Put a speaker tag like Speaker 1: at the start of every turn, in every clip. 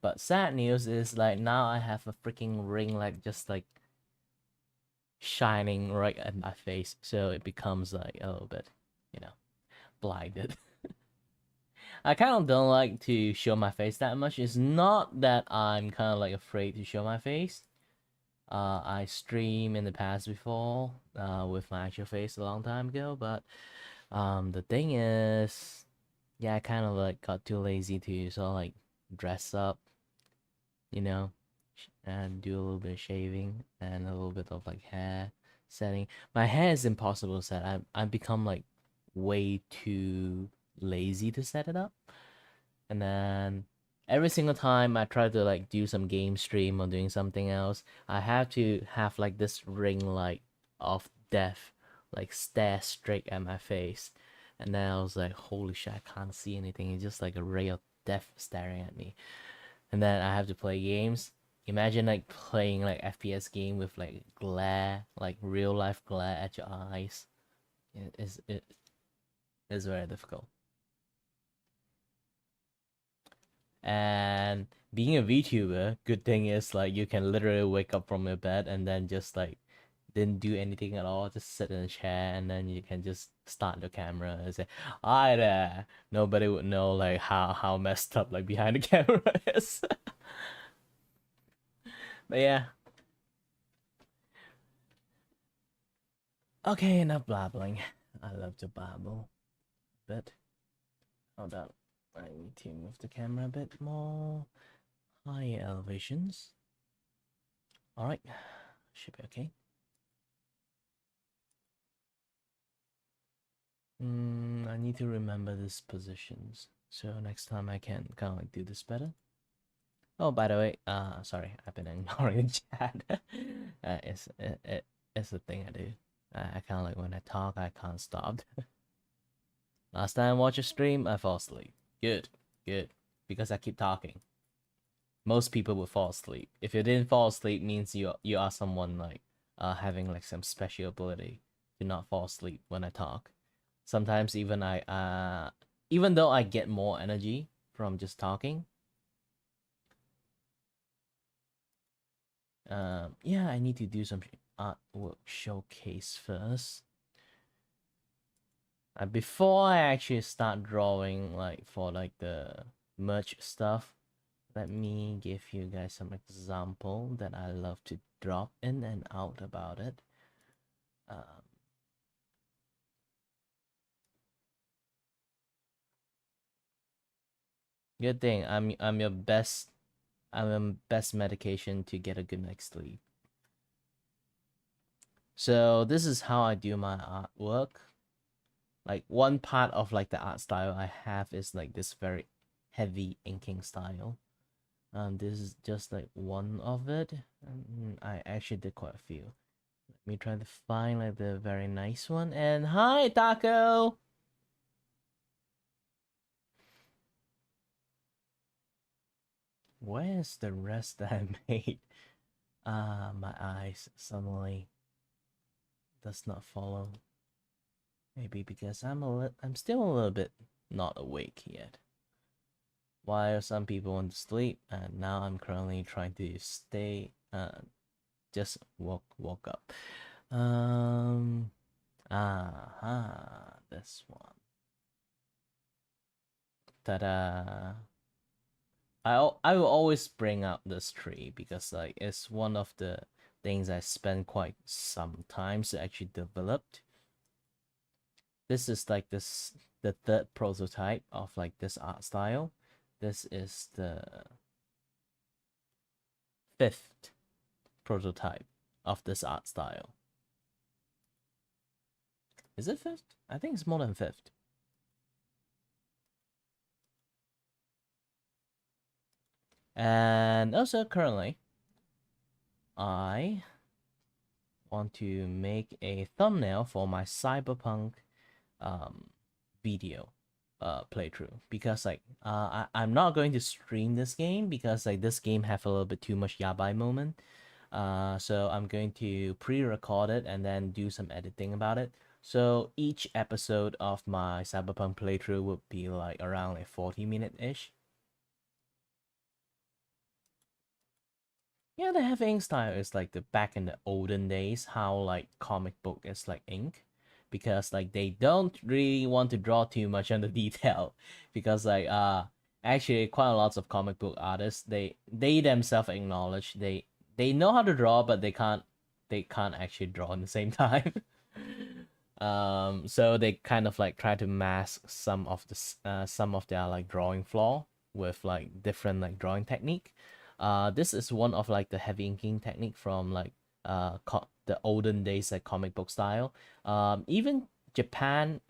Speaker 1: But sad news is like now I have a freaking ring like just like shining right at my face, so it becomes like a little bit, you know, blinded. I kind of don't like to show my face that much. It's not that I'm kind of like afraid to show my face. I streamed in the past before with my actual face a long time ago, but the thing is, yeah, I kind of like got too lazy to sort of like dress up, you know, and do a little bit of shaving and a little bit of like hair setting. My hair is impossible to set. I've become like way too lazy to set it up. And then every single time I try to like do some game stream or doing something else, I have to have like this ring light of death like stare straight at my face. And then I was like, holy shit, I can't see anything. It's just like a ray of death staring at me. And then I have to play games. Imagine like playing like FPS game with like glare, like real life glare at your eyes. It is very difficult. And being a VTuber, good thing is like you can literally wake up from your bed and then just like didn't do anything at all, just sit in a chair and then you can just start the camera and say, "Hi there." Nobody would know like how messed up like behind the camera is. But yeah. Okay, enough blabbling. I love to babble a bit. Hold on. I need to move the camera a bit more. Higher elevations. Alright. Should be okay. I need to remember these positions. So next time I can kind of like do this better. Oh, by the way, sorry, I've been ignoring the chat. It's the thing I do. I kind of like when I talk, I can't stop. Last time I watched a stream, I fall asleep. Good, good, because I keep talking. Most people would fall asleep. If you didn't fall asleep, means you are someone like having like some special ability to not fall asleep when I talk. Sometimes even even though I get more energy from just talking, yeah, I need to do some artwork showcase first. Before I actually start drawing like for like the merch stuff, let me give you guys some example that I love to drop in and out about it. Good thing I'm your best medication to get a good night's sleep. So this is how I do my artwork. Like one part of like the art style I have is like this very heavy inking style. This is just like one of it. I actually did quite a few. Let me try to find like the very nice one. And hi, Taco! Where's the rest that I made? My eyes suddenly does not follow. Maybe because I'm still a little bit not awake yet. While some people want to sleep, and now I'm currently trying to stay. Just woke up. This one. Ta-da! I will always bring up this tree because like it's one of the things I spend quite some time to actually developed. This is like the third prototype of like this art style. This is the fifth prototype of this art style. Is it fifth? I think it's more than fifth. And also currently, I want to make a thumbnail for my Cyberpunk video playthrough because like I'm not going to stream this game because like this game have a little bit too much yabai moment. So I'm going to pre-record it and then do some editing about it. So each episode of my Cyberpunk playthrough would be like around like 40-minute ish. Yeah, the heavy ink style is like the back in the olden days, how like comic book is like ink, because like they don't really want to draw too much on the detail, because like actually quite a lots of comic book artists, they themselves acknowledge they know how to draw, but they can't actually draw at the same time. So they kind of like try to mask some of their like drawing flaw with like different like drawing technique. This is one of like the heavy inking technique from like the olden days like comic book style. Even Japan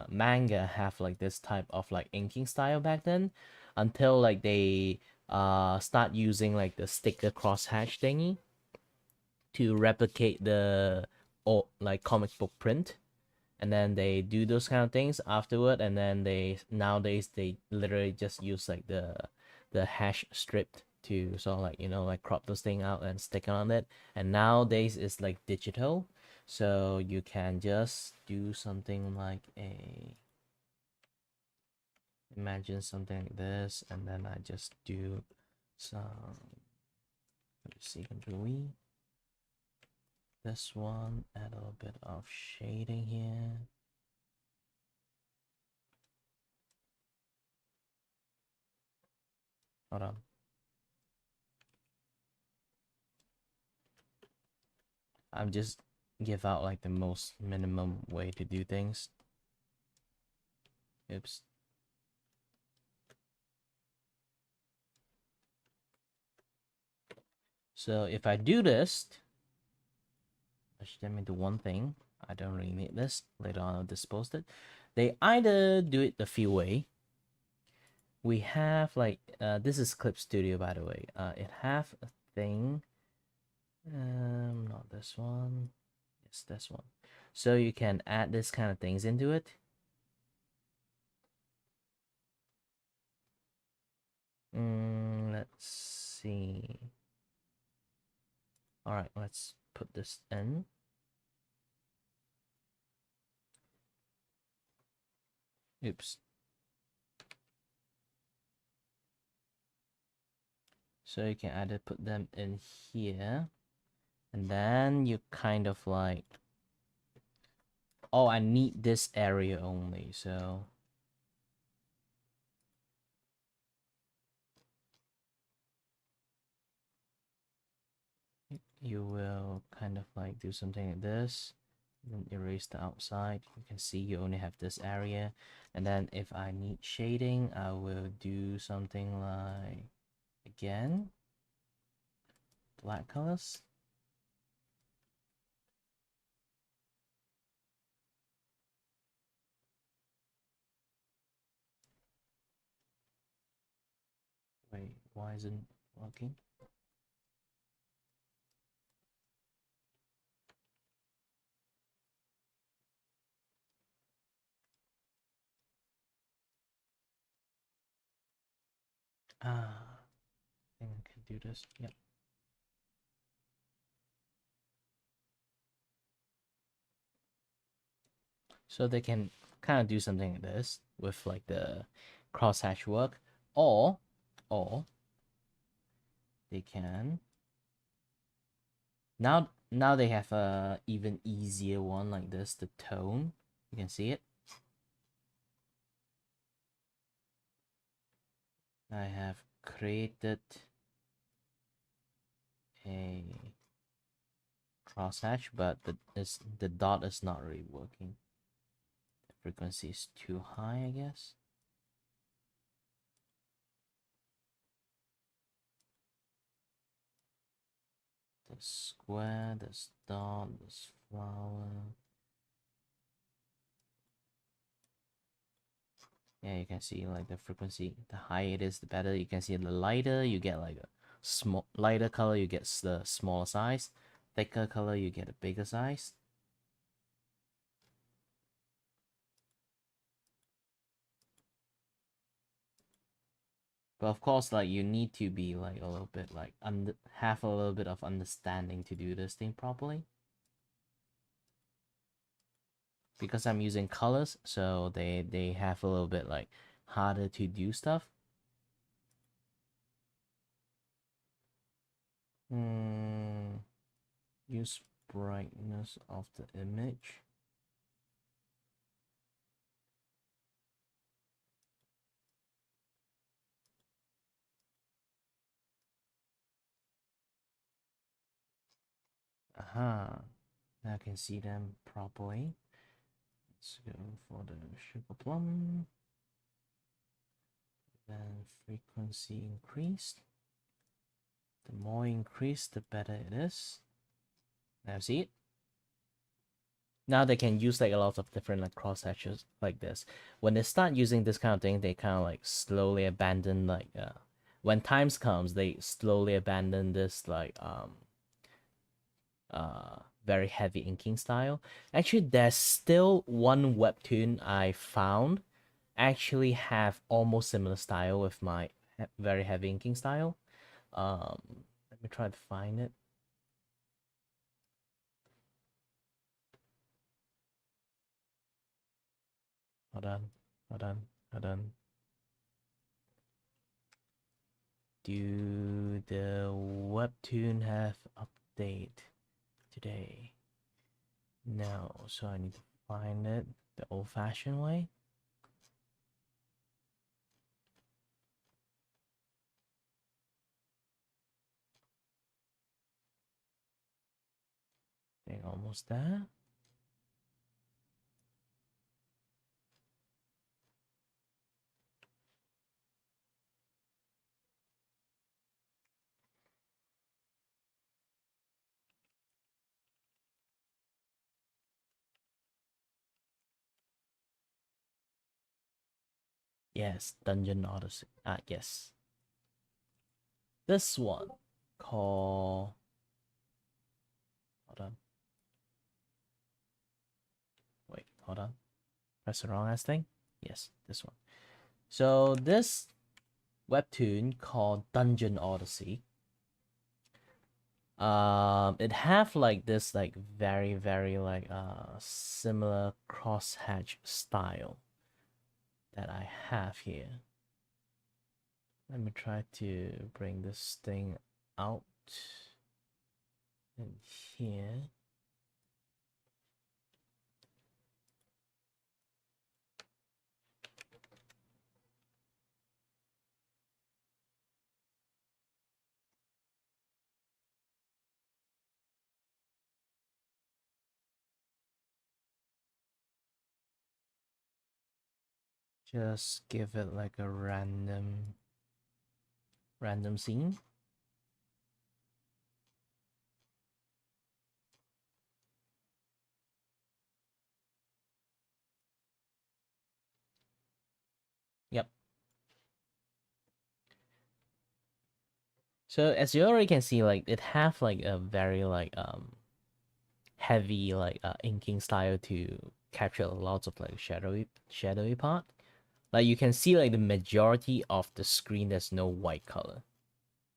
Speaker 1: manga have like this type of like inking style back then, until like they start using like the sticker crosshatch thingy to replicate the like comic book print, and then they do those kind of things afterward, and then they nowadays they literally just use like the hash strip to sort of like, you know, like crop those thing out and stick it on it. And nowadays it's like digital, so you can just do something like a imagine something like this, and then I just do some, let's see, Control V, this one, add a little bit of shading here. Hold on. I'm just give out like the most minimum way to do things. Oops. So if I do this, let's them into one thing. I don't really need this. Later on I'll dispose it. They either do it the few way. We have like this is Clip Studio, by the way. It have a thing. Not this one. Yes, this one. So you can add this kind of things into it. Let's see. All right, let's put this in. Oops. So you can either put them in here, and then you kind of like, oh, I need this area only, so you will kind of like do something like this, then erase the outside. You can see you only have this area, and then if I need shading, I will do something like, again, black colors. Wait, why isn't it working? I think I can do this. Yep. So they can kind of do something like this with like the crosshatch work, or they can now they have a even easier one like this, the tone. You can see it. I have created a crosshatch, but the dot is not really working. The frequency is too high, I guess. The square, this dot, this flower. Yeah, you can see like the frequency, the higher it is, the better. You can see the lighter, you get like a small lighter color, you get the smaller size. Thicker color, you get a bigger size. But of course, like you need to be like a little bit like have a little bit of understanding to do this thing properly. Because I'm using colors, so they have a little bit like harder to do stuff. Use brightness of the image. Aha, now I can see them properly. Let's go for the sugar plum. Then frequency increased. The more increased, the better it is. Now see it? Now they can use like a lot of different like cross hatches like this. When they start using this kind of thing, they kind of like slowly abandon like when times comes, they slowly abandon this like very heavy inking style. Actually, there's still one webtoon I found actually have almost similar style with my very heavy inking style. Let me try to find it. Hold on, hold on, hold on. Do the webtoon have update today? No, so I need to find it the old-fashioned way. Think almost there. Yes, Dungeon Odyssey. Ah, yes. This one called. Hold on. Wait, hold on. Press the wrong ass thing. Yes, this one. So this webtoon called Dungeon Odyssey. It have like this like very like similar crosshatch style that I have here. Let me try to bring this thing out in here. Just give it like a random scene. Yep. So as you already can see, like it have like a very like heavy like inking style to capture lots of like shadowy part. Like you can see like the majority of the screen there's no white color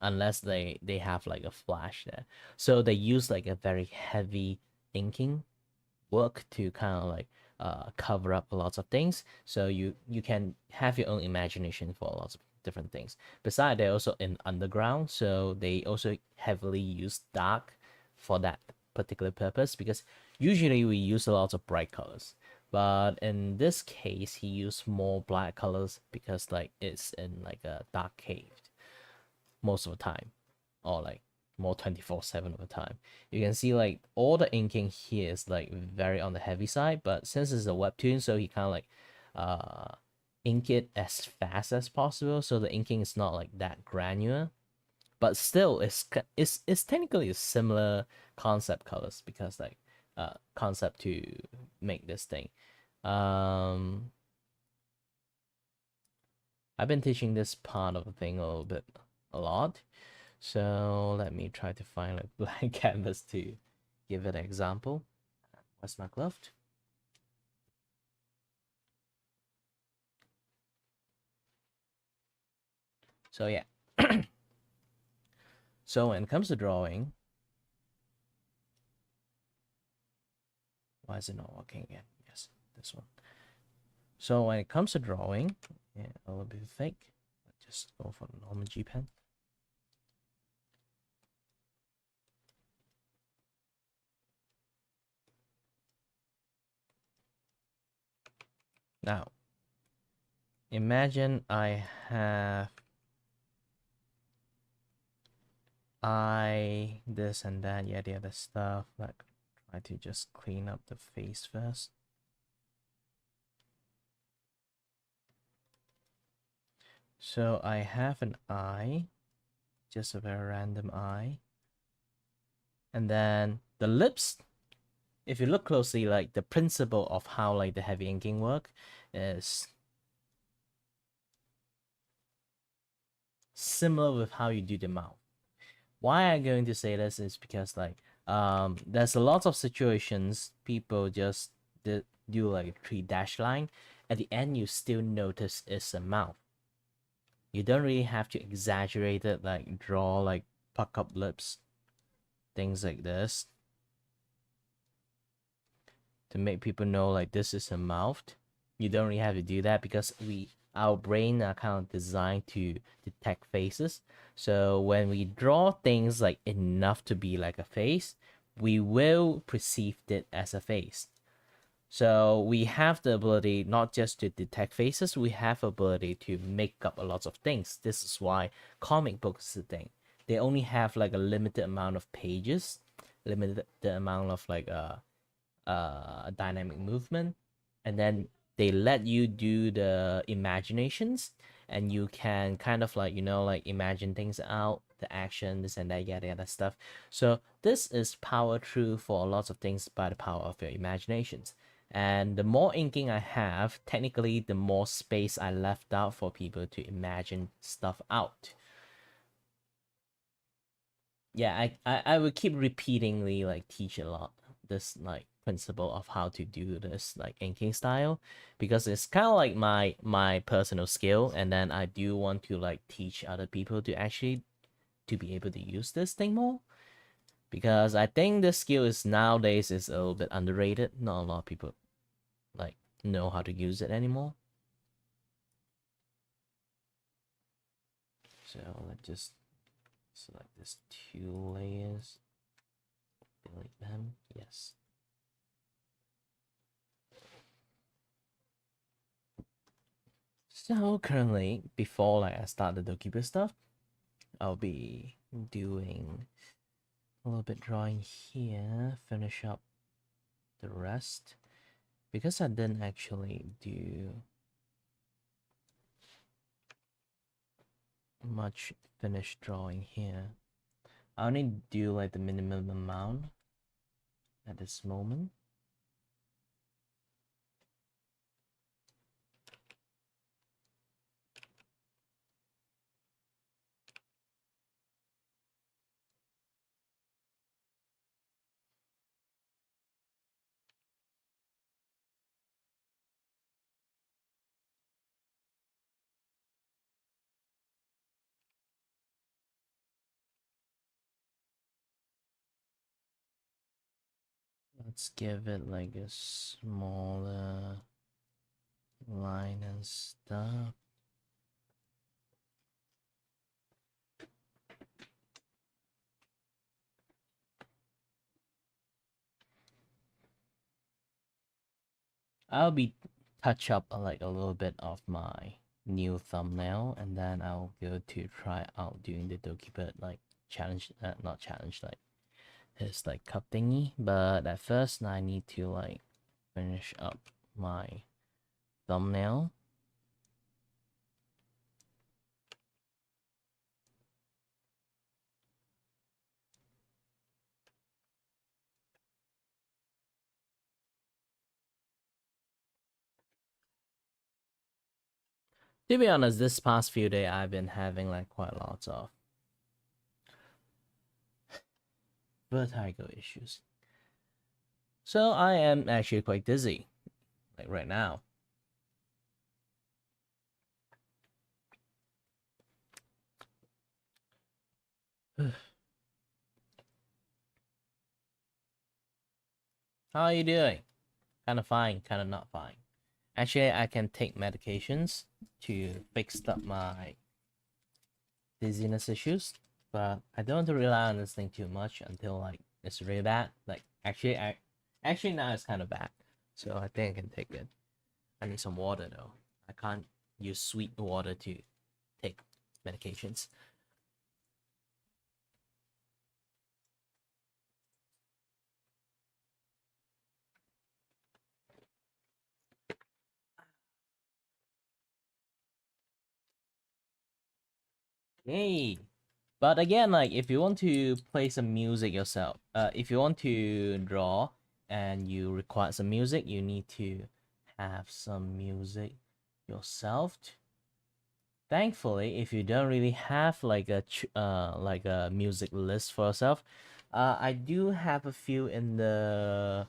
Speaker 1: unless they have like a flash there. So they use like a very heavy inking work to kind of like cover up lots of things. So you can have your own imagination for lots of different things. Besides, they're also in underground, so they also heavily use dark for that particular purpose because usually we use a lot of bright colors. But in this case, he used more black colors because like it's in like a dark cave most of the time, or like more 24/7 of the time. You can see like all the inking here is like very on the heavy side, but since it's a webtoon, so he kind of like ink it as fast as possible, so the inking is not like that granular. But still, it's technically a similar concept colors because like concept to make this thing. Um, I've been teaching this part of the thing a lot. So let me try to find a blank canvas to give it an example. Where's my glove? So yeah. So when it comes to drawing, why is it not working again? Yes, this one. So when it comes to drawing, yeah, a little bit fake. Just go for the normal G pen. Now, imagine I have this and that, yeah, the other stuff. Like, try to just clean up the face first. So I have an eye, just a very random eye. And then the lips, if you look closely, like the principle of how like the heavy inking work is similar with how you do the mouth. Why I'm going to say this is because like there's a lot of situations people just do like a 3 dash line. At the end, you still notice it's a mouth. You don't really have to exaggerate it, like draw like puck up lips, things like this, to make people know like this is a mouth. You don't really have to do that because our brain are kind of designed to detect faces. So when we draw things like enough to be like a face, we will perceive it as a face. So we have the ability not just to detect faces, we have ability to make up a lot of things. This is why comic books is a thing. They only have like a limited amount of pages, limited amount of like dynamic movement, and then they let you do the imaginations, and you can kind of like like imagine things out, the action, this and that, yada yada stuff. So this is power through for lots of things by the power of your imaginations. And the more inking I have, technically the more space I left out for people to imagine stuff out. Yeah, I would keep repeatedly like teach a lot this like principle of how to do this like inking style, because it's kind of like my personal skill, and then I do want to like teach other people to actually to be able to use this thing more, because I think this skill is nowadays is a little bit underrated. Not a lot of people like know how to use it anymore. So let's just select this 2 layers, delete them. Yes. So currently, before like I start the Dokeeper stuff, I'll be doing a little bit drawing here, finish up the rest, because I didn't actually do much finished drawing here. I only do like the minimum amount at this moment. Let's give it like a smaller line and stuff. I'll be touch up like a little bit of my new thumbnail, and then I'll go to try out doing the Dokeeper like challenge, not challenge, like his like cup thingy. But at first I need to like finish up my thumbnail. To be honest, this past few days I've been having like quite lots of vertigo issues. So I am actually quite dizzy, like right now. How are you doing? Kind of fine, kind of not fine. Actually, I can take medications to fix up my dizziness issues, but I don't want to rely on this thing too much until like it's really bad. Like actually now it's kind of bad, so I think I can take it. I need some water though. I can't use sweet water to take medications. Hey, but again, like if you want to play some music yourself, if you want to draw and you require some music, you need to have some music yourself. Thankfully, if you don't really have like a music list for yourself, I do have a few in the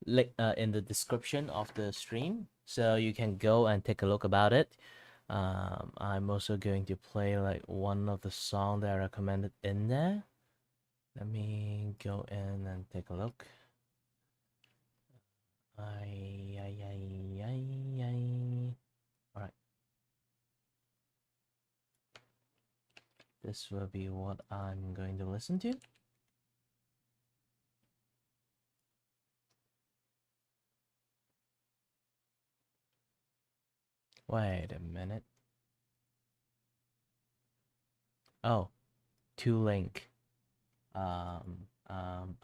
Speaker 1: in the description of the stream, so you can go and take a look about it. I'm also going to play like one of the song that I recommended in there. Let me go in and take a look. All right. This will be what I'm going to listen to. Wait a minute. Oh, to link. Hold on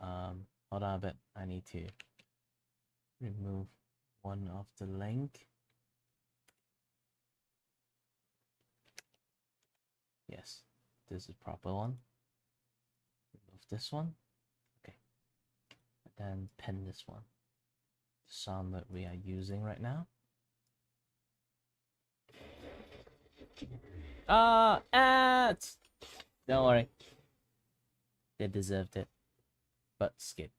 Speaker 1: a bit. I need to remove one of the link. Yes, this is proper one. Remove this one. Okay. And then pin this one. The song that we are using right now. Ads! Don't worry. They deserved it. But skipped.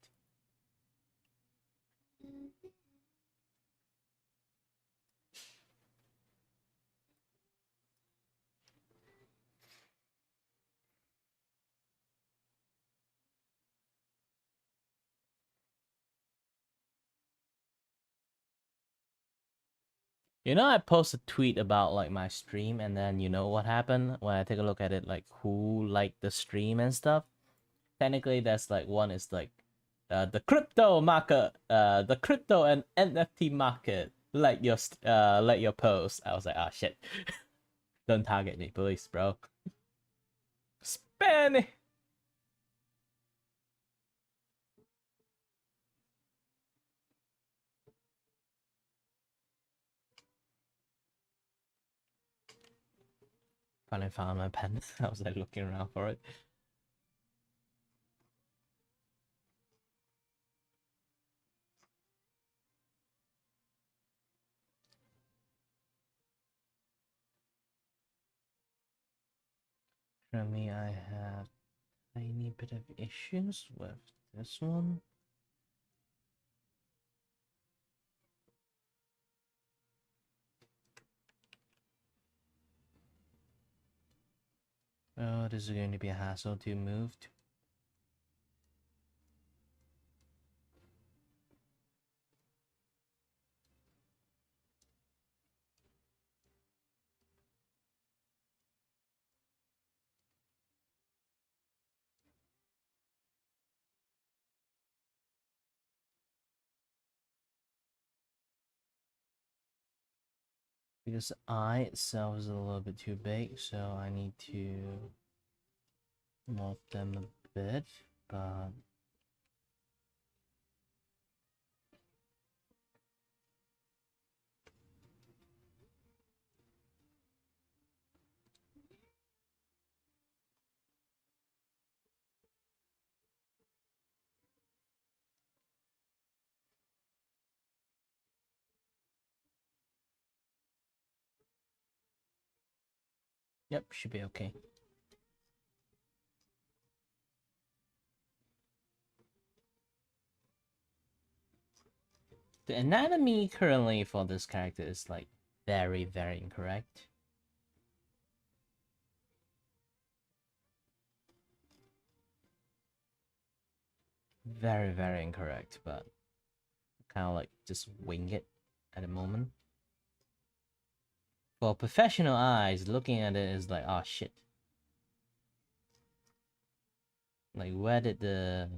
Speaker 1: You know, I posted a tweet about like my stream, and then you know what happened when I take a look at it, like who liked the stream and stuff. Technically, that's like one is like the crypto market, the crypto and NFT market. Like your post. I was like, ah shit, don't target me, please, bro. Spam. Finally found my pen. I was like looking around for it. For me, I have tiny bit of issues with this one. Oh, this is going to be a hassle to move to. Because the eye itself is a little bit too big, so I need to mold them a bit, but yep, should be okay. The anatomy currently for this character is like very, very incorrect. Very, very incorrect, but kind of like just wing it at the moment. For professional eyes, looking at it is like, oh shit. Like, where did the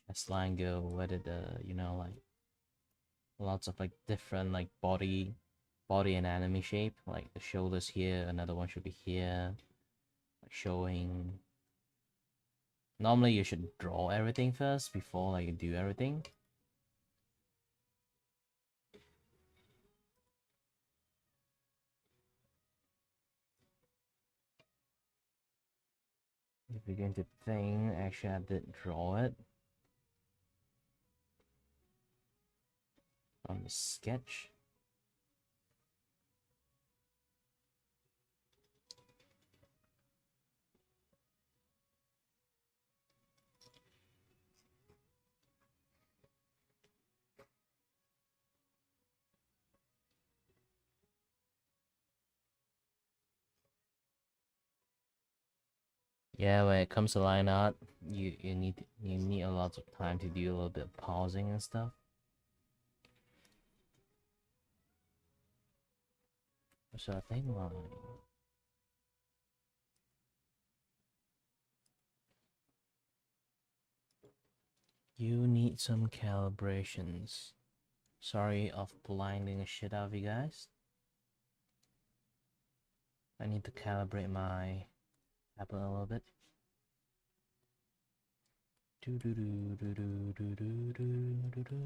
Speaker 1: chest line go? Where did the, you know, like, lots of like different like body body and anime shape, like the shoulders here, another one should be here, like showing. Normally you should draw everything first before like you do everything. If you're going to think, actually I did draw it on the sketch. Yeah, when it comes to line art, you need a lot of time to do a little bit of pausing and stuff. So I think line. You need some calibrations. Sorry of blinding the shit out of you guys. I need to calibrate my tablet a little bit. Do do do do do do do do do.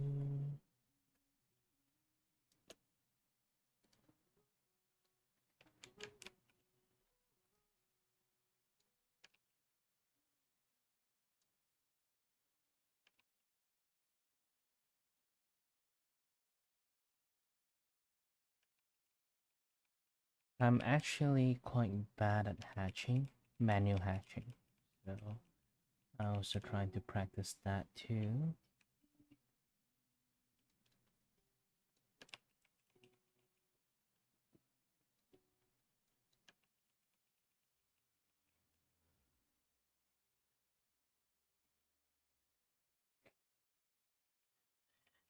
Speaker 1: I'm actually quite bad at hatching, manual hatching. So I'm also trying to practice that too.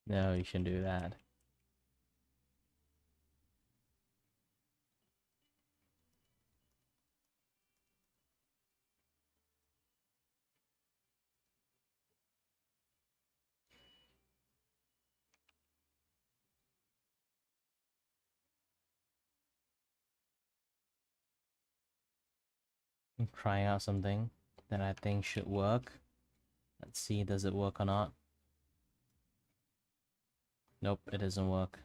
Speaker 1: No, you shouldn't do that. I'm trying out something that I think should work. Let's see, does it work or not? Nope, it doesn't work.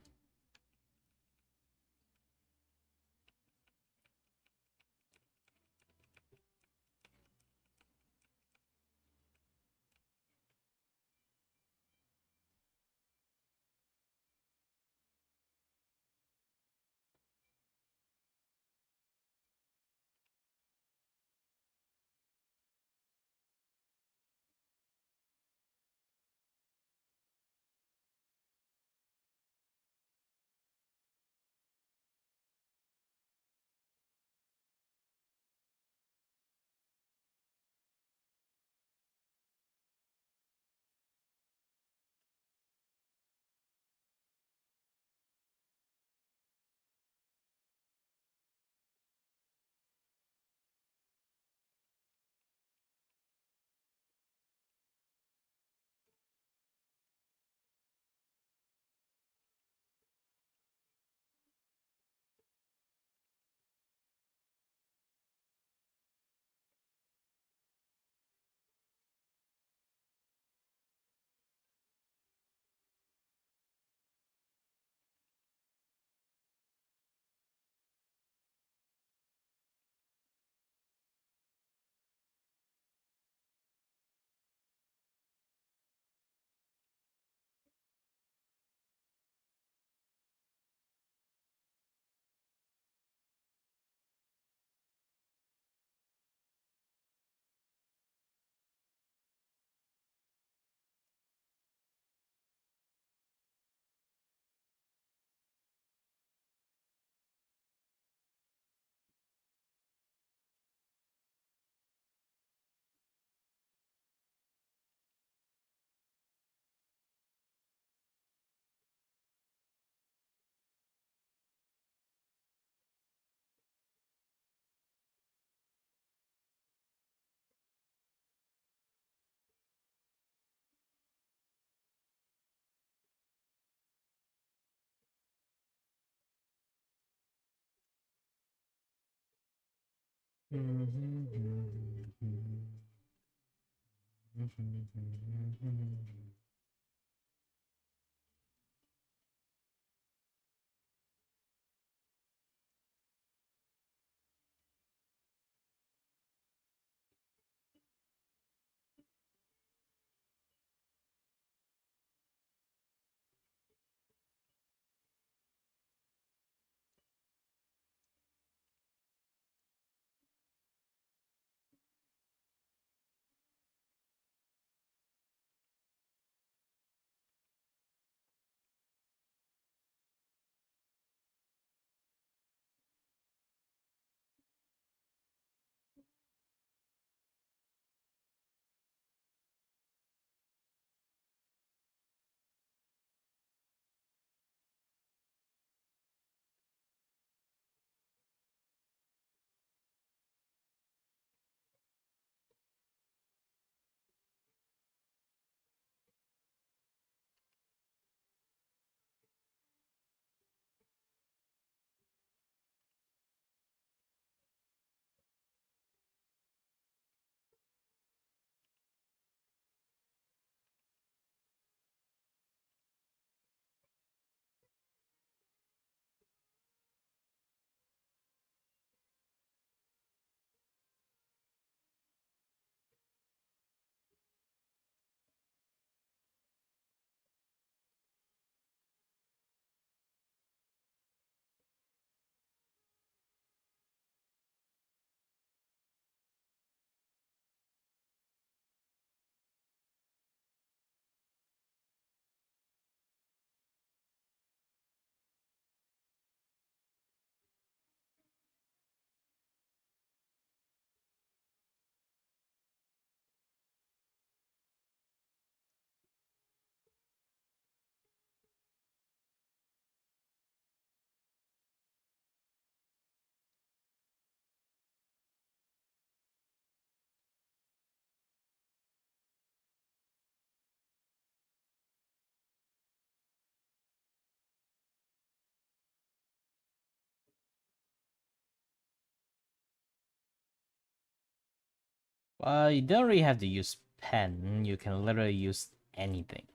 Speaker 1: Well, you don't really have to use pen. You can literally use anything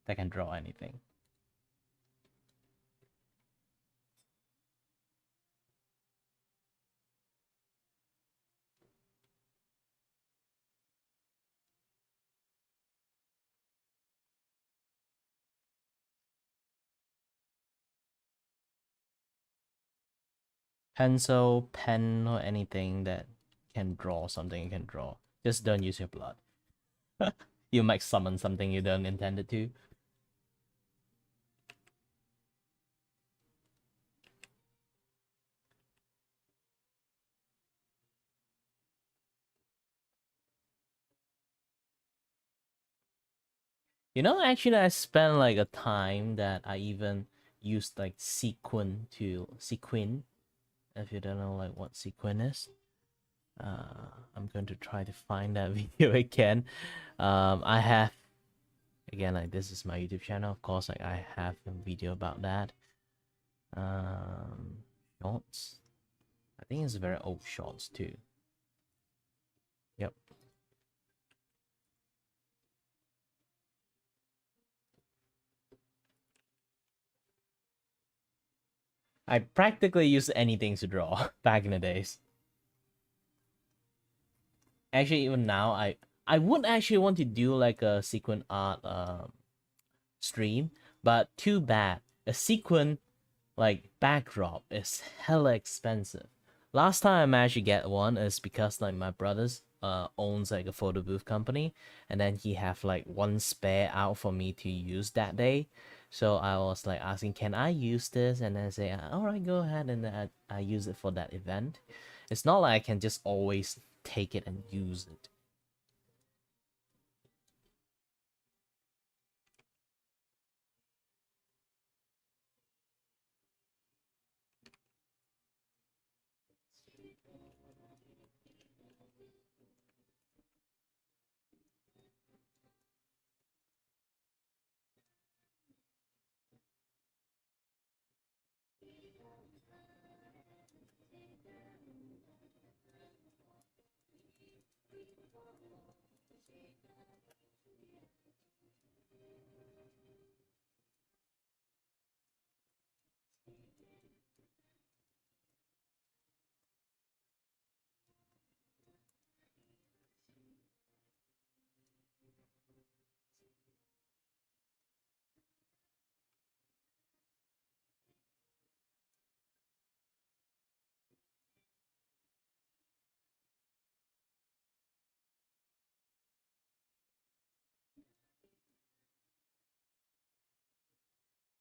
Speaker 1: that can draw anything. Pencil, pen, or anything that can draw something you can draw. Just don't use your blood. You might summon something you don't intend it to. You know, actually, I spent like a time that I even used like sequin. If you don't know like what sequin is, I'm going to try to find that video again. I have again like this is my YouTube channel, of course. Like I have a video about that. Shorts. I think it's very old shorts too. Yep. I practically used anything to draw back in the days. Actually, even now, I would actually want to do like a sequin art stream, but too bad. A sequin like backdrop is hella expensive. Last time I managed to get one is because like my brother's owns like a photo booth company, and then he have like one spare out for me to use that day. So I was like asking, can I use this? And then say, all right, go ahead, and then I use it for that event. It's not like I can just always take it and use it.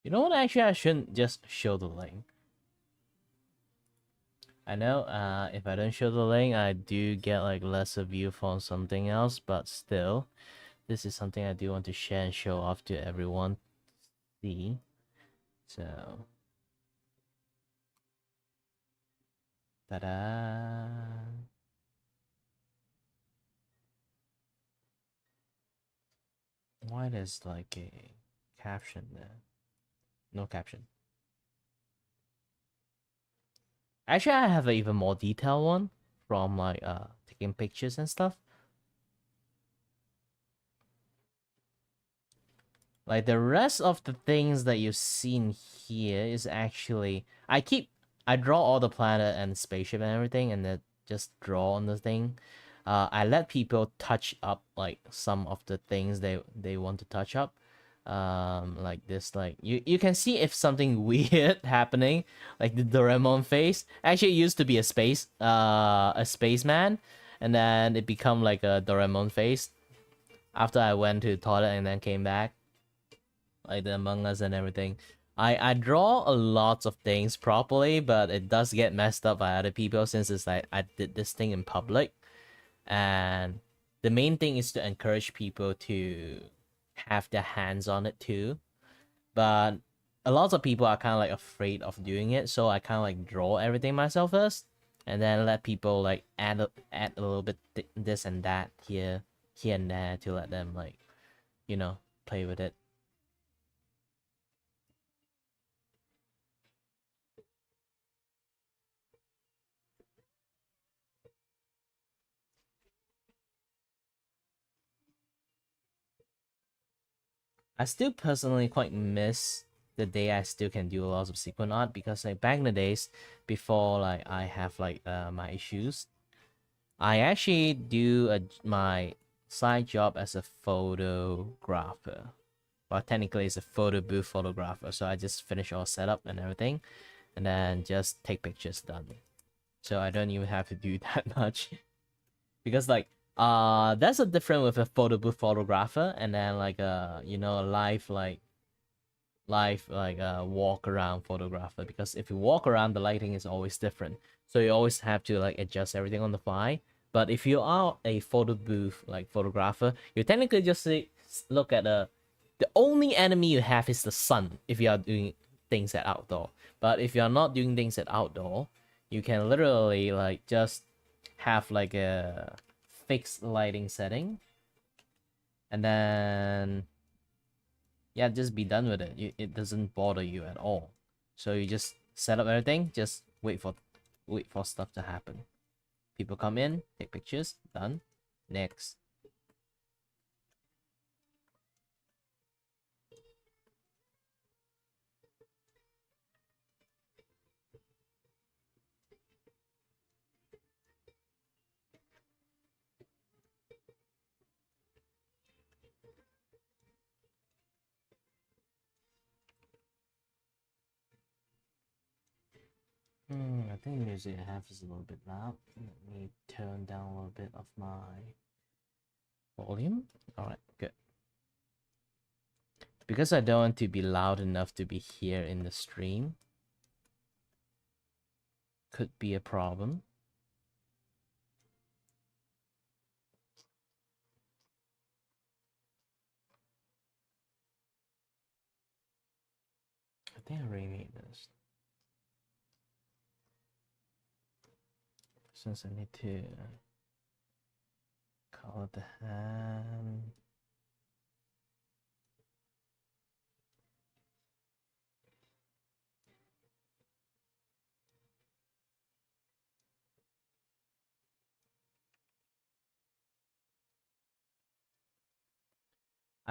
Speaker 1: You know what? Actually, I shouldn't just show the link. I know if I don't show the link, I do get like lesser view from something else, but still, this is something I do want to share and show off to everyone. See, so ta-da! Why there's like a caption there? No caption. Actually, I have an even more detailed one from like taking pictures and stuff. Like the rest of the things that you've seen here is actually I draw all the planet and spaceship and everything, and then just draw on the thing. I let people touch up like some of the things they want to touch up. Like this, like you can see if something weird happening, like the Doraemon face. Actually, it used to be a spaceman, and then it become like a Doraemon face after I went to the toilet and then came back, like the Among Us and everything. I draw a lot of things properly, but it does get messed up by other people since it's like I did this thing in public, and the main thing is to encourage people to have their hands on it too. But a lot of people are kind of like afraid of doing it, so I kind of like draw everything myself first, and then let people like add a little bit this and that here and there to let them like play with it. I still personally quite miss the day I still can do a lot of sequin art, because like back in the days before like I have like my issues, I actually do my side job as a photographer. Well, technically it's a photo booth photographer, so I just finish all setup and everything, and then just take pictures done. So I don't even have to do that much, because like that's a different with a photo booth photographer, and then like a live like walk around photographer, because if you walk around, the lighting is always different, so you always have to like adjust everything on the fly. But if you are a photo booth like photographer, you technically just look at the only enemy you have is the sun if you are doing things at outdoor. But if you are not doing things at outdoor, you can literally like just have like a fixed lighting setting, and then yeah, just be done with it. It doesn't bother you at all. So you just set up everything, just wait for stuff to happen. People come in, take pictures, done. Next. I think the music I have is a little bit loud. Let me turn down a little bit of my volume. Alright, good. Because I don't want to be loud enough to be here in the stream. Could be a problem. I think I already made this. Since I need to color the hand.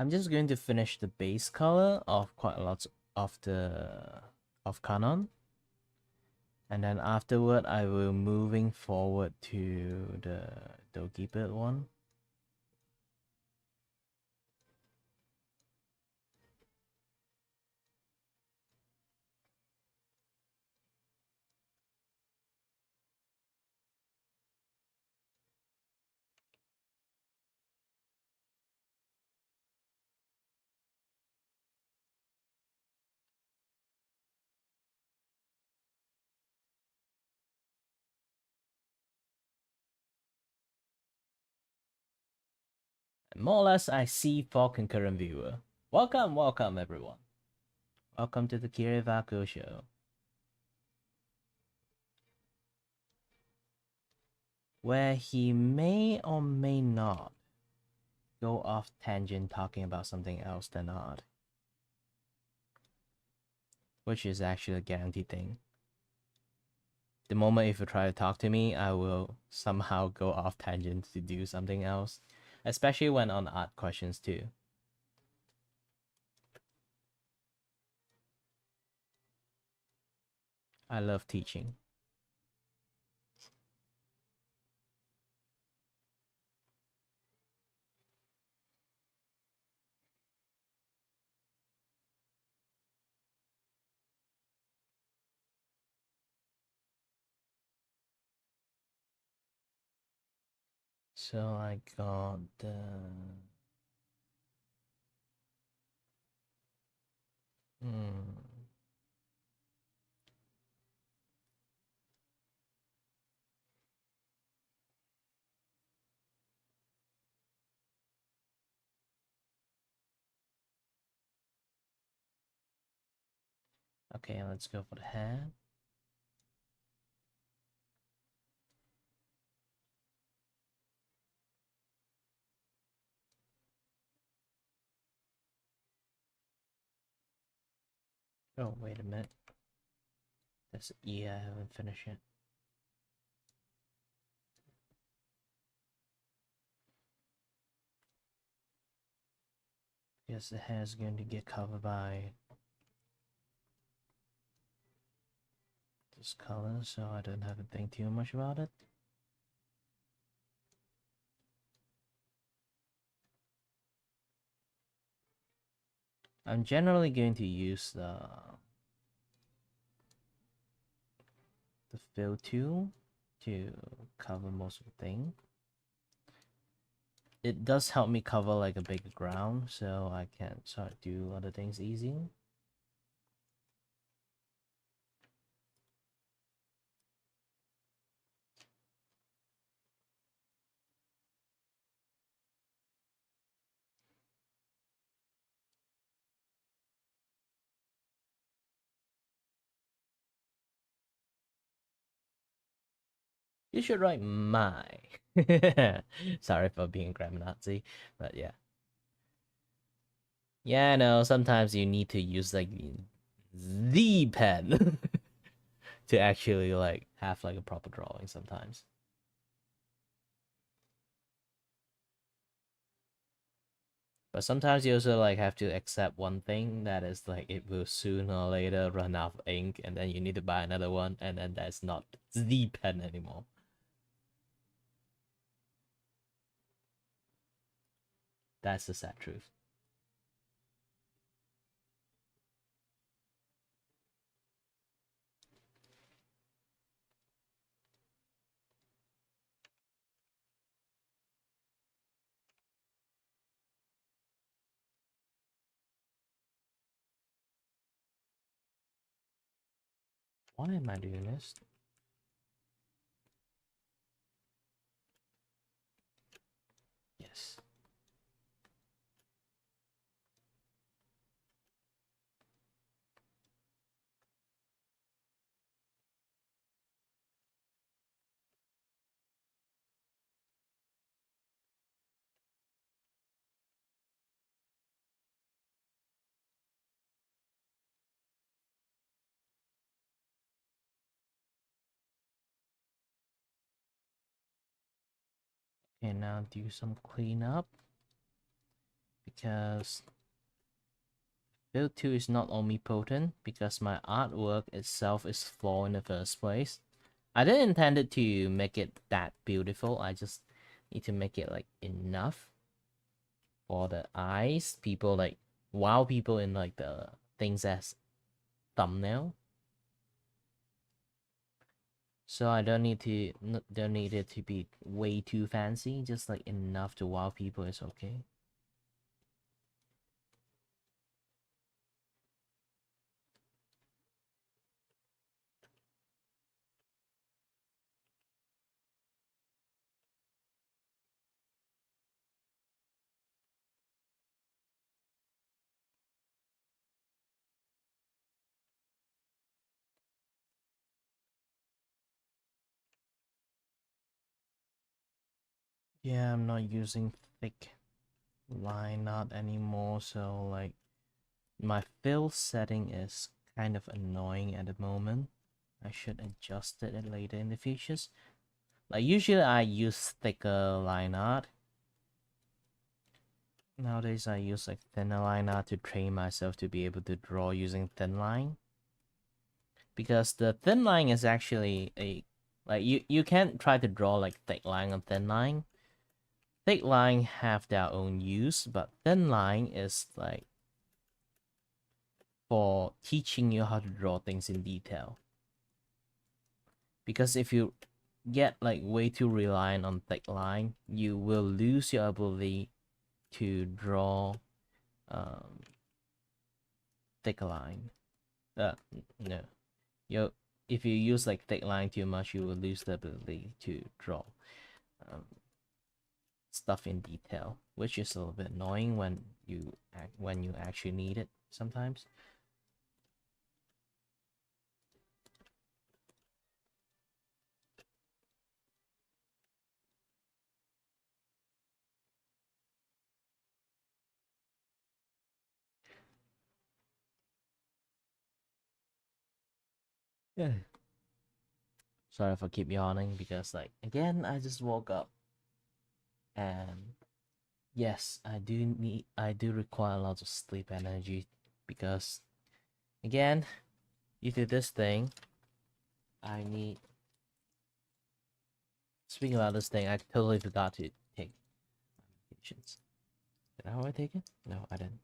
Speaker 1: I'm just going to finish the base color of quite a lot of Canon, and then afterward I will moving forward to the Dokibit one. More or less, I see 4 concurrent viewer. Welcome everyone. Welcome to the Kiray Vacuo show, where he may or may not go off tangent talking about something else than art, which is actually a guaranteed thing. The moment if you try to talk to me, I will somehow go off tangent to do something else, especially when on art questions too. I love teaching. So I got the... Okay, let's go for the hair. Oh, wait a minute. That's E, I haven't finished it. Because the hair is going to get covered by this color, so I don't have to think too much about it. I'm generally going to use the fill tool to cover most of the thing. It does help me cover like a bigger ground, so I can start do other things easy. You should write my. Sorry for being grammar Nazi, but yeah. Yeah, no, sometimes you need to use like the pen to actually like have like a proper drawing sometimes. But sometimes you also like have to accept one thing, that is like it will sooner or later run out of ink, and then you need to buy another one, and then that's not the pen anymore. That's the sad truth. Why am I doing this? Yes. Okay, now do some cleanup, because build 2 is not omnipotent because my artwork itself is flawed in the first place. I didn't intend it to make it that beautiful. I just need to make it like enough for the eyes. People like wow people in like the things as thumbnail. So I don't need it to be way too fancy. Just like enough to wow people is okay. Yeah, I'm not using thick line art anymore, so like my fill setting is kind of annoying at the moment. I should adjust it later in the futures. Like usually I use thicker line art. Nowadays I use like thinner line art to train myself to be able to draw using thin line. Because the thin line is actually a like you can't try to draw like thick line on thin line. Thick line have their own use, but thin line is like for teaching you how to draw things in detail. Because if you get like way too reliant on thick line, you will lose your ability to draw um, thick line. No, you if you use like thick line too much, you will lose the ability to draw um, stuff in detail, which is a little bit annoying when you actually need it sometimes. Yeah. Sorry if I keep yawning because like again I just woke up and yes, I do require a lot of sleep energy because again, due to this thing, I need speaking about this thing, I totally forgot to take medications. Did I already take it? No, I didn't.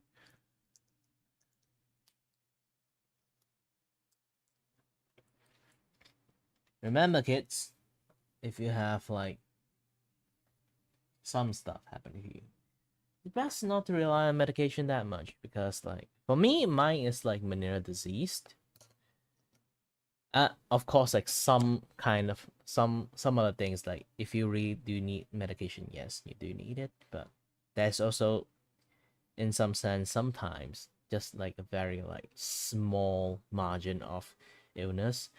Speaker 1: Remember kids, if you have like some stuff happen to you, it's best not to rely on medication that much because like for me mine is like Meniere's disease. Of course like some other things like if you really do need medication, yes you do need it, but there's also in some sense sometimes just like a very like small margin of illness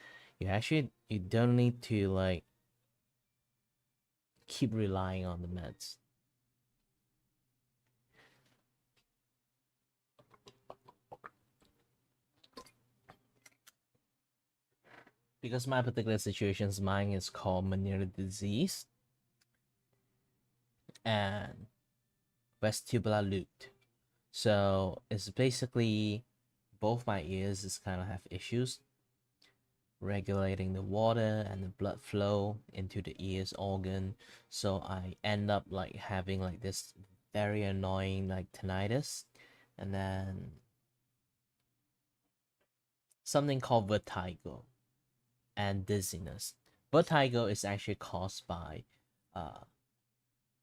Speaker 1: you don't need to like keep relying on the meds. Because my particular situation's mine is called Meniere's disease and vestibular loop. So it's basically both my ears is kind of have issues regulating the water and the blood flow into the ears organ. So I end up like having like this very annoying like tinnitus and then something called vertigo and dizziness. Vertigo is actually caused by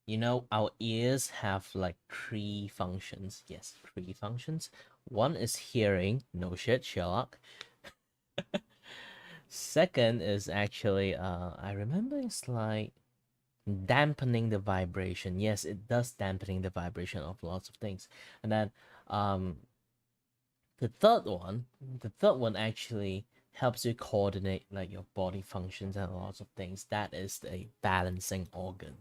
Speaker 1: you know, our ears have like three functions. Yes, three functions. One is hearing. No shit, Sherlock. Second is actually, I remember it's like dampening the vibration. Yes, it does dampening the vibration of lots of things. And then, um, the third one actually helps you coordinate like your body functions and lots of things. That is a balancing organ.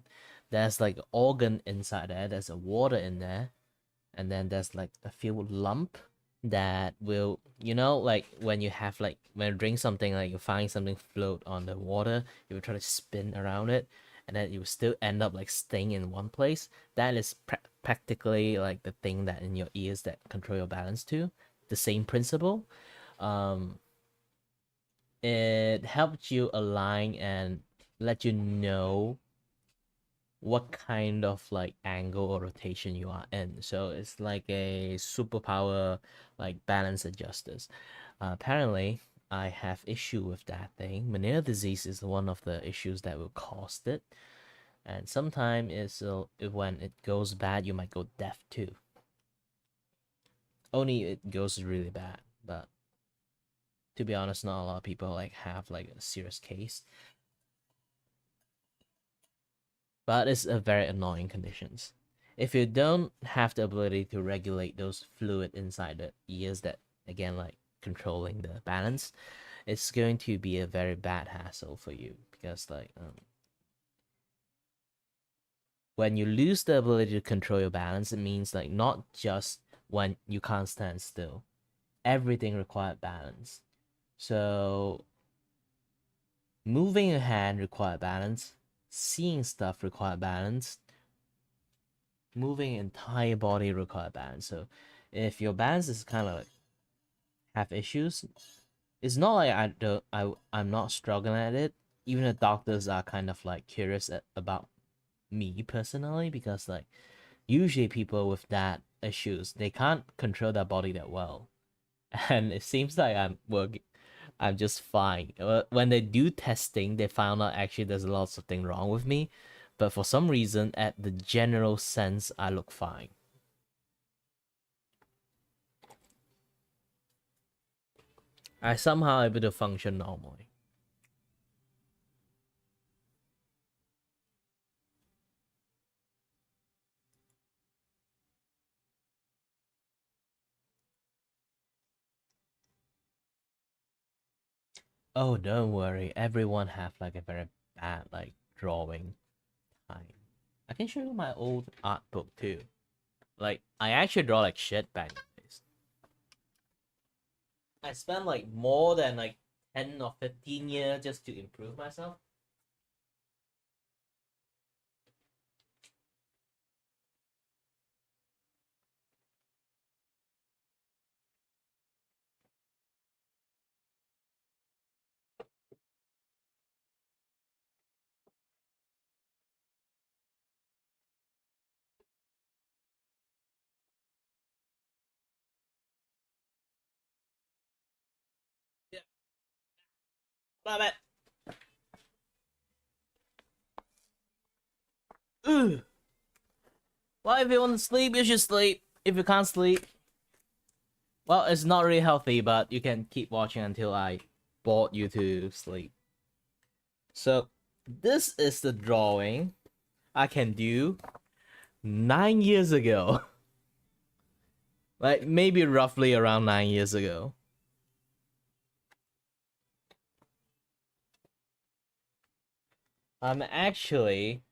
Speaker 1: There's like organ inside there. There's a water in there, and then there's like a few lump that will you know like when you have like when you drink something like you find something float on the water, you will try to spin around it, and then you will still end up like staying in one place. That is practically like the thing that in your ears that control your balance too. The same principle. Um, it helps you align and let you know what kind of like angle or rotation you are in. So it's like a superpower like balance adjusters. Apparently, I have issue with that thing. Meniere disease is one of the issues that will cause it, and sometimes when it goes bad, you might go deaf too. Only it goes really bad, but to be honest, not a lot of people like have like a serious case. But it's a very annoying conditions. If you don't have the ability to regulate those fluid inside the ears that again like controlling the balance, it's going to be a very bad hassle for you because like when you lose the ability to control your balance, it means like not just when you can't stand still, everything required balance. So moving your hand require balance, seeing stuff require balance, moving entire body require balance. So if your balance is kind of like have issues, it's not like I'm not struggling at it. Even the doctors are kind of like curious about me personally because like usually people with that issues they can't control their body that well, and it seems like I'm just fine. When they do testing, they found out actually there's lots of things wrong with me, but for some reason, at the general sense, I look fine. I somehow able to function normally. Oh, don't worry. Everyone have like a very bad like drawing time. I can show you my old art book too. Like I actually draw like shit back in the days. I spent like more than like 10 or 15 years just to improve myself. Yeah, love it. Ugh. Well, if you want to sleep, you should sleep. If you can't sleep, well, it's not really healthy, but you can keep watching until I bored you to sleep. So, this is the drawing I can do 9 years ago. Like, maybe roughly around 9 years ago. I'm actually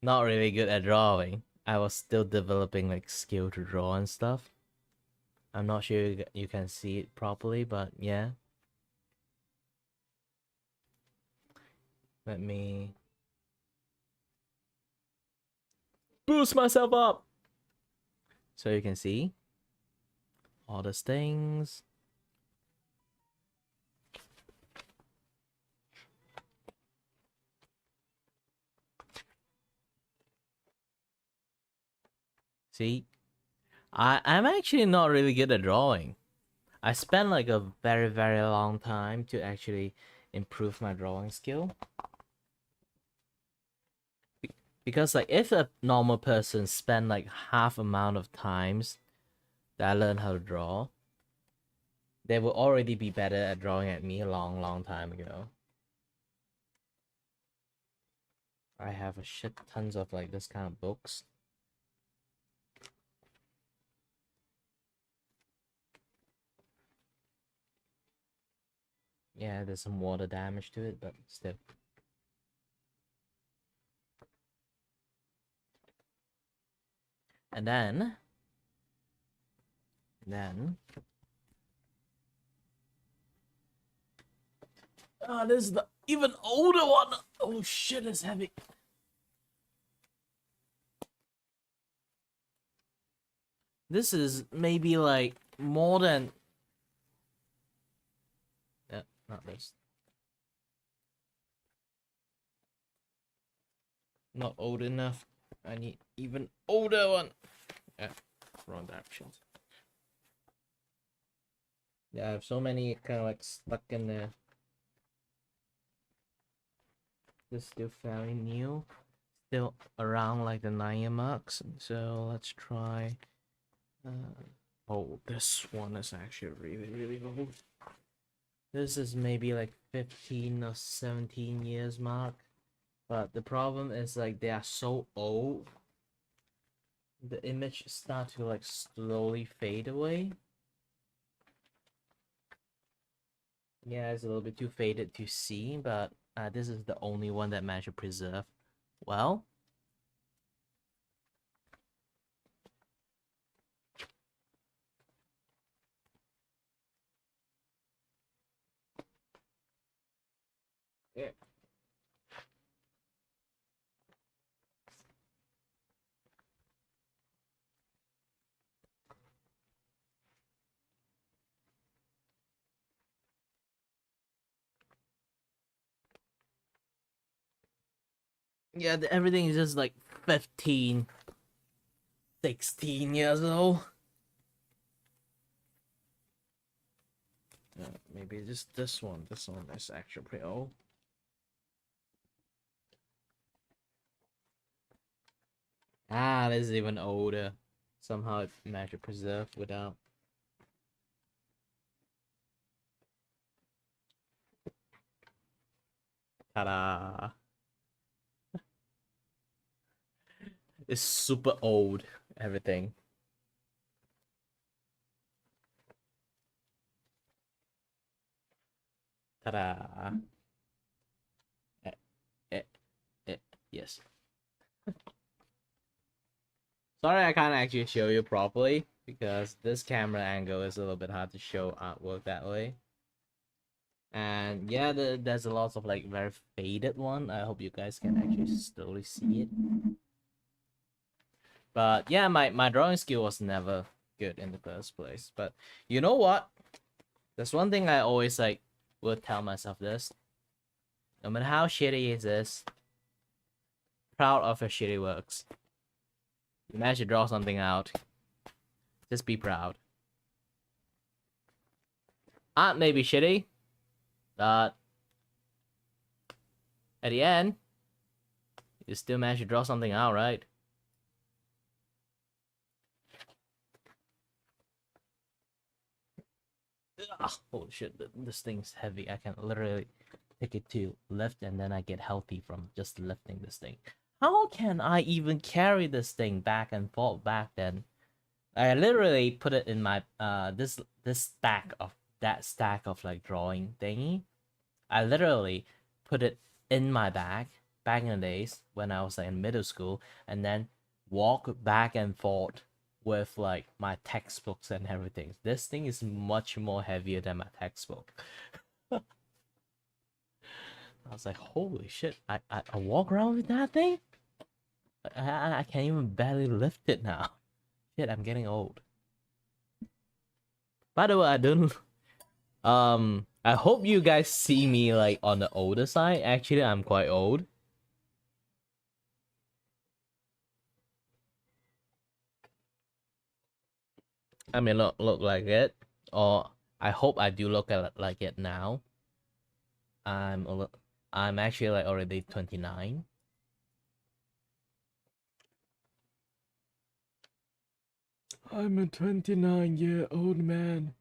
Speaker 1: not really good at drawing. I was still developing like skill to draw and stuff. I'm not sure you can see it properly, but yeah. Let me boost myself up so you can see all these things. See, I'm actually not really good at drawing. I spent like a very very long time to actually improve my drawing skill. Because like if a normal person spend like half amount of times that I learned how to draw, they will already be better at drawing at me a long time ago. I have a shit tons of like this kind of books. Yeah, there's some water damage to it, but still. And then, this is the even older one. Oh shit, it's heavy. This is maybe like more than. Not this. Not old enough. I need even older one. Wrong directions. Yeah, I have so many kind of like stuck in there. This is still fairly new. Still around like the 9-year marks. So let's try. Oh, this one is actually really, really old. This is maybe like 15 or 17 years mark. But the problem is like they are so old. The image start to like slowly fade away. Yeah, it's a little bit too faded to see, but this is the only one that managed to preserve well. Yeah. Yeah, everything is just like 15, 16 years old. Maybe just this one. This one is actually pretty old. Ah, this is even older. Somehow it managed to preserve without. Ta-da! It's super old. Everything. Ta-da! Eh, eh, yes. Sorry, I can't actually show you properly because this camera angle is a little bit hard to show artwork that way. And yeah, there's a lot of like very faded one. I hope you guys can actually slowly see it. But yeah, my drawing skill was never good in the first place. But you know what? There's one thing I always like will tell myself this. No matter how shitty it is, proud of your shitty works. You manage to draw something out. Just be proud. Art may be shitty, but at the end, you still manage to draw something out, right? Ugh, holy shit, this thing's heavy. I can literally take it to lift and then I get healthy from just lifting this thing. How can I even carry this thing back and forth back then? I literally put it in my this stack of that stack of like drawing thingy. I literally put it in my bag back in the days when I was like in middle school and then walk back and forth with like my textbooks and everything. This thing is much more heavier than my textbook. I was like, holy shit, I walk around with that thing? I can't even barely lift it now. Shit, I'm getting old. By the way, I don't I hope you guys see me like on the older side. Actually, I'm quite old. I mean, look like it, or I hope I do look at like it now. I'm actually like already 29. I'm a 29-year-old man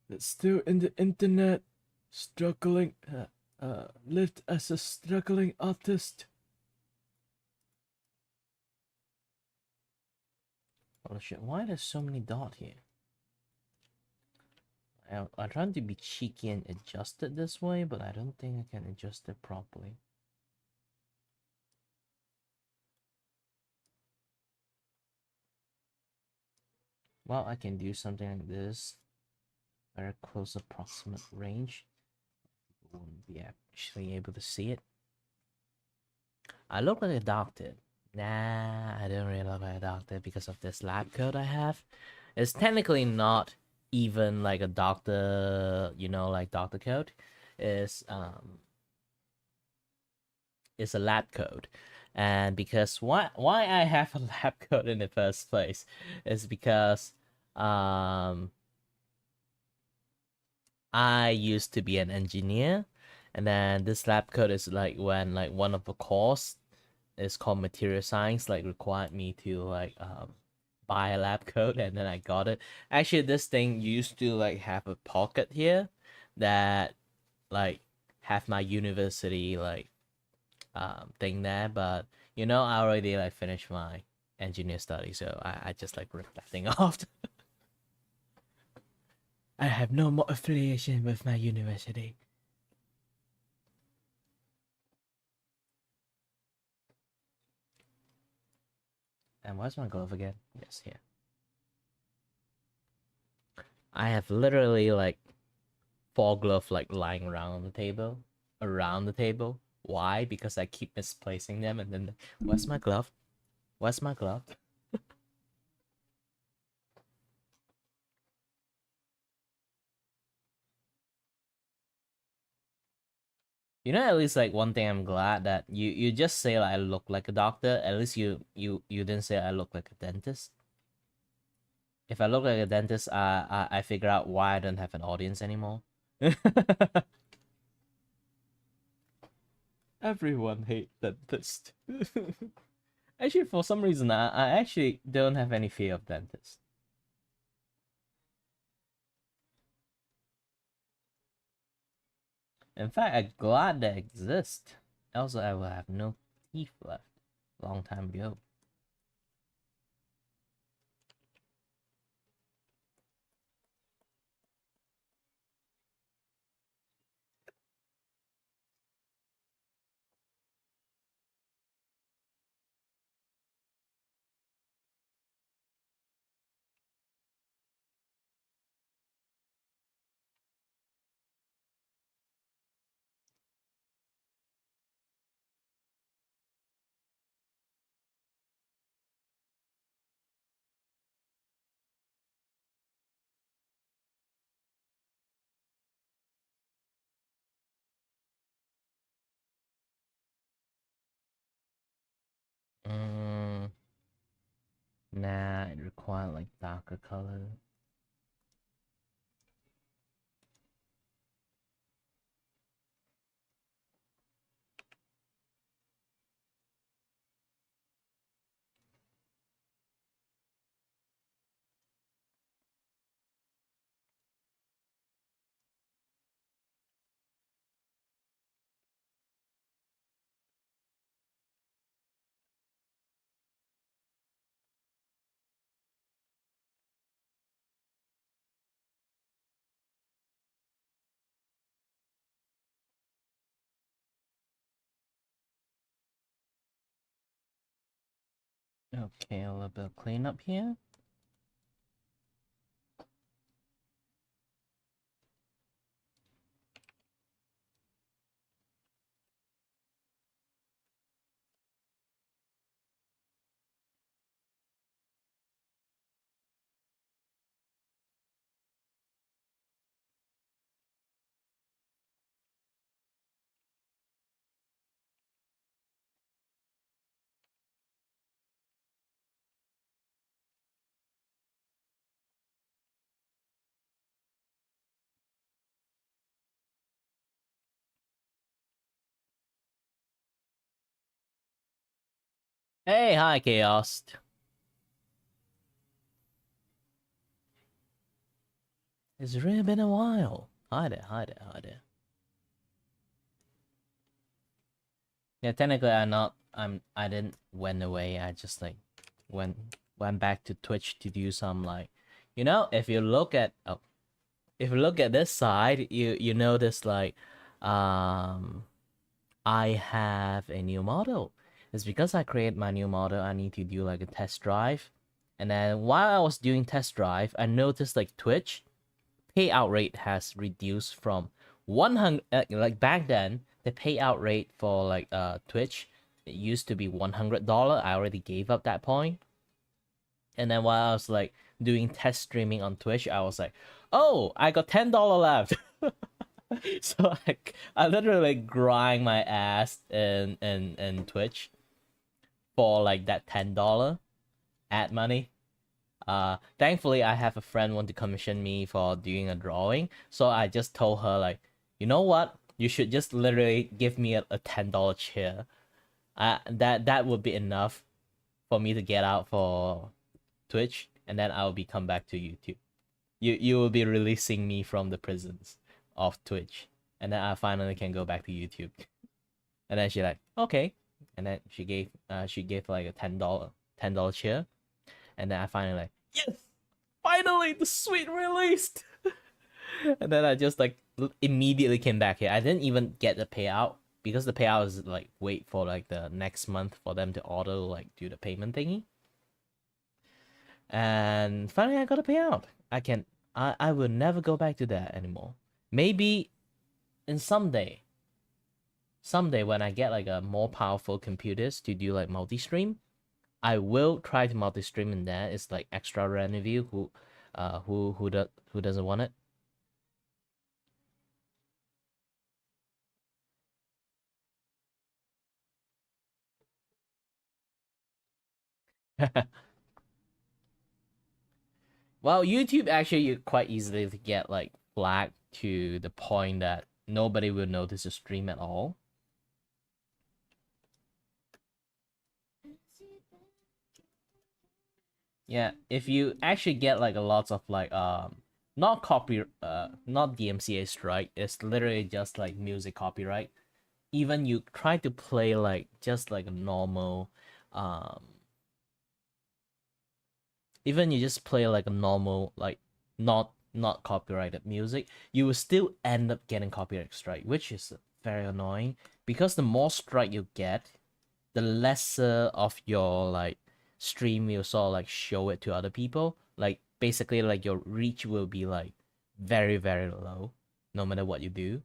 Speaker 1: that's still in the internet, struggling, lived as a struggling artist. Oh shit! Why there's so many dots here? I'm trying to be cheeky and adjust it this way, but I don't think I can adjust it properly. Well, I can do something like this. Very close approximate range. won't be actually able to see it. I look like a doctor. Nah, I don't really look like a doctor because of this lab coat I have. It's technically not even like a doctor, like doctor coat. It's it's a lab coat. And because why I have a lab coat in the first place is because I used to be an engineer, and then this lab coat is like when like one of the course is called material science, like required me to like buy a lab coat, and then I got it. Actually, this thing used to like have a pocket here that like have my university like thing there, but I already like finished my engineer study, so I just like ripped that thing off. I have no more affiliation with my university. And where's my glove again? Yes, here. I have literally like 4 gloves like lying around the table. Around the table. Why? Because I keep misplacing them, and then where's my glove? Where's my glove? At least like one thing I'm glad that you just say like I look like a doctor. At least you didn't say I look like a dentist. If I look like a dentist, I figure out why I don't have an audience anymore. Everyone hate dentist. Actually, for some reason, I actually don't have any fear of dentists. In fact, I'm glad they exist. Else I will have no teeth left. Long time ago. Mm, nah, it requires like darker color. Okay, a little bit of cleanup here. Hey, hi, Chaos. It's really been a while. Hi there, hi there, hi there. Yeah, technically, I didn't went away. I just like went back to Twitch to do some like, if you look at if you look at this side, you notice like, I have a new model. It's because I create my new model. I need to do like a test drive, and then while I was doing test drive, I noticed like Twitch payout rate has reduced from 100 like back then the payout rate for like Twitch, it used to be $100. I already gave up that point. And then while I was like doing test streaming on Twitch, I was like, oh, I got $10 left. So I literally grind my ass in Twitch for like that $10 ad money. Thankfully I have a friend want to commission me for doing a drawing, so I just told her like, you know what, you should just literally give me a $10 chair. That would be enough for me to get out for Twitch, and then I'll be come back to YouTube. You will be releasing me from the prisons of Twitch, and then I finally can go back to YouTube. And then she like, okay, and then she gave like a $10 chair, and then I finally like, yes, finally the sweet released. And then I just like immediately came back here. I didn't even get the payout because the payout is like wait for like the next month for them to order like do the payment thingy. And finally I got a payout. I will never go back to that anymore. Maybe in someday when I get like a more powerful computers to do like multi-stream, I will try to multi-stream in there. It's like extra revenue. Who doesn't want it? Well, YouTube actually you quite easily to get like flagged to the point that nobody will notice the stream at all. Yeah, if you actually get like a lots of like not not DMCA strike, it's literally just like music copyright. Even you try to play like just like a normal even you just play like a normal like not copyrighted music, you will still end up getting copyright strike, which is very annoying because the more strike you get, the lesser of your like stream will sort of like show it to other people. Like basically like your reach will be like very very low no matter what you do.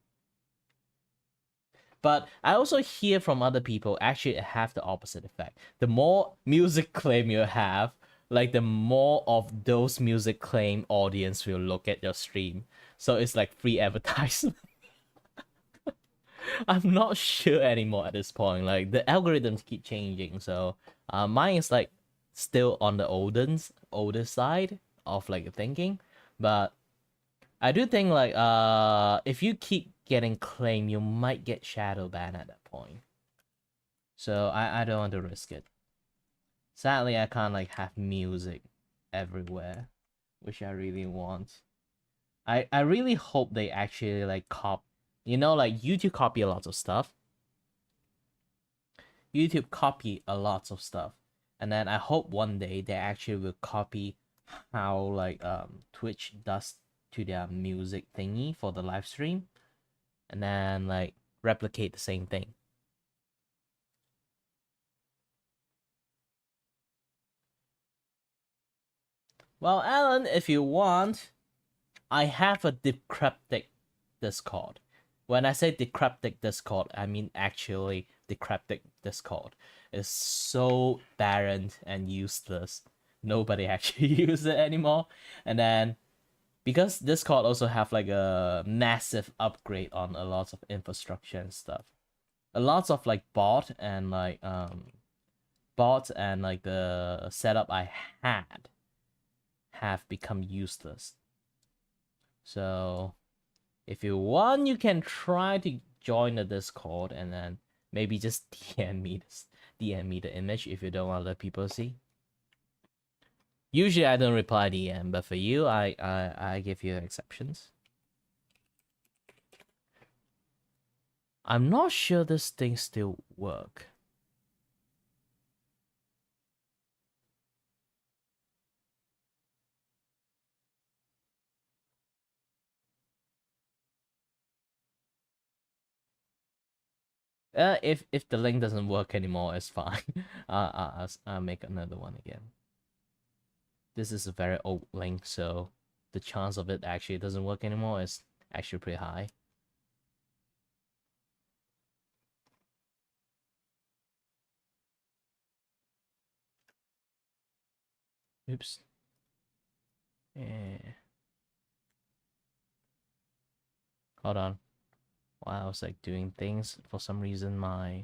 Speaker 1: But I also hear from other people actually have the opposite effect. The more music claim you have, like the more of those music claim audience will look at your stream. So it's like free advertisement. I'm not sure anymore at this point. Like the algorithms keep changing, so mine is like still on the older side of like thinking, but I do think like if you keep getting claim, you might get shadow ban at that point. So I don't want to risk it. Sadly, I can't like have music everywhere, which I really want. I really hope they actually like like YouTube copy a lot of stuff. YouTube copy a lot of stuff, and then I hope one day they actually will copy how like Twitch does to their music thingy for the live stream, and then like replicate the same thing. Well, Alan, if you want, I have a decryptic Discord. When I say decryptic Discord, I mean actually decryptic Discord. It's so barren and useless. Nobody actually uses it anymore. And then because Discord also have like a massive upgrade on a lot of infrastructure and stuff. A lot of like bots and like the setup I had have become useless. So if you want, you can try to join the Discord and then maybe just DM me the image if you don't want to let people see. Usually I don't reply DM, but for you, I give you exceptions. I'm not sure this thing still work. If the link doesn't work anymore, it's fine. I'll make another one again. This is a very old link, so the chance of it actually doesn't work anymore is actually pretty high. Oops. Yeah. Hold on. While I was like doing things, for some reason my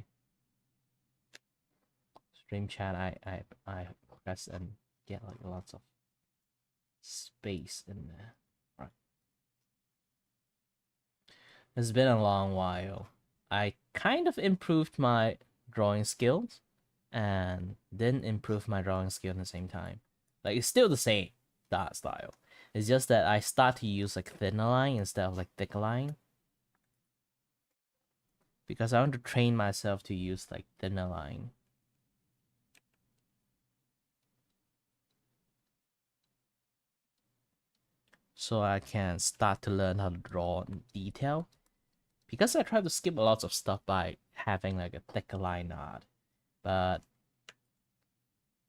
Speaker 1: stream chat I press and get like lots of space in there. Right. It's been a long while. I kind of improved my drawing skills and didn't improve my drawing skill at the same time. Like it's still the same art style. It's just that I start to use like thinner line instead of like thicker line. Because I want to train myself to use like thinner line. So I can start to learn how to draw in detail. Because I try to skip a lot of stuff by having like a thicker line art. But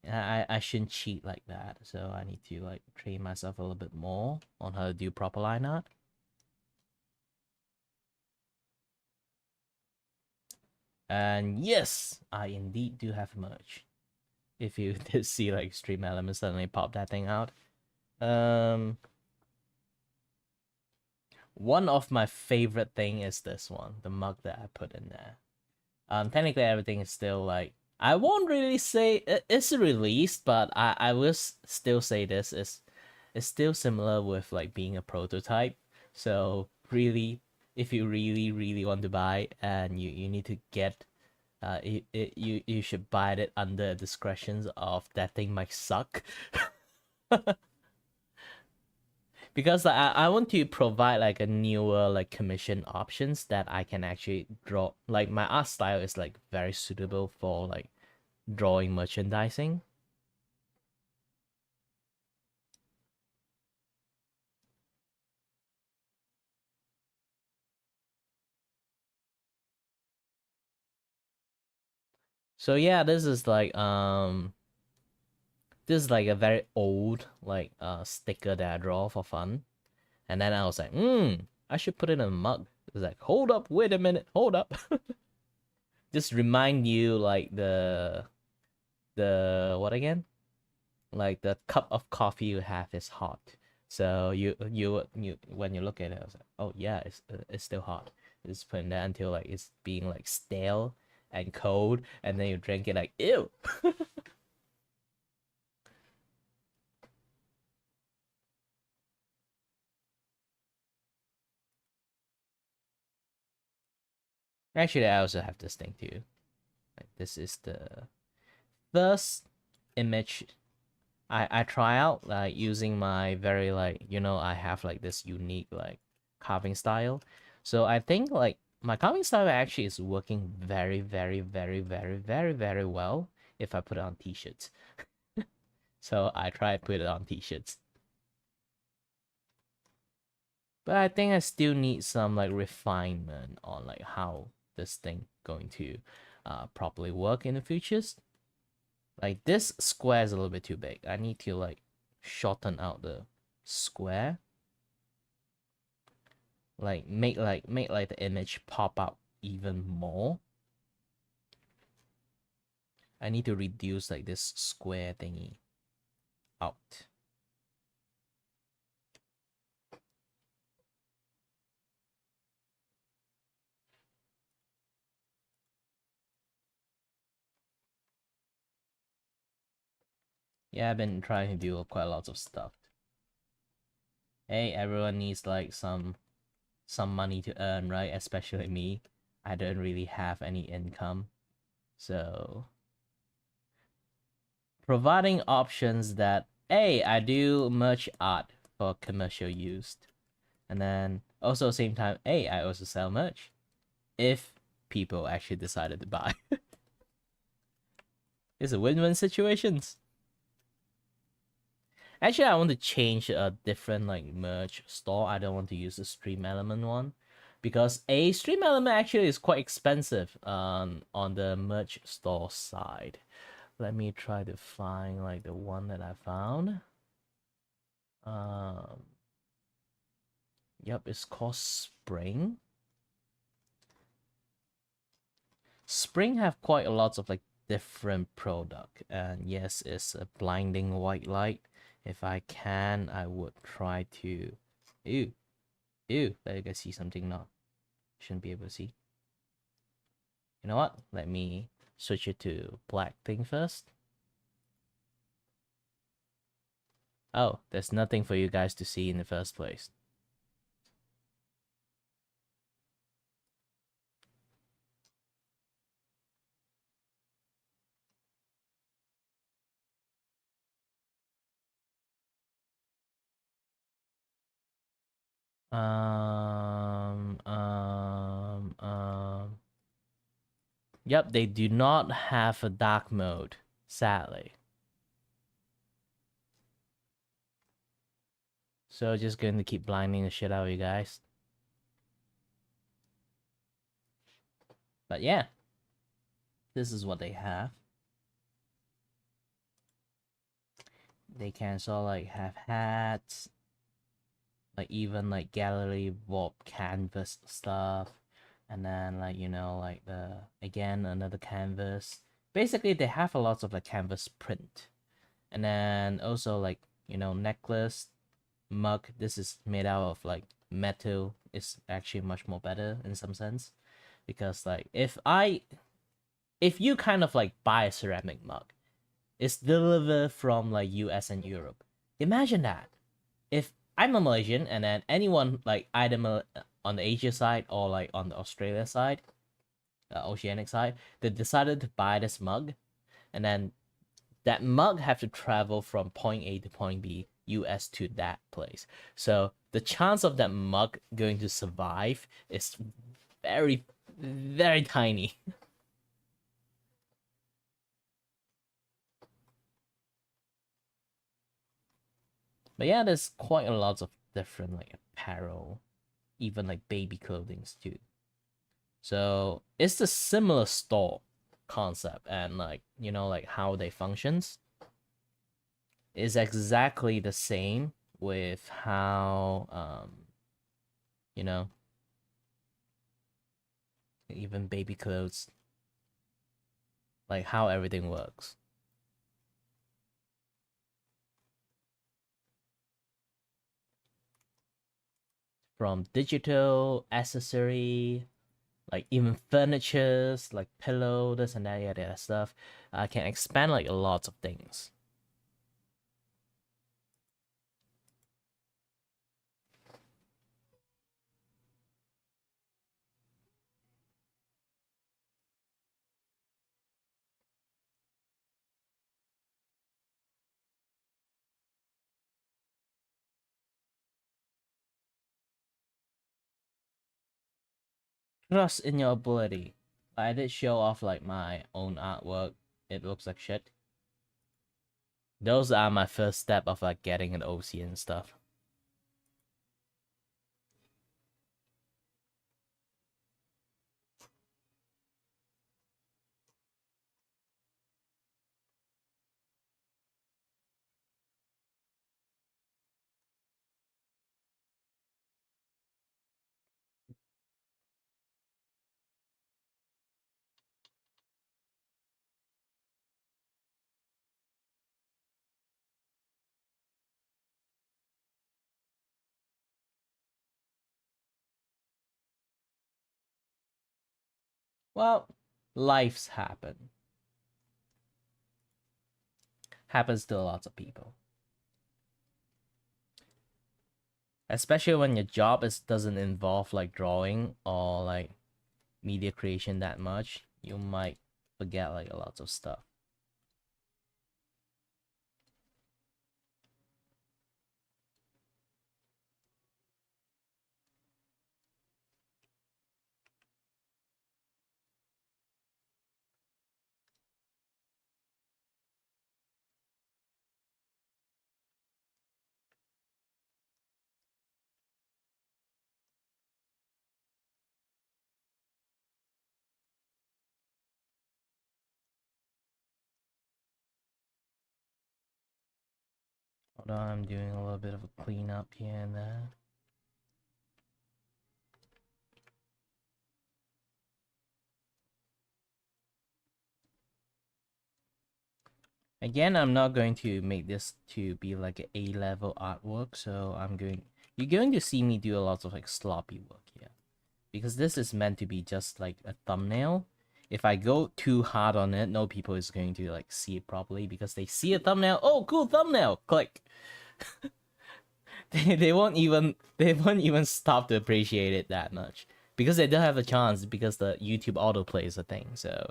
Speaker 1: I shouldn't cheat like that. So I need to like train myself a little bit more on how to do proper line art. And yes, I indeed do have merch. If you did see like Stream Elements suddenly pop that thing out. One of my favorite thing is this one, the mug that I put in there. Technically everything is still like, I won't really say it's released, but I will still say this is it's still similar with like being a prototype. So really, if you really want to buy and you need to get you should buy it under discretions of that thing might suck. Because I want to provide like a newer like commission options that I can actually draw. Like my art style is like very suitable for like drawing merchandising. So yeah, this is like a very old like sticker that I draw for fun. And then I was like, I should put it in a mug. It's like, hold up, wait a minute, hold up. Just remind you like the what again? Like the cup of coffee you have is hot. So you when you look at it, I was like, oh yeah, it's still hot. Just putting that until like it's being like stale and cold, and then you drink it like ew. Actually, I also have this thing too. Like this is the first image I try out like using my very like I have like this unique like carving style. So I think like my carving style actually is working very well if I put it on t-shirts. So I try to put it on t-shirts. But I think I still need some like refinement on like how this thing going to properly work in the futures. Like this square is a little bit too big. I need to like shorten out the square. Like make the image pop out even more. I need to reduce like this square thingy out. Yeah, I've been trying to do quite a lot of stuff. Hey, everyone needs like some money to earn, right? Especially me. I don't really have any income. So providing options that hey, I do merch art for commercial use. And then also same time, hey, I also sell merch. If people actually decided to buy. It's a win-win situations. Actually, I want to change a different like merch store. I don't want to use the Stream Element one. Because a Stream Element actually is quite expensive on the merch store side. Let me try to find like the one that I found. Um Yep, it's called Spring. Spring have quite a lot of like different product. And yes, it's a blinding white light. If I can, I would try to. Ew, ew. Let you guys see something now. Shouldn't be able to see. You know what? Let me switch it to black thing first. Oh, there's nothing for you guys to see in the first place. Um, um, um. Yep, they do not have a dark mode, sadly. So just going to keep blinding the shit out of you guys. But yeah, this is what they have. They can sort of like have hats, like even like gallery warp canvas stuff, and then like like the again another canvas. Basically, they have a lot of like canvas print, and then also like necklace, mug. This is made out of like metal. It's actually much more better in some sense, because like if you kind of like buy a ceramic mug, it's delivered from like US and Europe. Imagine that. If I'm a Malaysian and then anyone like either on the Asia side or like on the Australia side, oceanic side, they decided to buy this mug, and then that mug have to travel from point A to point B, US to that place. So the chance of that mug going to survive is very, very tiny. But yeah, there's quite a lot of different like apparel, even like baby clothing too. So it's a similar store concept, and like like how they functions is exactly the same with how you know even baby clothes, like how everything works. From digital accessory, like even furnitures, like pillow, this and that, yeah, that stuff. I can expand like a lot of things. Trust in your ability. I did show off like my own artwork. It looks like shit. Those are my first step of like getting an OC and stuff. Well, life's happen. Happens to lots of people. Especially when your job doesn't involve like drawing or like media creation that much, you might forget like a lot of stuff. Hold on, I'm doing a little bit of a cleanup here and there. Again, I'm not going to make this to be like an A-level artwork, so you're going to see me do a lot of like sloppy work here. Because this is meant to be just like a thumbnail. If I go too hard on it, no people is going to like see it properly because they see a thumbnail. Oh, cool thumbnail! Click. They won't even stop to appreciate it that much because they don't have a chance because the YouTube autoplay is a thing. So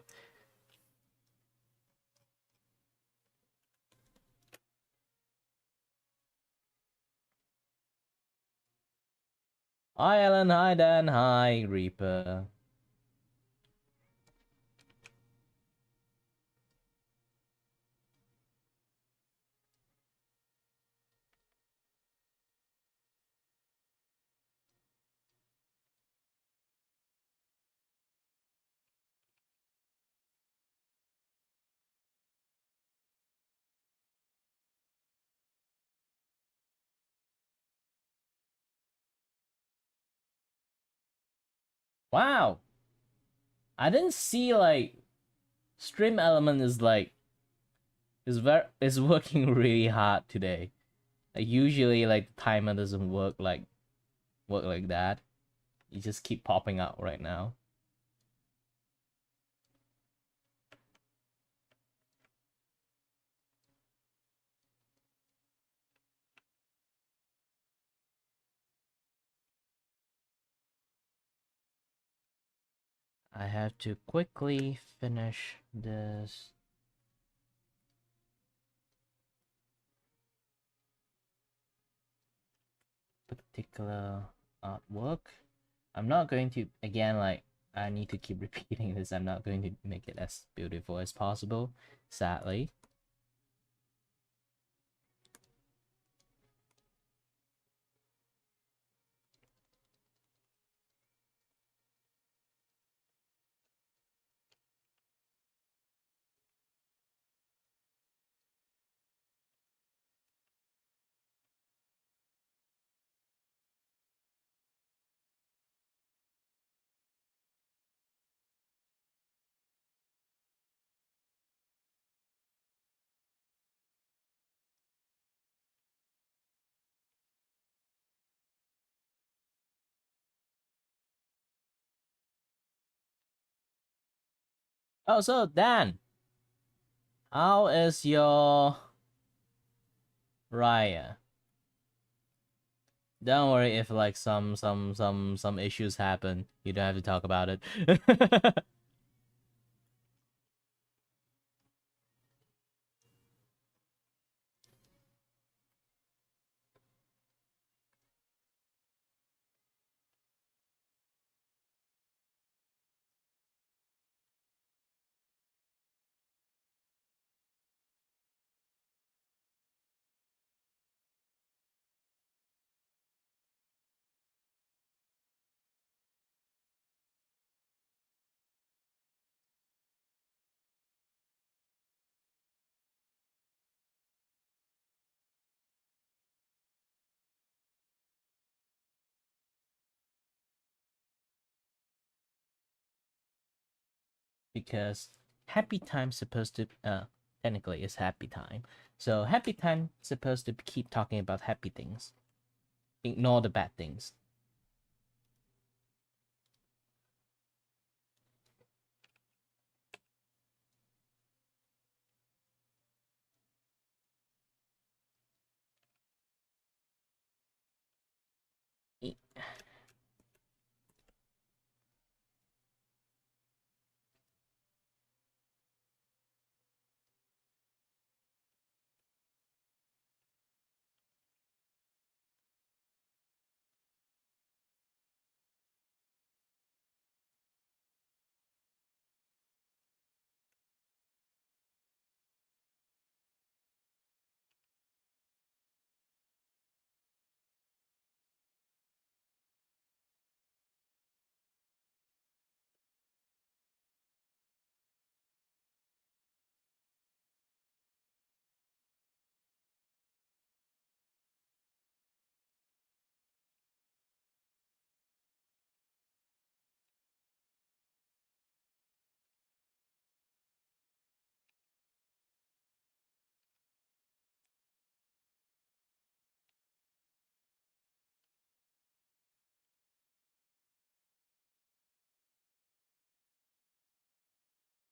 Speaker 1: hi Ellen, hi Dan, hi Reaper. Wow, I didn't see like stream element is working really hard today. Like usually like the timer doesn't work like that. You just keep popping out right now. I have to quickly finish this particular artwork. I'm not going to, again, like, I need to keep repeating this. I'm not going to make it as beautiful as possible, sadly. Oh, so Dan, how is your Raya? Don't worry if like some issues happen. You don't have to talk about it. Because happy time supposed to technically is happy time. So happy time supposed to keep talking about happy things. Ignore the bad things.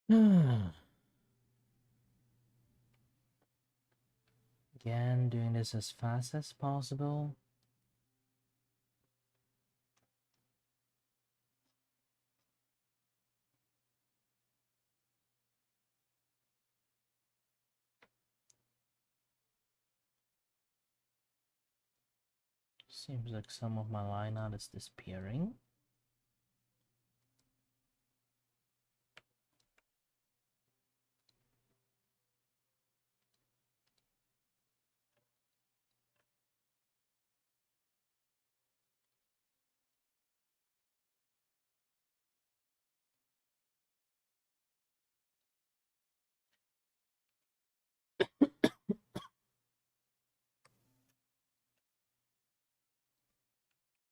Speaker 1: Again, doing this as fast as possible. Seems like some of my line art is disappearing.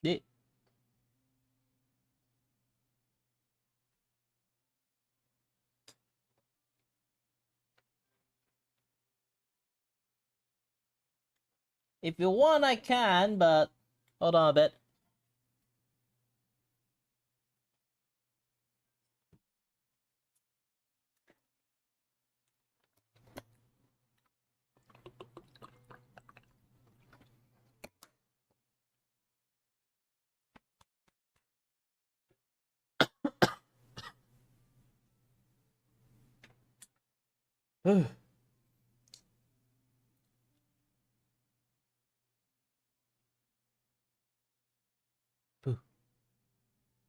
Speaker 1: It, if you want, I can, but hold on a bit.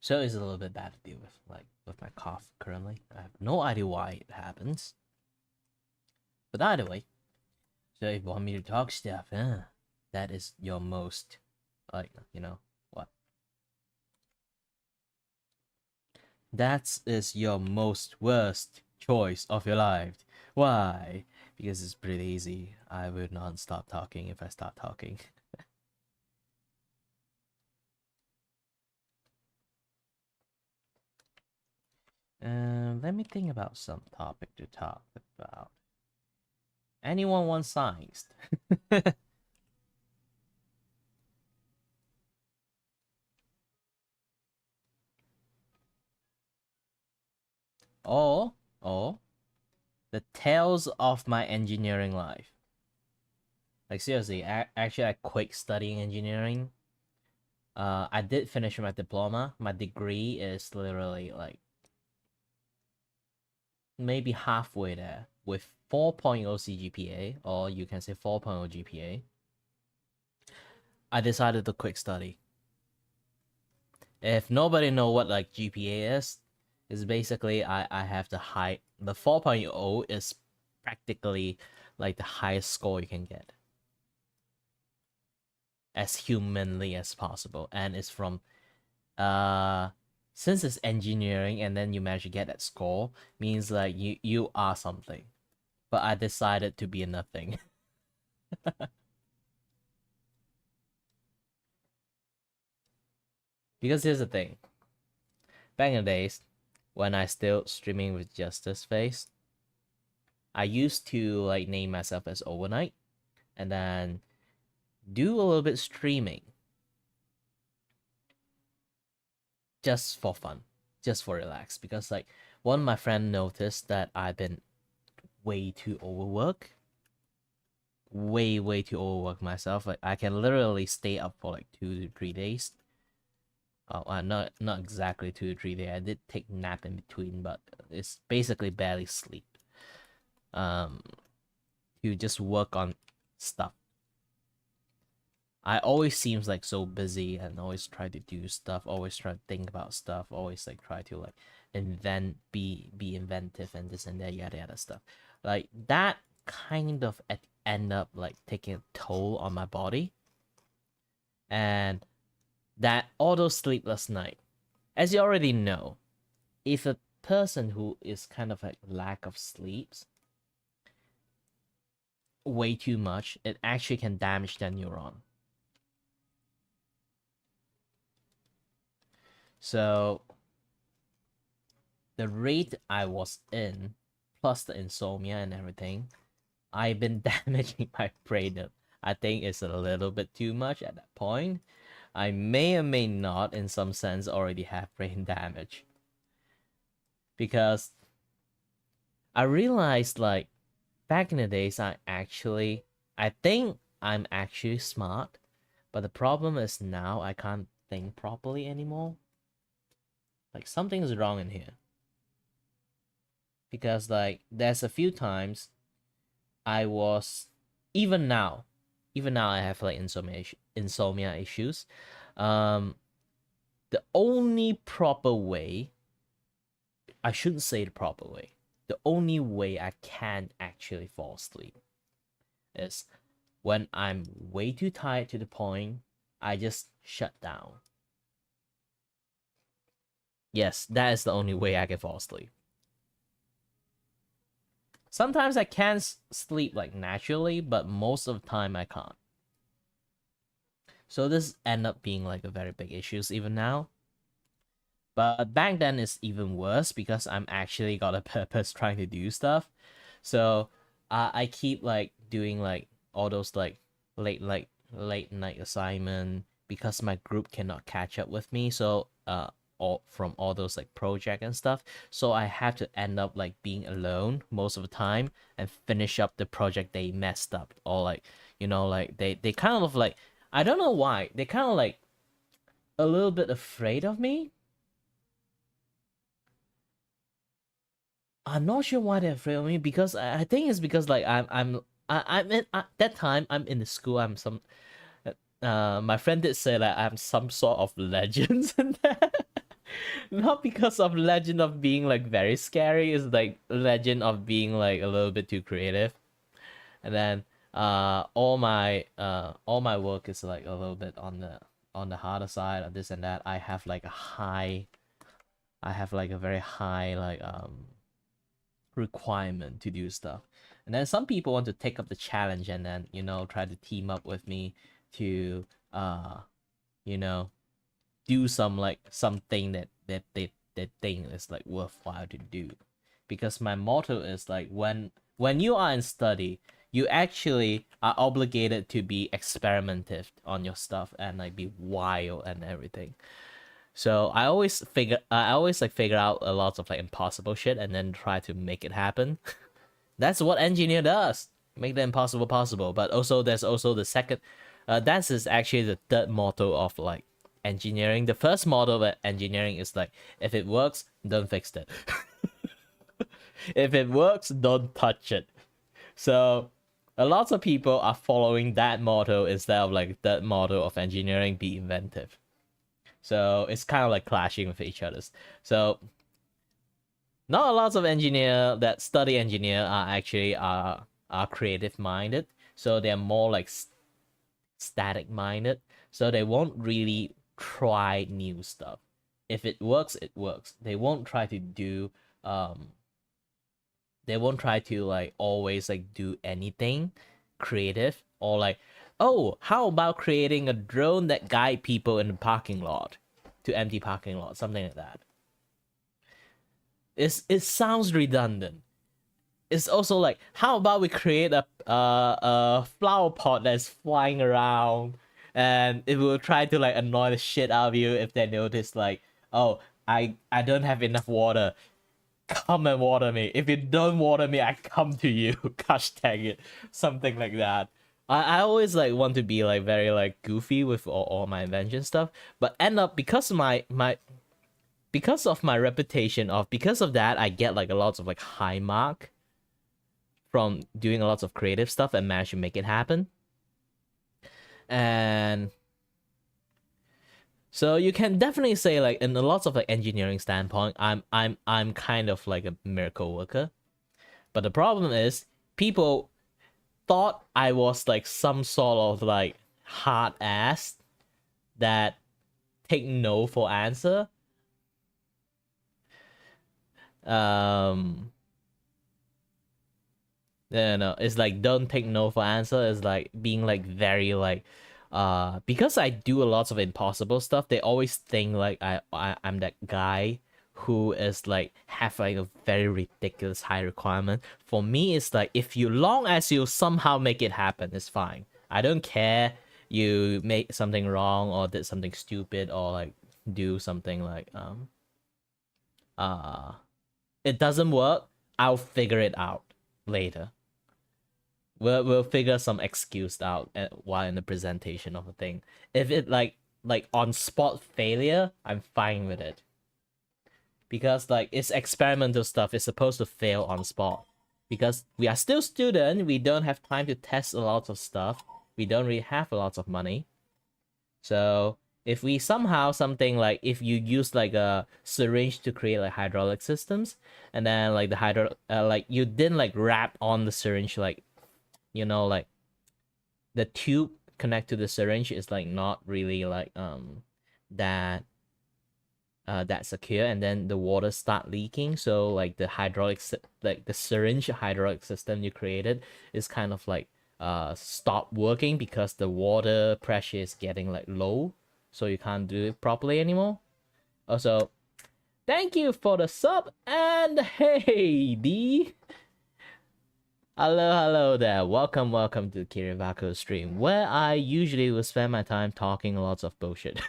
Speaker 1: So it's a little bit bad to deal with, like with my cough currently. I have no idea why it happens. But either way, so if you want me to talk stuff, that is your most, like, what? That is your most worst choice of your life. Why? Because it's pretty easy. I would not stop talking if I start talking. Let me think about some topic to talk about. Anyone want science? or the tales of my engineering life. Like seriously, actually, I quit studying engineering. I did finish my diploma. My degree is literally like maybe halfway there with 4.0 CGPA, or you can say 4.0 GPA. I decided to quit study. If nobody know what like GPA is basically I have to high the 4.0 is practically like the highest score you can get as humanly as possible, and it's from since it's engineering and then you manage to get that score means like you are something. But I decided to be a nothing. Because here's the thing, back in the days when I still streaming with Justice Face, I used to like name myself as Overnight and then do a little bit streaming just for fun, just for relax. Because like one of my friend noticed that I've been way too overwork, way too overwork myself. Like I can literally stay up for like 2 to 3 days. Oh, not exactly 2 to 3 days. I did take nap in between, but it's basically barely sleep. Um, to just work on stuff. I always seems like so busy and always try to do stuff, always try to think about stuff, always like try to like be inventive and this and that yada stuff. Like that kind of end up like taking a toll on my body, and that all those sleepless night. As you already know, if a person who is kind of like lack of sleeps way too much, it actually can damage their neuron. So the rate I was in, plus the insomnia and everything, I've been damaging my brain. I think it's a little bit too much at that point. I may or may not, in some sense, already have brain damage. Because I realized like back in the days I think I'm actually smart, but the problem is now I can't think properly anymore. Like something's wrong in here. Because like there's a few times I was even now, I have like insomnia issues. Um the only proper way, I shouldn't say the proper way. The only way I can actually fall asleep is when I'm way too tired to the point I just shut down. Yes, that is the only way I can fall asleep. Sometimes I can sleep like naturally, but most of the time I can't. So this end up being like a very big issue even now. But back then it's even worse because I'm actually got a purpose trying to do stuff. So I keep like doing like all those late night assignment because my group cannot catch up with me. So all from all those like project and stuff. So I have to end up like being alone most of the time and finish up the project they messed up, or like like they kind of like, I don't know why they kind of like a little bit afraid of me. I'm not sure why they're afraid of me, because I think it's because like I'm in at that time I'm in the school. I'm some my friend did say that I'm some sort of legend in that. Not because of legend of being like very scary, it's like legend of being like a little bit too creative. And then all my work is like a little bit on the harder side of this and that. I have like a very high like requirement to do stuff. And then some people want to take up the challenge and then, try to team up with me to you know, do some like something that thing is like worthwhile to do. Because my motto is like when you are in study, you actually are obligated to be experimentative on your stuff and like be wild and everything. So I always like figure out a lot of like impossible shit and then try to make it happen. That's what engineer does. Make the impossible possible. But also there's also the second that is actually the third motto of like engineering. The first motto of engineering is like, if it works, don't fix it. If it works, don't touch it. So a lot of people are following that motto instead of like that motto of engineering, be inventive. So it's kind of like clashing with each other's. So not a lot of engineer that study engineer are actually are creative minded. So they're more like static minded. So they won't really try new stuff. If it works, it works. They won't try to do they won't try to like always like do anything creative, or like, oh, how about creating a drone that guide people in the parking lot to empty parking lot, something like that. It sounds redundant. It's also like, how about we create a flower pot that's flying around, and it will try to like annoy the shit out of you if they notice like, oh, I don't have enough water, come and water me. If you don't water me, I come to you. Gosh dang it. Something like that. I always like want to be like very like goofy with all my invention stuff, but end up because of my reputation of because of that I get like a lot of like high mark from doing a lot of creative stuff and manage to make it happen. And so you can definitely say like in a lot of like engineering standpoint, I'm kind of like a miracle worker. But the problem is people thought I was like some sort of like hard ass that take no for answer. Um no, it's like don't take no for answer. It's like being like very like because I do a lot of impossible stuff, they always think like I'm that guy who is like have like a very ridiculous high requirement. For me it's like, if you long as you somehow make it happen, it's fine. I don't care you make something wrong or did something stupid or like do something like uh it doesn't work. I'll figure it out later. We'll figure some excuse out while in the presentation of a thing. If it like on spot failure, I'm fine with it. Because like it's experimental stuff, it's supposed to fail on spot. Because we are still student, we don't have time to test a lot of stuff. We don't really have a lot of money. So if we somehow something like if you use like a syringe to create like hydraulic systems, and then like the like you didn't like wrap on the syringe like, you know, like the tube connect to the syringe is like not really like that that secure, and then the water start leaking, so like like the syringe hydraulic system you created is kind of like stop working because the water pressure is getting like low, so you can't do it properly anymore. Also, thank you for the sub, and hey D, hello there, welcome to the Kiray Vacuo stream, where I usually will spend my time talking lots of bullshit.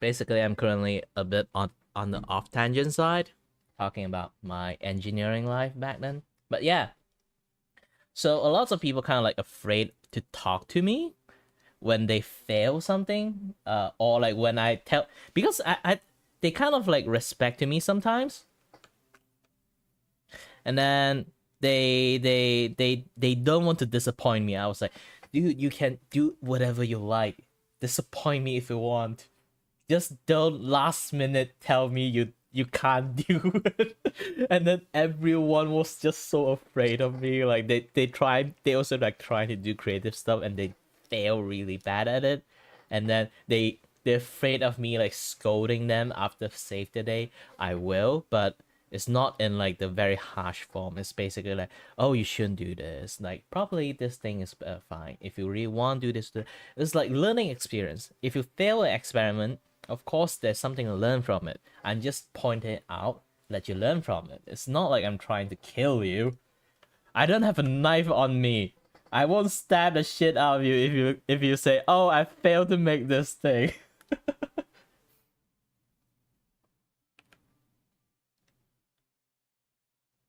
Speaker 1: Basically, I'm currently a bit on the off tangent side, talking about my engineering life back then. But yeah, so a lot of people kind of like afraid to talk to me when they fail something, or like when I tell, because I they kind of like respect me sometimes, and then they don't want to disappoint me. I was like, dude, you can do whatever you like, disappoint me if you want, just don't last minute tell me you can't do it. And then everyone was just so afraid of me. Like they also like trying to do creative stuff and they fail really bad at it. And then they're afraid of me like scolding them after save the day. I will, but it's not in like the very harsh form. It's basically like, oh, you shouldn't do this. Like probably this thing is fine. If you really want to do this, it's like learning experience. If you fail an experiment, of course, there's something to learn from it. I'm just pointing it out, let you learn from it. It's not like I'm trying to kill you. I don't have a knife on me. I won't stab the shit out of you if you say, oh, I failed to make this thing.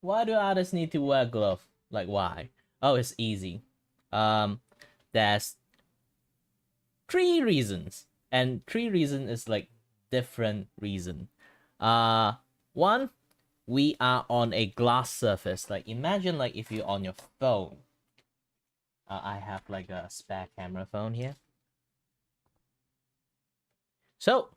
Speaker 1: Why do artists need to wear gloves? Like why? Oh, it's easy. There's 3 reasons. And 3 reasons is like different reason. One, we are on a glass surface. Like imagine like if you're on your phone. I have like a spare camera phone here. So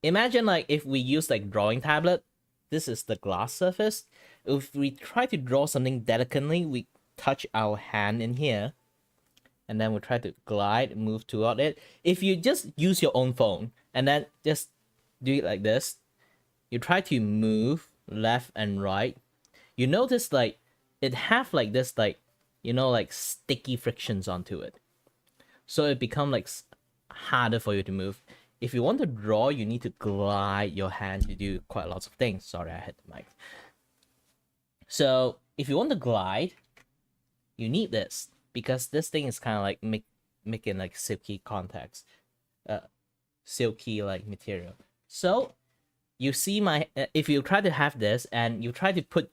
Speaker 1: imagine like if we use like drawing tablet, this is the glass surface. If we try to draw something delicately, we touch our hand in here, and then we try to glide, move toward it. If you just use your own phone and then just do it like this, you try to move left and right, you notice like it have like this like, you know, like sticky frictions onto it. So it become like harder for you to move. If you want to draw, you need to glide your hand to do quite lots of things. Sorry, I hit the mic. So if you want to glide, you need this, because this thing is kind of like making like silky contacts, silky like material. So you see my, if you try to have this and you try to put,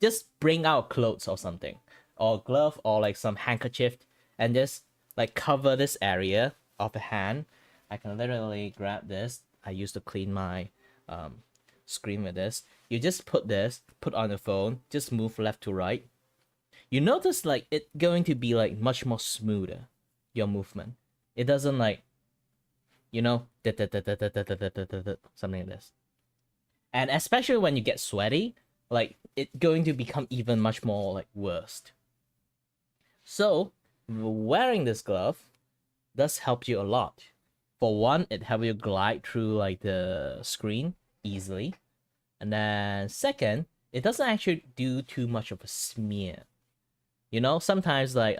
Speaker 1: just bring out clothes or something, or glove or like some handkerchief, and just like cover this area of the hand. I can literally grab this. I used to clean my screen with this. You just put on the phone, just move left to right. You notice like it going to be like much more smoother, your movement. It doesn't like, you know, something like this. And especially when you get sweaty, like it going to become even much more like worse. So wearing this glove does help you a lot. For one, it helps you glide through like the screen easily. And then second, it doesn't actually do too much of a smear. You know, sometimes like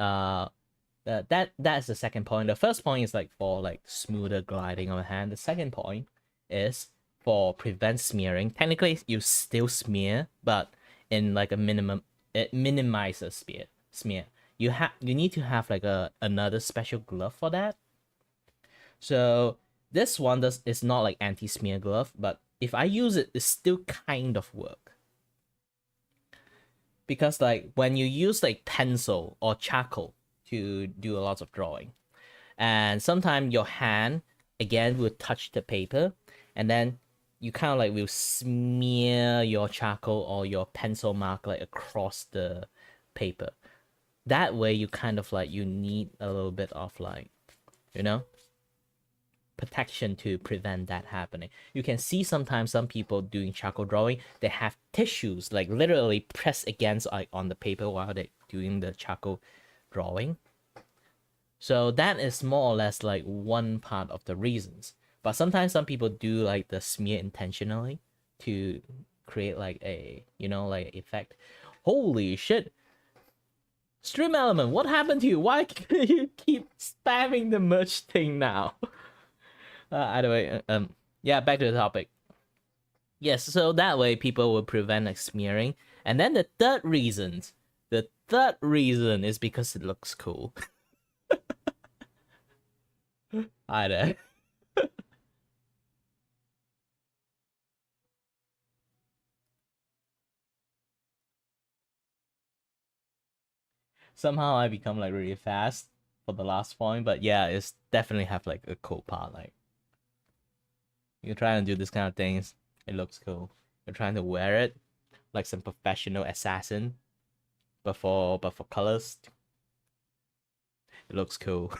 Speaker 1: that's the second point. The first point is like for like smoother gliding of the hand. The second point is for prevent smearing. Technically you still smear, but in like a minimum, it minimizes smear. You need to have like another special glove for that. So This one is not like anti-smear glove, but if I use it, it still kind of work. Because like when you use like pencil or charcoal to do a lot of drawing, and sometimes your hand again will touch the paper, and then you kind of like will smear your charcoal or your pencil mark like across the paper. That way you kind of like you need a little bit of like, you know, protection to prevent that happening. You can see sometimes some people doing charcoal drawing, they have tissues like literally pressed against like on the paper while they're doing the charcoal drawing. So that is more or less like one part of the reasons. But sometimes some people do like the smear intentionally to create like a, you know, like effect. Holy shit. Stream Element, what happened to you? Why can you keep spamming the merch thing now? Either way, yeah, back to the topic. Yes, so that way people will prevent like smearing. And then the third reason is because it looks cool. Either. Somehow I become like really fast for the last point, but yeah, it's definitely have like a cool part. Like you're trying to do this kind of things, it looks cool. You're trying to wear it like some professional assassin, but for colors, it looks cool.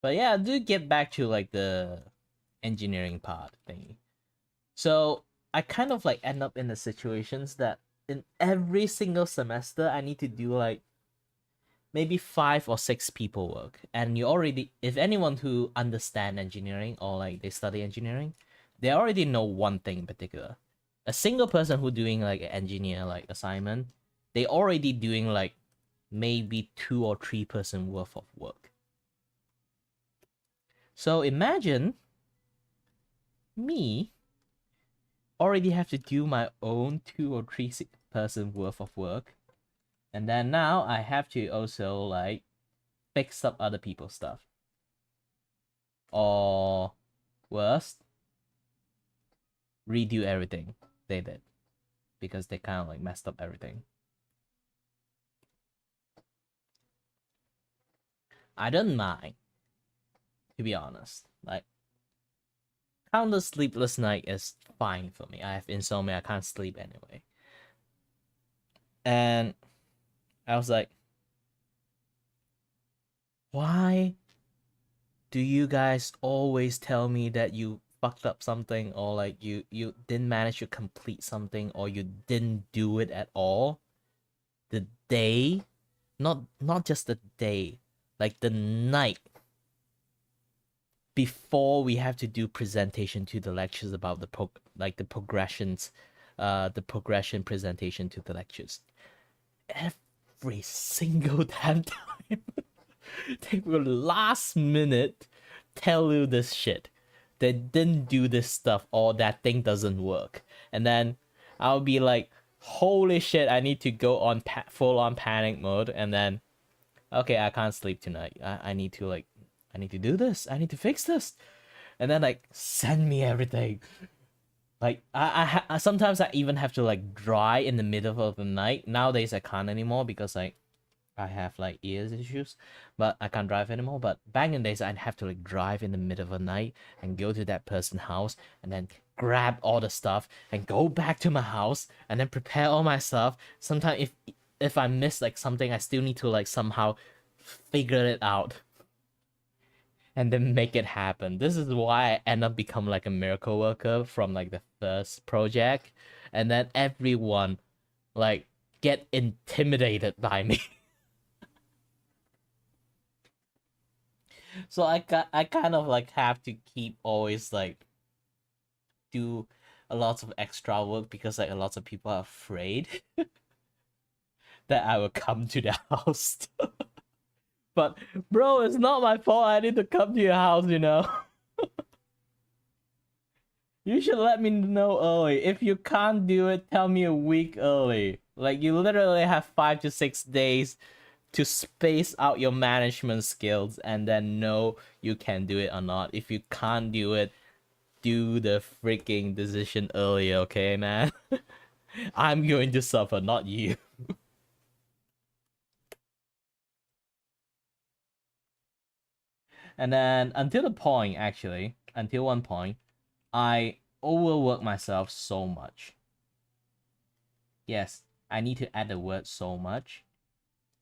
Speaker 1: But yeah, do get back to like the engineering part thingy. So I kind of like end up in the situations that in every single semester I need to do like maybe 5 or 6 people work. And you already, if anyone who understand engineering or like they study engineering, they already know one thing in particular. A single person who doing like an engineer like assignment, they already doing like maybe 2 or 3 person worth of work. So imagine me already have to do my own 2 or 3 person worth of work, and then now I have to also like fix up other people's stuff, or worse, redo everything they did because they kind of like messed up everything. I don't mind, to be honest. Like countless sleepless night is fine for me. I have insomnia, I can't sleep anyway. And I was like, why do you guys always tell me that you fucked up something, or like you didn't manage to complete something, or you didn't do it at all the day, not just the day, like the night before we have to do presentation to the lectures about the progressions, the progression presentation to the lectures. Every single damn time they will last minute tell you this shit. They didn't do this stuff, or that thing doesn't work. And then I'll be like, holy shit, I need to go on full on panic mode. And then, okay, I can't sleep tonight. I need to like, I need to do this. I need to fix this. And then like, send me everything. Like I sometimes I even have to like dry in the middle of the night. Nowadays I can't anymore because like I have like ears issues, but I can't drive anymore. But back in the days, I'd have to like drive in the middle of the night and go to that person's house and then grab all the stuff and go back to my house and then prepare all my stuff. Sometimes if I miss like something, I still need to like somehow figure it out and then make it happen. This is why I end up become like a miracle worker from like the first project, and then everyone like get intimidated by me. So I kind of like have to keep always like do a lot of extra work because like a lot of people are afraid that I will come to the house. But bro, it's not my fault. I need to come to your house, you know. You should let me know early. If you can't do it, tell me a week early. Like, you literally have 5 to 6 days to space out your management skills and then know you can do it or not. If you can't do it, do the freaking decision early, okay, man? I'm going to suffer, not you. And then until one point, I overwork myself so much. Yes, I need to add the word so much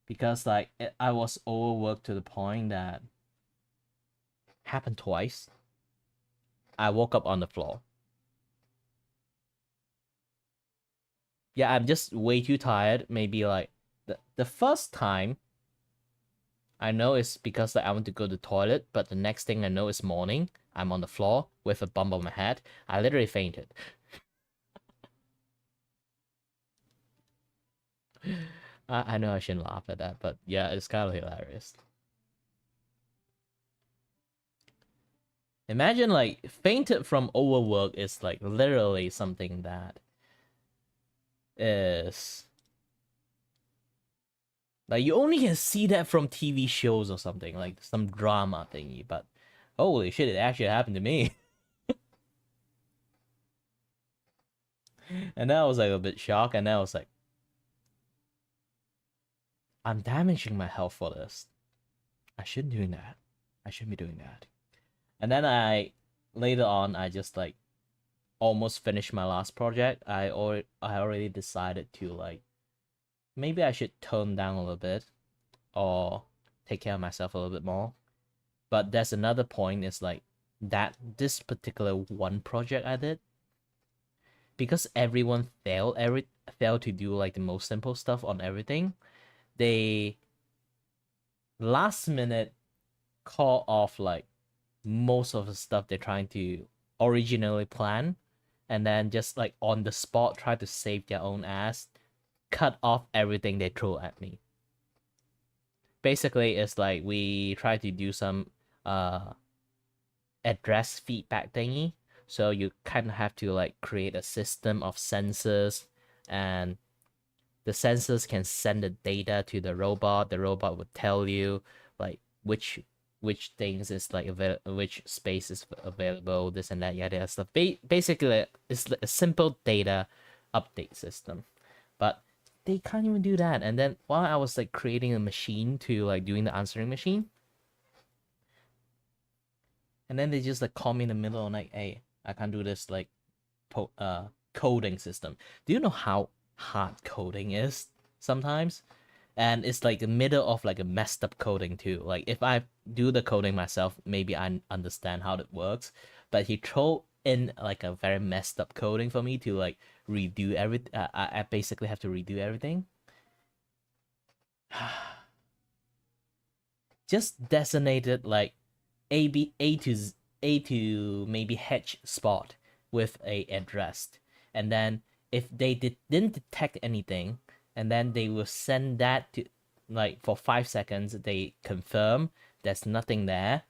Speaker 1: because like I was overworked to the point that happened twice. I woke up on the floor. Yeah, I'm just way too tired. Maybe like the first time I know it's because like I want to go to the toilet, but the next thing I know is morning. I'm on the floor with a bump on my head. I literally fainted. I know I shouldn't laugh at that, but yeah, it's kind of hilarious. Imagine like fainted from overwork is like literally something that is like you only can see that from TV shows or something, like some drama thingy, but holy shit, it actually happened to me. And then I was like a bit shocked, and then I was like, I'm damaging my health for this. I shouldn't be doing that. I shouldn't be doing that. And then later on I just like almost finished my last project. I already decided to like maybe I should tone down a little bit or take care of myself a little bit more. But there's another point is like that this particular one project I did, because everyone failed to do like the most simple stuff on everything, they last minute call off like most of the stuff they're trying to originally plan, and then just like on the spot try to save their own ass, cut off everything they throw at me. Basically, it's like we try to do some address feedback thingy. So you kind of have to like create a system of sensors, and the sensors can send the data to the robot. The robot would tell you like which things is like which space is available, this and that, yada stuff. Basically, it's a simple data update system, but they can't even do that. And then while I was like creating a machine to like doing the answering machine, and then they just like call me in the middle and like, hey, I can't do this like coding system. Do you know how hard coding is sometimes? And it's like the middle of like a messed up coding too. Like if I do the coding myself, maybe I understand how it works, but he throw in like a very messed up coding for me to like redo everything. I basically have to redo everything. Just designated like A to maybe H spot with a address, and then if they didn't detect anything, and then they will send that to like for 5 seconds they confirm there's nothing there,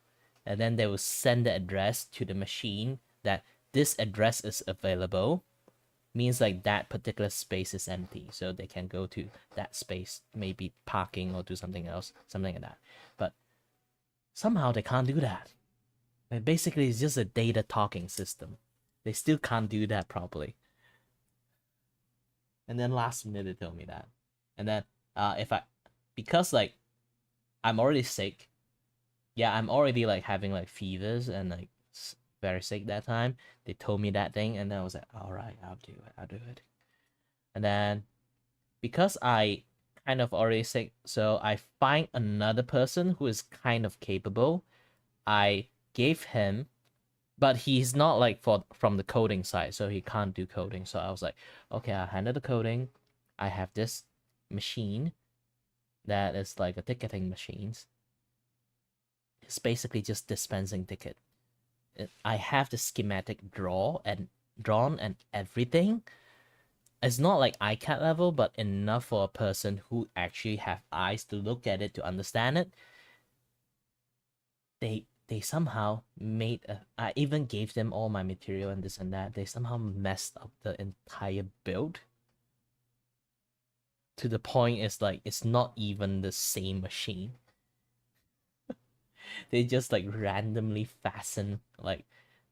Speaker 1: and then they will send the address to the machine that this address is available, means like that particular space is empty, so they can go to that space, maybe parking or do something else, something like that. But somehow they can't do that. And basically it's just a data talking system. They still can't do that properly. And then last minute they told me that. And then because like I'm already sick. Yeah, I'm already like having like fevers and like very sick that time. They told me that thing, and then I was like, all right, I'll do it. And then because I kind of already sick, so I find another person who is kind of capable. I gave him, but he's not like from the coding side, so he can't do coding. So I was like, okay, I'll handle the coding. I have this machine that is like a ticketing machines. It's basically just dispensing ticket. I have the schematic drawn and everything. It's not like iCAD level, but enough for a person who actually have eyes to look at it to understand it. they somehow made I even gave them all my material and this and that. They somehow messed up the entire build to the point it's like it's not even the same machine. They just like randomly fasten, like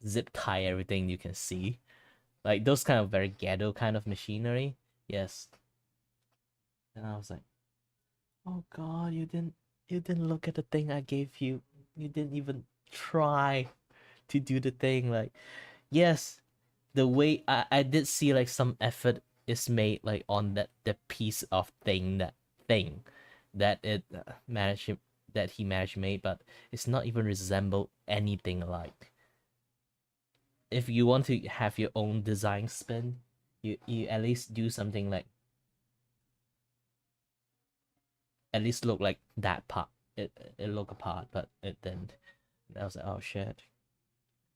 Speaker 1: zip tie everything you can see. Like those kind of very ghetto kind of machinery. Yes. And I was like, oh god, you didn't look at the thing I gave you. You didn't even try to do the thing. Like, yes, the way I did see like some effort is made like on that piece of thing that it managed that he managed to make, but it's not even resemble anything alike. If you want to have your own design spin, you at least do something like at least look like that part. It look apart, but it didn't. And I was like, oh shit,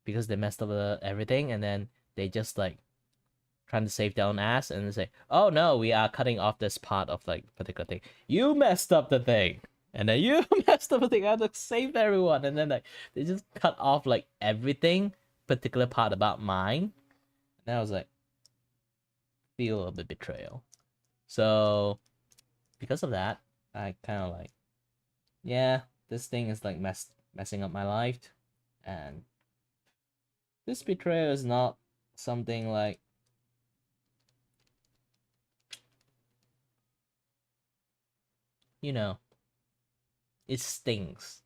Speaker 1: because they messed up everything, and then they just like trying to save their own ass, and they say, oh no, we are cutting off this part of like particular thing. You messed up the thing, and then you messed up the thing. I had to save everyone, and then like they just cut off like everything, particular part about mine. And I was like, feel a bit betrayal. So because of that, I kind of like, yeah, this thing is like messing up my life, and this betrayal is not something like, you know, it stings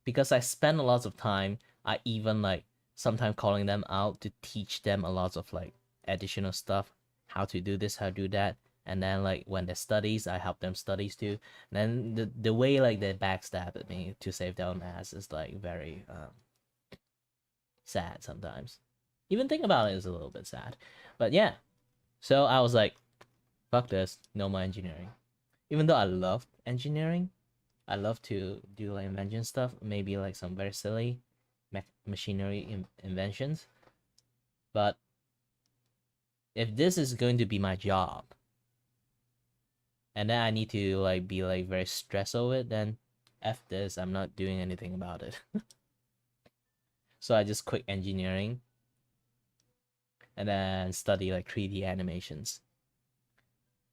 Speaker 1: because I spend a lot of time. I even like sometimes calling them out to teach them a lot of like additional stuff, how to do this, how to do that. And then like when they studies, I help them studies too. And then the way like they backstab at me to save their own ass is like very sad sometimes. Even think about it is a little bit sad. But yeah. So I was like, fuck this, no more engineering. Even though I loved engineering, I love to do like invention stuff, maybe like some very silly machinery inventions. But if this is going to be my job, and then I need to like be like very stressed over it, then F this, I'm not doing anything about it. So I just quit engineering and then study like 3D animations.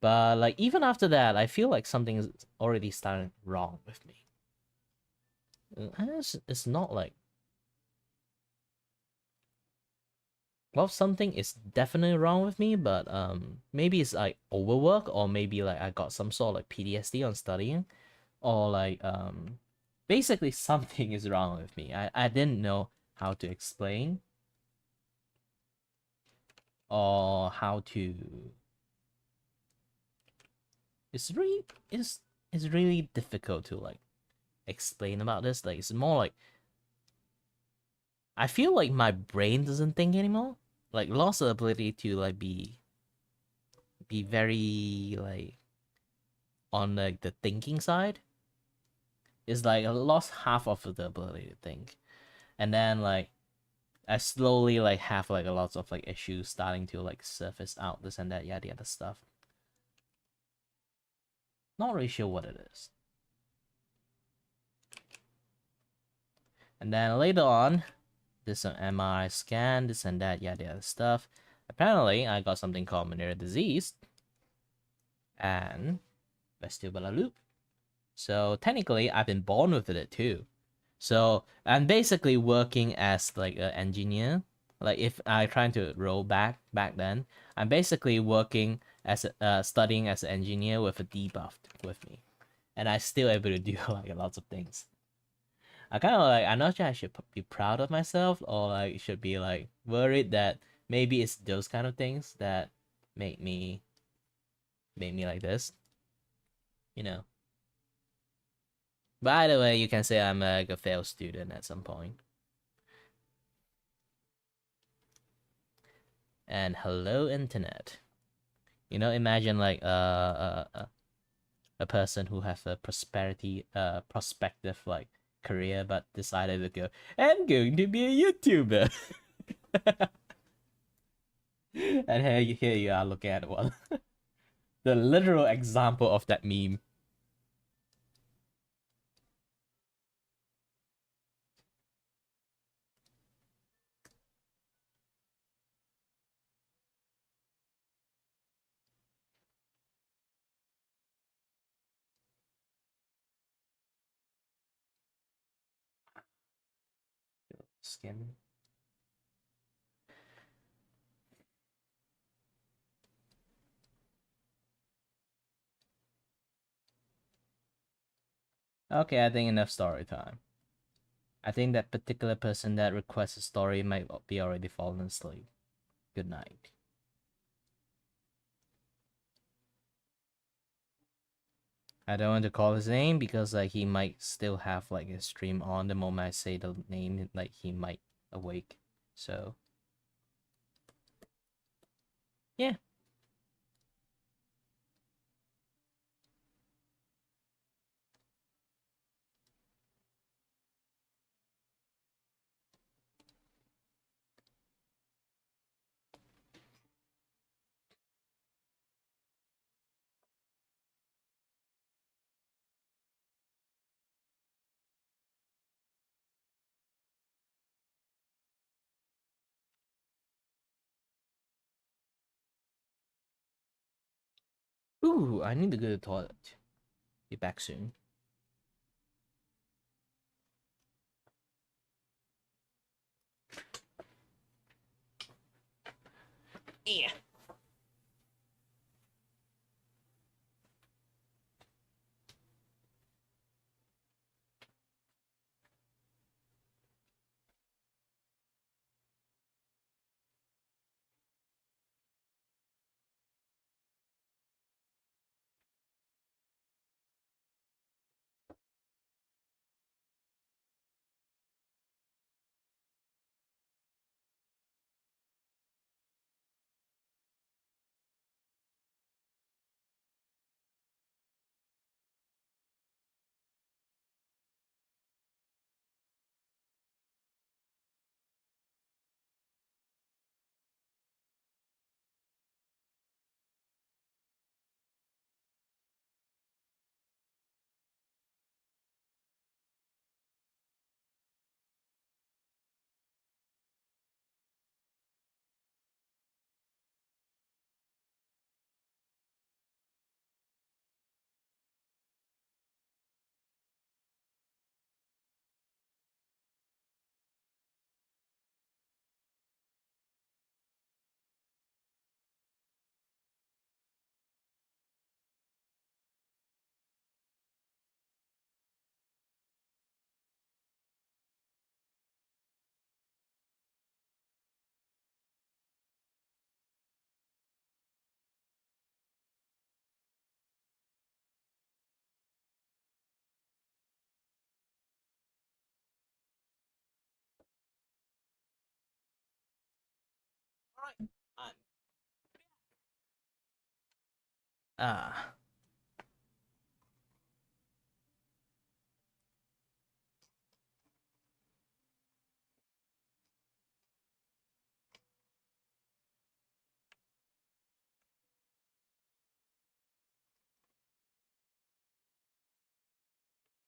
Speaker 1: But like even after that, I feel like something is already starting wrong with me. It's not like, well, something is definitely wrong with me, but maybe it's like overwork, or maybe like I got some sort of like PTSD on studying, or like basically something is wrong with me. I didn't know how to explain or how to. It's really difficult to like explain about this. Like it's more like I feel like my brain doesn't think anymore. Like lost the ability to like be very like on like the thinking side. It's like I lost half of the ability to think. And then like I slowly like have like a lot of like issues starting to like surface out, this and that, yada yada stuff. Not really sure what it is. And then later on, there's some MRI scan, this and that, yada yada stuff. Apparently, I got something called Meniere's disease and vestibular loop. So technically, I've been born with it too. So I'm basically working as like an engineer. Like if I trying to roll back then, I'm basically working as studying as an engineer with a debuff with me, and I still able to do like lots of things. I kind of like, I'm not sure I should be proud of myself, or like should be like worried that maybe it's those kind of things that make me like this, you know. By the way, you can say I'm like a failed student at some point. And hello, internet. You know, imagine like a person who has a prospective like career, but decided to go, I'm going to be a YouTuber. And here you are looking at one. The literal example of that meme. skin. Okay, I think enough story time. I think that particular person that requests a story might be already fallen asleep. Good night. I don't want to call his name because like he might still have like a stream on the moment I say the name, like he might awake. So yeah. Ooh, I need to go to the toilet. Be back soon. Yeah. Alright. Ah.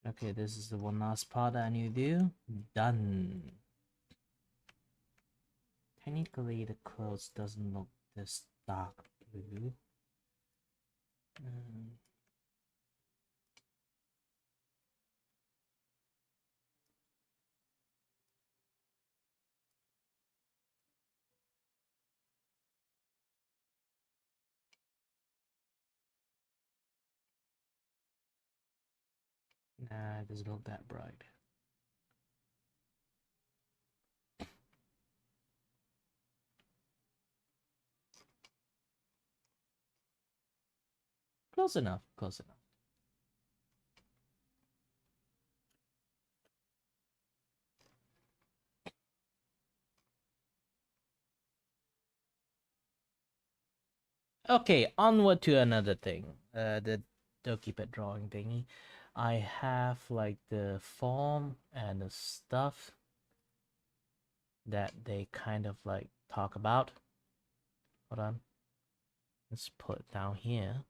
Speaker 1: Okay, this is the one last part I need to do. Done. Technically, the clothes doesn't look this dark blue. Nah, it doesn't look that bright. Close enough, close enough. Okay, onward to another thing. The Dokipet drawing thingy. I have like the form and the stuff that they kind of like talk about. Hold on. Let's put it down here.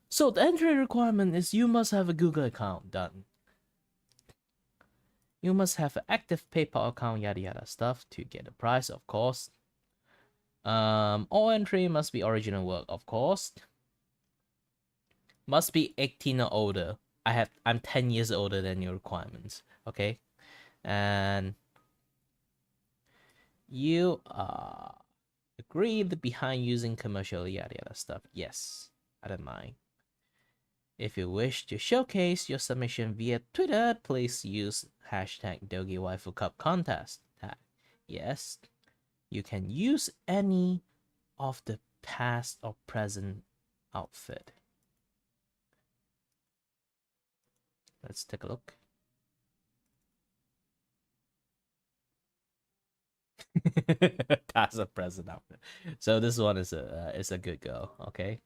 Speaker 1: So the entry requirement is you must have a Google account. Done. You must have an active PayPal account, yada yada stuff to get the price, of course. All entry must be original work, of course. Must be 18 or older. I'm 10 years older than your requirements, okay? And you agreed behind using commercial yada yada stuff. Yes, I don't mind. If you wish to showcase your submission via Twitter, please use hashtag Dogi Waifu Cup Contest tag. Yes, you can use any of the past or present outfit. Let's take a look. Past or present outfit. So this one is a good go. Okay.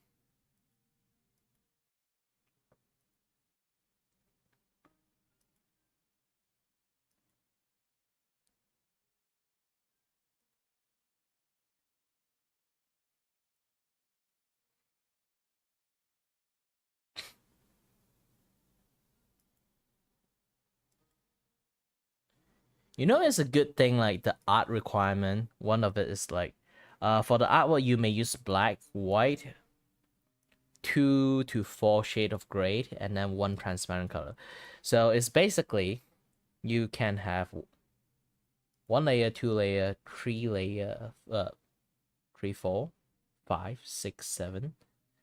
Speaker 1: You know, it's a good thing, like the art requirement. One of it is like, for the artwork, you may use black, white, 2 to 4 shade of gray, and then 1 transparent color. So it's basically you can have 1 layer, 2 layer, 3 layer, 3, 4, 5, 6, 7,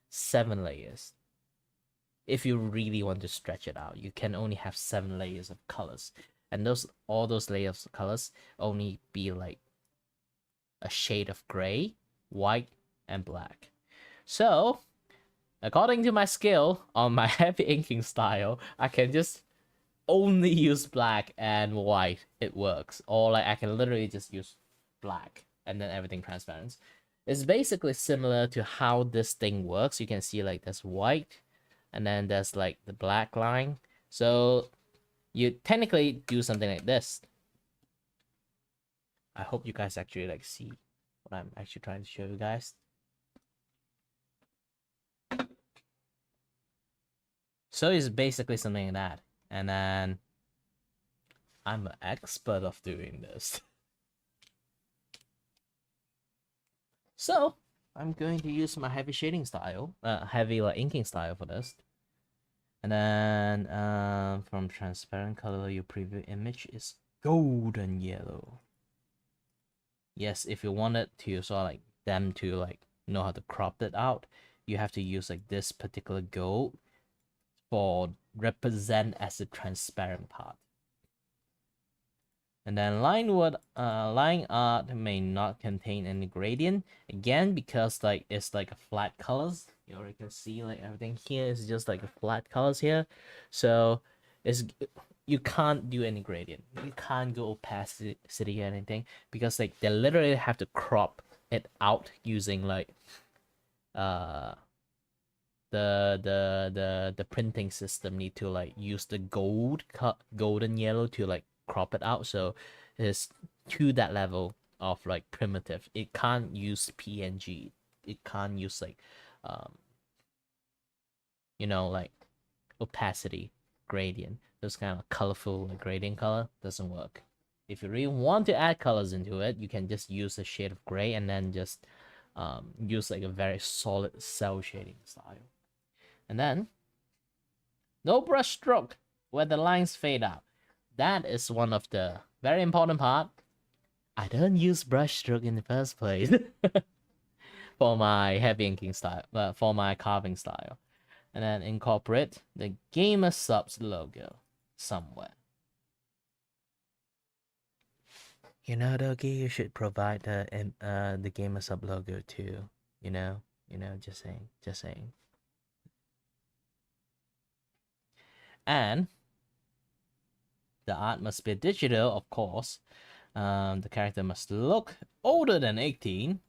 Speaker 1: 7 layers. If you really want to stretch it out, you can only have 7 layers of colors, and all those layers of colors only be like a shade of gray, white, and black. So, according to my skill on my heavy inking style, I can just only use black and white. It works. Or like I can literally just use black and then everything transparent. It's basically similar to how this thing works. You can see like there's white and then there's like the black line. So you technically do something like this. I hope you guys actually like see what I'm actually trying to show you guys. So it's basically something like that. And then I'm an expert of doing this. So I'm going to use my heavy shading style, heavy like inking style for this. And then from transparent color, your preview image is golden yellow. Yes, if you wanted to sort of like them to like know how to crop it out, you have to use like this particular gold for represent as a transparent part. And then line art may not contain any gradient, again because like it's like a flat colors. You already can see like everything here is just like a flat colors here, so it's you can't do any gradient. You can't go opacity or anything because like they literally have to crop it out using like the printing system need to like use the golden yellow to like crop it out, so it's to that level of like primitive. It can't use PNG. It can't use like you know, like opacity gradient, those kind of colorful like, gradient color doesn't work. If you really want to add colors into it, you can just use a shade of gray and then just use like a very solid cell shading style. And then no brush stroke where the lines fade out. That is one of the very important part. I don't use brush stroke in the first place for my heavy inking style, for my carving style. And then incorporate the Gamer Subs logo somewhere. You know, Dogi, you should provide the Gamer Sub logo too. You know, just saying. And the art must be digital, of course. The character must look older than 18,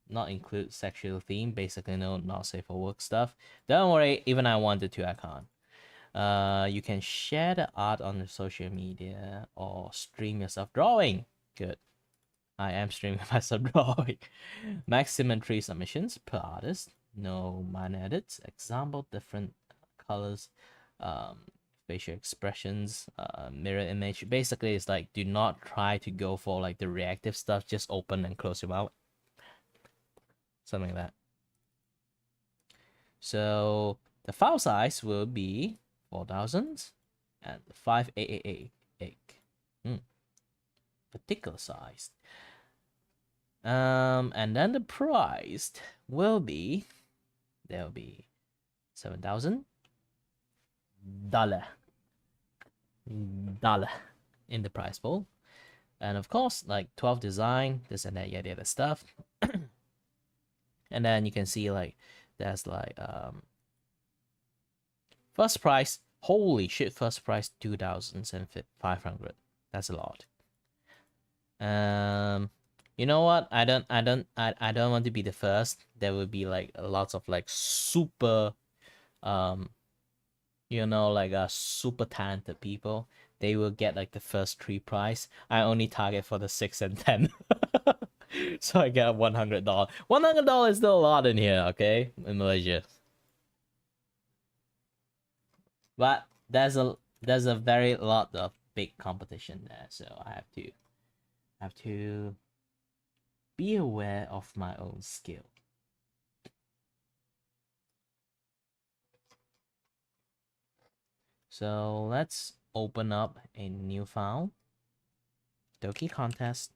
Speaker 1: not include sexual theme, basically no not safe for work stuff. Don't worry, even I wanted to, I can't. You can share the art on the social media or stream yourself drawing. Good. I am streaming myself drawing. Maximum 3 submissions per artist. No minor edits. Example, different colors, facial expressions, mirror image. Basically, it's like do not try to go for like the reactive stuff. Just open and close your mouth. Something like that. So the file size will be 4,000 and 5,888. Particular sized. And then the price will be, there'll be $7,000 in the price pool. And of course, like 12 design, this and that, yada yada stuff. And then you can see like there's like first price, holy shit, first price 2,500. That's a lot. You know what? I don't want to be the first. There will be like lots of like super like super talented people. They will get like the first 3 prize. I only target for the 6 and 10. So I get $100. $100 is still a lot in here, okay? In Malaysia. But there's a very lot of big competition there, so I have to be aware of my own skill. So let's open up a new file. Doki contest.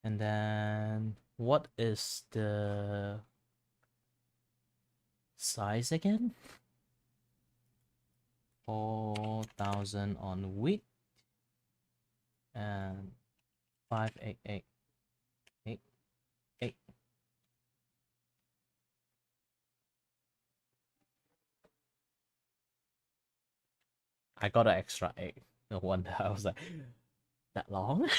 Speaker 1: And then what is the size again? 4,000 on wheat and 5,888. I got an extra 8. No wonder I was like, that long?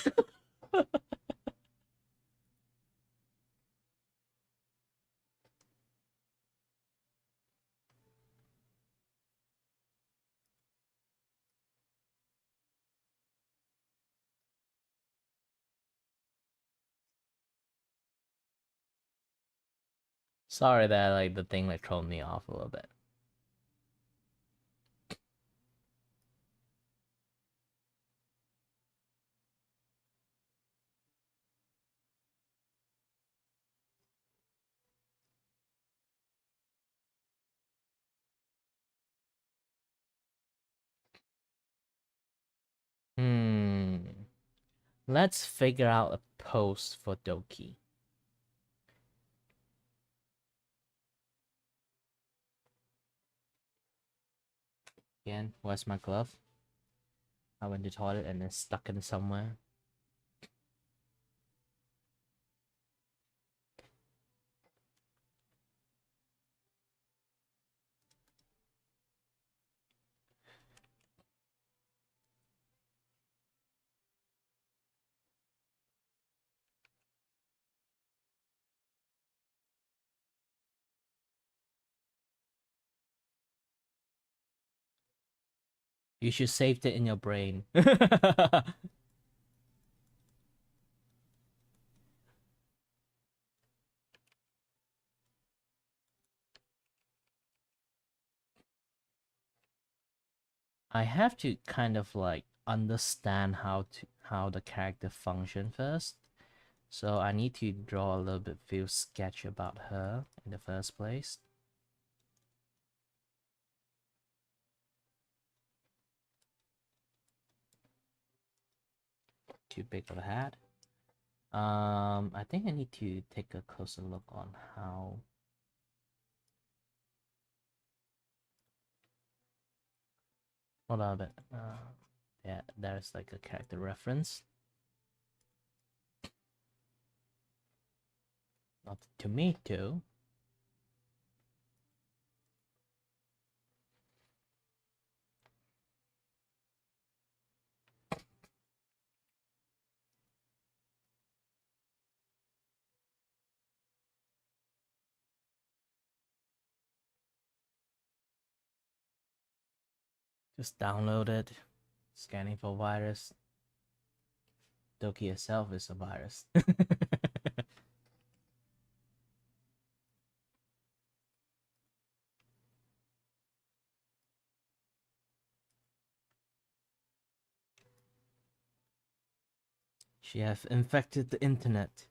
Speaker 1: Sorry that like the thing like thrown me off a little bit. Let's figure out a post for Doki. Again, where's my glove? I went to the toilet and it's stuck in somewhere. You should save it in your brain. I have to kind of like understand how the character function first. So I need to draw a little bit few sketch about her in the first place. Too big of a hat. I think I need to take a closer look on how. Hold on a bit. Yeah, there's like a character reference. Not the tomato. Just download it. Scanning for virus. Doki itself is a virus. She have infected the internet.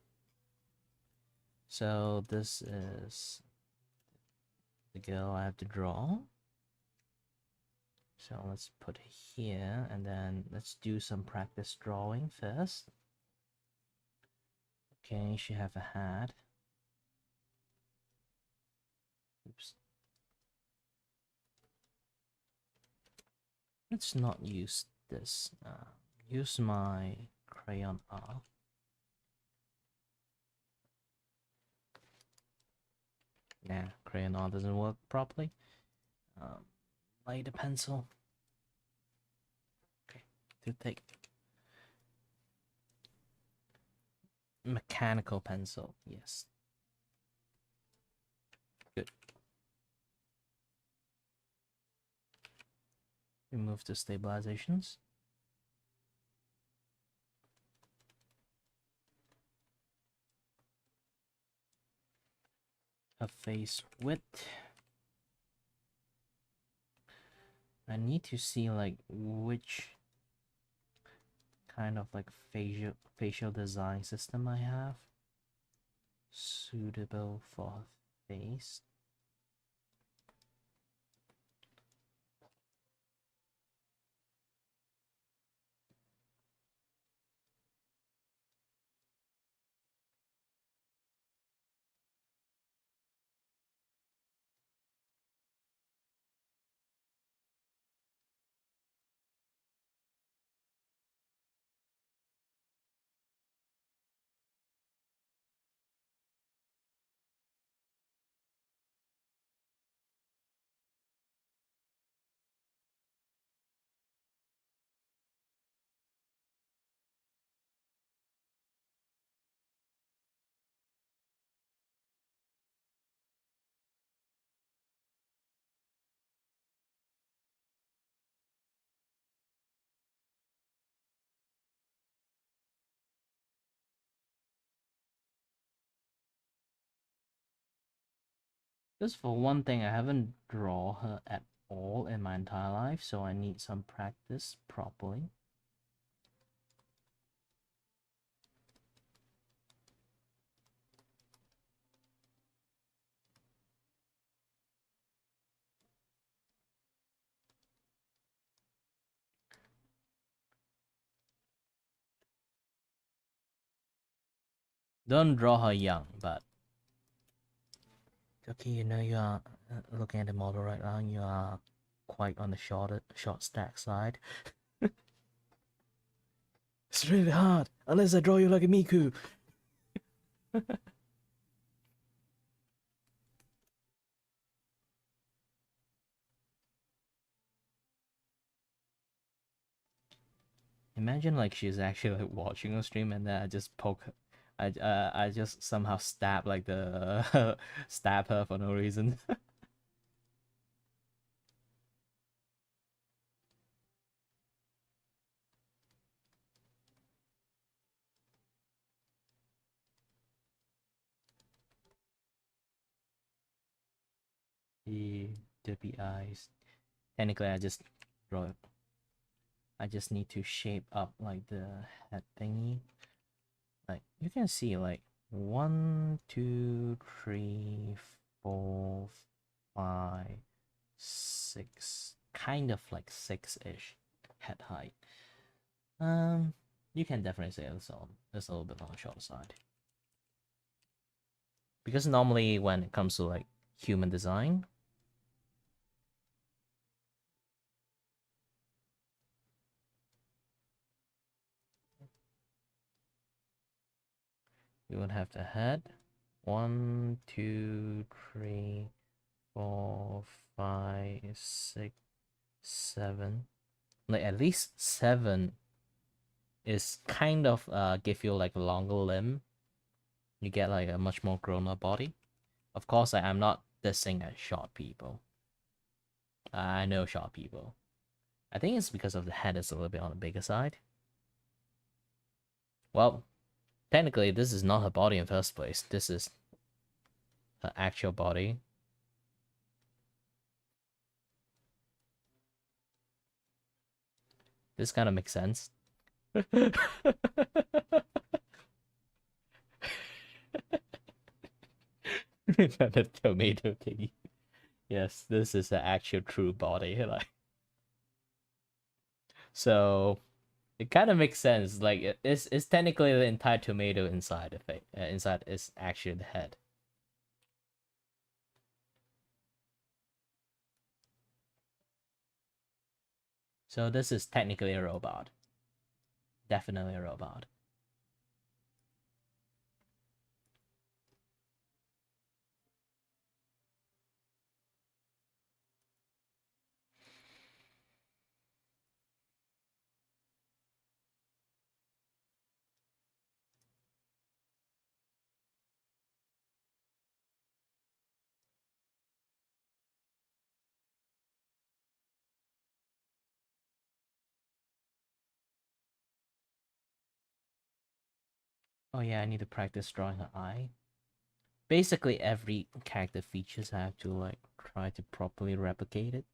Speaker 1: So this is the girl I have to draw. So let's put it here, and then let's do some practice drawing first. Okay, she have a hat. Oops. Let's not use this. Use my crayon R. Nah, crayon R doesn't work properly. Light a pencil. Okay, to take mechanical pencil. Yes. Good. Remove the stabilizations. A face width. I need to see like which kind of like facial design system I have suitable for face. Just for one thing, I haven't drawn her at all in my entire life, so I need some practice properly. Don't draw her young, but okay, you know you are looking at the model right now. You are quite on the short stack side. It's really hard unless I draw you like a Miku. Imagine like she's actually like watching a stream and then I just poke her. I just somehow stab like the stab her for no reason. The dippy eyes. Technically, I just draw it. I just need to shape up like the head thingy. Like you can see, like 1, 2, 3, 4, 5, 6, kind of like 6-ish head height. You can definitely say it's a little bit on the short side. Because normally when it comes to like human design, you would have the head 1, 2, 3, 4, 5, 6, 7. Like at least 7 is kind of give you like a longer limb. You get like a much more grown up body. Of course, I'm not dissing at short people. I know short people. I think it's because of the head is a little bit on the bigger side. Well, technically, this is not her body in the first place. This is her actual body. This kind of makes sense. The tomato thingy. Yes, this is an actual true body. Like, so it kind of makes sense. Like it's technically the entire tomato inside of it. Inside is actually the head. So this is technically a robot. Definitely a robot. Oh yeah, I need to practice drawing an eye. Basically, every character features I have to like try to properly replicate it.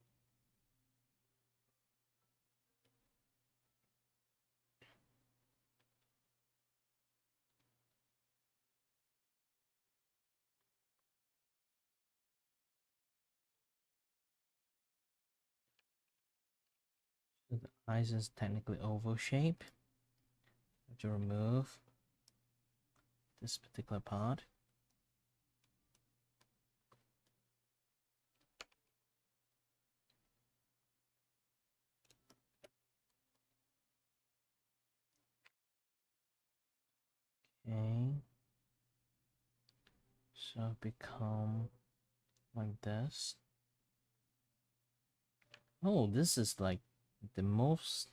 Speaker 1: So the eyes is technically oval shape. I have to remove this particular part. Okay. So become like this. Oh, this is like the most,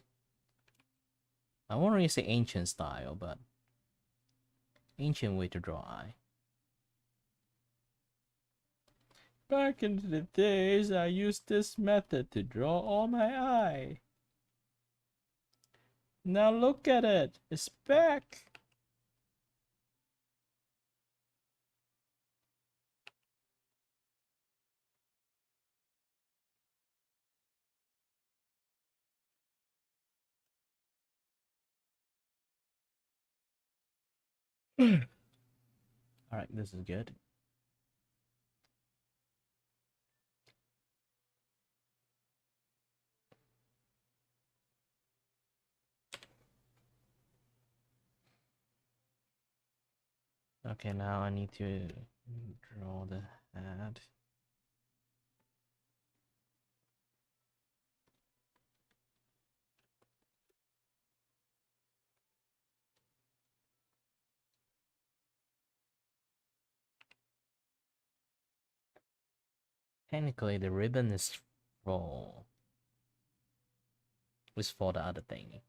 Speaker 1: I won't really say ancient style, but ancient way to draw eye. Back in the days, I used this method to draw all my eye. Now look at it, it's back. Alright, this is good. Okay, now I need to draw the head. Technically, the ribbon for is for the other thing.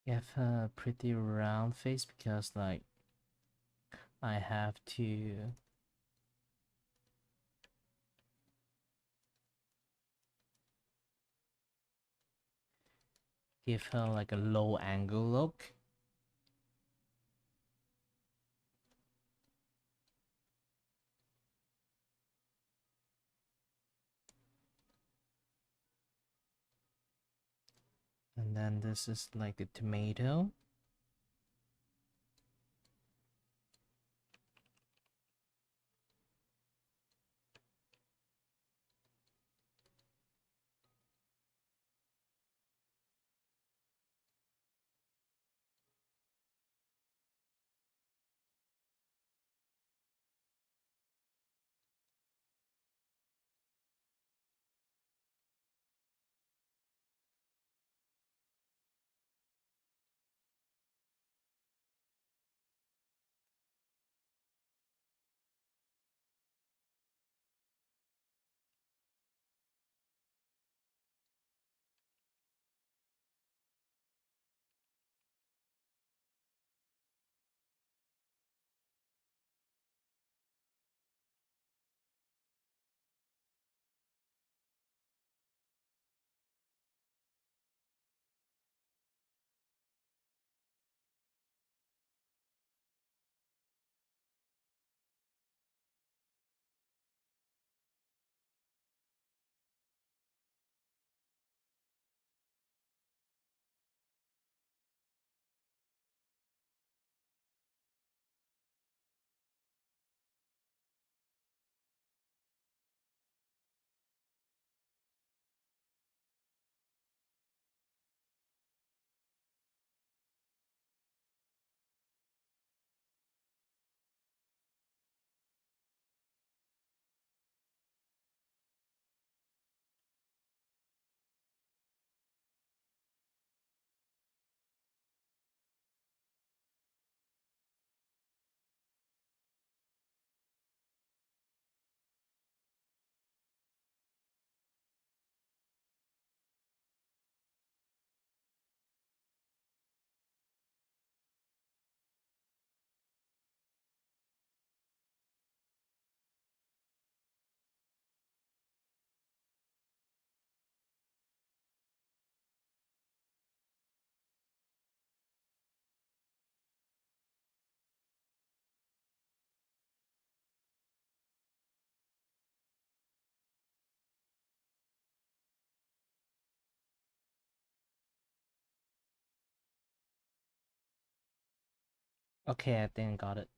Speaker 1: Give her a pretty round face because like I have to give her like a low angle look. And then this is like the tomato. Okay, I think I got it.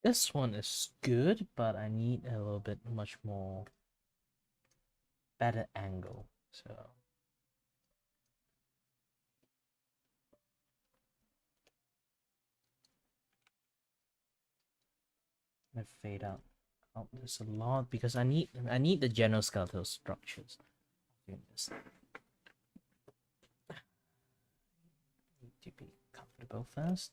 Speaker 1: This one is good, but I need a little bit much more better angle. So I fade out this a lot because I need the general skeletal structures. Doing this. Need to be comfortable first.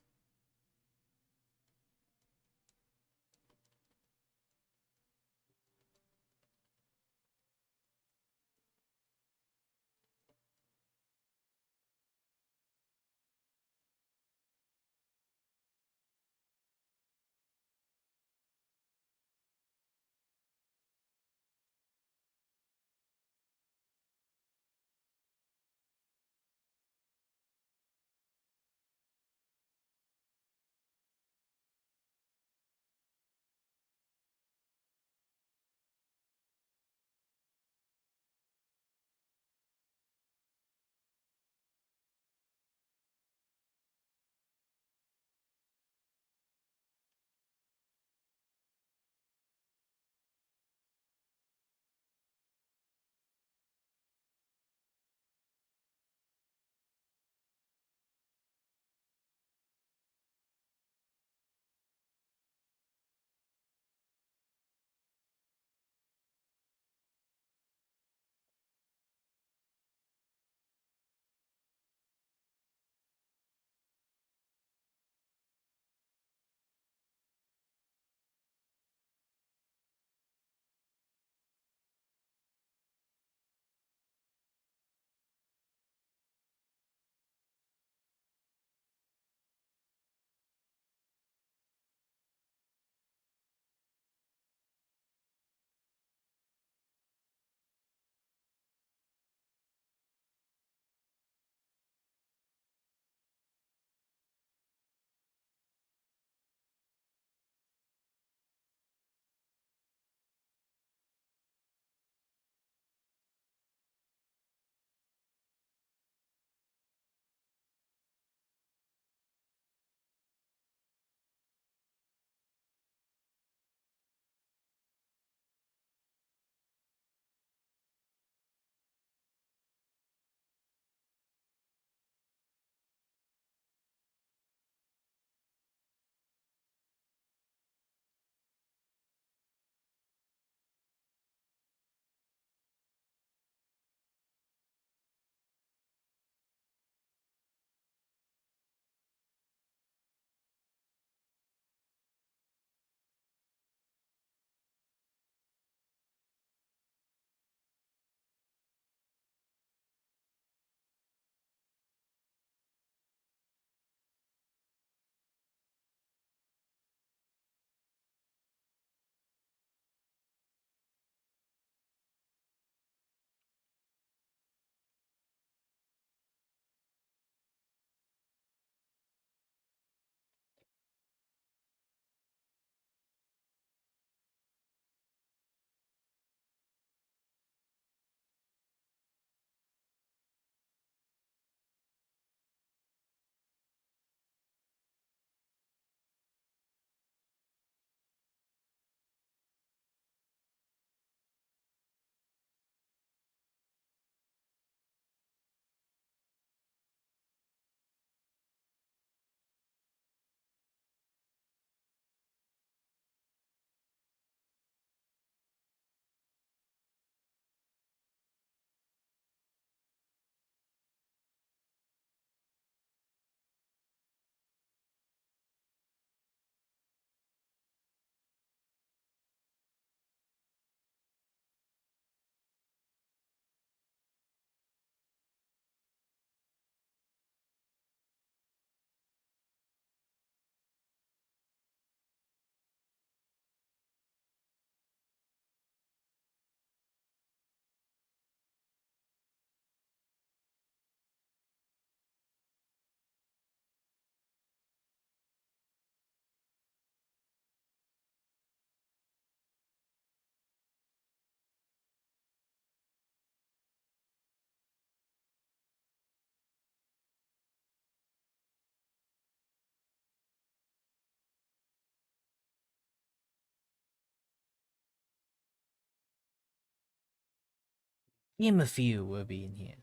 Speaker 1: Immerfew will be in here.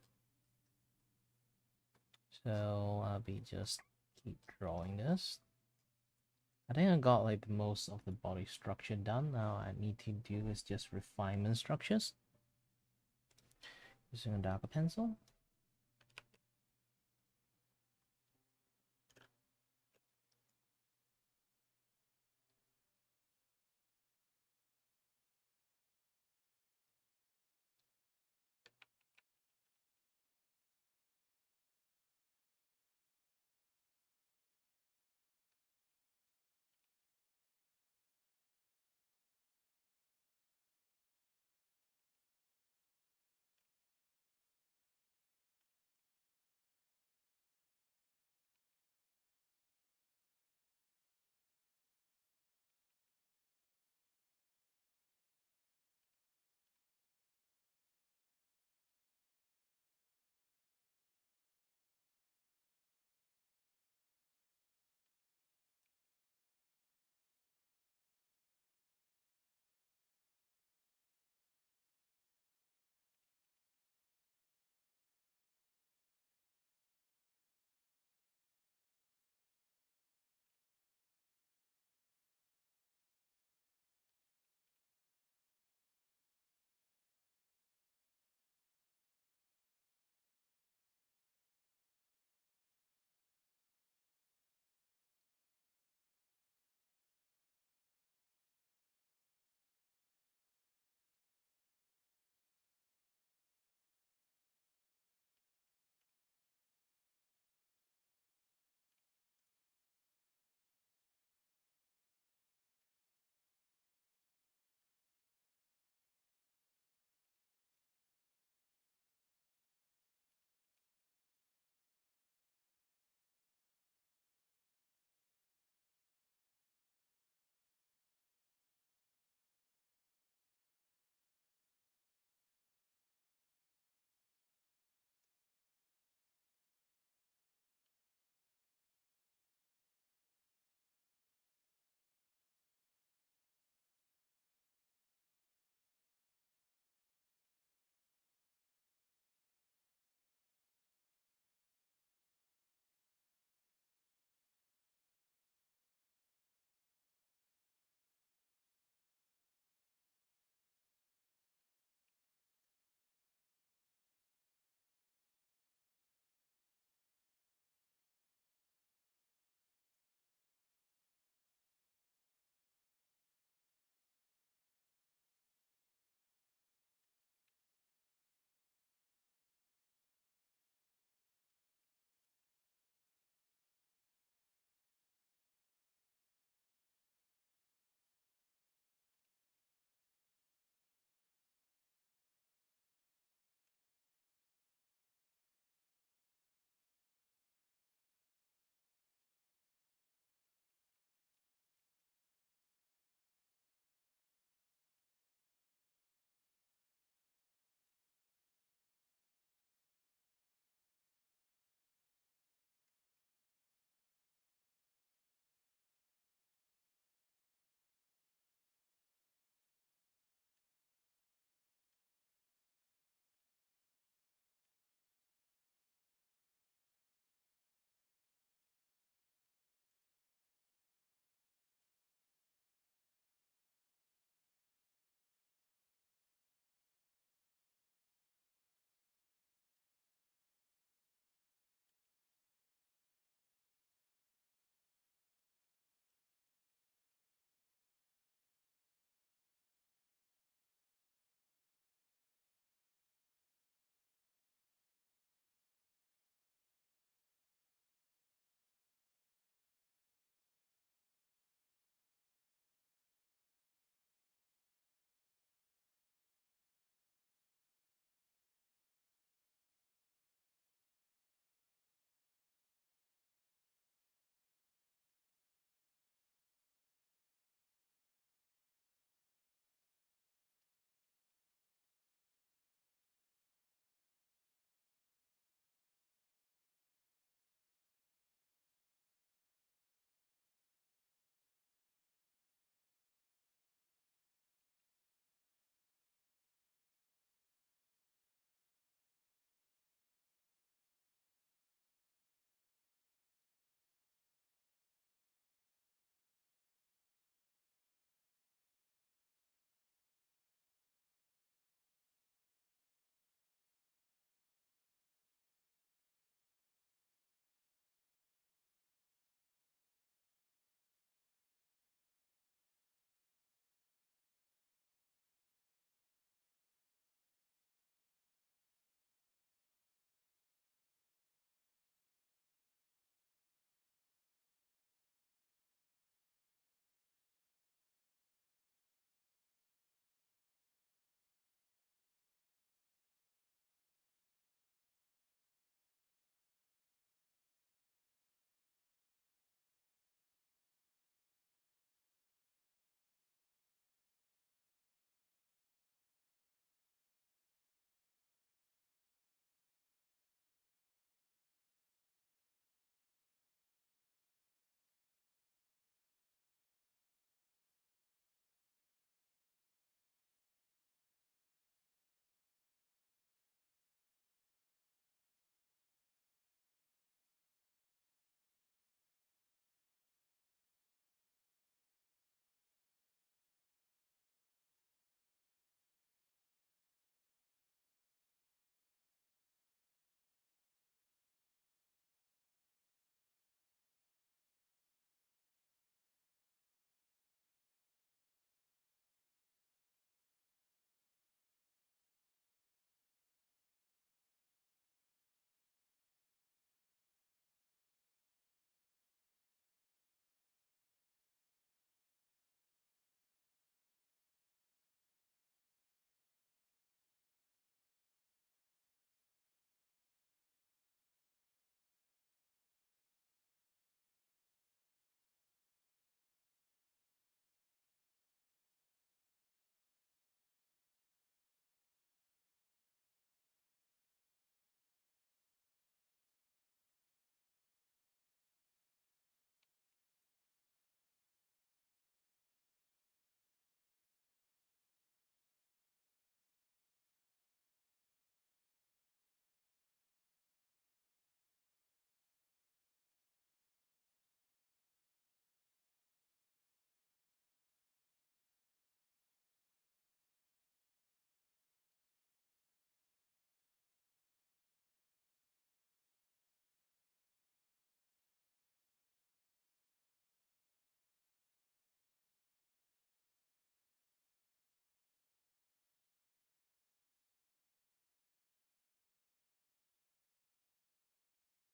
Speaker 1: So I'll be just keep drawing this. I think I got like most of the body structure done. Now I need to do is just refinement structures using a darker pencil.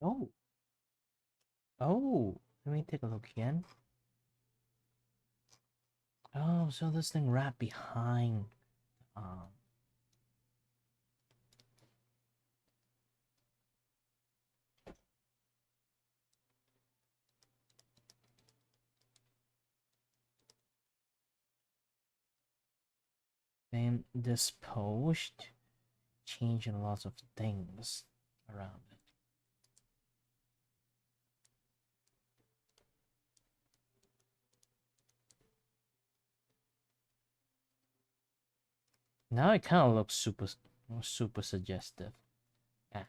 Speaker 1: Oh, oh, let me take a look again. Oh, so this thing wrapped behind. Um, then disposed, changing lots of things around it. Now it kind of looks super suggestive. Yeah.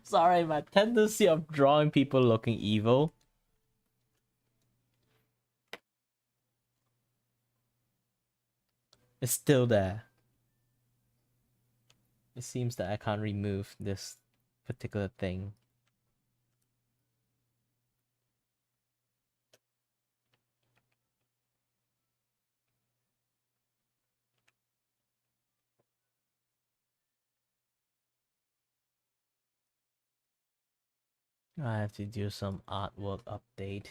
Speaker 1: Sorry, my tendency of drawing people looking evil is still there. It seems that I can't remove this particular thing. I have to do some artwork update.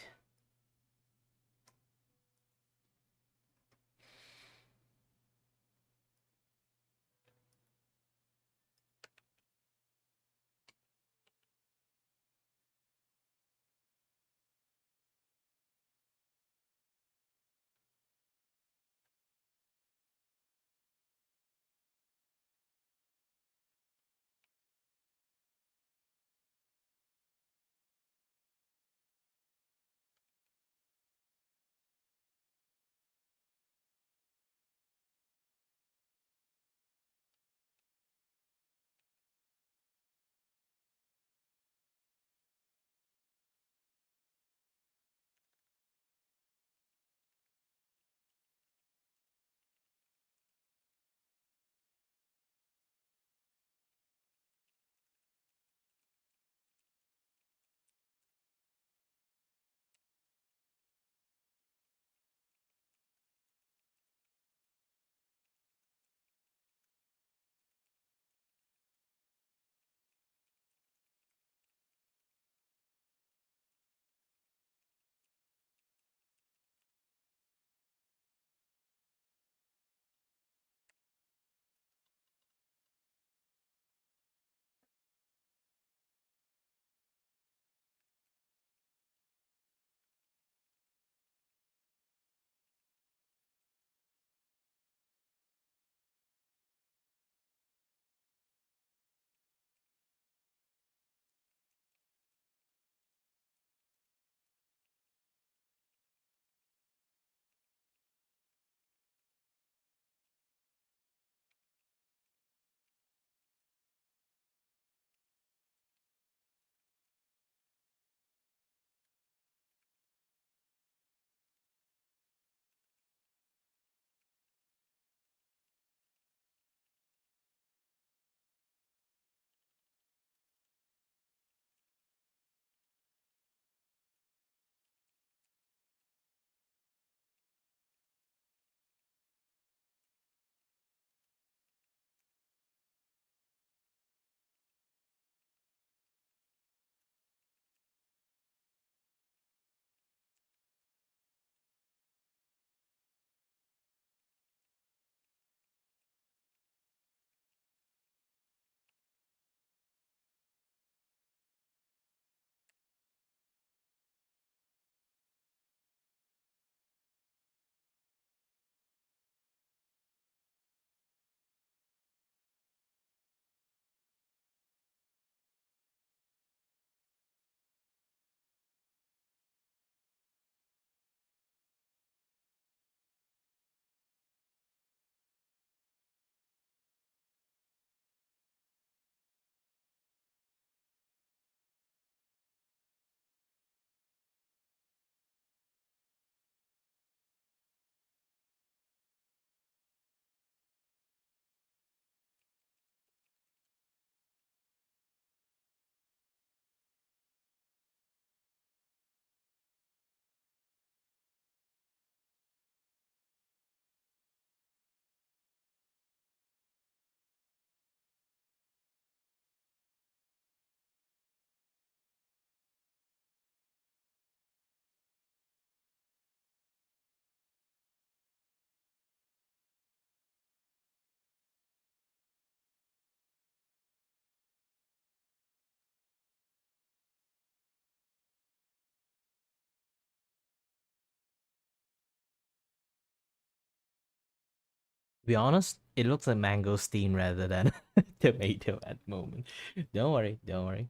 Speaker 1: To be honest, it looks like mangosteen rather than tomato at the moment. Don't worry, don't worry.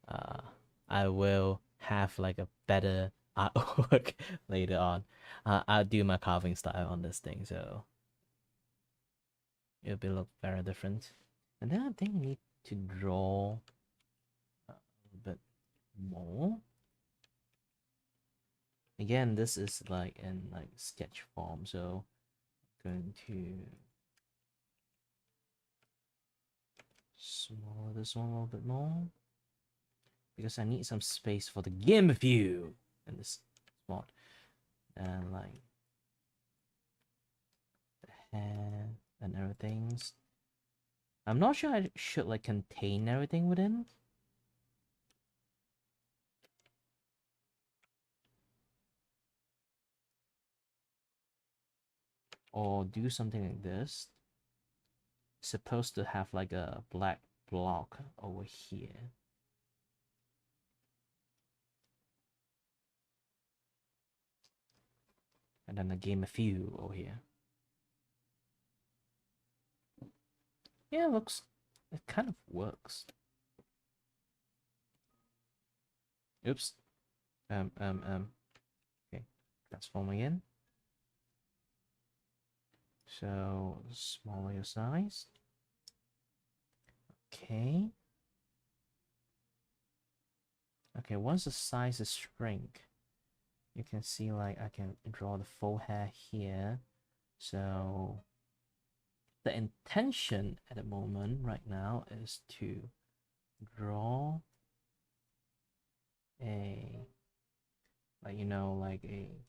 Speaker 1: Uh, I will have like a better artwork later on. I'll do my carving style on this thing, so it'll be look very different. And then I think I need to draw a little bit more. Again, this is like in like sketch form, so I'm going to small this one a little bit more because I need some space for the game view in this spot. And like the hair and everything. I'm not sure I should like contain everything within. Or do something like this. It's supposed to have like a black block over here. And then a game of view over here. Yeah, it kind of works. Oops. Okay, transform again. So, smaller your size. Okay. Okay, once the size is shrink, you can see like I can draw the full hair here. So, the intention at the moment right now is to draw a like like a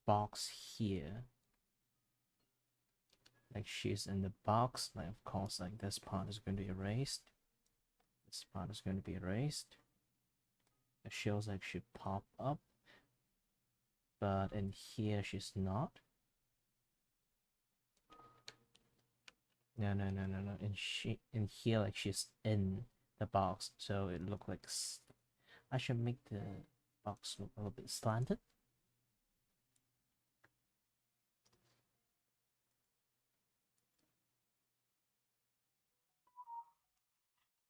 Speaker 1: box here, like she's in the box. Like of course like this part is going to be erased, this part is going to be erased. The shells like should pop up, but in here she's not. No, in here like she's in the box, so it look like I should make the box look a little bit slanted.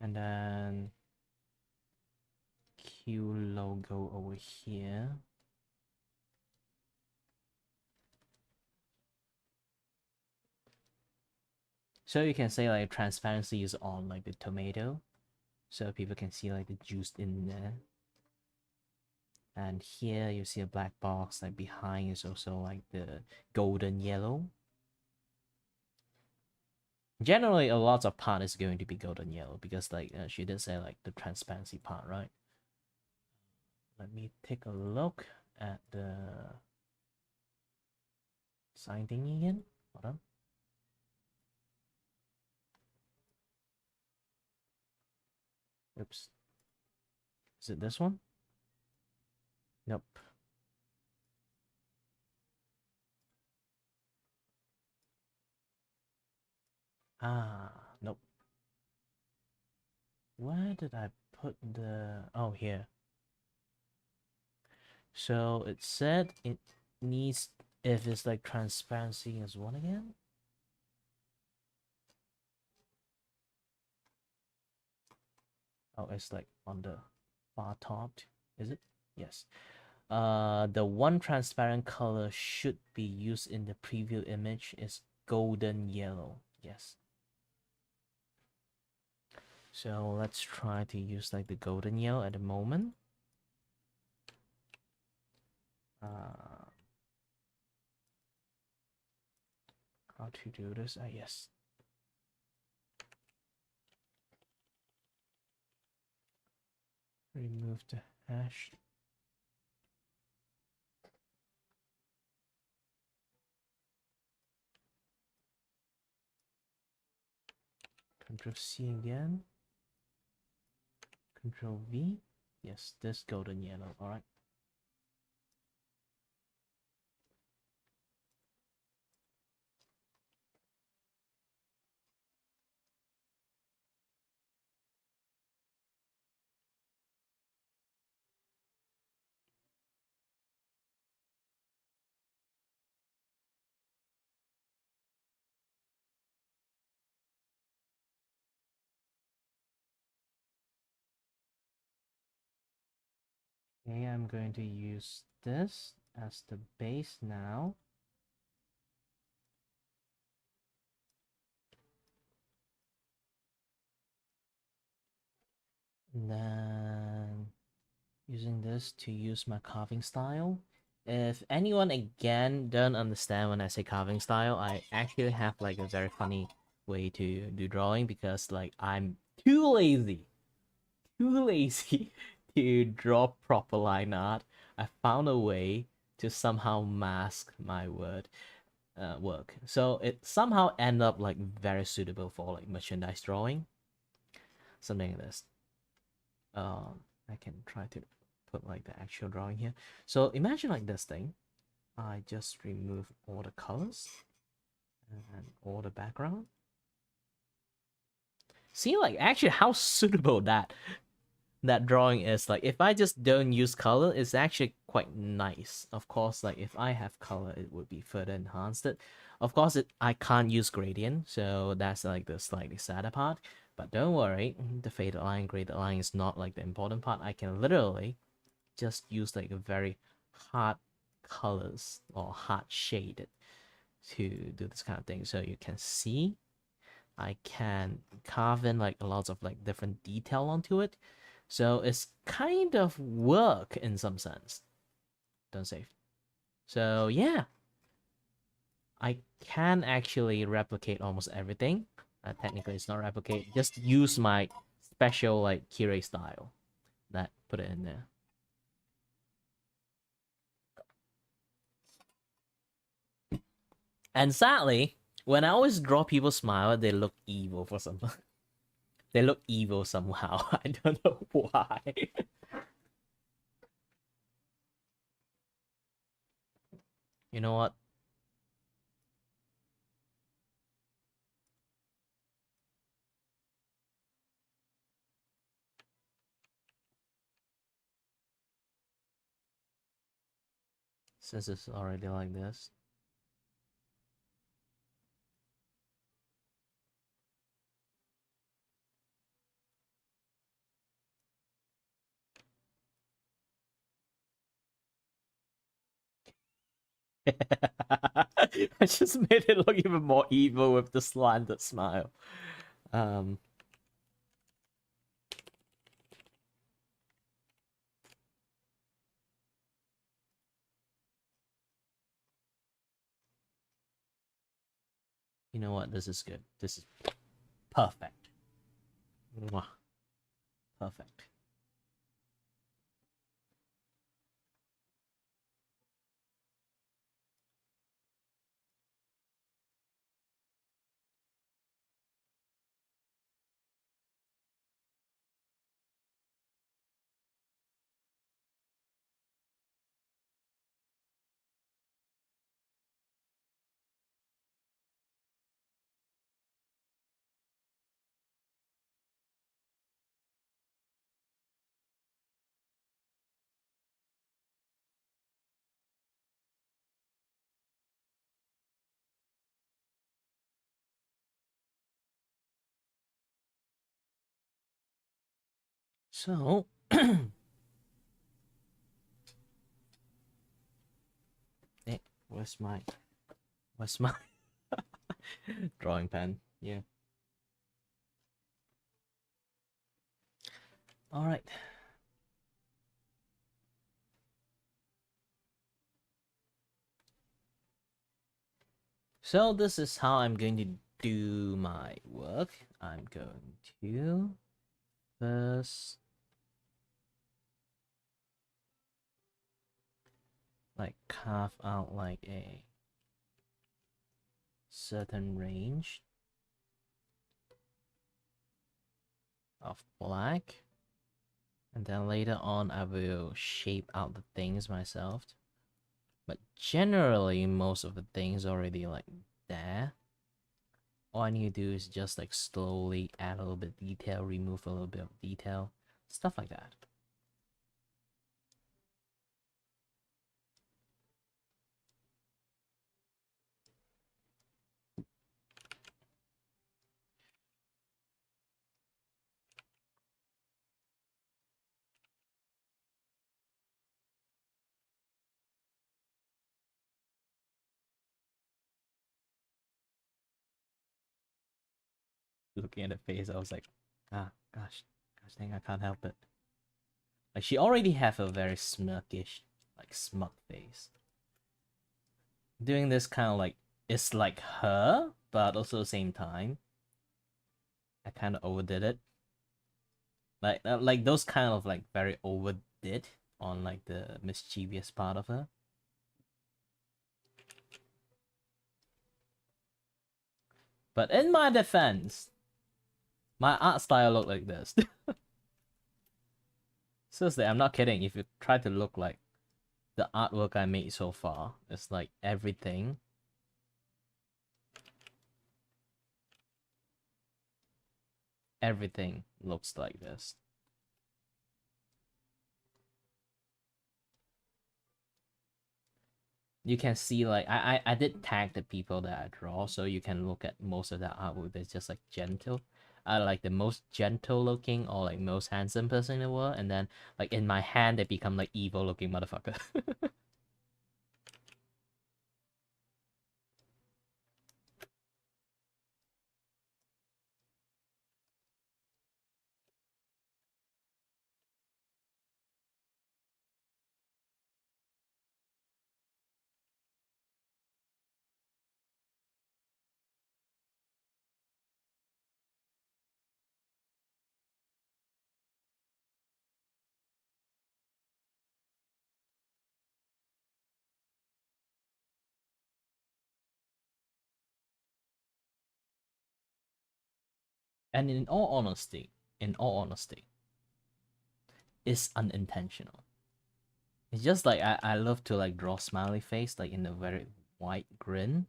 Speaker 1: And then Q logo over here. So you can say like transparency is on like the tomato, so people can see like the juice in there. And here you see a black box, like behind is also like the golden yellow. Generally, a lot of part is going to be golden yellow because like she did say like the transparency part, right? Let me take a look at the sign thingy again. Hold on. Oops. Is it this one? Nope. Nope. Where did I put the... Oh, here. So it said it needs... If it's like transparency is what again? Oh, it's like on the far top. Is it? Yes. The one transparent color should be used in the preview image is golden yellow. Yes. So let's try to use like the golden yellow at the moment. How to do this? Yes. Remove the hash. Control C again. Control V. Yes, this golden yellow. All right. Okay, I'm going to use this as the base now. And then using this to use my carving style. If anyone again don't understand when I say carving style, I actually have like a very funny way to do drawing because like I'm too lazy to draw proper line art. I found a way to somehow mask my work. So it somehow end up like very suitable for like merchandise drawing, something like this. I can try to put like the actual drawing here. So imagine like this thing. I just remove all the colors and all the background. See like actually how suitable that drawing is. Like if I just don't use color, it's actually quite nice. Of course, like if I have color, it would be further enhanced. Of course, I can't use gradient, so that's like the slightly sadder part. But don't worry, the faded line, graded line is not like the important part. I can literally just use like a very hard colors or hard shaded to do this kind of thing. So you can see I can carve in like a lot of like different detail onto it. So it's kind of work in some sense. Don't save. So yeah, I can actually replicate almost everything. Technically, it's not replicate. Just use my special like Kiray style. That put it in there. And sadly, when I always draw people smile, they look evil for some. They look evil somehow. I don't know why. You know what? Since it's already like this. I just made it look even more evil with the slanted smile. Um, you know what? This is good. This is perfect. Mwah. Perfect. So, eh, where's my drawing pen? Yeah. All right. So this is how I'm going to do my work. I'm going to first like carve out like a certain range of black, and then later on I will shape out the things myself. But generally most of the things already like there. All I need to do is just like slowly add a little bit of detail, remove a little bit of detail, stuff like that. Looking at the face, I was like, ah, gosh, I think I can't help it. Like, she already have a very smirkish, like, smug face. Doing this kind of like, it's like her, but also at the same time, I kind of overdid it. Like those kind of like very overdid on like the mischievous part of her. But in my defense, my art style looked like this. Seriously, I'm not kidding. If you try to look like the artwork I made so far, it's like everything. Everything looks like this. You can see like I did tag the people that I draw, so you can look at most of the artwork that's just like gentle. I like the most gentle looking or like most handsome person in the world, and then like in my hand they become like evil looking motherfucker. And in all honesty, it's unintentional. It's just like I love to like draw smiley face like in a very white grin.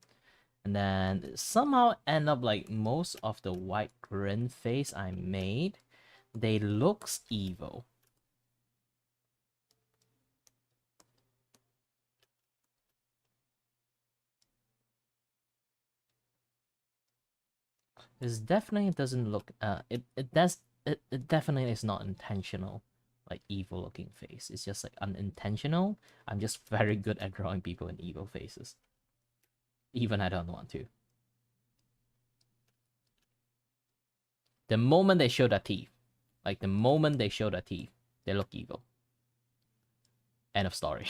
Speaker 1: And then somehow end up like most of the white grin face I made, they looks evil. This definitely doesn't look it definitely is not intentional like evil looking face. It's just like unintentional. I'm just very good at drawing people in evil faces. Even I don't want to. The moment they show their teeth, like the moment they show their teeth, they look evil. End of story.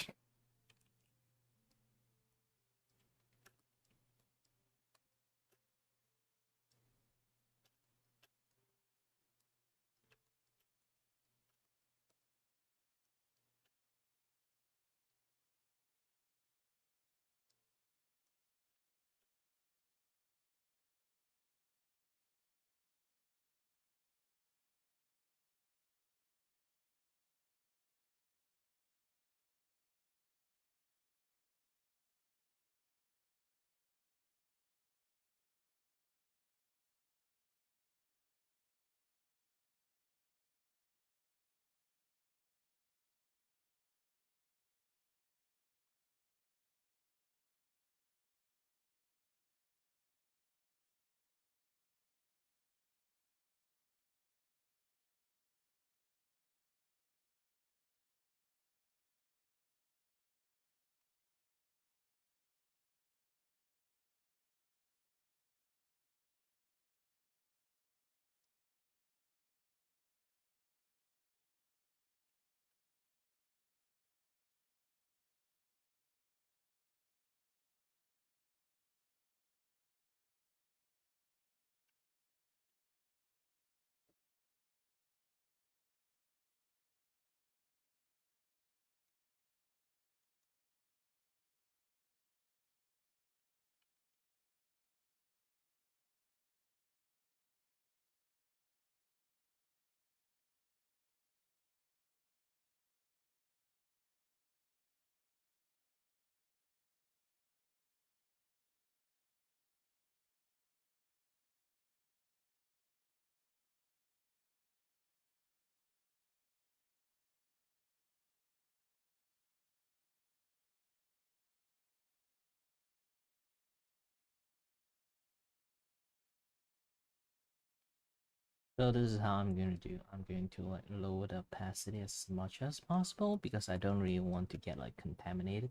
Speaker 1: So this is how I'm gonna do. I'm going to like lower the opacity as much as possible because I don't really want to get like contaminated.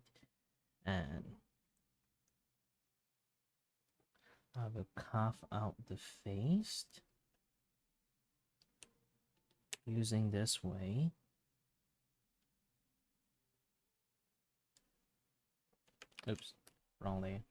Speaker 1: And I will carve out the face. using this way. Oops, wrong layer.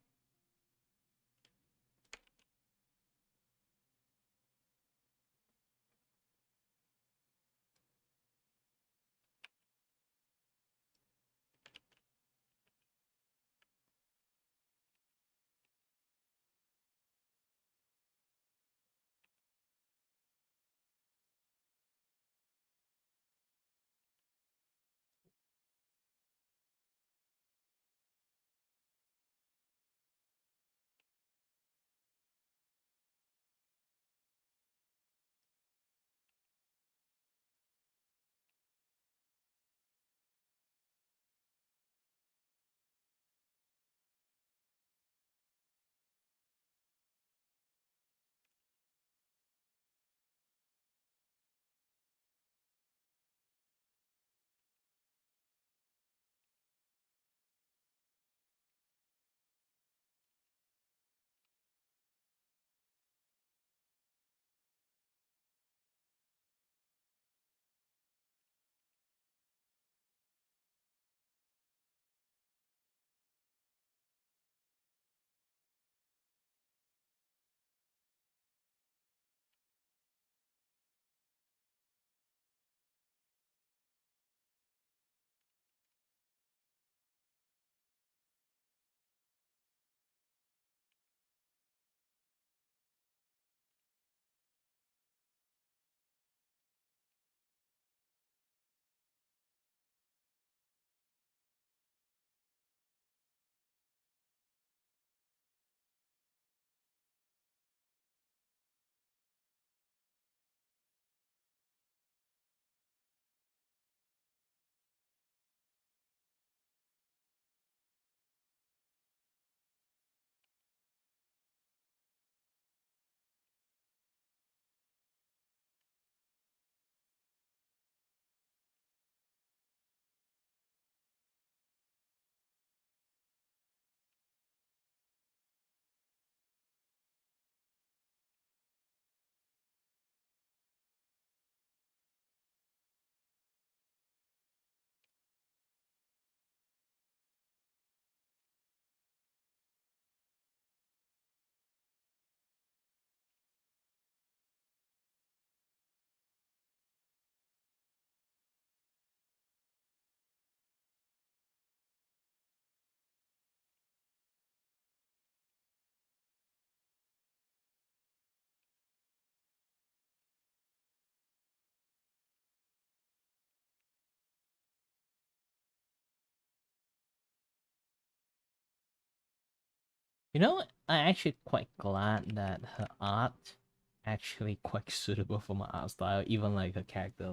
Speaker 1: You know, I'm actually quite glad that her art actually quite suitable for my art style. Even like her character,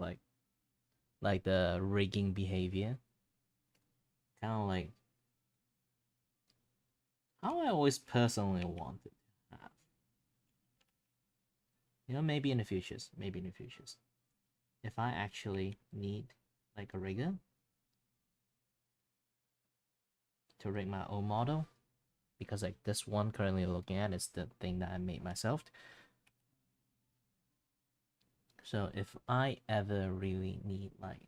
Speaker 1: like the rigging behavior, kind of like how I always personally wanted to have. You know, maybe in the futures, maybe in the futures, if I actually need like a rigger to rig my own model, because like this one currently looking at is the thing that I made myself. So if I ever really need like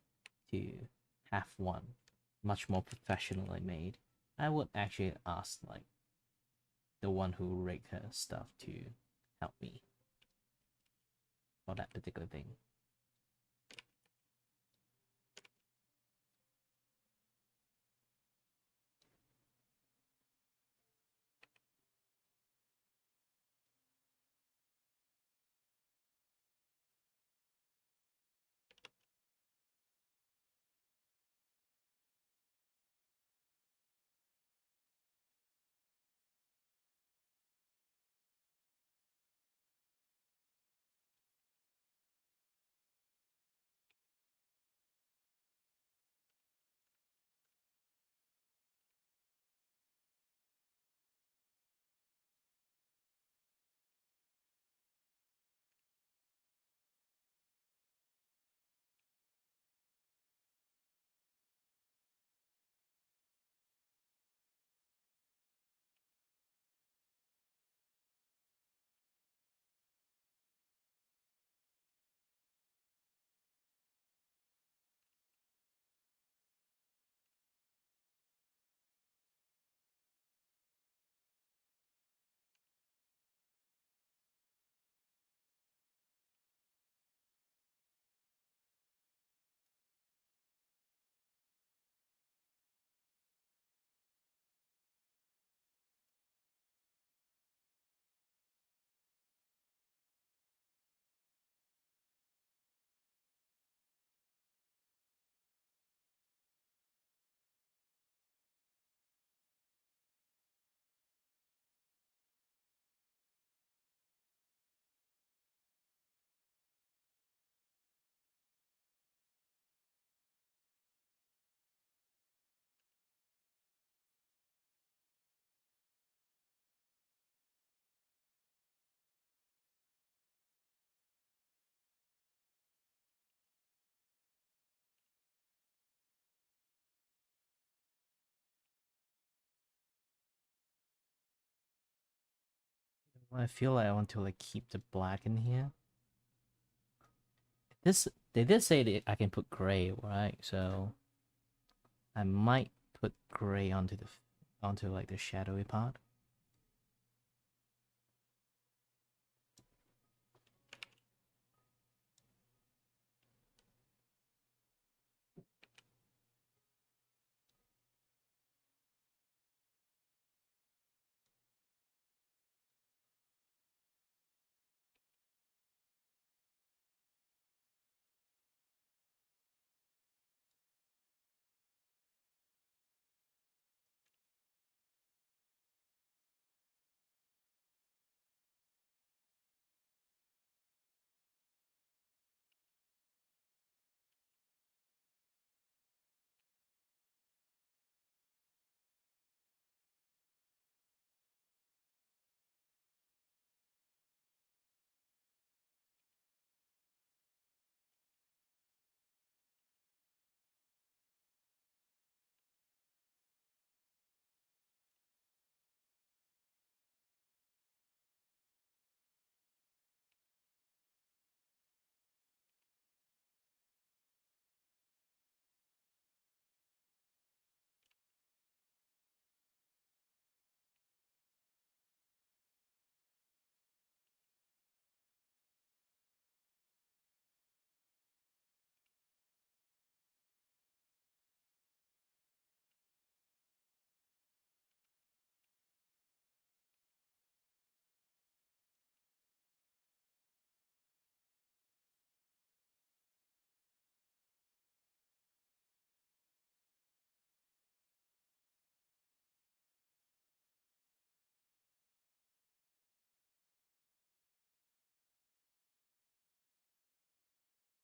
Speaker 1: to have one much more professionally made, I would actually ask like the one who rigged her stuff to help me for that particular thing. I feel like I want to like keep the black in here. This they did say that I can put gray, right? So I might put gray onto like the shadowy part.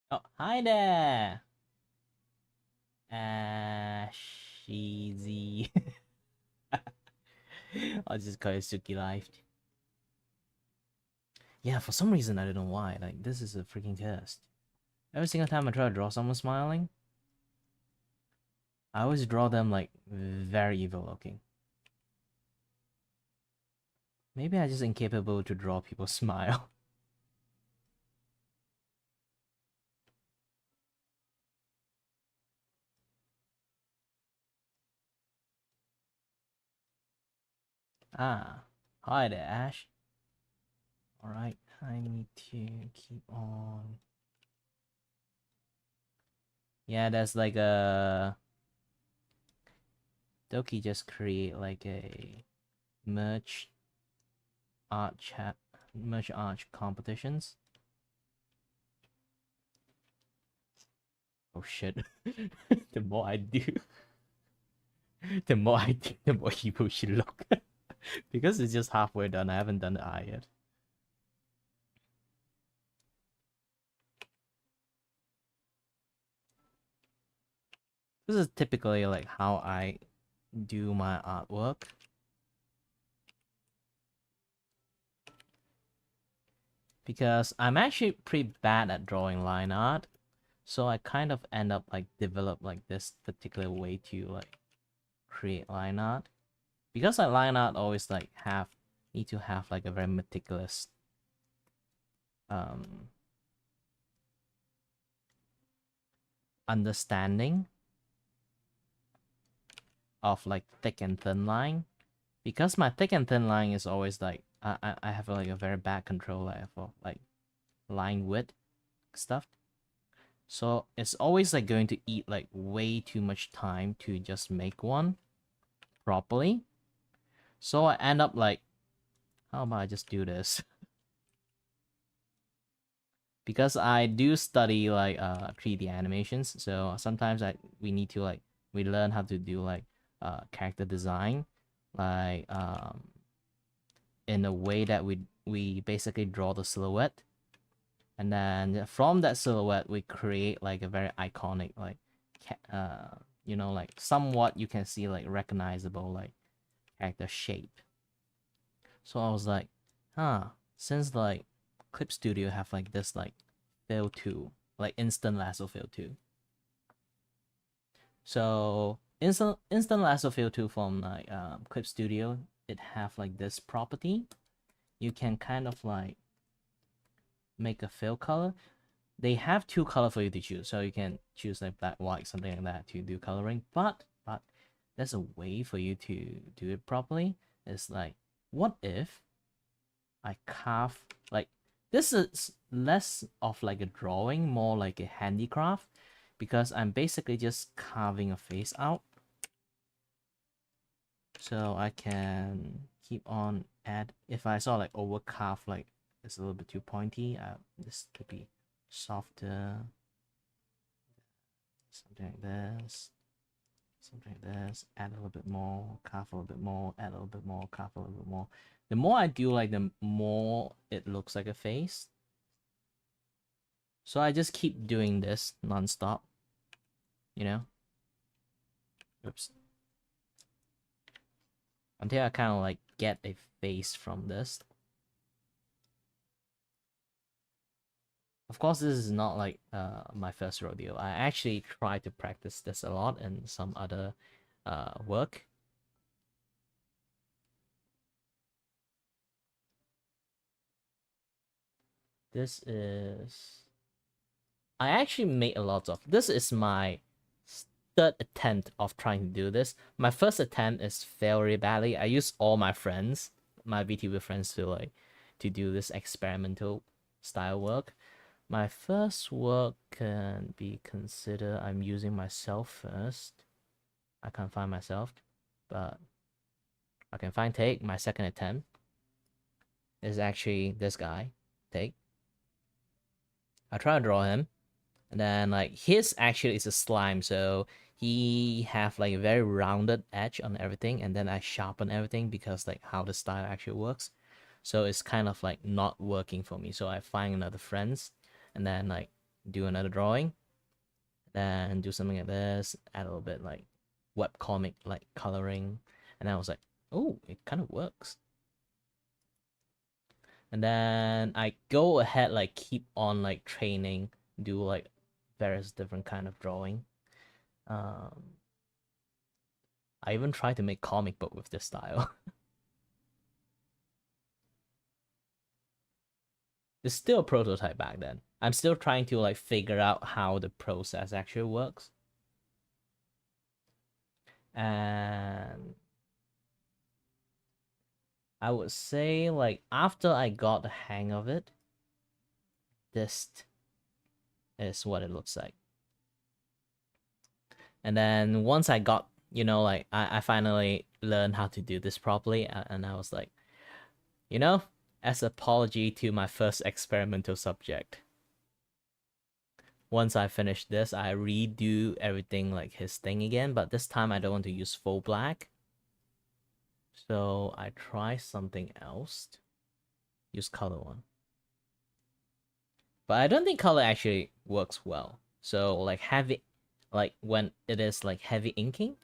Speaker 1: Oh, hi there, Ashizy. I'll just call you Suki Life. Yeah, for some reason I don't know why. Like this is a freaking test. Every single time I try to draw someone smiling, I always draw them like very evil looking. Maybe I'm just incapable to draw people smile. Ah, hi there, Ash. Alright, I need to keep on. Yeah, that's like a Doki just create like a merch art chat merch art competitions. Oh shit. The more I do, the more I do, the more evil she look. Because it's just halfway done, I haven't done the eye yet. This is typically like how I do my artwork. Because I'm actually pretty bad at drawing line art. So I kind of end up like develop like this particular way to like create line art. Because like line art always like need to have like a very meticulous um understanding of like thick and thin line. Because my thick and thin line is always like I have like a very bad control like for like line width stuff. So it's always like going to eat like way too much time to just make one properly. So I end up like, how about I just do this? Because I do study like 3D animations, so sometimes we need to like we learn how to do like character design, like in a way that we basically draw the silhouette, and then from that silhouette we create like a very iconic like like somewhat you can see like recognizable like character shape. So I was like, huh, since like Clip Studio have like this like fill tool, like instant lasso fill tool. So instant lasso fill tool from like Clip Studio, it have like this property you can kind of like make a fill color. They have 2 color for you to choose, so you can choose like black, white, something like that to do coloring. But there's a way for you to do it properly. It's like, what if I carve like this is less of like a drawing, more like a handicraft, because I'm basically just carving a face out. So I can keep on add. If I saw like over carve, like it's a little bit too pointy, this could be softer, something like this, something like this. Add a little bit more, carve a little bit more, add a little bit more, carve a little bit more. The more I do, like the more it looks like a face. So I just keep doing this non-stop, you know? Oops. Until I kind of like get a face from this. Of course, this is not like my first rodeo. I actually try to practice this a lot in some other work. This is... I actually made a lot of... This is my third attempt of trying to do this. My first attempt is very badly. I used all my friends, my Vtuber friends, to do this experimental style work. My first work can be considered... I'm using myself first. I can't find myself, but I can find Take. My second attempt is actually this guy, Take. I try to draw him, and then like his actually is a slime, so he have like a very rounded edge on everything, and then I sharpen everything because like how the style actually works. So it's kind of like not working for me. So I find another friends, and then like do another drawing, then do something like this, add a little bit like webcomic like coloring, and I was like, oh, it kind of works. And then I go ahead like keep on like training, do like various different kind of drawing. I even tried to make comic book with this style. It's still a prototype back then. I'm still trying to like figure out how the process actually works. And I would say like after I got the hang of it, this is what it looks like. And then once I got, you know, like I finally learned how to do this properly, and I was like, you know, as apology to my first experimental subject, once I finish this, I redo everything like his thing again, but this time I don't want to use full black. So I try something else. Use color one. But I don't think color actually works well. So like heavy, like when it is like heavy inking,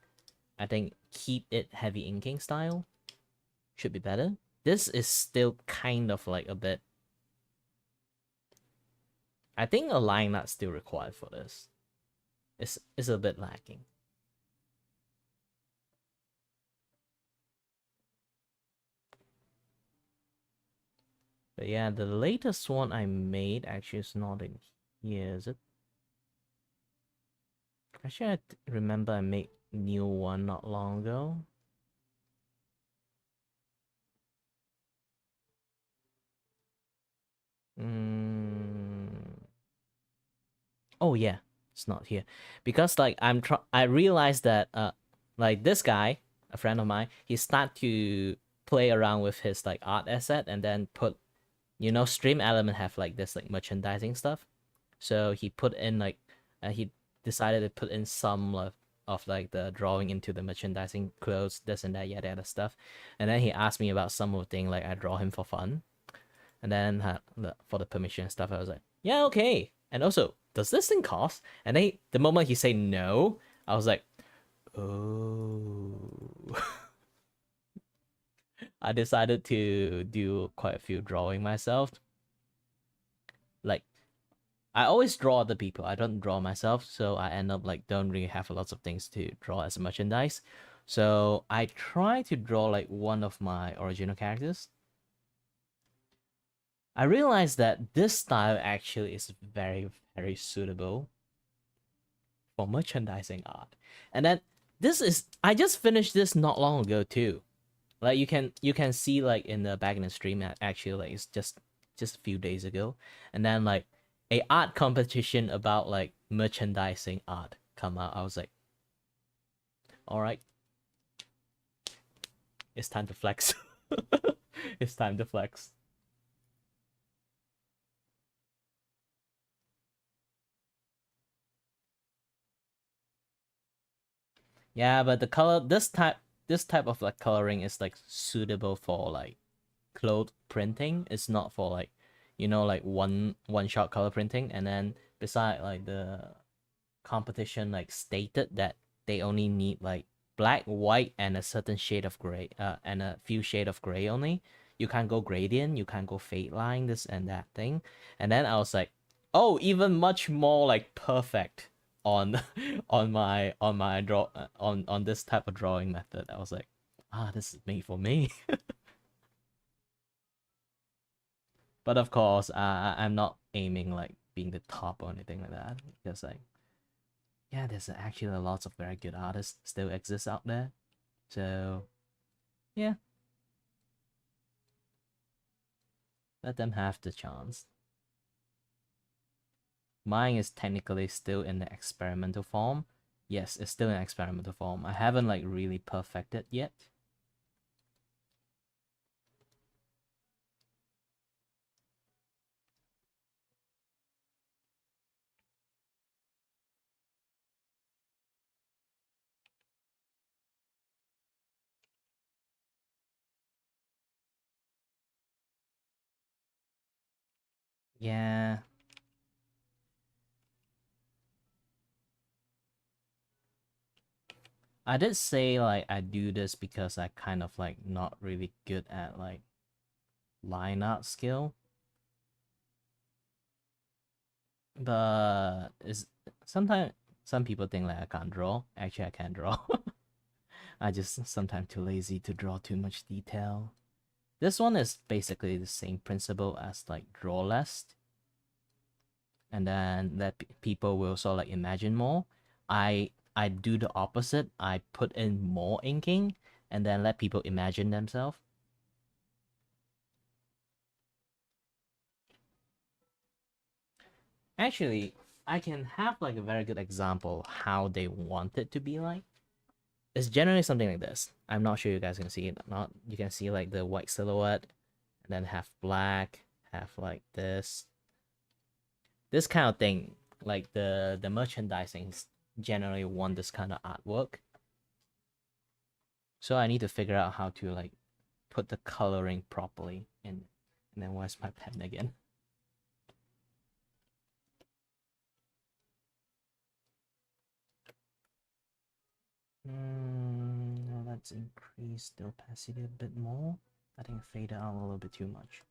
Speaker 1: I think keep it heavy inking style should be better. This is still kind of like a bit... I think a line art still required for this. It's a bit lacking. But yeah, the latest one I made actually is not in here, is it? Actually, I remember I made new one not long ago. Oh yeah, it's not here because like I realized that like this guy, a friend of mine, he start to play around with his like art asset and then put, you know, stream element have like this like merchandising stuff, so he put in like he decided to put in some of like the drawing into the merchandising, clothes, this and that, yada yada stuff, and then he asked me about some of the thing like I draw him for fun, and then for the permission and stuff, I was like, yeah, okay. And also, does this thing cost? And then the moment he said no, I was like, oh. I decided to do quite a few drawing myself. Like, I always draw other people. I don't draw myself, so I end up like don't really have lots of things to draw as merchandise. So I try to draw like one of my original characters. I realized that this style actually is very, very suitable for merchandising art. And then this is I just finished this not long ago too. Like you can see like in the back in the stream actually like it's just a few days ago. And then like a art competition about like merchandising art come out. I was like, all right, it's time to flex. It's time to flex. Yeah, but the color this type of like coloring is like suitable for like cloth printing. It's not for like like one shot color printing. And then beside like the competition like stated that they only need like black, white, and a certain shade of gray, and a few shade of gray only. You can't go gradient, you can't go fade line, this and that thing. And then I was like, oh, even much more like perfect on on my draw on this type of drawing method. I was like, this is made for me. But of course, I'm not aiming like being the top or anything like that, because like yeah, there's actually lots of very good artists still exist out there. So yeah, let them have the chance. Mine is technically still in the experimental form. Yes, it's still in experimental form. I haven't like really perfected yet. Yeah, I did say like I do this because I kind of like not really good at like line art skill. But is sometimes some people think like I can't draw. Actually, I can draw. I just sometimes too lazy to draw too much detail. This one is basically the same principle as like draw less, and then that people will sort of like imagine more. I do the opposite. I put in more inking and then let people imagine themselves. Actually, I can have like a very good example how they want it to be like. It's generally something like this. I'm not sure you guys can see it or not. You can see like the white silhouette, and then have black, have like this kind of thing. Like the merchandising generally want this kind of artwork. So I need to figure out how to like put the coloring properly in. And then where's my pen again? Now let's increase the opacity a bit more. I think fade it out a little bit too much.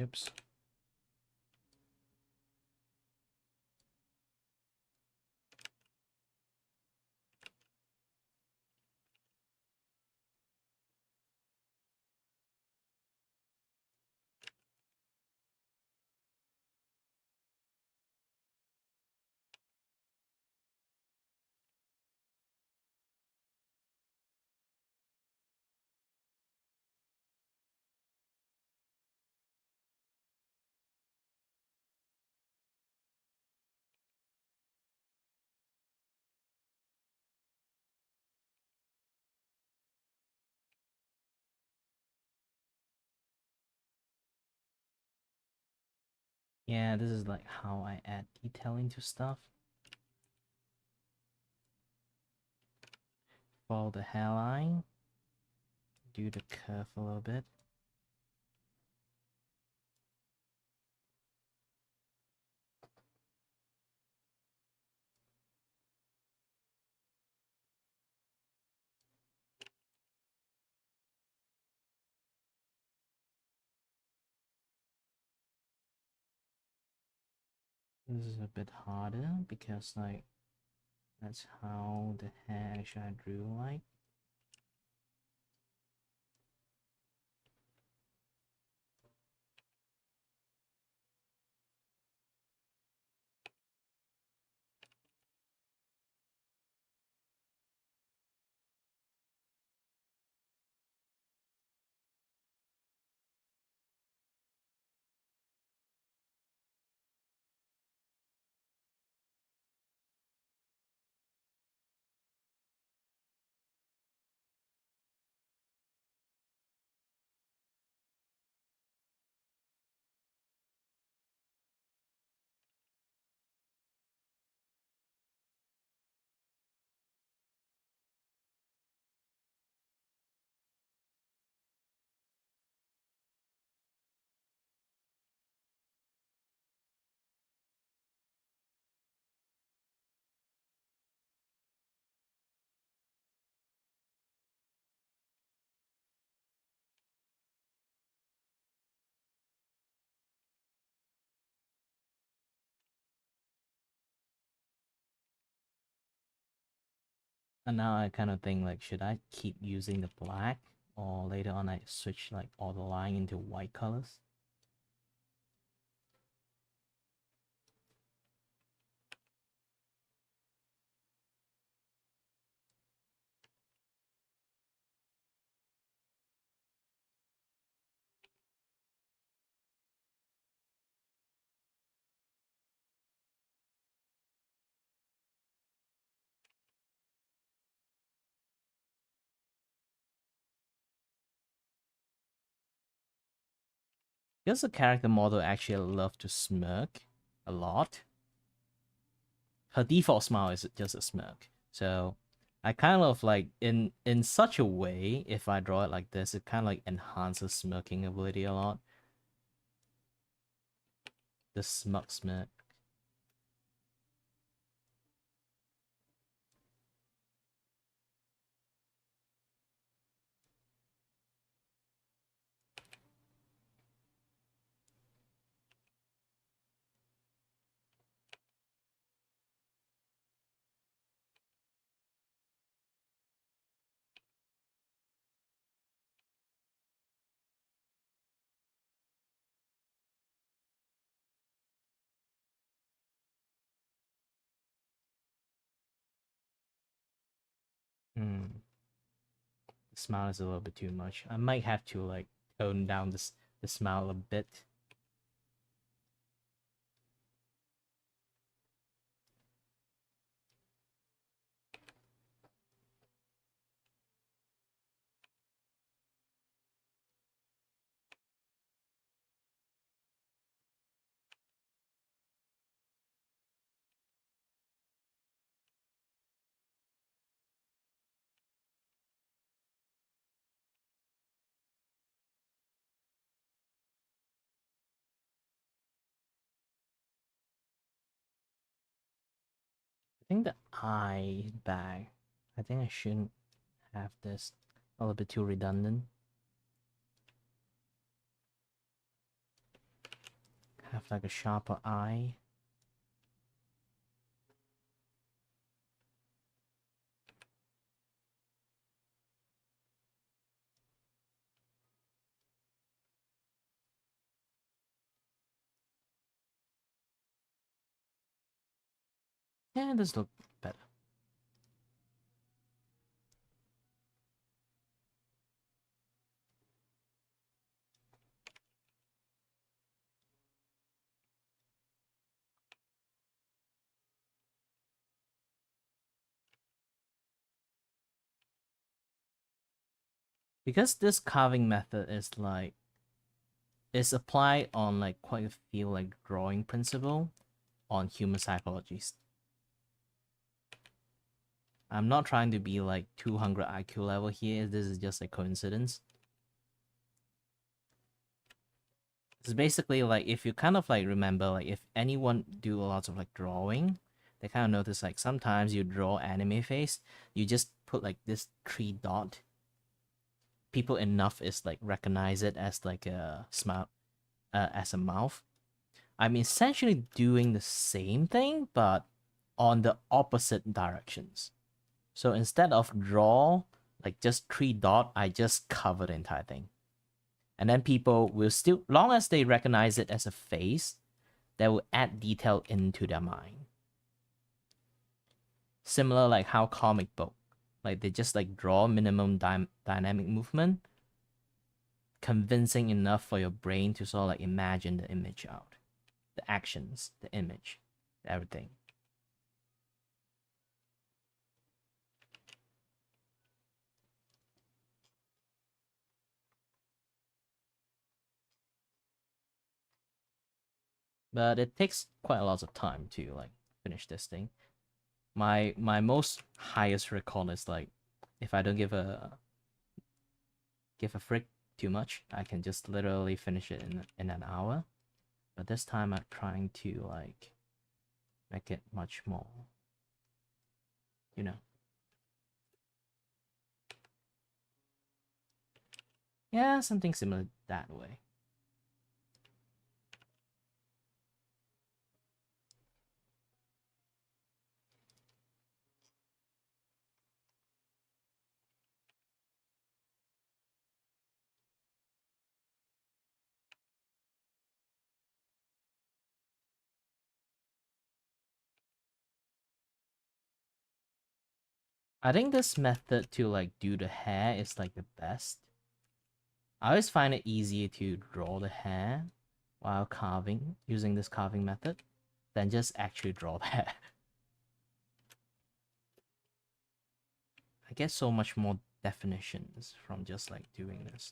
Speaker 1: Oops. Yeah, this is like how I add detailing to stuff. Follow the hairline. Do the curve a little bit. This is a bit harder because like that's how the hair actually I drew like. And now I kind of think like, should I keep using the black or later on I switch like all the line into white colors? Because the character model actually love to smirk a lot. Her default smile is just a smirk. So I kind of like in such a way, if I draw it like this, it kind of like enhances smirking ability a lot. The smirk. Hmm. The smile is a little bit too much. I might have to like tone down the smile a bit. I think the eye bag. I think I shouldn't have this a little bit too redundant. Have like a sharper eye. Yeah, this look better. Because this carving method is applied on like quite a few like drawing principle on human psychologies. I'm not trying to be like 200 IQ level here. This is just a coincidence. It's basically like if you kind of like remember like if anyone do lots of like drawing, they kind of notice like sometimes you draw anime face, you just put like this 3 dot. People enough is like recognize it as like a smile, as a mouth. I'm essentially doing the same thing, but on the opposite directions. So instead of draw like just 3 dot, I just cover the entire thing. And then people will still, long as they recognize it as a face, they will add detail into their mind. Similar like how comic book, like they just like draw minimum dynamic movement, convincing enough for your brain to sort of like imagine the image out, the actions, the image, everything. But it takes quite a lot of time to like finish this thing. My most highest record is like, if I don't give a frick too much, I can just literally finish it in an hour. But this time I'm trying to like make it much more, you know. Yeah, something similar that way. I think this method to like do the hair is like the best. I always find it easier to draw the hair while carving, using this carving method, than just actually draw the hair. I get so much more definitions from just like doing this.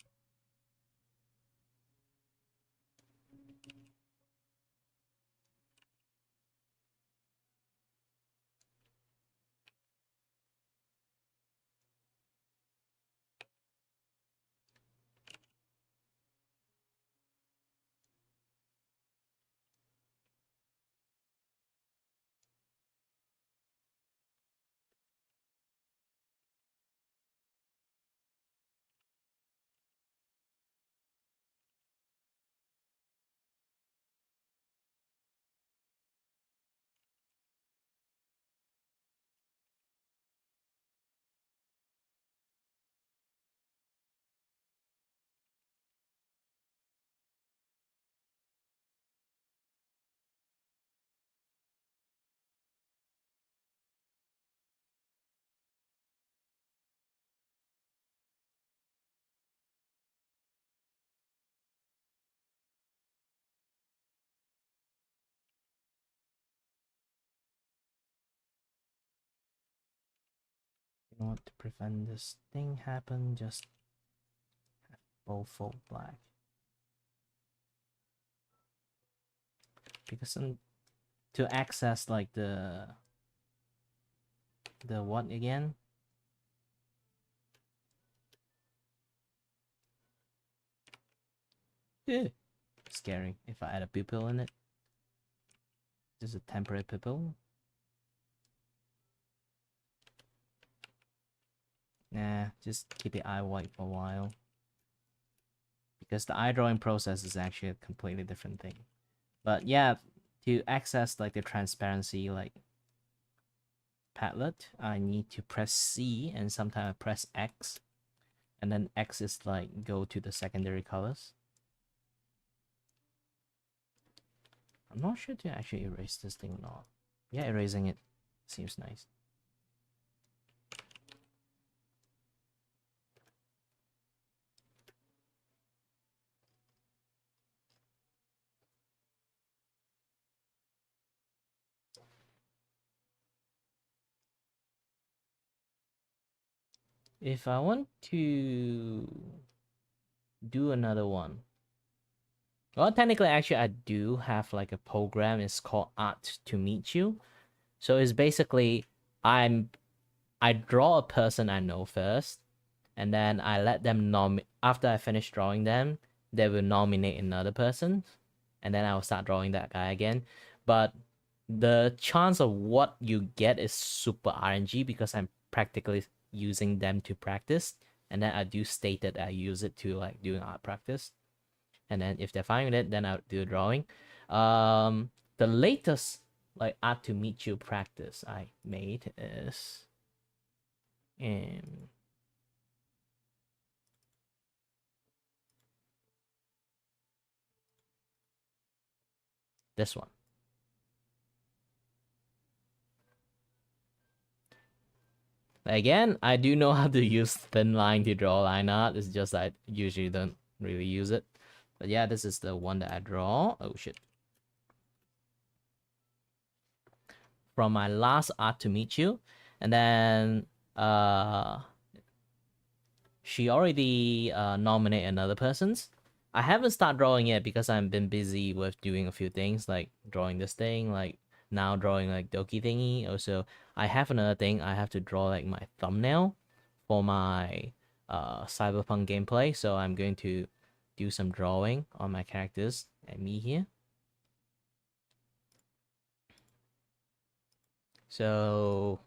Speaker 1: You know what, to prevent this thing happen, just have both fold black. Because to access like the what again? Yeah. Scary if I add a pupil in it. Just a temporary pupil. Nah, just keep the eye white for a while. Because the eye drawing process is actually a completely different thing. But yeah, to access like the transparency like palette, I need to press C and sometimes I press X. And then X is like go to the secondary colors. I'm not sure to actually erase this thing or not. Yeah, erasing it seems nice. If I want to do another one, well, technically, actually, I do have like a program. It's called Art to Meet You. So it's basically I draw a person I know first, and then I let them after I finish drawing them, they will nominate another person, and then I will start drawing that guy again. But the chance of what you get is super RNG because I'm practically using them to practice, and then I do state that I use it to like doing art practice. And then if they're fine with it, then I'll do a drawing. The latest like art to meet you practice I made is in this one. Again, I do know how to use thin line to draw line art. It's just I usually don't really use it. But yeah, this is the one that I draw. Oh shit. From my last art to meet you. And then she already nominated another person's. I haven't started drawing yet because I've been busy with doing a few things like drawing this thing, like now drawing like Doki thingy. Also, I have another thing. I have to draw like my thumbnail for my cyberpunk gameplay. So I'm going to do some drawing on my characters and me here. So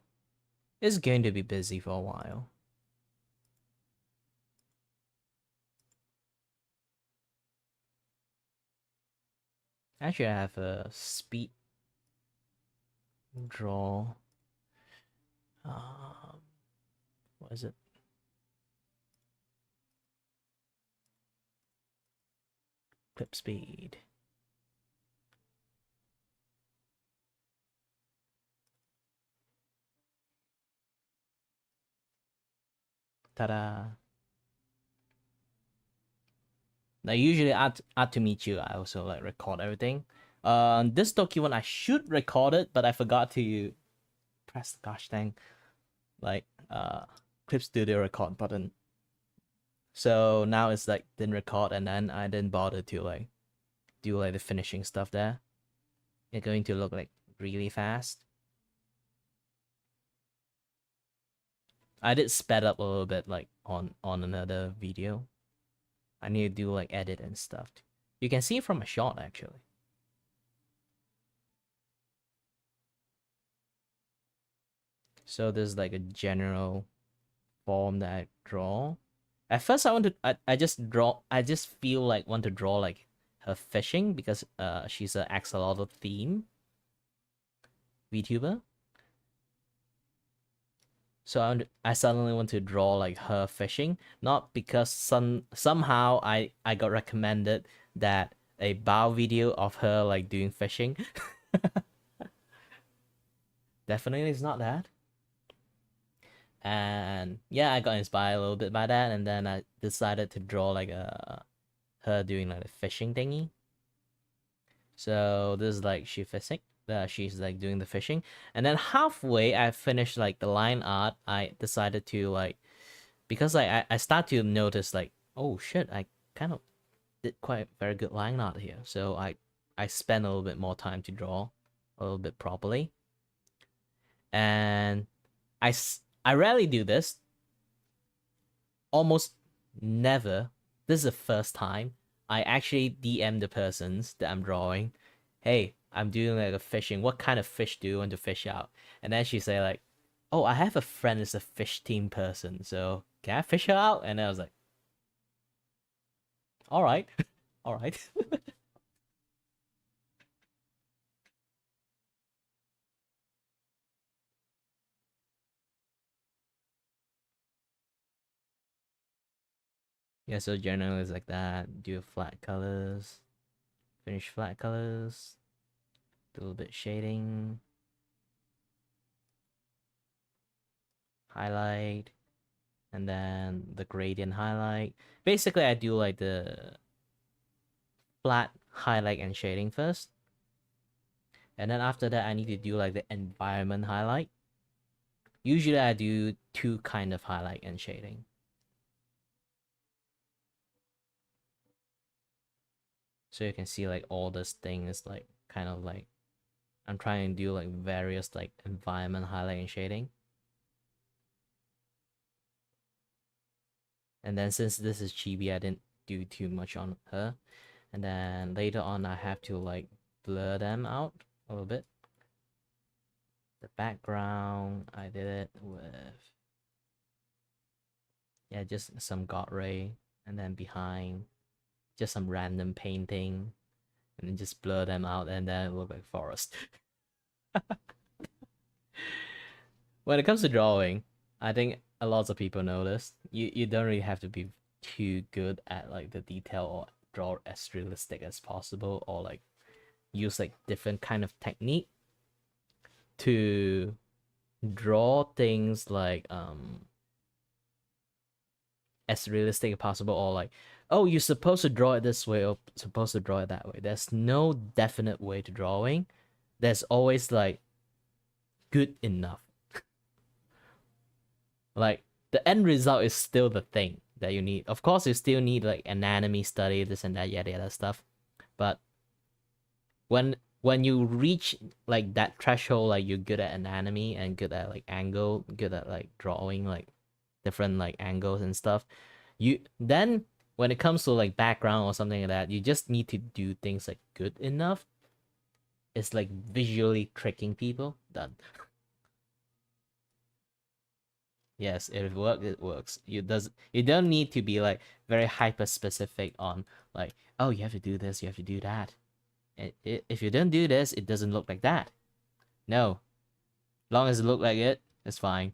Speaker 1: it's going to be busy for a while. Actually, I have a speed draw. What is it? Clip speed. Ta-da! Now usually at to meet you, I also like record everything. This Doki one I should record it, but I forgot to press the gosh dang like Clip Studio record button. So now it's like didn't record, and then I didn't bother to like do like the finishing stuff there. It's going to look like really fast. I did sped up a little bit like on another video. I need to do like edit and stuff. You can see it from a shot actually. So there's like a general form that I draw. At first, I just draw. I just feel like want to draw like her fishing because she's an axolotl theme VTuber. So I suddenly want to draw like her fishing, not because somehow I got recommended that a bow video of her like doing fishing. Definitely it's not that. And yeah, I got inspired a little bit by that, and then I decided to draw like her doing like a fishing thingy. So this is like she fishing. She's like doing the fishing, and then halfway I finished like the line art. I decided to like because like I start to notice like, oh shit, I kind of did quite very good line art here. So I spent a little bit more time to draw a little bit properly, and I rarely do this. Almost never. This is the first time I actually DM the persons that I'm drawing. Hey, I'm doing like a fishing. What kind of fish do you want to fish out? And then she say like, oh, I have a friend that's a fish team person, so can I fish her out? And I was like, all right, all right. Yeah, so generally it's like that. Do flat colors, finish flat colors, do a little bit shading, highlight, and then the gradient highlight. Basically, I do like the flat highlight and shading first, and then after that, I need to do like the environment highlight. Usually, I do two kind of highlight and shading. So you can see like all this thing is like kind of like I'm trying to do like various like environment highlight and shading. And then since this is chibi, I didn't do too much on her. And then later on, I have to like blur them out a little bit. The background, I did it with, yeah, just some god ray. And then behind, just some random painting. and then just blur them out, and then it look like forest. When it comes to drawing, I think a lot of people know this. You don't really have to be too good at like the detail or draw as realistic as possible, or like use like different kind of technique to draw things like as realistic as possible, or like, oh, you're supposed to draw it this way or supposed to draw it that way. There's no definite way to drawing. There's always like good enough. Like the end result is still the thing that you need. Of course, you still need like anatomy study, this and that, yada yada stuff. But when you reach like that threshold, like you're good at anatomy and good at like angle, good at like drawing like different like angles and stuff, you then when it comes to like background or something like that, you just need to do things like good enough. It's like visually tricking people. Done. Yes, if it works, it works. You don't need to be like very hyper specific on like, oh, you have to do this, you have to do that. If you don't do this, it doesn't look like that. No, long as it look like it, it's fine.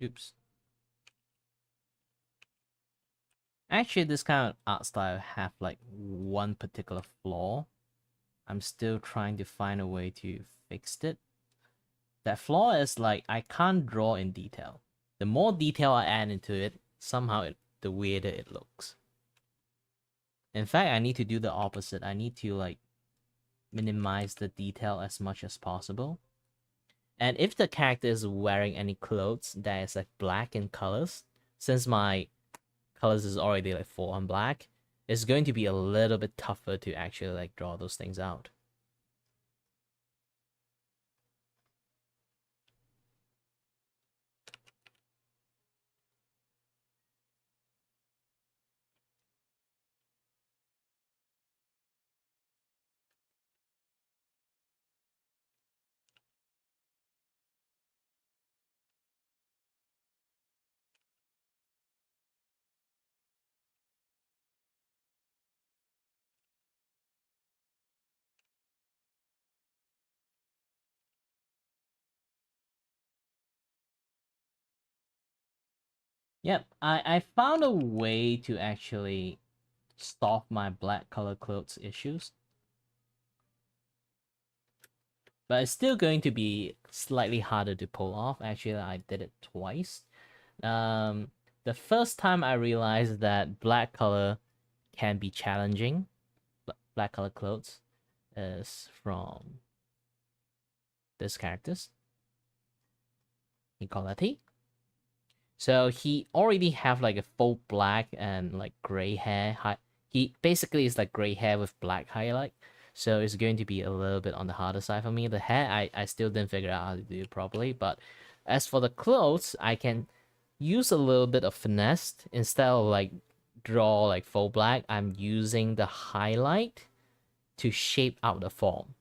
Speaker 1: Oops. Actually, this kind of art style have like one particular flaw. I'm still trying to find a way to fix it. That flaw is like I can't draw in detail. The more detail I add into it, the weirder it looks. In fact, I need to do the opposite. I need to like minimize the detail as much as possible. And if the character is wearing any clothes that is like black in colors, since my colors is already like full on black, it's going to be a little bit tougher to actually like draw those things out. Yep, I found a way to actually solve my black color clothes issues. But it's still going to be slightly harder to pull off. Actually, I did it twice. The first time I realized that black color can be challenging, black color clothes, is from this characters. Equality. So he already have like a full black and like gray hair. He basically is like gray hair with black highlight. So it's going to be a little bit on the harder side for me. The hair, I still didn't figure out how to do it properly. But as for the clothes, I can use a little bit of finesse. Instead of like draw like full black, I'm using the highlight to shape out the form.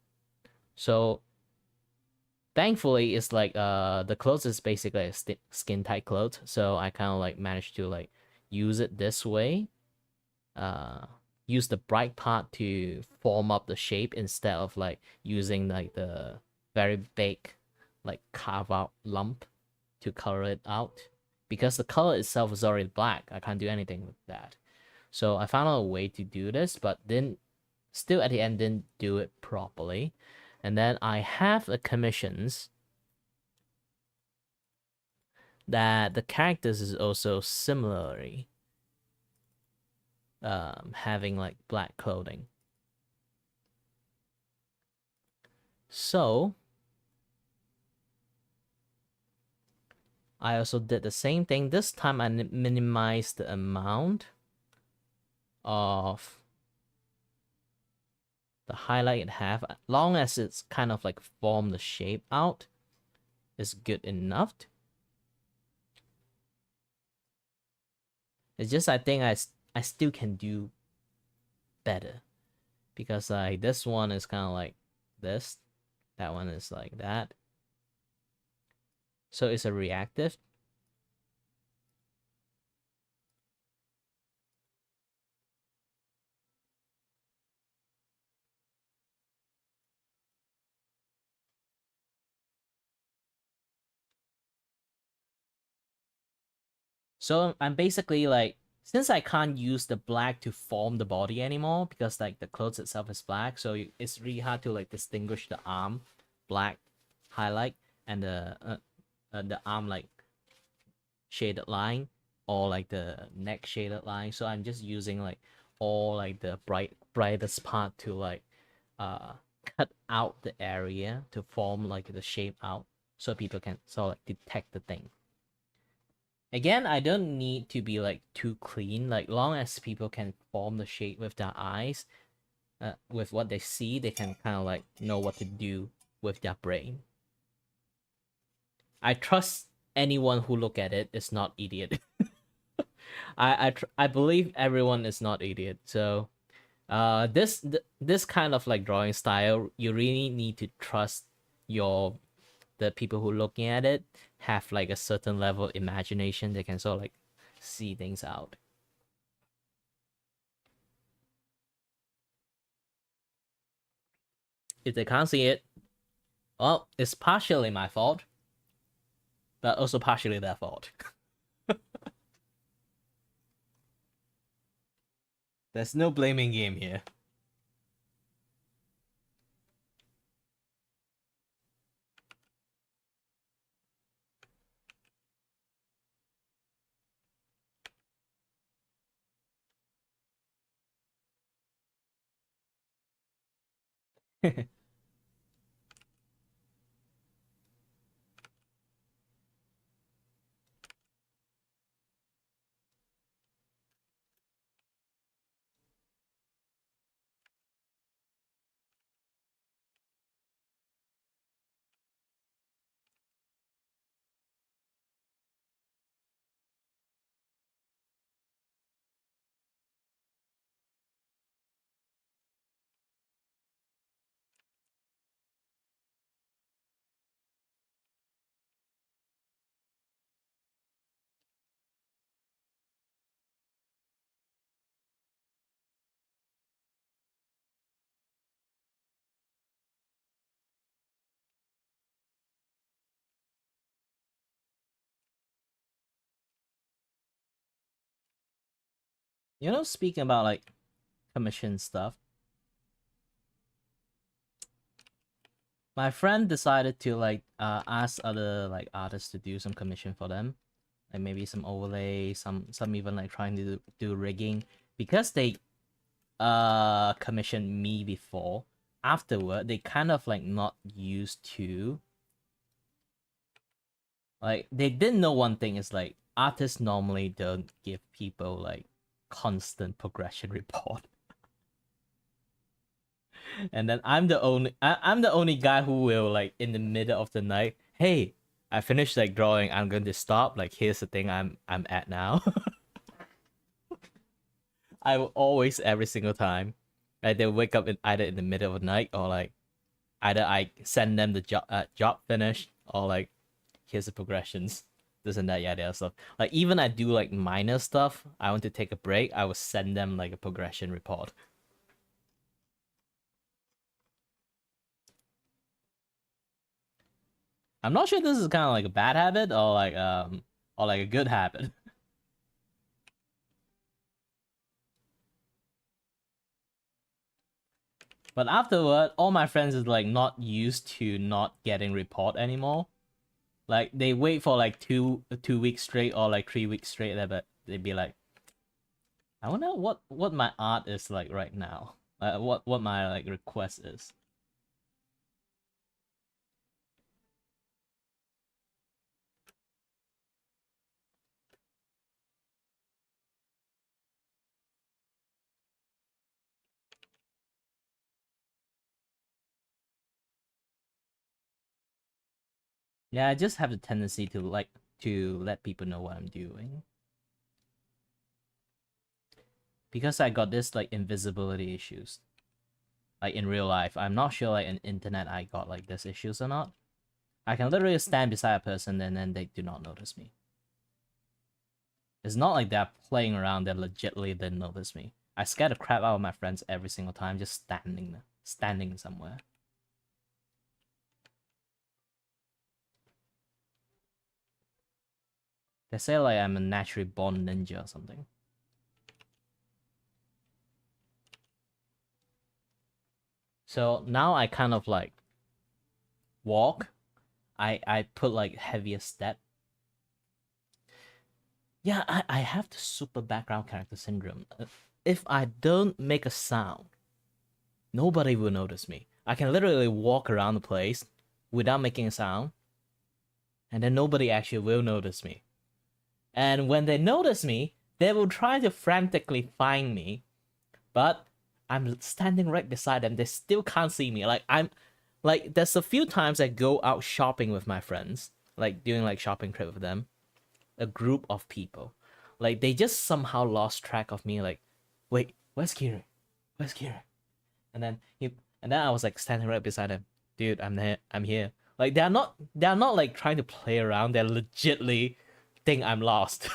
Speaker 1: So thankfully it's like the clothes is basically a skin tight clothes, so I kind of like managed to like use it this way, use the bright part to form up the shape instead of like using like the very big like carve out lump to color it out, because the color itself is already black. I can't do anything with that. So I found a way to do this, but then still at the end didn't do it properly. And then I have a commissions that the characters is also similarly having like black clothing. So I also did the same thing. This time I minimized the amount of the highlight it have. As long as it's kind of like form the shape out, is good enough. It's just I think I still can do better, because like this one is kind of like this, that one is like that. So it's a reactive. So I'm basically like, since I can't use the black to form the body anymore, because like the clothes itself is black, so it's really hard to like distinguish the arm black highlight and the arm like shaded line, or like the neck shaded line. So I'm just using like all like the brightest part to like cut out the area to form like the shape out, so people can sort of like detect the thing. Again, I don't need to be like too clean. Like long as people can form the shape with their eyes, with what they see, they can kind of like know what to do with their brain. I trust anyone who look at it is not idiot. I believe everyone is not idiot. So this kind of like drawing style, you really need to trust your the people who looking at it have like a certain level of imagination. They can sort of like see things out. If they can't see it, well, it's partially my fault, but also partially their fault. There's no blaming game here. You know, speaking about like commission stuff, my friend decided to like ask other like artists to do some commission for them, like maybe some overlay, some even like trying to do rigging, because they commissioned me before. Afterward, they kind of like not used to, like they didn't know one thing is like artists normally don't give people like constant progression report. And then I'm the only guy who will like in the middle of the night, hey, I finished like drawing, I'm going to stop, like here's the thing I'm at now. I will always, every single time, like they wake up either in the middle of the night, or like either I send them the job finished, or like here's the progressions, this and that, yada stuff. Like even I do like minor stuff, I want to take a break, I will send them like a progression report. I'm not sure this is kind of like a bad habit, or like a good habit. But afterward, all my friends is like not used to not getting report anymore. Like they wait for like two weeks straight, or like 3 weeks straight, but they'd be like, I wonder what my art is like right now. What my like request is. Yeah, I just have the tendency to like to let people know what I'm doing. Because I got this like invisibility issues. Like in real life, I'm not sure like in internet I got like this issues or not. I can literally stand beside a person and then they do not notice me. It's not like they're playing around, they legitly didn't notice me. I scare the crap out of my friends every single time just standing somewhere. They say like I'm a naturally born ninja or something. So now I kind of like walk. I put like heavier step. Yeah, I have the super background character syndrome. If I don't make a sound, nobody will notice me. I can literally walk around the place without making a sound, and then nobody actually will notice me. And when they notice me, they will try to frantically find me, but I'm standing right beside them. They still can't see me. Like there's a few times I go out shopping with my friends, like doing like shopping trip with them, a group of people. Like they just somehow lost track of me. Like, wait, where's Kiray? Where's Kiray? And then and then I was like standing right beside him. Dude, I'm there. I'm here. Like they're not like trying to play around. They're legitly think I'm lost.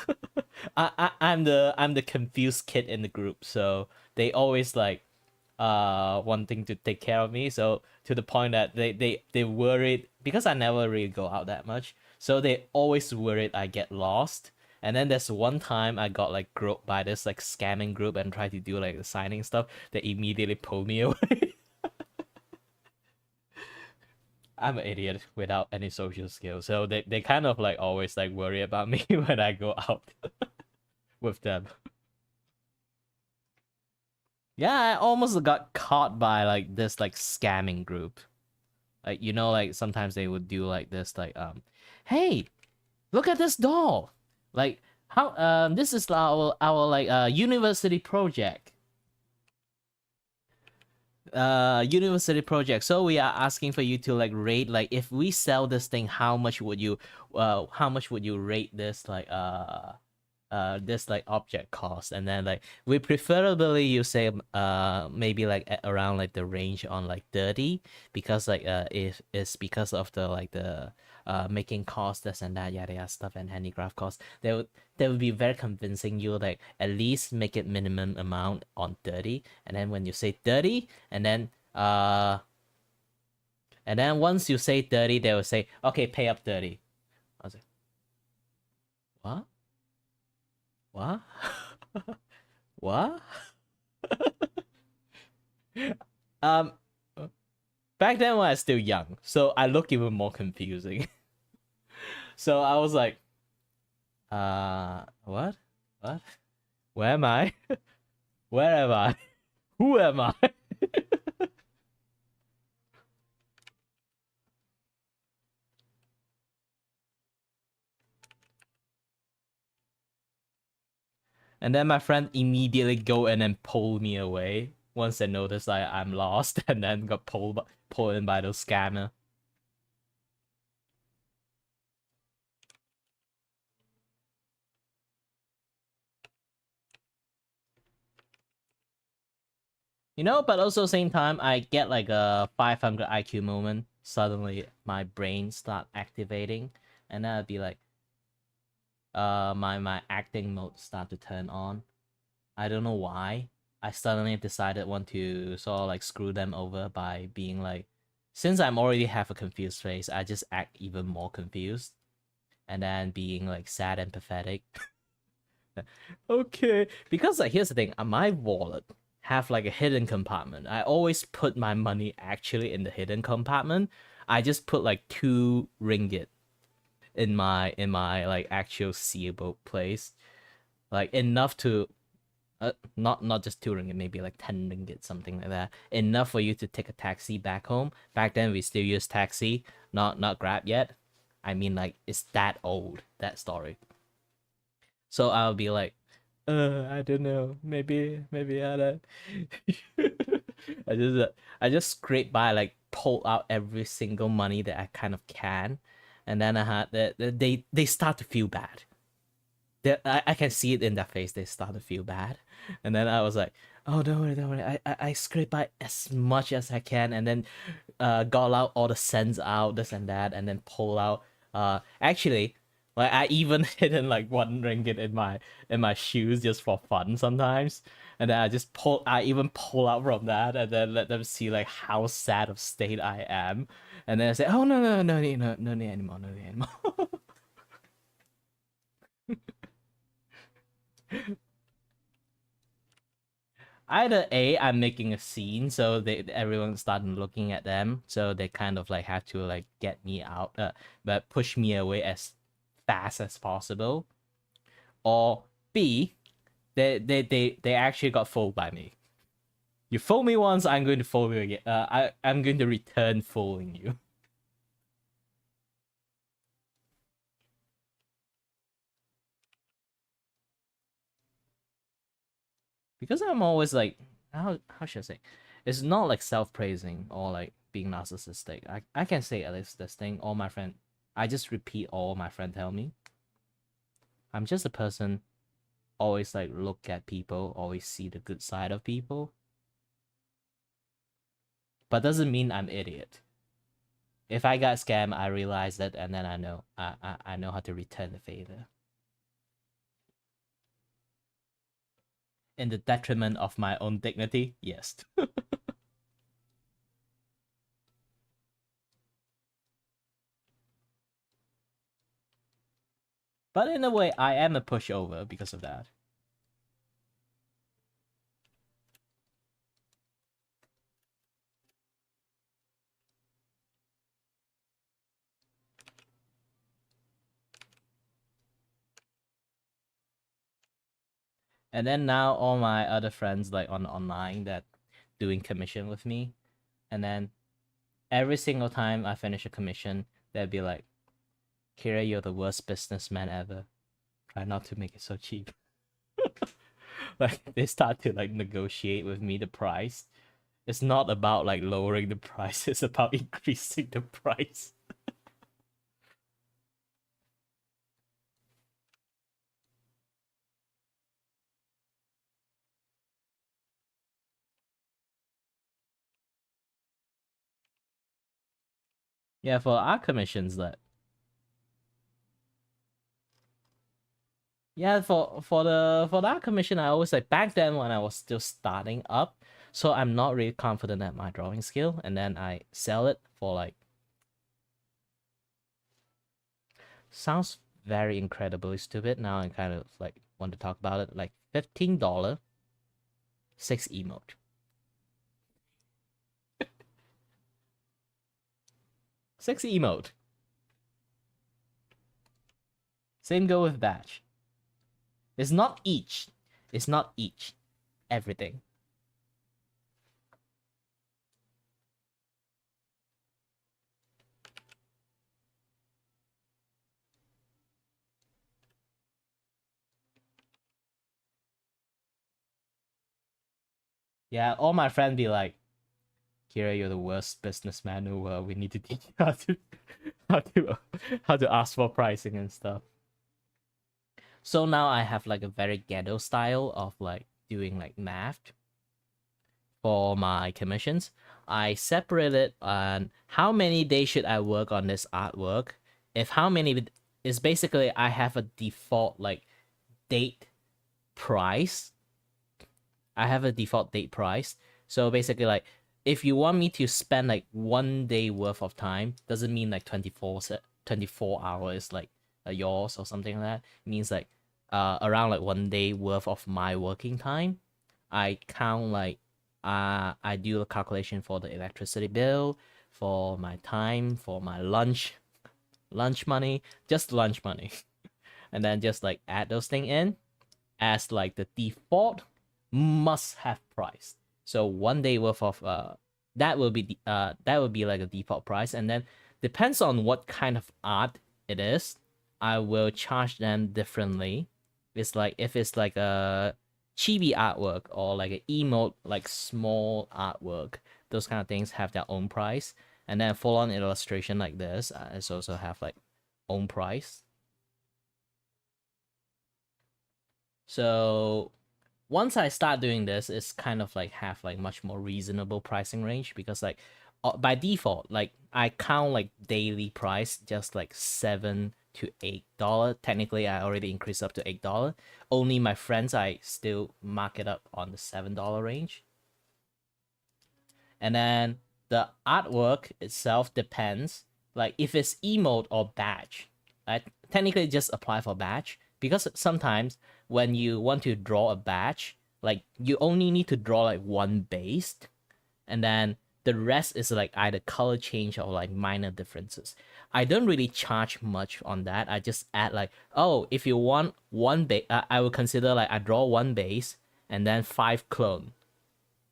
Speaker 1: I'm the confused kid in the group. So they always like wanting to take care of me. So to the point that they worried because I never really go out that much. So they always worried I get lost. And then there's one time I got like groped by this like scamming group and tried to do like the signing stuff. They immediately pulled me away. I'm an idiot without any social skills. So they kind of like always like worry about me when I go out with them. Yeah, I almost got caught by like this like scamming group. Like like sometimes they would do like this like hey, look at this doll. Like how this is our like university project. University project. So we are asking for you to like rate like if we sell this thing, how much would you rate this like object cost? And then like we preferably you say maybe like around like the range on like 30 because like if it's because of the like the making cost this and that yada yada stuff and handicraft cost they would be very convincing you like at least make it minimum amount on 30 and then when you say 30 and then once you say 30 they will say okay pay up 30. I was like what what what um back then when I was still young so I look even more confusing. So I was like what what where am I? Where am I? Who am I? And then my friend immediately go in and pull me away once they noticed I'm lost and then got pulled in by those scammer. But also same time I get like a 500 IQ moment. Suddenly my brain start activating and then I'd be like my acting mode start to turn on. I don't know why. I suddenly decided want to sort of like screw them over by being like, since I'm already have a confused face, I just act even more confused, and then being like sad and pathetic. Okay, because like here's the thing, my wallet have like a hidden compartment. I always put my money actually in the hidden compartment. I just put like 2 ringgit in my like actual seeable place, like enough to Not just 2 ringgit, maybe like 10 ringgit, something like that. Enough for you to take a taxi back home. Back then we still use taxi, not Grab yet. I mean, like, it's that old, that story. So I'll be like, I don't know, maybe I I just scrape by, like, pull out every single money that I kind of can, and then I had they start to feel bad. I can see it in their face. They start to feel bad, and then I was like, "Oh, don't worry. I scrape by as much as I can, and then got out all the cents out, this and that, and then pull out. Actually, like, I even hidden like 1 ringgit in my shoes just for fun sometimes, and then I even pull out from that, and then let them see like how sad of state I am, and then I say, "Oh, no need anymore, no need anymore." Either A, I'm making a scene, so everyone started looking at them, so they kind of like have to like get me out, but push me away as fast as possible. Or B, they actually got fooled by me. You fool me once, I'm going to fool you again. I'm going to return fooling you. Because I'm always like, how should I say? It's not like self-praising or like being narcissistic. I can say at least this thing. All my friend, I just repeat all my friend tell me. I'm just a person always like look at people, always see the good side of people. But doesn't mean I'm idiot. If I got scammed, I realize that, and then I know how to return the favor. In the detriment of my own dignity, yes. But in a way, I am a pushover because of that. And then now all my other friends like on online that doing commission with me, and then every single time I finish a commission, they'd be like, "Kiray, you're the worst businessman ever. Try not to make it so cheap." Like they start to like negotiate with me the price. It's not about like lowering the price, it's about increasing the price. Yeah, for our commissions that yeah, for that commission, I always like back then when I was still starting up, so I'm not really confident at my drawing skill, and then I sell it for like, sounds very incredibly stupid. Now I kind of like want to talk about it, like $15, 6 emote. Six emote. Same go with batch. It's not each. It's not each. Everything. Yeah, all my friends be like, "Kira, you're the worst businessman in the world. We need to teach you how to how to ask for pricing and stuff." So now I have like a very ghetto style of like doing like math for my commissions. I separate it on how many days should I work on this artwork. If how many is basically I have a default like date price. I have a default date price. So basically like if you want me to spend like 1 day worth of time, doesn't mean like 24 hours like yours or something like that. It means like around like 1 day worth of my working time. I count like I do a calculation for the electricity bill, for my time, for my lunch money, just lunch money. And then just like add those things in as like the default. must have price. So 1 day worth of that will be like a default price, and then depends on what kind of art it is, I will charge them differently. It's like if it's like a chibi artwork or like an emote, like small artwork, those kind of things have their own price. And then full on illustration like this, it's also have like own price. So once I start doing this, it's kind of like have like much more reasonable pricing range, because like by default, like I count like daily price just like $7 to $8. Technically, I already increased up to $8. Only my friends, I still mark it up on the $7 range. And then the artwork itself depends. Like if it's emote or badge, I technically just apply for badge, because sometimes when you want to draw a badge, like you only need to draw like one base, and then the rest is like either color change or like minor differences. I don't really charge much on that. I just add like, oh, if you want one base, I will consider like I draw one base and then 5 clone,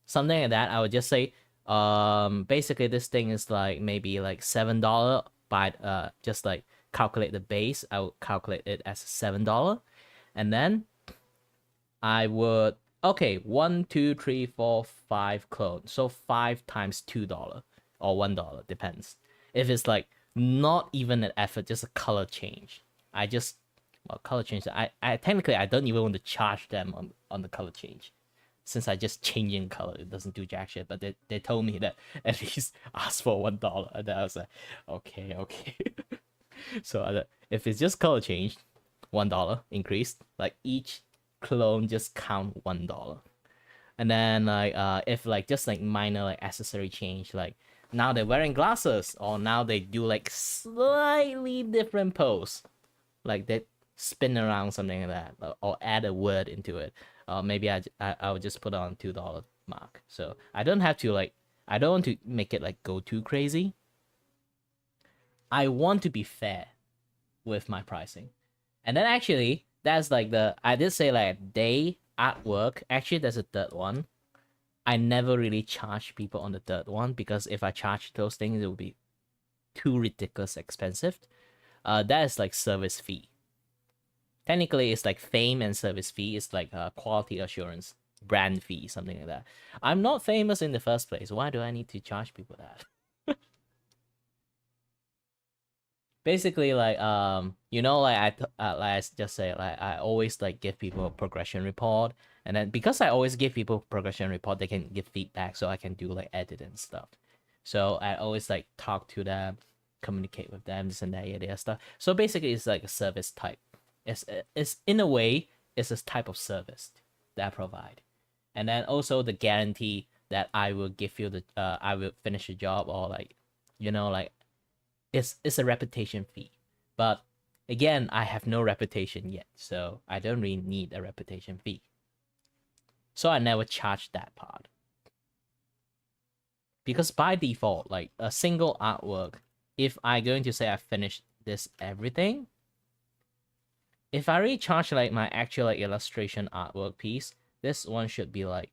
Speaker 1: something like that. I would just say, basically this thing is like maybe like $7, but just like calculate the base. I would calculate it as $7, and then I would, okay, 1, 2, 3, 4, 5 clones. So 5 times $2 or $1, depends. If it's like not even an effort, just a color change, I just, well, color change. I technically I don't even want to charge them on the color change, since I just changing color, it doesn't do jack shit. But they told me that at least ask for $1, and then I was like, okay. So if it's just color change, $1 increased. Like each clone just count $1. And then like if like just like minor like accessory change, like now they're wearing glasses, or now they do like slightly different pose, like they spin around, something like that, or add a word into it. Maybe I would just put on $2 mark. So I don't have to like, I don't want to make it like go too crazy. I want to be fair with my pricing. And then actually, that's like I did say like day artwork. Actually, there's a third one. I never really charge people on the third one, because if I charge those things, it would be too ridiculous expensive. That is like service fee. Technically, it's like fame and service fee. It's like quality assurance, brand fee, something like that. I'm not famous in the first place. Why do I need to charge people that? Basically, like like I just say, like I always like give people a progression report, and then because I always give people progression report, they can give feedback, so I can do like edit and stuff. So I always like talk to them, communicate with them, this and that, yeah, stuff. So basically, it's like a service type. It's in a way, it's a type of service that I provide, and then also the guarantee that I will give you the I will finish the job, or like, like it's a reputation fee. But again, I have no reputation yet, so I don't really need a reputation fee. So I never charge that part. Because by default, like a single artwork, if I'm going to say I finished this everything, if I really charge like my actual like illustration artwork piece, this one should be like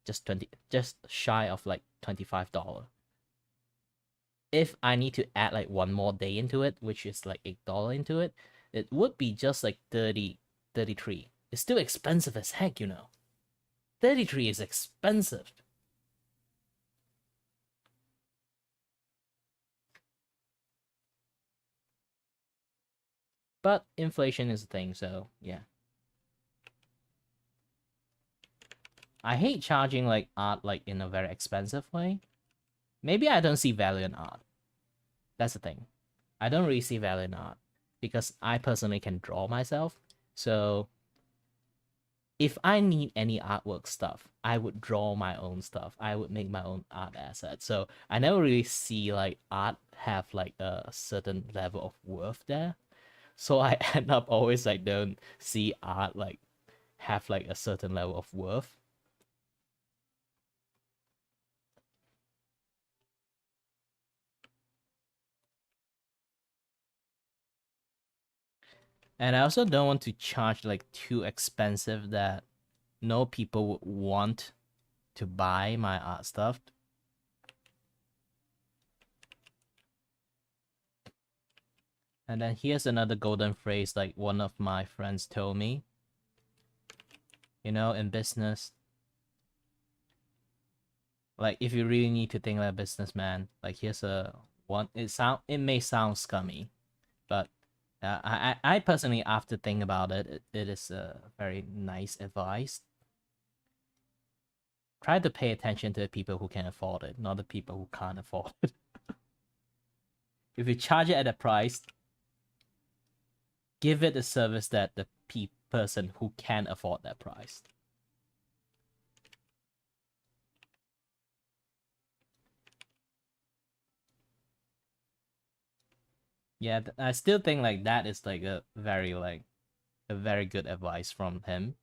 Speaker 1: just shy of like $25. If I need to add like one more day into it, which is like $8 into it, it would be just like 33. It's still expensive as heck, 33 is expensive. But inflation is a thing, so yeah. I hate charging like art like in a very expensive way. Maybe I don't see value in art. That's the thing. I don't really see value in art, because I personally can draw myself. So if I need any artwork stuff, I would draw my own stuff. I would make my own art assets. So I never really see like art have like a certain level of worth there. So I end up always like don't see art like have like a certain level of worth. And I also don't want to charge like too expensive that know people would want to buy my art stuff. And then here's another golden phrase like one of my friends told me. You know, in business, like if you really need to think like a businessman, like here's a one. It may sound scummy, but I personally, after thinking about it, it is a very nice advice. Try to pay attention to the people who can afford it, not the people who can't afford it. If you charge it at a price, give it a service that the person who can afford that price. Yeah, I still think like that is like a very good advice from him.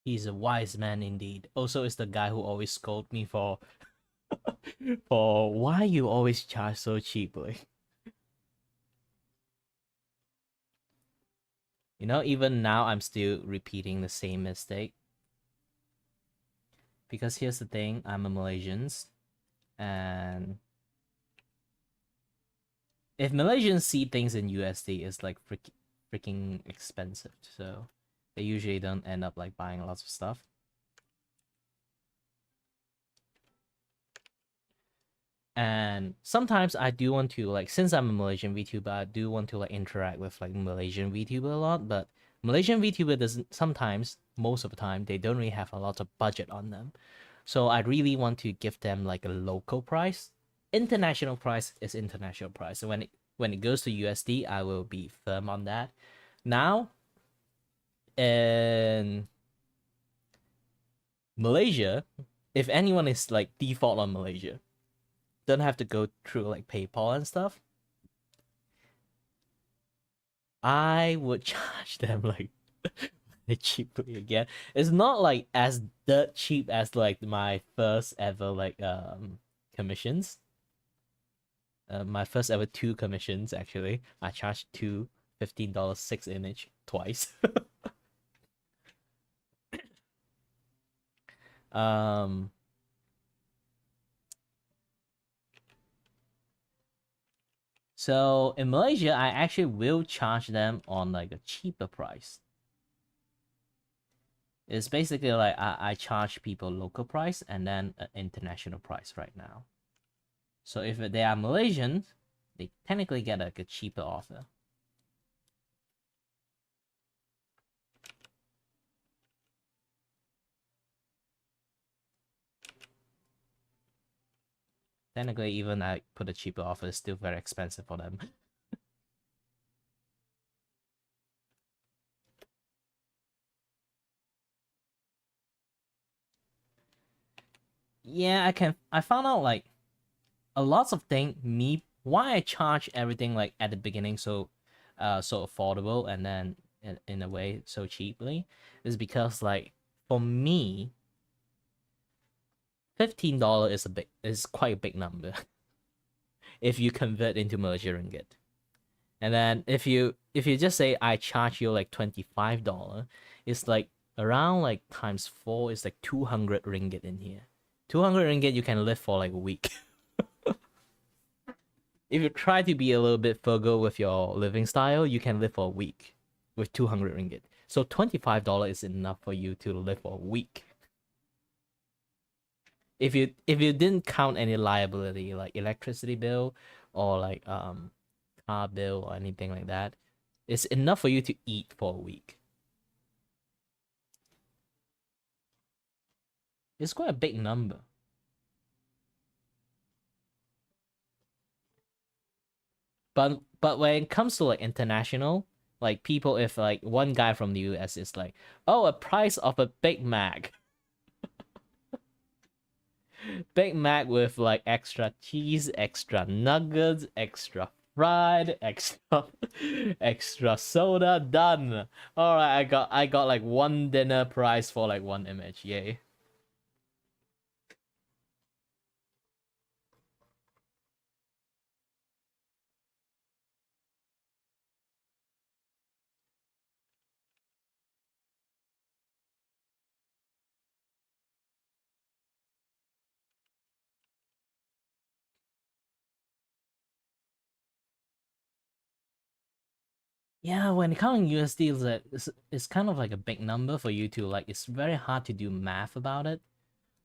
Speaker 1: He's a wise man indeed. Also, is the guy who always scold me for for why you always charge so cheaply. You know, even now I'm still repeating the same mistake. Because here's the thing, I'm a Malaysian, and if Malaysians see things in USD, it's like freaking expensive. So they usually don't end up like buying lots of stuff. And sometimes I do want to like, since I'm a Malaysian VTuber, I do want to like interact with like Malaysian VTuber a lot. But Malaysian VTuber doesn't, sometimes, most of the time, they don't really have a lot of budget on them. So I really want to give them like a local price. International price is international price. So when it goes to USD, I will be firm on that. Now, in Malaysia, if anyone is like default on Malaysia, don't have to go through like PayPal and stuff, I would charge them like cheaply again. It's not like as dirt cheap as like my first ever like commissions. My first ever 2 commissions actually. I charged two $15 6 image twice. um so in Malaysia I actually will charge them on like a cheaper price. It's basically like I charge people local price and then an international price right now. So if they are Malaysians, they technically get like a cheaper offer. Technically, even I put a cheaper offer, it's still very expensive for them. Yeah, I found out like a lots of thing me why I charge everything like at the beginning so affordable and then in a way so cheaply is because like for me $15 is quite a big number if you convert into Malaysian ringgit. And then if you just say I charge you like $25, it's like around like times 4 is like 200 ringgit in here. 200 ringgit you can live for like a week. If you try to be a little bit frugal with your living style, you can live for a week with 200 ringgit. So $25 is enough for you to live for a week. If you didn't count any liability like electricity bill or like car bill or anything like that, it's enough for you to eat for a week. It's quite a big number. But when it comes to like international, like people, if like one guy from the US is like, oh, a price of a Big Mac, Big Mac with like extra cheese, extra nuggets, extra fried, extra extra soda. Done. All right, I got like one dinner price for like one image. Yay. Yeah, when counting USD is like it's kind of like a big number for you to like. It's very hard to do math about it.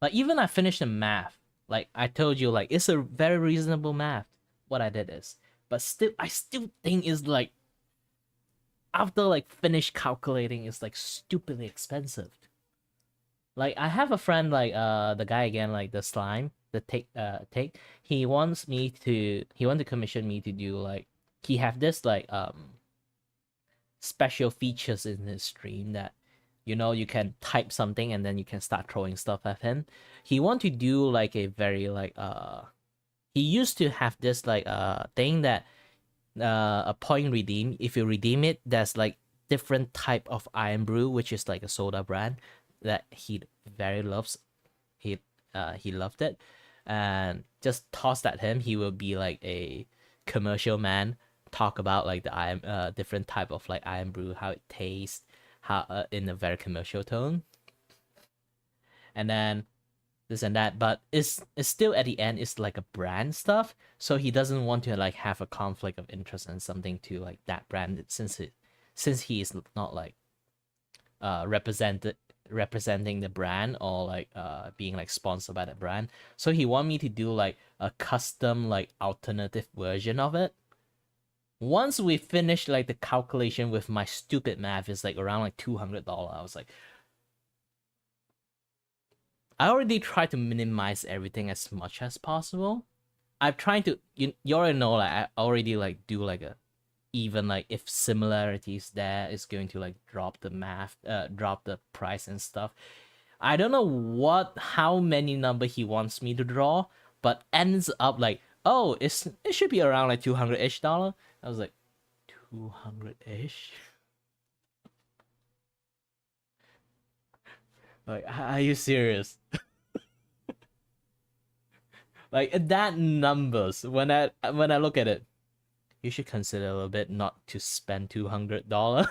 Speaker 1: Like even I finished the math. Like I told you, like it's a very reasonable math. What I did is, but still, I still think it's like after like finish calculating, it's like stupidly expensive. Like I have a friend like the guy again like the slime the take he want to commission me to do like he have this like special features in his stream that you can type something and then you can start throwing stuff at him. He want to do like a very like he used to have this like thing that a point redeem. If you redeem it, there's like different type of Iron Brew, which is like a soda brand that he very loves. He loved it, and just tossed at him. He will be like a commercial man, talk about like the Iron different type of like Iron Brew, how it tastes, how in a very commercial tone, and then this and that, but it's still at the end it's like a brand stuff, so he doesn't want to like have a conflict of interest and something to like that brand since he is not like representing the brand or like being like sponsored by the brand. So he want me to do like a custom like alternative version of it. Once we finish like the calculation with my stupid math, it's like around like $200. I was like, I already tried to minimize everything as much as possible. I'm trying to you already know like I already like do like a even like if similarities there is going to like drop the math drop the price and stuff. I don't know how many number he wants me to draw, but ends up like oh it should be around like 200-ish dollar. I was like 200-ish. Like are you serious? Like that numbers when I look at it, you should consider a little bit not to spend $200.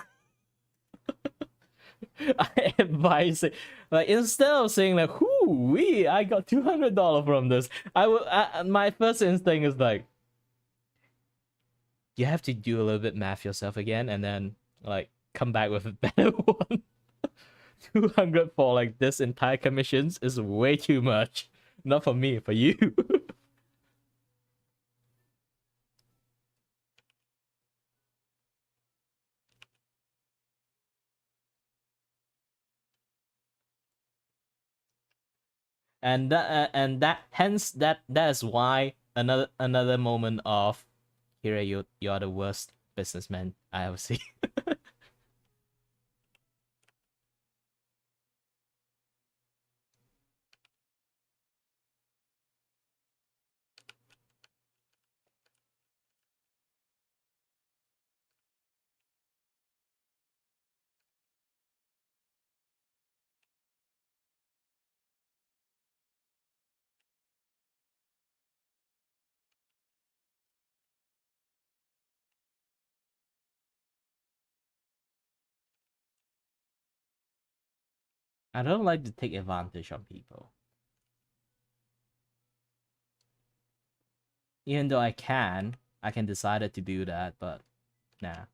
Speaker 1: I advise it. Like instead of saying like, "Whoo, we I got $200 from this," my first instinct is like, you have to do a little bit math yourself again, and then like come back with a better one. 200 for like this entire commissions is way too much. Not for me, for you. And that hence that is why another moment of Kiray, you're the worst businessman I ever see. I don't like to take advantage of people. Even though I can decide to do that, but nah.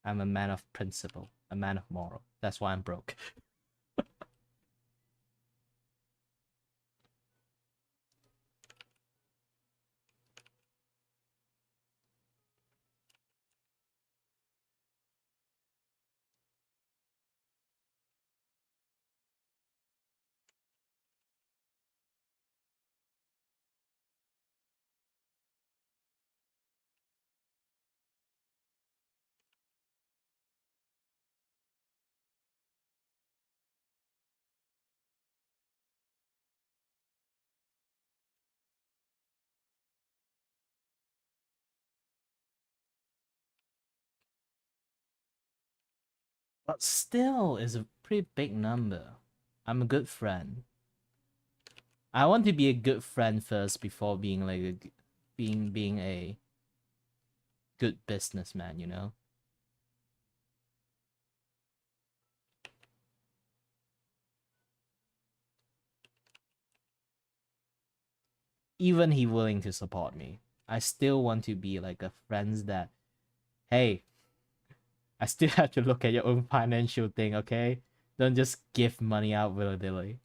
Speaker 1: I'm a man of principle, a man of moral. That's why I'm broke. But still, it's a pretty big number. I'm a good friend. I want to be a good friend first before being like being a good businessman, you know? Even he willing to support me, I still want to be like a friends that, hey, I still have to look at your own financial thing, okay? Don't just give money out willy-nilly.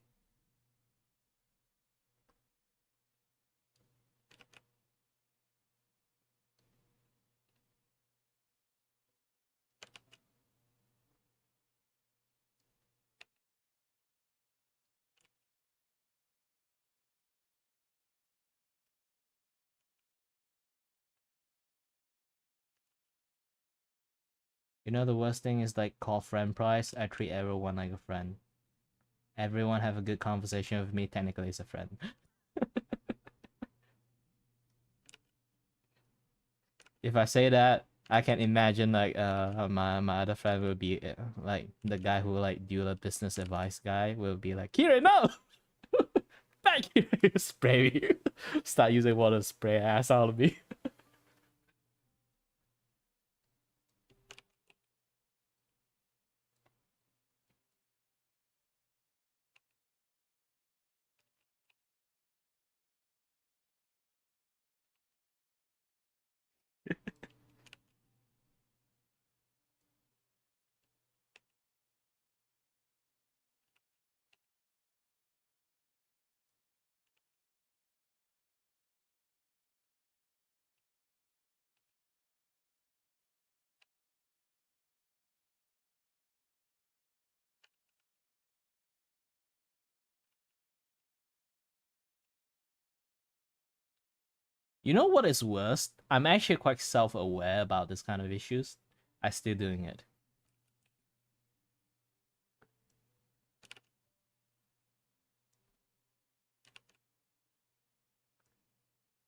Speaker 1: You know the worst thing is like call friend price. I treat everyone like a friend. Everyone have a good conversation with me. Technically, is a friend. If I say that, I can imagine like my other friend will be like the guy who like do the business advice guy will be like, Kiray, no, back here, spray me, start using water spray ass out of me. You know what is worse? I'm actually quite self-aware about this kind of issues. I still doing it.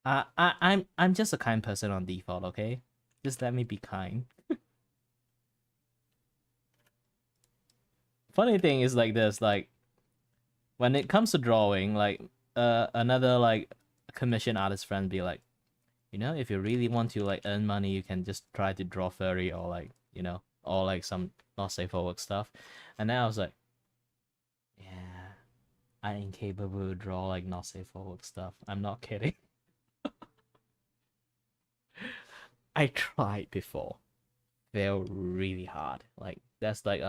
Speaker 1: I'm just a kind person on default, okay? Just let me be kind. Funny thing is like this, like when it comes to drawing, like another like commission artist friend be like, you know, if you really want to like earn money, you can just try to draw furry or like, you know, or like some not safe for work stuff. And then I was like, yeah, I'm incapable to draw like not safe for work stuff. I'm not kidding. I tried before. Failed really hard. Like that's like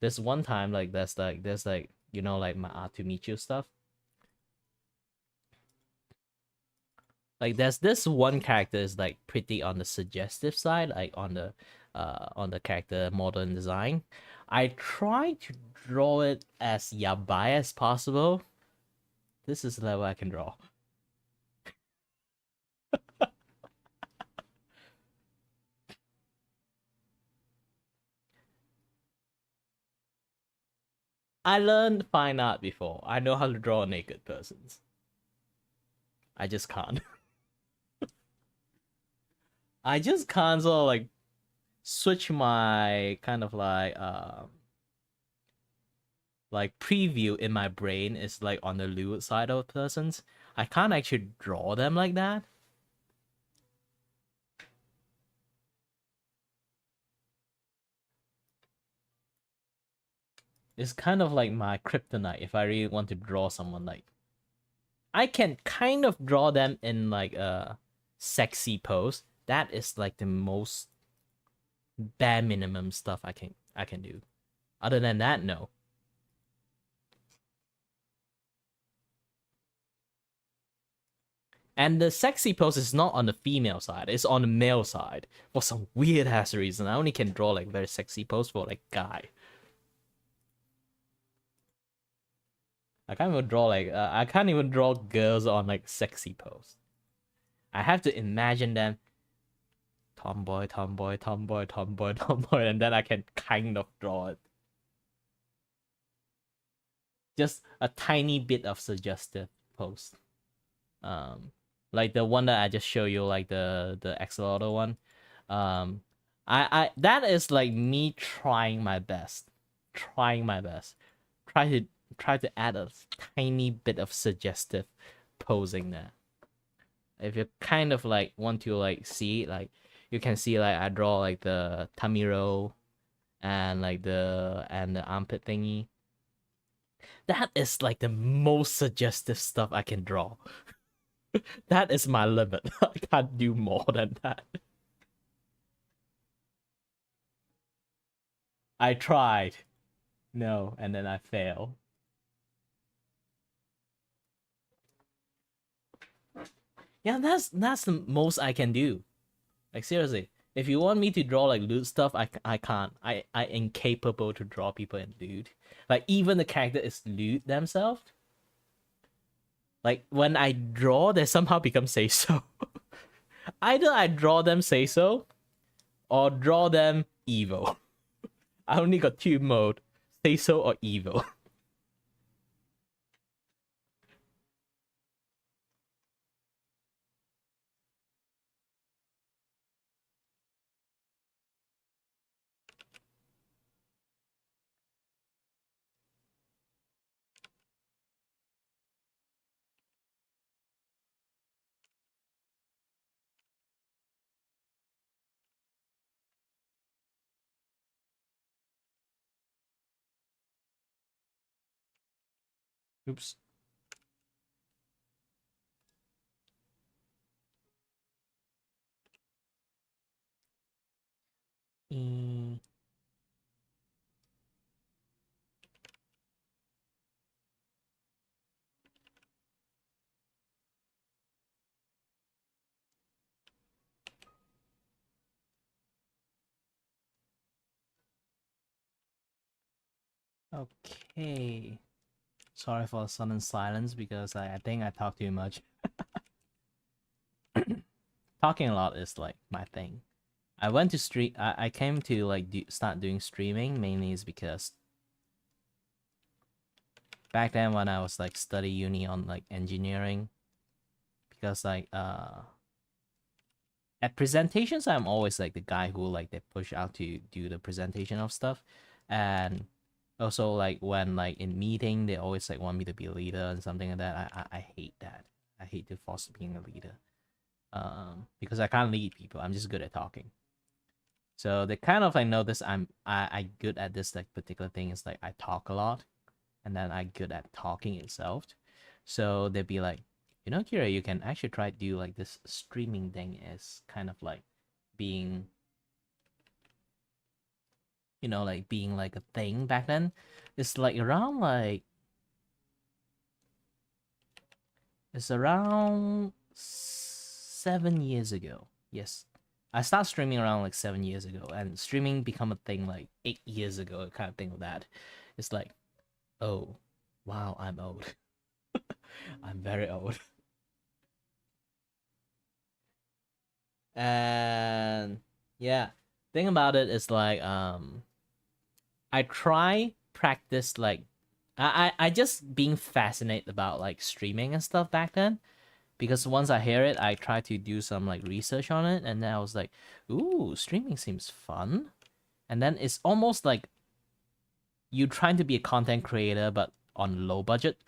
Speaker 1: this one time like there's like you know like my art to meet you stuff. Like there's this one character is like pretty on the suggestive side, like on the character modern design. I try to draw it as yabai as possible. This is the level I can draw. I learned fine art before. I know how to draw naked persons. I just can't. I just can't sort of like switch my kind of like preview in my brain is like on the lewd side of persons. I can't actually draw them like that. It's kind of like my kryptonite if I really want to draw someone like I can kind of draw them in like a sexy pose. That is like the most bare minimum stuff I can do. Other than that, no. And the sexy pose is not on the female side, it's on the male side. For some weird ass reason. I only can draw like very sexy pose for like guy. I can't even draw girls on like sexy pose. I have to imagine them tomboy, tomboy, tomboy, tomboy, tomboy, and then I can kind of draw it. Just a tiny bit of suggestive pose. Um, like the one that I just showed you, like the axolotl one. Um, I that is like me trying my best. Trying my best. Try to add a tiny bit of suggestive posing there. If you kind of like want to like see, like you can see like I draw like the tummy roll and like the armpit thingy. That is like the most suggestive stuff I can draw. That is my limit. I can't do more than that. I tried. No, and then I fail. Yeah, that's the most I can do. Like seriously, if you want me to draw like loot stuff, I can't. I incapable to draw people in loot. Like even the character is loot themselves. Like when I draw, they somehow become say so. Either I draw them say so, or draw them evil. I only got two mode: say so or evil. Oops. Mm, okay. Sorry for the sudden silence because I think I talk too much. Talking a lot is like my thing. I went to stream. I came to like start doing streaming mainly is because back then when I was like study uni on like engineering, because like at presentations I'm always like the guy who like they push out to do the presentation of stuff, and also like when like in meeting they always like want me to be a leader and something like that. I hate that. I hate to force being a leader. Because I can't lead people. I'm just good at talking. So they kind of like notice I good at this like particular thing is like I talk a lot, and then I good at talking itself. So they'd be like, you know, Kira, you can actually try to do like this streaming thing is kind of like being, you know, like being like a thing back then. It's like around like it's around 7 years ago. Yes, I started streaming around like 7 years ago, and streaming become a thing like 8 years ago. Kind of thing with that. It's like, oh, wow, I'm old. I'm very old. And yeah, thing about it is like I try practice like I just being fascinated about like streaming and stuff back then, because once I hear it I try to do some like research on it, and then I was like, ooh, streaming seems fun. And then it's almost like you trying to be a content creator but on low budget.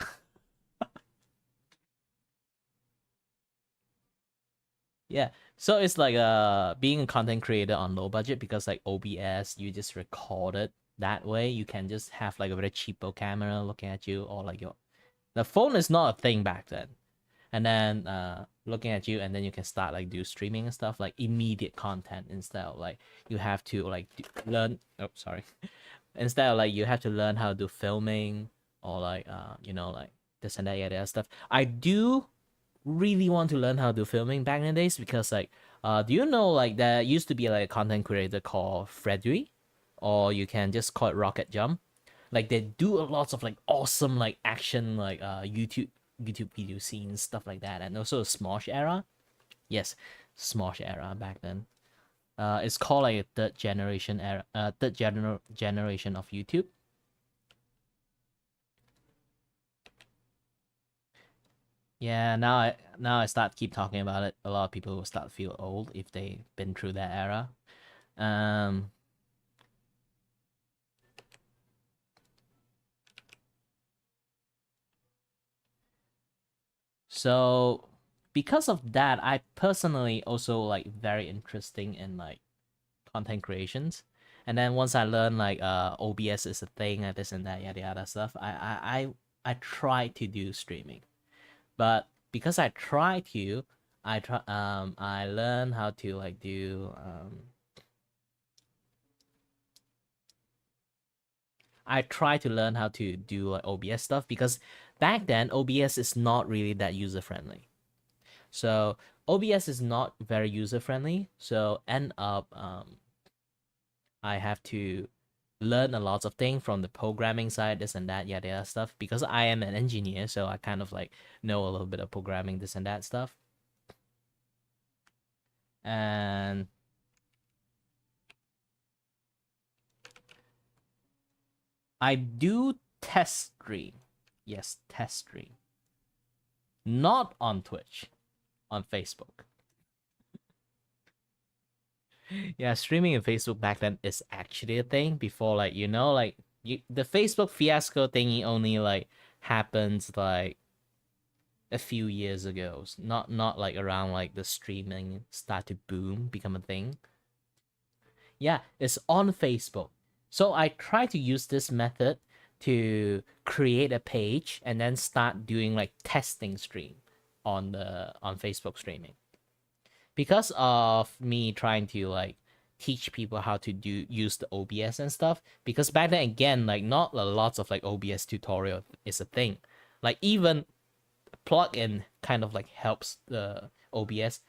Speaker 1: Yeah. So it's like being a content creator on low budget, because like OBS you just record it that way. You can just have like a very cheapo camera looking at you, or like your the phone is not a thing back then. And then looking at you, and then you can start like do streaming and stuff like immediate content, instead of like you have to like learn, oh sorry, instead of like you have to learn how to do filming, or like you know, like this and that, yeah, that stuff. I do really want to learn how to do filming back in the days, because like do you know like there used to be like a content creator called Fredry, or you can just call it Rocket Jump. Like they do a lots of like awesome like action like YouTube video scenes, stuff like that. And also Smosh era. Yes, Smosh era back then. It's called like a third generation era, generation of YouTube. Yeah, now I start keep talking about it. A lot of people will start to feel old if they've been through that era. Um, so because of that, I personally also like very interesting in like content creations. And then once I learned like OBS is a thing and this and that yada yada stuff, I try to do streaming. But because I learned how to like do I try to learn how to do like OBS stuff because back then OBS is not really that user friendly. So OBS is not very user friendly. So end up I have to learn a lot of things from the programming side, this and that, yada yada stuff. Because I am an engineer, so I kind of like know a little bit of programming, this and that stuff. And I do test stream. Yes, test stream. Not on Twitch, on Facebook. Yeah, streaming in Facebook back then is actually a thing before, like, like the Facebook fiasco thingy only like happens like a few years ago. Not like around like the streaming start to boom, become a thing. Yeah, it's on Facebook. So I try to use this method to create a page and then start doing like testing stream on Facebook streaming. Because of me trying to like teach people how to use the OBS and stuff. Because back then again, like not a lots of like OBS tutorial is a thing. Like even plugin kind of like helps the OBS.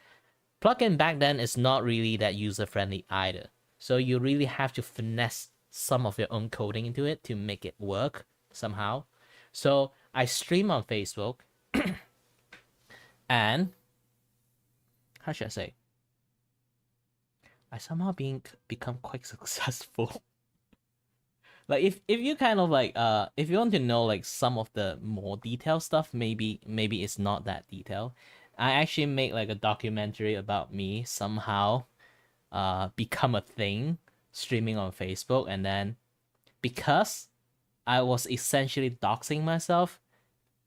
Speaker 1: Plugin back then is not really that user friendly either. So you really have to finesse some of your own coding into it to make it work somehow. So I stream on Facebook and how should I say? I somehow become quite successful. Like if you kind of like if you want to know like some of the more detailed stuff, maybe it's not that detailed. I actually make like a documentary about me somehow become a thing streaming on Facebook, and then because I was essentially doxing myself,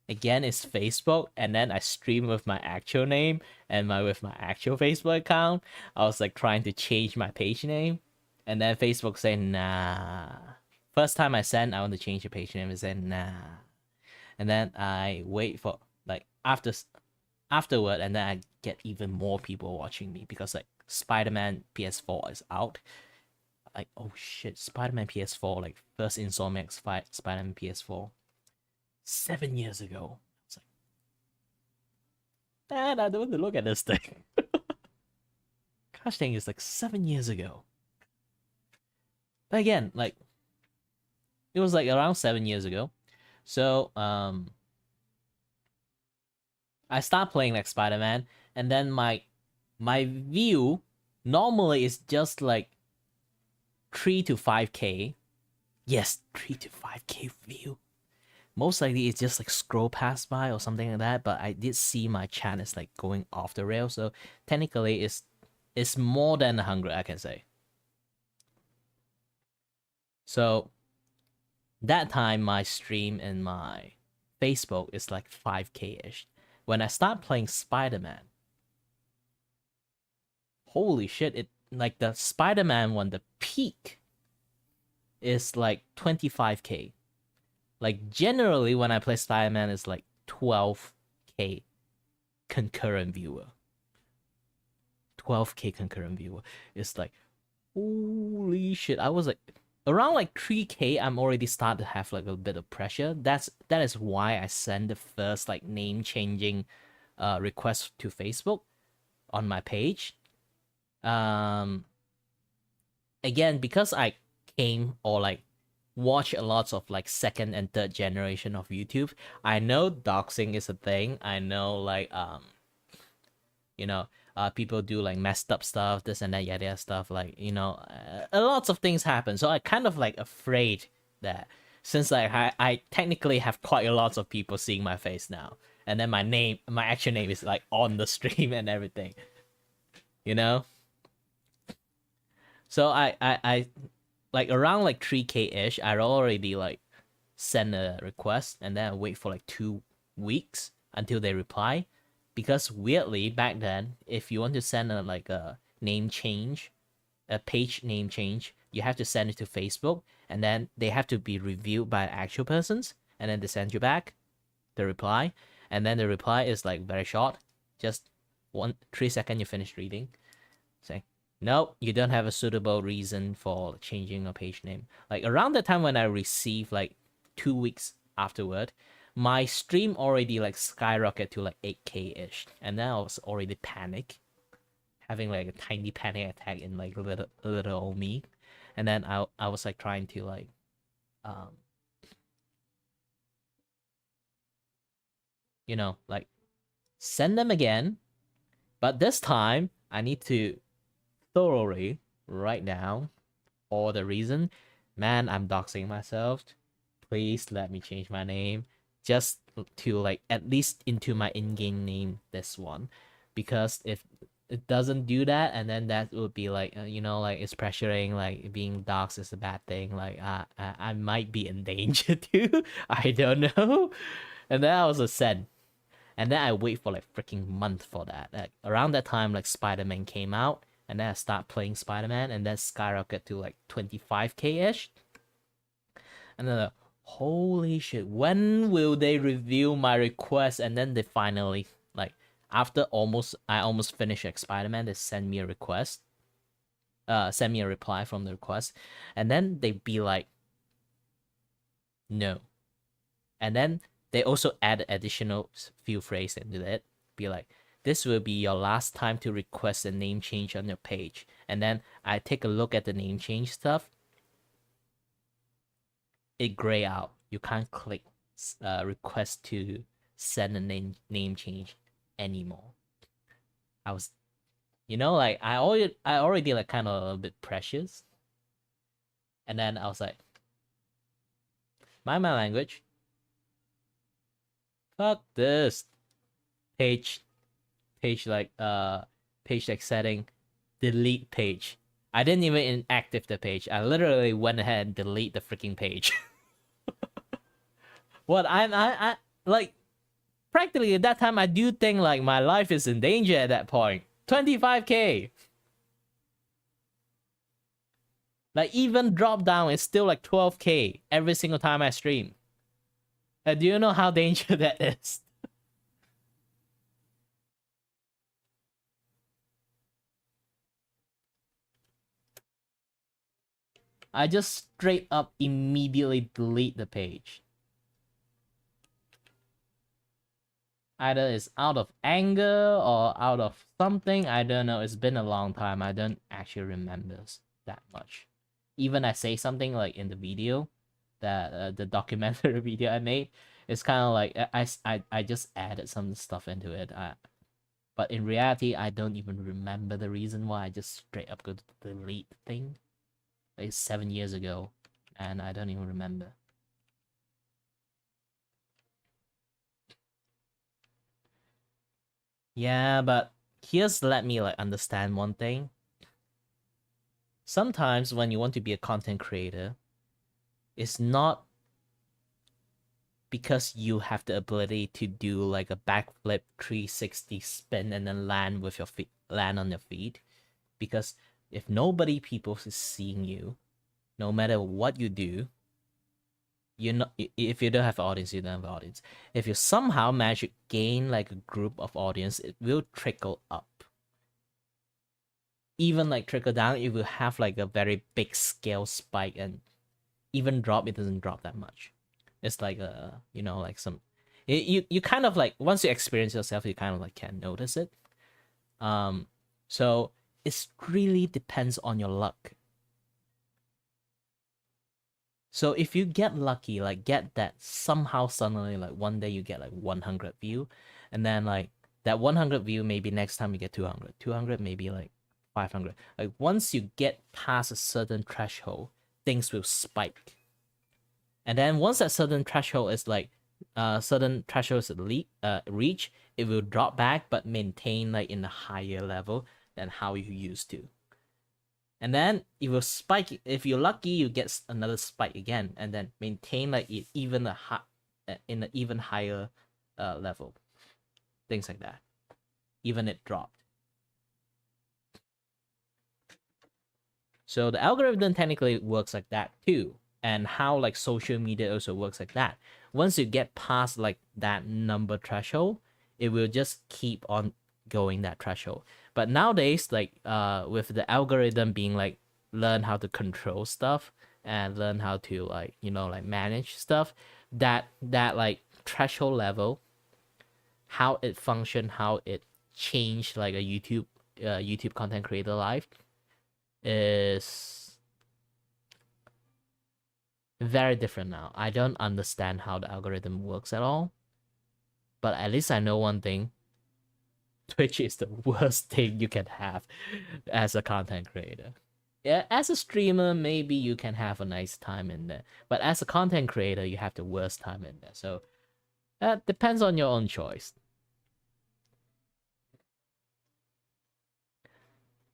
Speaker 1: again it's Facebook, and then I stream with my actual name and with my actual Facebook account. I was like trying to change my page name, and then Facebook said nah. First time I said I want to change the page name, it said nah. And then I wait for like afterward, and then I get even more people watching me because like Spider-Man PS4 is out. Like, oh shit, Spider-Man PS4, like first Insomniac Spider-Man PS4 7 years ago. It's like, man, I don't want to look at this thing. Gosh dang, it's like 7 years ago. But again, like it was like around 7 years ago. So I start playing like Spider-Man, and then my view normally is just like 3 to 5K. Yes, 3 to 5K view. Most likely it's just like scroll past by or something like that, but I did see my chat is like going off the rail, so technically it's more than 100, I can say. So that time my stream in my Facebook is like 5K-ish. When I start playing Spider-Man, holy shit, it like the Spider-Man one, the peak is like 25K. Like generally when I play Spider-Man it's like 12K concurrent viewer. 12K concurrent viewer. It's like holy shit. I was like around like 3K, I'm already starting to have like a bit of pressure. That is why I sent the first like name changing request to Facebook on my page. Again, because I came or like watch a lot of like second and third generation of YouTube, I know doxing is a thing. I know like people do like messed up stuff, this and that, yada stuff. Like a lots of things happen. So I kind of like afraid that since like I technically have quite a lot of people seeing my face now, and then my actual name is like on the stream and everything, you know. So I like around like 3K ish, I already like send a request and then I wait for like 2 weeks until they reply. Because weirdly back then, if you want to send a like a name change, a page name change, you have to send it to Facebook and then they have to be reviewed by actual persons and then they send you back the reply. And then the reply is like very short, just 3 seconds you finish reading. Say, no, you don't have a suitable reason for changing a page name. Like around the time when I received like 2 weeks afterward, my stream already like skyrocketed to like 8K ish, and then I was already panic, having like a tiny panic attack in like little old me, and then I was like trying to like um like send them again, but this time I need to thoroughly write down all the reason. Man, I'm doxing myself. Please let me change my name just to like at least into my in-game name this one, because if it doesn't do that, and then that would be like like it's pressuring, like being doxed is a bad thing, like I might be in danger too. I don't know. And then I was upset, and then I wait for like freaking month for that. Like around that time, like Spider-Man came out, and then I start playing Spider-Man, and then skyrocket to like 25K ish. And then holy shit, when will they review my request? And then they finally, like after I almost finished like Spider-Man, they send me a request, send me a reply from the request, and then they be like, no. And then they also add additional few phrases into it, be like, this will be your last time to request a name change on your page. And then I take a look at the name change stuff, it gray out. You can't click request to send a name change anymore. I was, like I already like kind of a bit precious, and then I was like, mind my language. Fuck this. Page page like setting, delete page. I didn't even inactive the page. I literally went ahead and delete the freaking page. What I like practically at that time I do think like my life is in danger at that point. 25K. Like even drop down is still like 12K every single time I stream. Do you know how dangerous that is? I just straight up immediately delete the page. Either it's out of anger or out of something. I don't know. It's been a long time. I don't actually remember that much. Even I say something like in the video, that the documentary video I made, it's kind of like I just added some stuff into it. But in reality, I don't even remember the reason why. I just straight up go to delete the thing. Like 7 years ago, and I don't even remember. Yeah, but here's let me like understand one thing. Sometimes when you want to be a content creator, it's not because you have the ability to do like a backflip 360 spin and then land on your feet. Because if nobody people is seeing you, no matter what you do, if you don't have an audience, you don't have an audience. If you somehow manage to gain like a group of audience, it will trickle up. Even like trickle down, it will have like a very big scale spike, and even drop, it doesn't drop that much. It's like like some you kind of like once you experience yourself, you kind of like can notice it. So it really depends on your luck. So if you get lucky, like get that somehow suddenly, like one day you get like 100 view, and then like that 100 view, maybe next time you get 200, maybe like 500. Like once you get past a certain threshold, things will spike. And then once that certain threshold is like certain thresholds reach, it will drop back but maintain like in a higher level than how you used to. And then it will spike. If you're lucky, you get another spike again, and then maintain like it even in an even higher level. Things like that. Even it dropped. So the algorithm technically works like that too. And how like social media also works like that. Once you get past like that number threshold, it will just keep on going that threshold. But nowadays, like with the algorithm being like learn how to control stuff and learn how to like, like manage stuff, that like threshold level, how it function, how it changed like a YouTube content creator life is very different now. I don't understand how the algorithm works at all. But at least I know one thing. Twitch is the worst thing you can have as a content creator. Yeah, as a streamer, maybe you can have a nice time in there. But as a content creator, you have the worst time in there. So that depends on your own choice.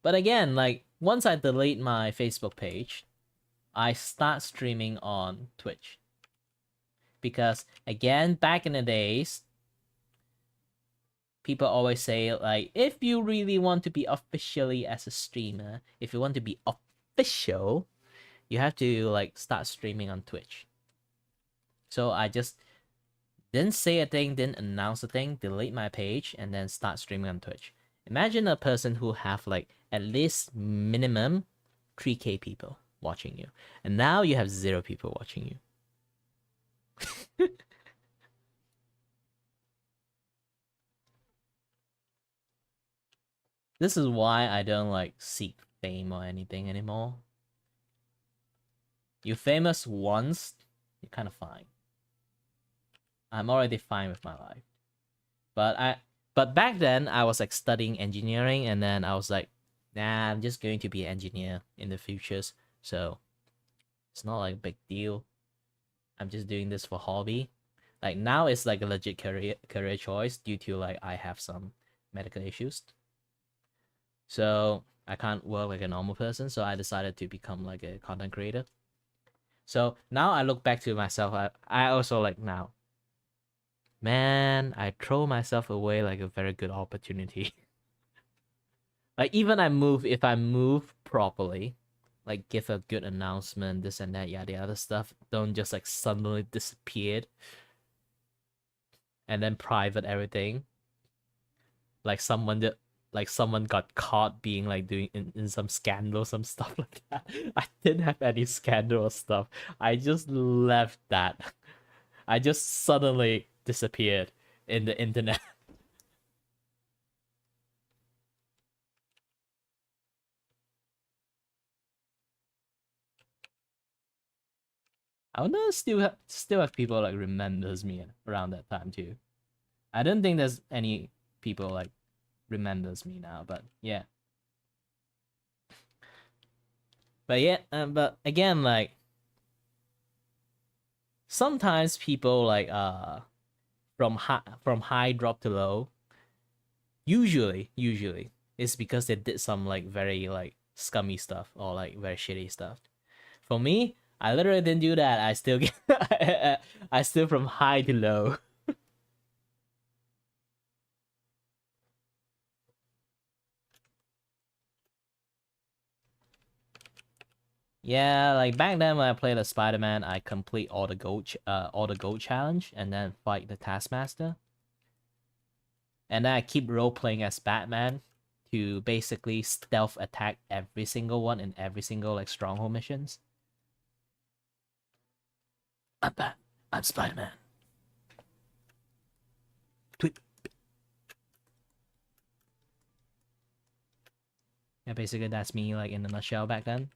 Speaker 1: But again, like once I delete my Facebook page, I start streaming on Twitch. Because again, back in the days, people always say like if you really want to be officially as a streamer, if you want to be official, you have to like start streaming on Twitch. So I just didn't say a thing, didn't announce a thing, delete my page, and then start streaming on Twitch. Imagine a person who have like at least minimum 3K people watching you, and now you have 0 people watching you. This is why I don't like seek fame or anything anymore. You're famous once, you're kind of fine. I'm already fine with my life. But back then I was like studying engineering, and then I was like, nah, I'm just going to be an engineer in the futures. So it's not like a big deal. I'm just doing this for hobby. Like now it's like a legit career choice due to like I have some medical issues. So I can't work like a normal person, so I decided to become like a content creator. So now I look back to myself, I also like now, man, I throw myself away like a very good opportunity. Like even if I move properly, like give a good announcement, this and that, yada yada stuff, don't just like suddenly disappear and then private everything. Like someone got caught being like doing in some scandal, some stuff like that. I didn't have any scandal or stuff. I just left that. I just suddenly disappeared in the internet. I wonder still have people like remembers me around that time too. I don't think there's any people like remembers me now, but yeah. But yeah, but again, like sometimes people like from high drop to low. Usually, it's because they did some like very like scummy stuff or like very shitty stuff. For me, I literally didn't do that. I still get I still from high to low. Yeah, like back then when I played as Spider-Man, I complete all the gold challenge and then fight the Taskmaster. And then I keep role playing as Batman to basically stealth attack every single one in every single like stronghold missions. I'm Spider-Man. Tweet. Yeah, basically that's me like in a nutshell back then.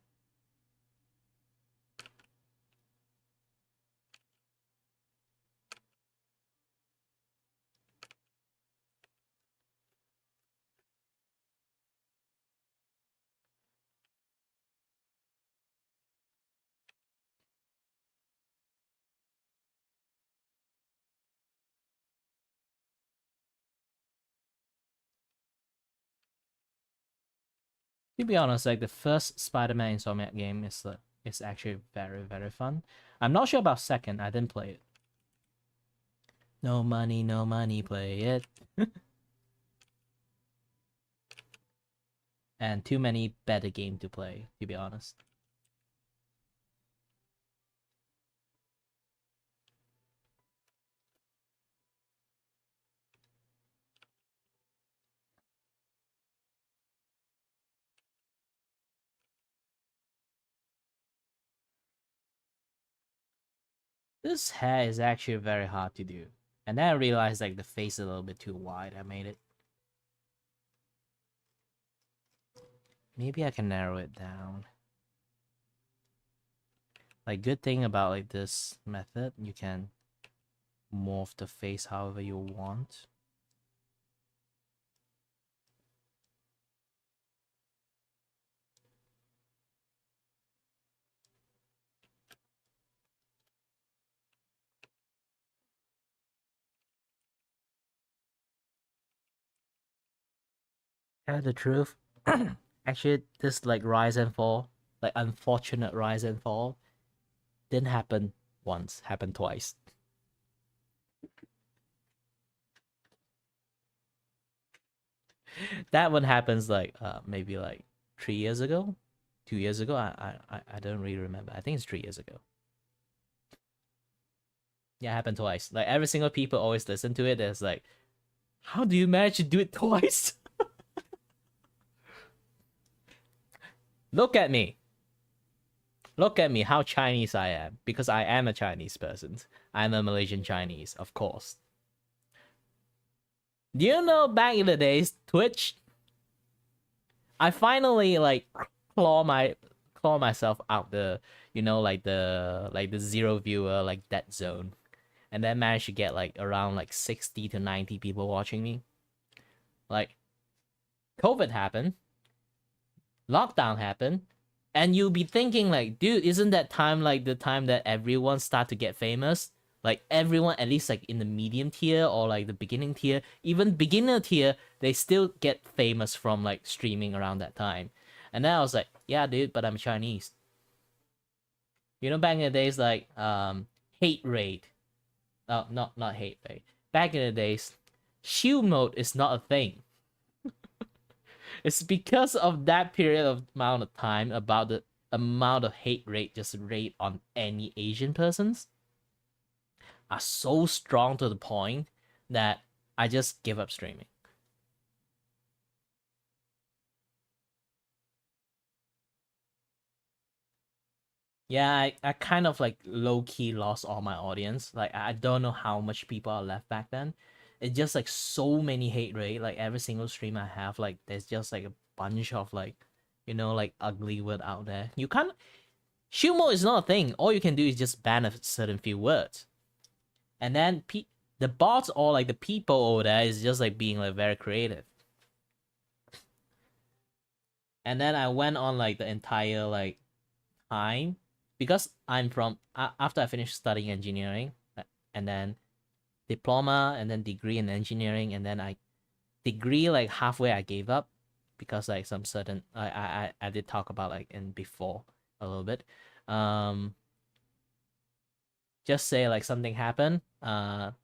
Speaker 1: To be honest, like the first Spider-Man Insomniac game is actually very fun. I'm not sure about second. I didn't play it. No money, no money, play it. And too many better game to play, to be honest. This hair is actually very hard to do. And then I realized like the face is a little bit too wide. I made it. Maybe I can narrow it down. Like good thing about like this method, you can morph the face however you want. Yeah, the truth. Actually, this like rise and fall, like unfortunate rise and fall, didn't happen once, happened twice. That one happens like maybe like 3 years ago, 2 years ago. I don't really remember. I think it's 3 years ago. Yeah, it happened twice. Like every single people always listen to it. There's like, how do you manage to do it twice? Look at me. Look at me, how Chinese I am. Because I am a Chinese person. I'm a Malaysian Chinese, of course. Do you know back in the days, Twitch? I finally like claw myself out the like the zero viewer like dead zone, and then managed to get like around like 60 to 90 people watching me. Like COVID happened, lockdown happened, and you'll be thinking like, dude, isn't that time like the time that everyone start to get famous? Like everyone, at least like in the medium tier or like the beginning tier, even beginner tier, they still get famous from like streaming around that time. And then I was like, yeah, dude, but I'm Chinese. You know, back in the days, like hate rate. Oh, not hate rate. Back in the days, shield mode is not a thing. It's because of that period of amount of time about the amount of hate rate just rate on any Asian persons are so strong to the point that I just give up streaming. Yeah, I kind of like low key lost all my audience. Like I don't know how much people are left back then. It's just like so many hate rate. Like every single stream I have, like there's just like a bunch of like, like ugly word out there. You can't. Shield mode is not a thing. All you can do is just ban a certain few words, and then the bots or like the people over there is just like being like very creative. And then I went on like the entire like time because I'm from after I finished studying engineering and then diploma and then degree in engineering and then I degree like halfway I gave up because like some certain I did talk about like in before a little bit. Um just say like something happened.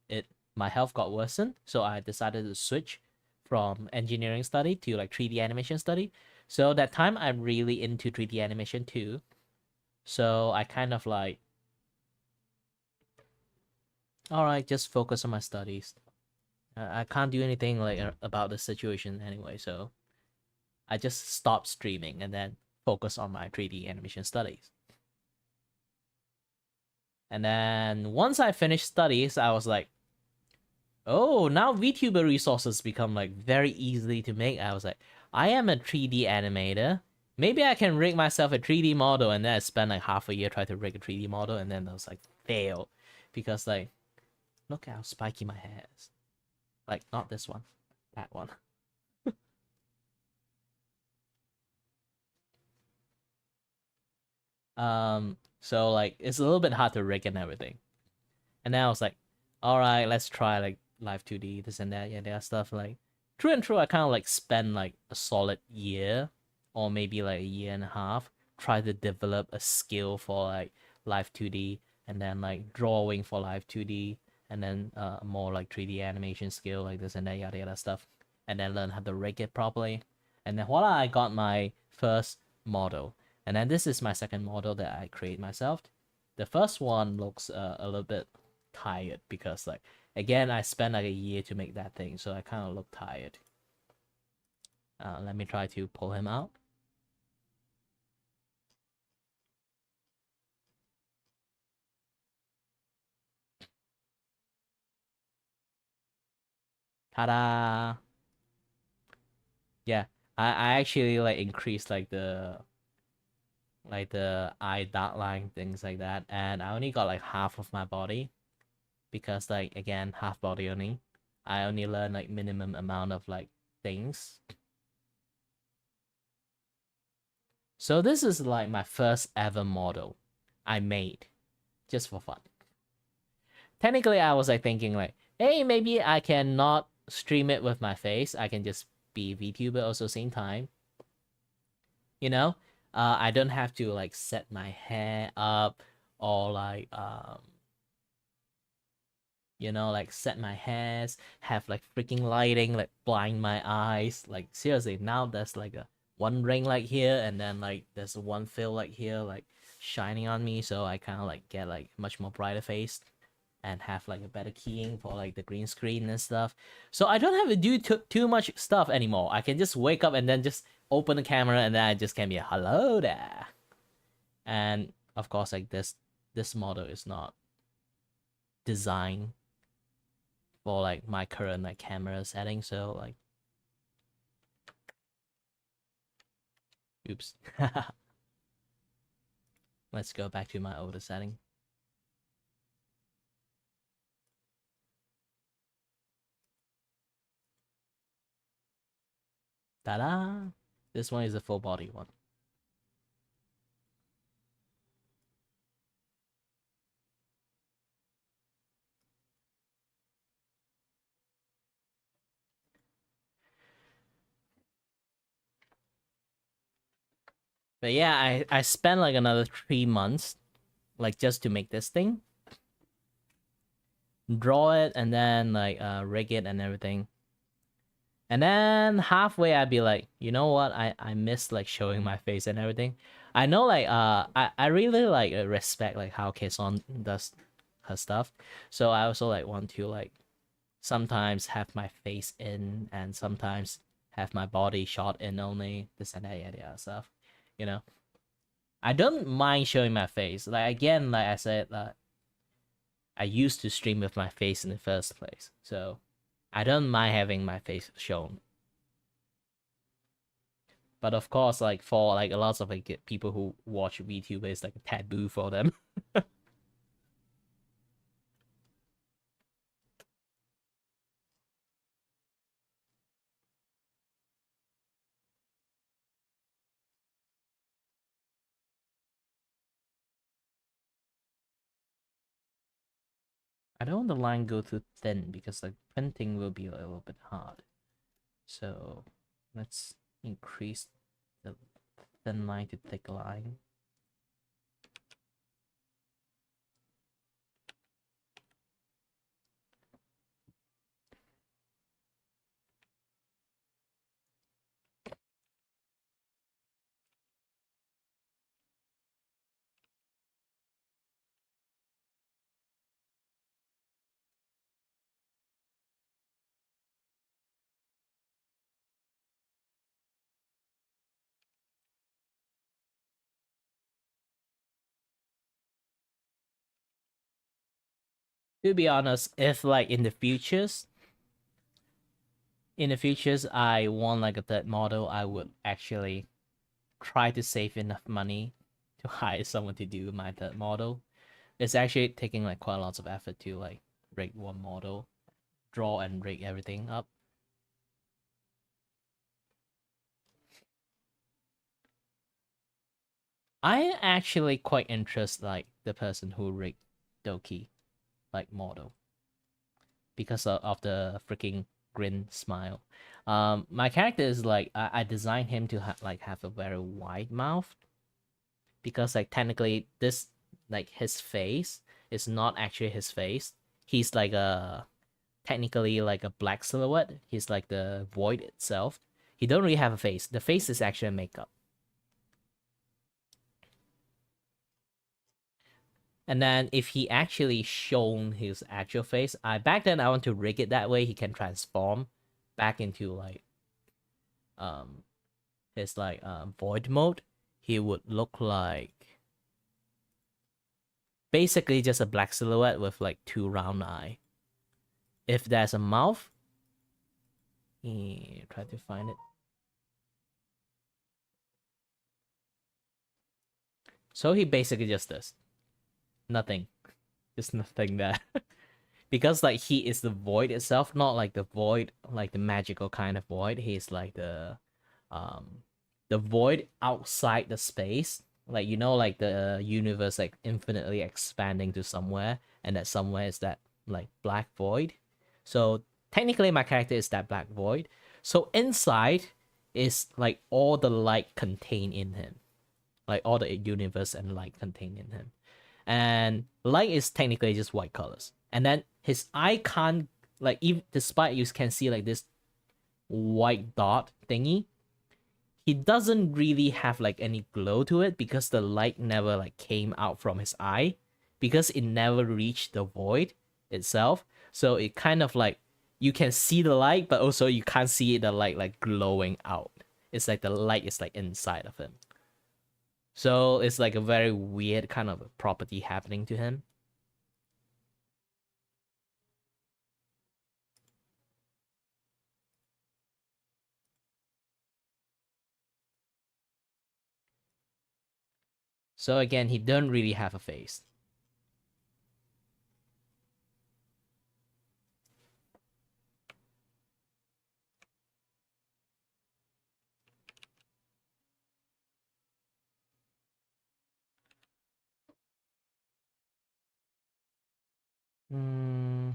Speaker 1: It my health got worsened, so I decided to switch from engineering study to like 3D animation study. So that time I'm really into 3D animation too. So I kind of like, all right, just focus on my studies. I can't do anything like about the situation anyway, so I just stopped streaming and then focus on my 3D animation studies. And then once I finished studies, I was like, oh, now VTuber resources become like very easily to make. I was like, I am a 3D animator. Maybe I can rig myself a 3D model, and then I spent like half a year trying to rig a 3D model, and then I was like, fail, because like, look how spiky my hair is. Like not this one, that one. So like it's a little bit hard to rig and everything. And then I was like, all right, let's try like live 2D, this and that, yeah, that stuff. Like true and true, I kind of like spent like a solid year or maybe like a year and a half, try to develop a skill for like live 2D, and then like drawing for live 2D, and then more like 3D animation skill like this and that, yada yada stuff, and then learn how to rig it properly. And then voila, I got my first model. And then this is my second model that I create myself. The first one looks a little bit tired because like again I spent like a year to make that thing, so I kind of look tired. Let me try to pull him out. Ta-da! Yeah, I actually like increased like the eye dot line, things like that, and I only got like half of my body because like again half body only. I only learn like minimum amount of like things. So this is like my first ever model I made just for fun. Technically, I was like thinking like, hey, maybe I can not stream it with my face. I can just be VTuber also same time. You know, I don't have to like set my hair up or like you know, like set my hairs, have like freaking lighting, like blind my eyes. Like seriously, now there's like a one ring like here, and then like there's one fill like here, like shining on me, so I kind of like get like much more brighter face and have like a better keying for like the green screen and stuff. So I don't have to do too much stuff anymore. I can just wake up and then just open the camera, and then I just can be a hello there. And of course, like this model is not designed for like my current like camera setting, so like oops. Let's go back to my older setting. Ta-da! This one is a full body one. But yeah, I spent like another 3 months like just to make this thing, draw it, and then like rig it and everything. And then halfway I'd be like, you know what? I miss like showing my face and everything. I know like I really like respect like how Kason does her stuff. So I also like want to like sometimes have my face in and sometimes have my body shot in only, this and that, yeah, stuff. You know, I don't mind showing my face. Like again, like I said, I used to stream with my face in the first place, so I don't mind having my face shown. But of course, like for like a lot of like people who watch VTuber, it's like a taboo for them. I don't want the line go too thin because like printing will be a little bit hard. So let's increase the thin line to thick line. To be honest, if like in the futures I want like a third model, I would actually try to save enough money to hire someone to do my third model. It's actually taking like quite lots of effort to like rig one model, draw and rig everything up. I actually quite interest like the person who rigged Doki like model because of the freaking grin smile. My character is like I designed him to have a very wide mouth because like technically this like his face is not actually his face. He's like a technically like a black silhouette. He's like the void itself. He don't really have a face. The face is actually makeup. And then if he actually shown his actual face, I back then I want to rig it that way he can transform back into like um his like void mode. He would look like basically just a black silhouette with like two round eye. If there's a mouth, try to find it. So he basically just does nothing, just nothing there. Because like he is the void itself, not like the void, like the magical kind of void. He's like um, the void outside the space. Like you know, like the universe like infinitely expanding to somewhere, and that somewhere is that like black void. So technically, my character is that black void. So inside is like all the light contained in him, like all the universe and light contained in him. And light is technically just white colors. And then his eye can't like even despite you can see like this white dot thingy, he doesn't really have like any glow to it because the light never like came out from his eye because it never reached the void itself. So it kind of like you can see the light, but also you can't see the light like glowing out. It's like the light is like inside of him. So it's like a very weird kind of property happening to him. So again, he doesn't really have a face. Hmm.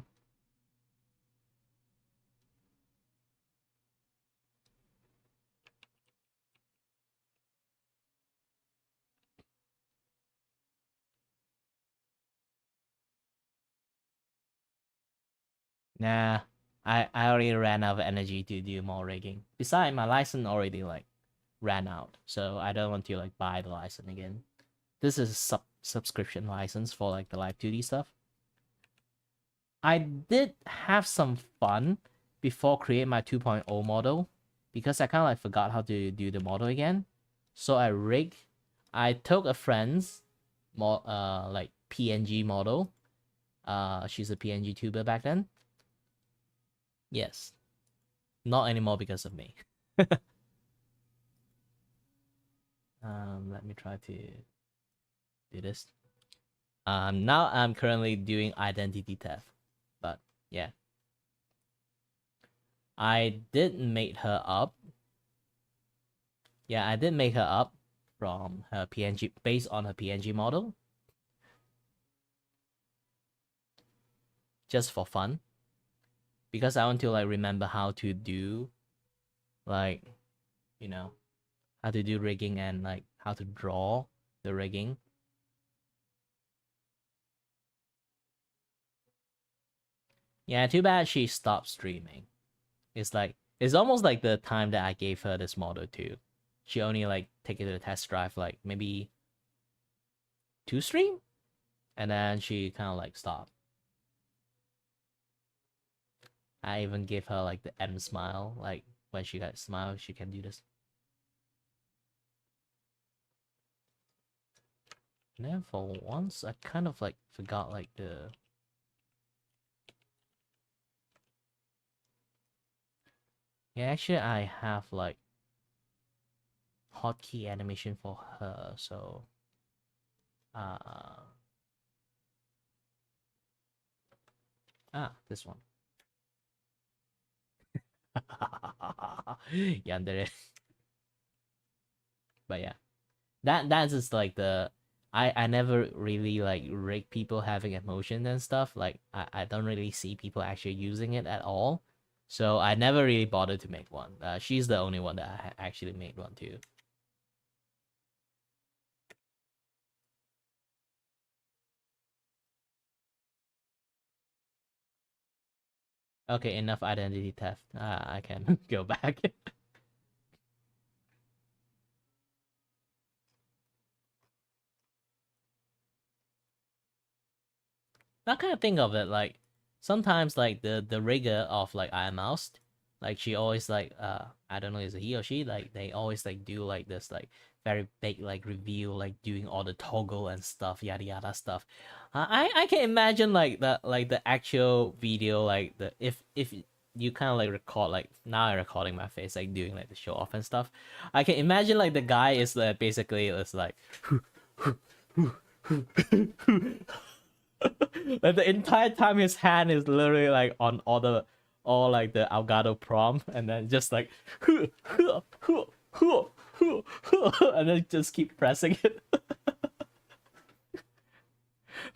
Speaker 1: Nah, I already ran out of energy to do more rigging. Besides, my license already like ran out, so I don't want to like buy the license again. This is a subscription license for like the live 2D stuff. I did have some fun before create my 2.0 model because I kind of like forgot how to do the model again. So I took a friend's like PNG model. She's a PNG tuber back then. Yes. Not anymore because of me. Let me try to do this. Now I'm currently doing identity theft. But yeah. I did make her up. Yeah, I did make her up from her PNG based on her PNG model. Just for fun. Because I want to like remember how to do like you know how to do rigging and like how to draw the rigging. Yeah, too bad she stopped streaming. It's almost like the time that I gave her this model too. She only like take it to the test drive like maybe 2 stream, and then she kind of like stopped. I even gave her like the M smile, like when she got smile, she can do this. And then for once, I kind of like forgot like the. Yeah, actually, I have like hotkey animation for her, so this one. Yandere. But yeah, that's just like the I never really like rig people having emotion and stuff. Like I don't really see people actually using it at all. So I never really bothered to make one. She's the only one that I actually made one too. Okay, enough identity theft. I can go back. I kind of think of it like sometimes like the rigger of like I Am Mouse, like she always like I don't know is it he or she, like they always like do like this like very big like reveal, like doing all the toggle and stuff, yada yada stuff. I can imagine like the actual video, like the if you kind of like record, like now I'm recording my face like doing like the show off and stuff. I can imagine like the guy is basically it's like like the entire time his hand is literally like on all like the Elgato prompt, and then just like and then just keep pressing it.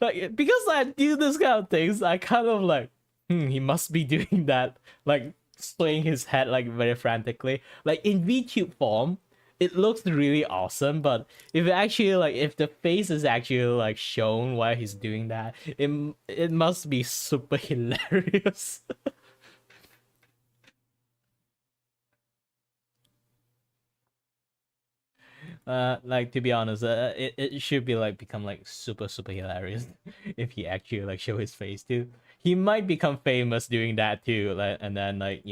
Speaker 1: Like because I do this kind of things, I kind of like, he must be doing that, like swaying his head like very frantically. Like in VTube form, it looks really awesome, but if it actually like if the face is actually like shown while he's doing that, it must be super hilarious. Like to be honest, it should be like become like super hilarious if he actually like show his face too. He might become famous doing that too, like, and then like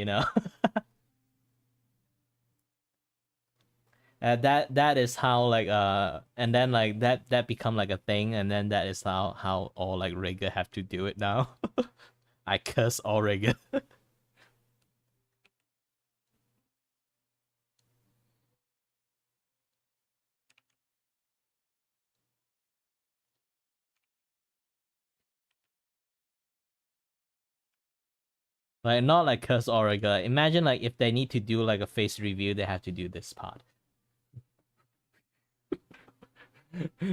Speaker 1: that is how like and then like that become like a thing, and then that is how all like rigger have to do it now. I curse all rigger. Like not like curse all rigger. Imagine like if they need to do like a face review, they have to do this part.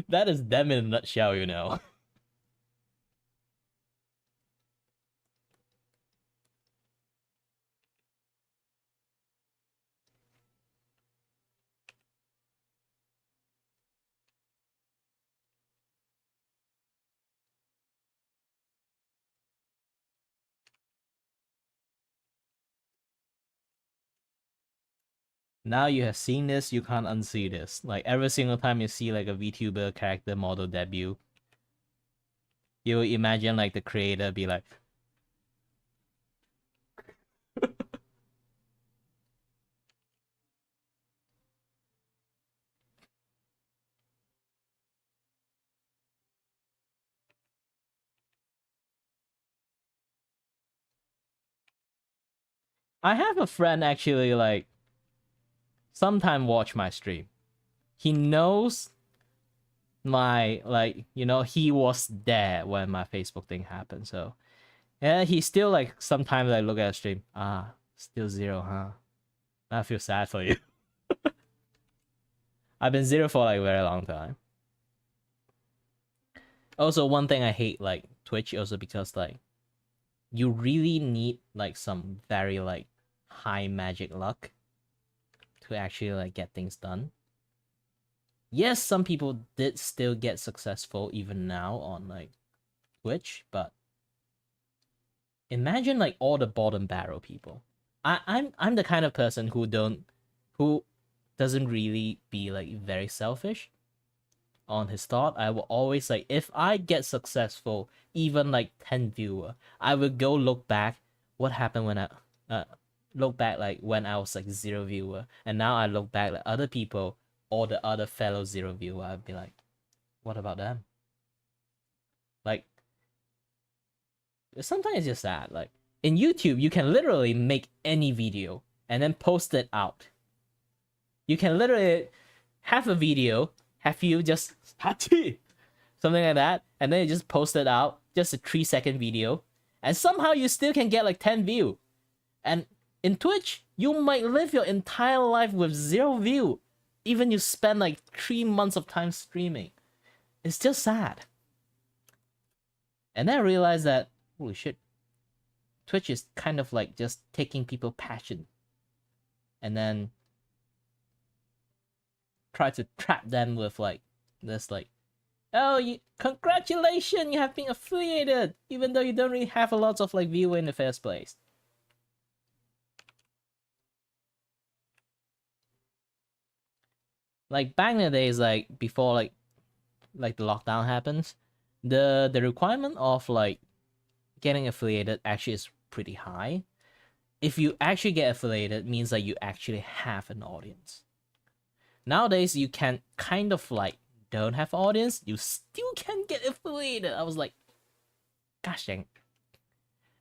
Speaker 1: That is them in a nutshell, you know. Now you have seen this, you can't unsee this. Like every single time you see like a VTuber character model debut, you imagine like the creator be like, I have a friend actually like sometime watch my stream. He knows my like he was there when my Facebook thing happened. So yeah, he still like sometimes I look at a stream. Still zero, huh? I feel sad for you. I've been zero for like a very long time. Also, one thing I hate like Twitch also because like you really need like some very like high magic luck to actually like get things done. Yes, some people did still get successful even now on like Twitch, but imagine like all the bottom barrel people. I'm the kind of person who doesn't really be like very selfish on his thought. I will always like if I get successful, even like 10 viewer, I will go look back what happened when I look back like when I was like 0 viewer, and now I look back like other people or the other fellow 0 viewer, I'd be like, what about them? Like sometimes it's just sad. Like in YouTube, you can literally make any video and then post it out. You can literally have a video, have you just Chatty, something like that, and then you just post it out, just a 3-second video, and somehow you still can get like 10 view. And in Twitch, you might live your entire life with 0 view, even you spend like 3 months of time streaming. It's just sad. And then I realized that, holy shit, Twitch is kind of like just taking people passion and then try to trap them with like this like, oh, congratulations, you have been affiliated, even though you don't really have a lot of like viewer in the first place. Like back in the days, like before like the lockdown happens, the requirement of like getting affiliated actually is pretty high. If you actually get affiliated, it means that you actually have an audience. Nowadays, you can kind of like don't have audience, you still can get affiliated. I was like, gosh dang.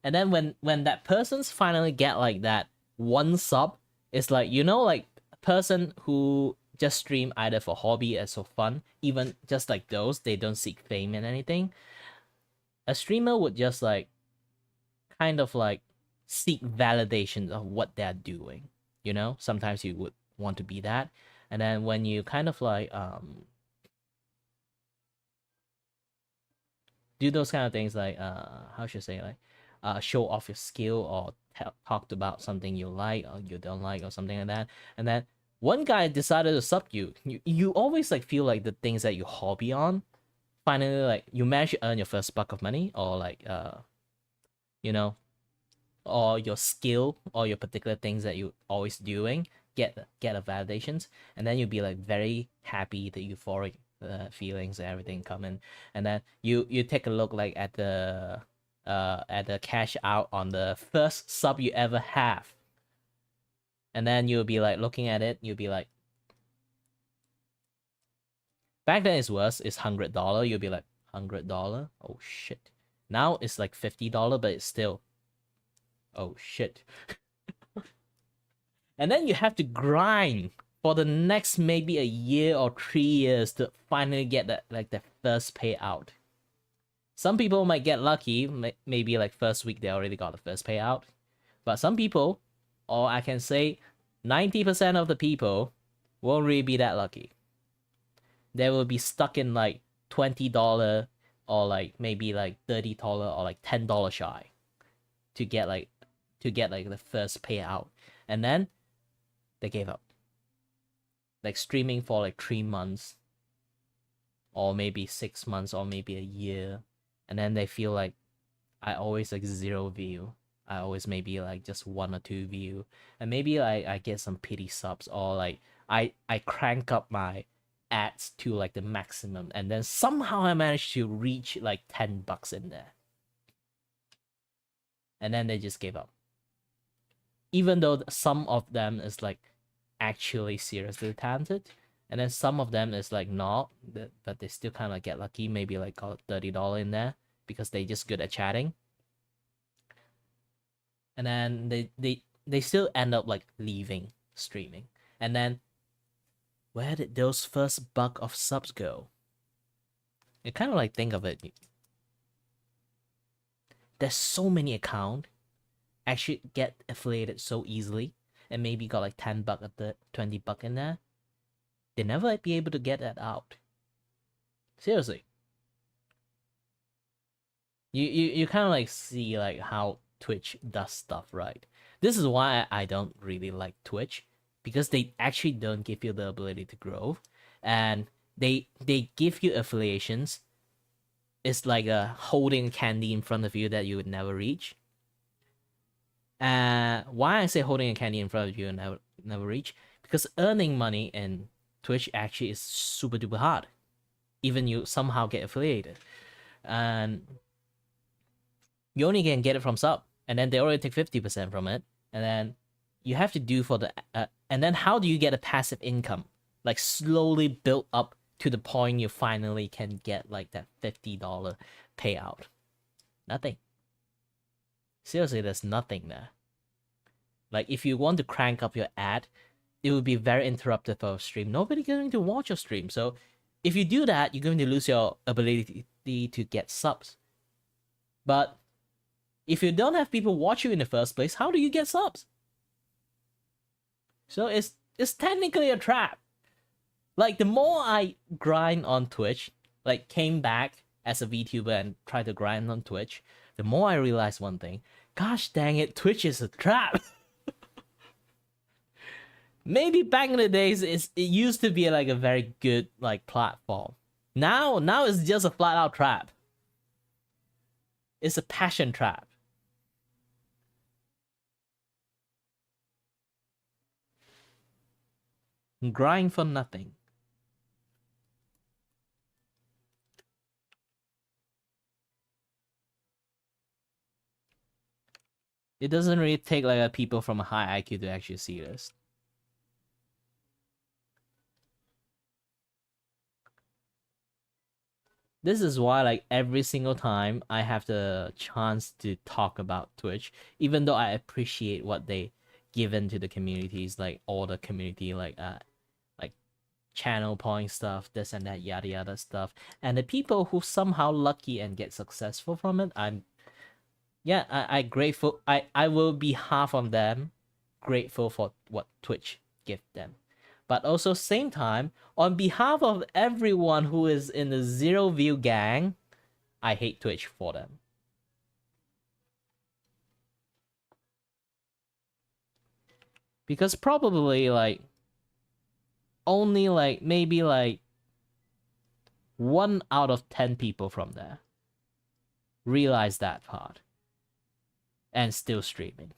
Speaker 1: And then when that person's finally get like that one sub, it's like, you know, like a person who just stream either for hobby or for fun, even just like those, they don't seek fame and anything. A streamer would just like kind of like seek validation of what they're doing. You know, sometimes you would want to be that. And then when you kind of like do those kind of things like how should I say, like show off your skill or talked about something you like or you don't like or something like that, and then one guy decided to sub you always like feel like the things that you hobby on finally like you manage to earn your first buck of money, or like you know, or your skill or your particular things that you always doing get a validations, and then you'll be like very happy, the euphoric feelings and everything come in, and then you take a look like at the cash out on the first sub you ever have, and then you'll be like looking at it, you'll be like, back then it's worse, it's $100, you'll be like, $100, oh shit. Now it's like $50, but it's still, oh shit. And then you have to grind for the next maybe a year or 3 years to finally get that like the first payout. Some people might get lucky, maybe like first week they already got the first payout. But some people, or I can say 90% of the people, won't really be that lucky. They will be stuck in like $20 or like maybe like $30 or like $10 shy to get like the first payout. And then they gave up. Like streaming for like 3 months or maybe 6 months or maybe a year, and then they feel like I always like 0 view, I always maybe like just 1 or 2 view, and maybe like I get some pity subs, or like I crank up my ads to like the maximum, and then somehow I manage to reach like $10 in there, and then they just gave up, even though some of them is like actually seriously talented, and then some of them is like not, but they still kind of get lucky, maybe like got $30 in there because they just good at chatting, and then they still end up like leaving streaming. And then where did those first buck of subs go? You kind of like think of it, there's so many accounts actually get affiliated so easily and maybe got like $10 or $20 in there, they never be able to get that out. Seriously. You kind of like see like how Twitch does stuff, right? This is why I don't really like Twitch, because they actually don't give you the ability to grow, and they give you affiliations. It's like a holding candy in front of you that you would never reach. Why I say holding a candy in front of you and never reach? Because earning money in Twitch actually is super duper hard. Even you somehow get affiliated, and you only can get it from sub, and then they already take 50% from it, and then you have to do for the and then how do you get a passive income, like slowly build up to the point you finally can get like that $50 payout? Nothing. Seriously, there's nothing there. Like if you want to crank up your ad, it would be very interruptive of stream. Nobody's going to watch your stream. So if you do that, you're going to lose your ability to get subs. But if you don't have people watch you in the first place, how do you get subs? So it's technically a trap. Like the more I grind on Twitch, like came back as a VTuber and try to grind on Twitch, the more I realize one thing. Gosh dang it, Twitch is a trap. Maybe back in the days, it used to be like a very good like platform. Now it's just a flat out trap. It's a passion trap. Grind for nothing. It doesn't really take like a people from a high IQ to actually see this. This is why like every single time I have the chance to talk about Twitch, even though I appreciate what they given to the communities, like all the community like channel point stuff, this and that, yada yada stuff, and the people who somehow lucky and get successful from it, I grateful. I will be half of them grateful for what Twitch give them. But also same time, on behalf of everyone who is in the zero view gang, I hate Twitch for them. Because probably like only like maybe like 1 out of 10 people from there realize that part and still streaming.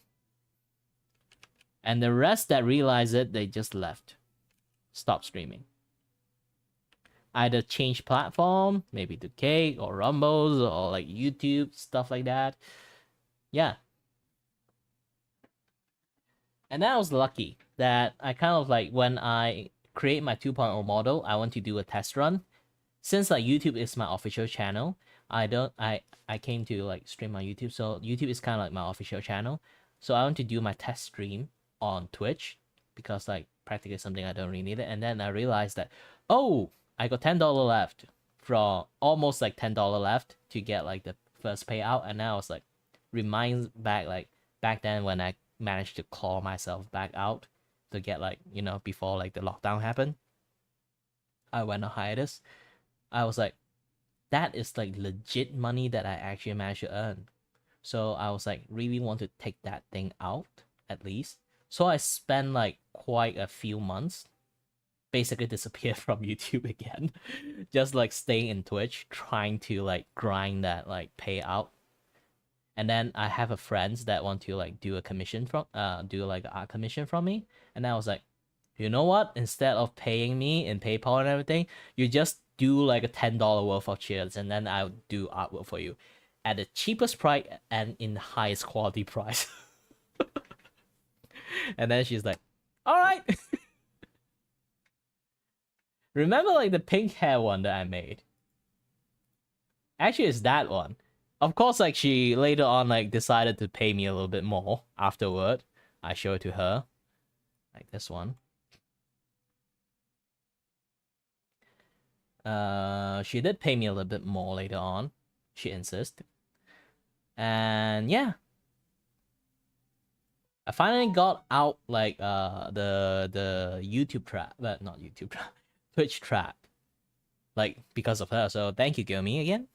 Speaker 1: And the rest that realize it, they just left. Stop streaming. Either change platform, maybe to Cake or Rumbles or like YouTube, stuff like that. Yeah. And I was lucky that I kind of like when I create my 2.0 model, I want to do a test run. Since like YouTube is my official channel, I came to like stream on YouTube. So YouTube is kind of like my official channel. So I want to do my test stream on Twitch because like practically something I don't really need it. And then I realized that, oh, I got $10 left from almost like $10 left to get like the first payout. And now I was like, reminds back like back then when I managed to claw myself back out to get like, you know, before like the lockdown happened. I went on hiatus. I was like, that is like legit money that I actually managed to earn. So I was like, really want to take that thing out at least. So I spent like quite a few months basically disappeared from YouTube again. Just like staying in Twitch, trying to like grind that like payout. And then I have a friends that want to like do a commission from do like an art commission from me. And I was like, you know what? Instead of paying me in PayPal and everything, you just do like a $10 worth of chairs and then I'll do artwork for you at the cheapest price and in the highest quality price. And then she's like, all right. Remember like the pink hair one that I made? Actually, it's that one. Of course, like she later on like decided to pay me a little bit more afterward. I show it to her. Like this one. She did pay me a little bit more later on. She insisted. And yeah. I finally got out like the YouTube trap, but not YouTube trap, Twitch trap. Like because of her. So thank you, Gilmy, again.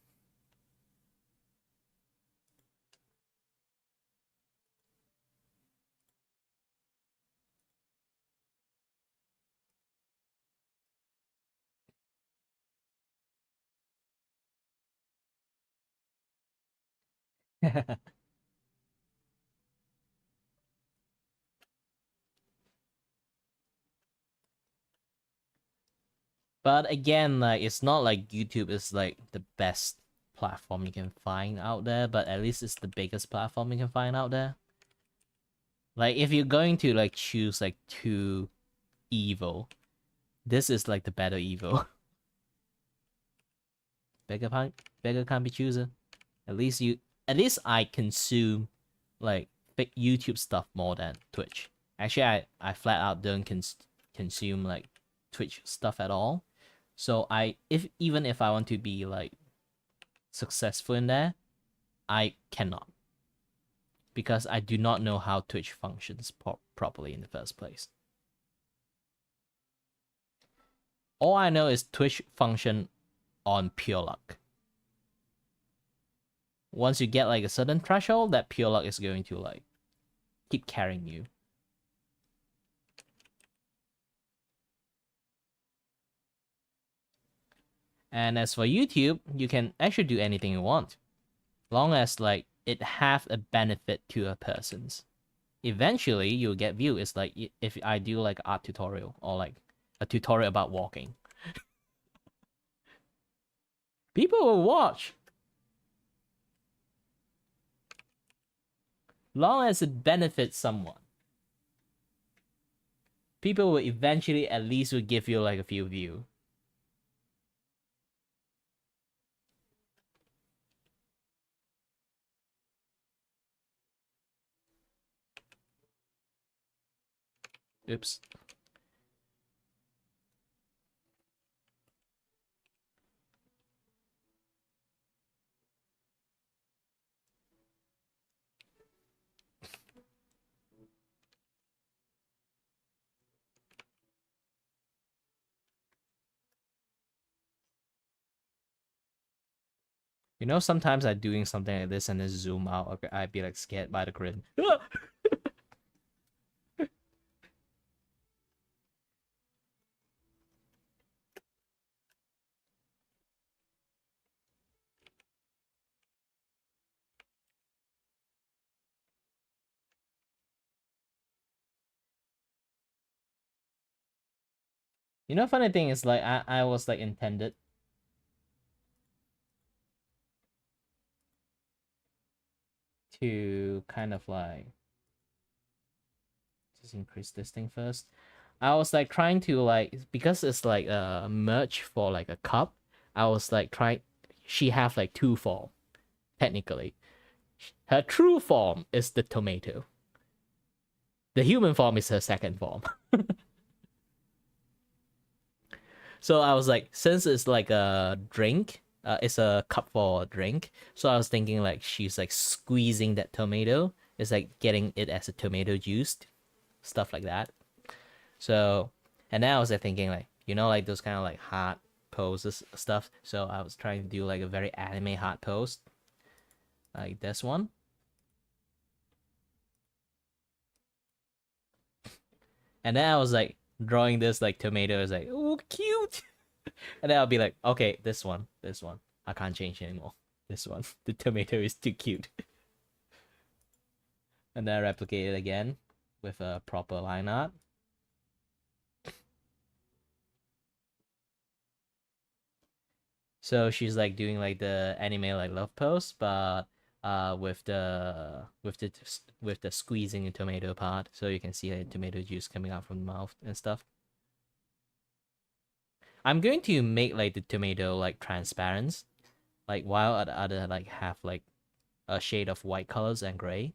Speaker 1: But again, like it's not like YouTube is like the best platform you can find out there, but at least it's the biggest platform you can find out there. Like if you're going to like choose like two evil, this is like the better evil. Beggar can't be choosing. At least I consume like big YouTube stuff more than Twitch. Actually, I flat out don't consume like Twitch stuff at all. So even if I want to be like successful in there, I cannot because I do not know how Twitch functions properly in the first place. All I know is Twitch function on pure luck. once you get like a certain threshold, that pure luck is going to like keep carrying you. And as for YouTube, you can actually do anything you want, long as like it have a benefit to a person's. Eventually, you'll get view. It's like if I do like art tutorial or like a tutorial about walking, people will watch. Long as it benefits someone, people will eventually at least will give you like a few view. Oops. You know, sometimes I'm doing something like this and then zoom out. Okay, I'd be like scared by the grid. You know, funny thing is like I was like intended to kind of like just increase this thing first. I was like trying to like, because it's like a merch for like a cup. I was like trying. She have like two form technically. Her true form is the tomato. The human form is her second form. So I was like, since it's like a drink, it's a cup for a drink. So I was thinking like she's like squeezing that tomato. It's like getting it as a tomato juice, stuff like that. So, and then I was like thinking like, you know, like those kind of like hard poses stuff. So I was trying to do like a very anime hard pose, like this one. And then I was like drawing this like tomato. Is like, oh, cute. And then I'll be like, okay, this one. I can't change anymore. This one. The tomato is too cute. And then I replicate it again with a proper line art. So she's like doing like the anime like love pose, but with the squeezing the tomato part, so you can see like tomato juice coming out from the mouth and stuff. I'm going to make like the tomato like transparent, like while the other like have like a shade of white colors and gray.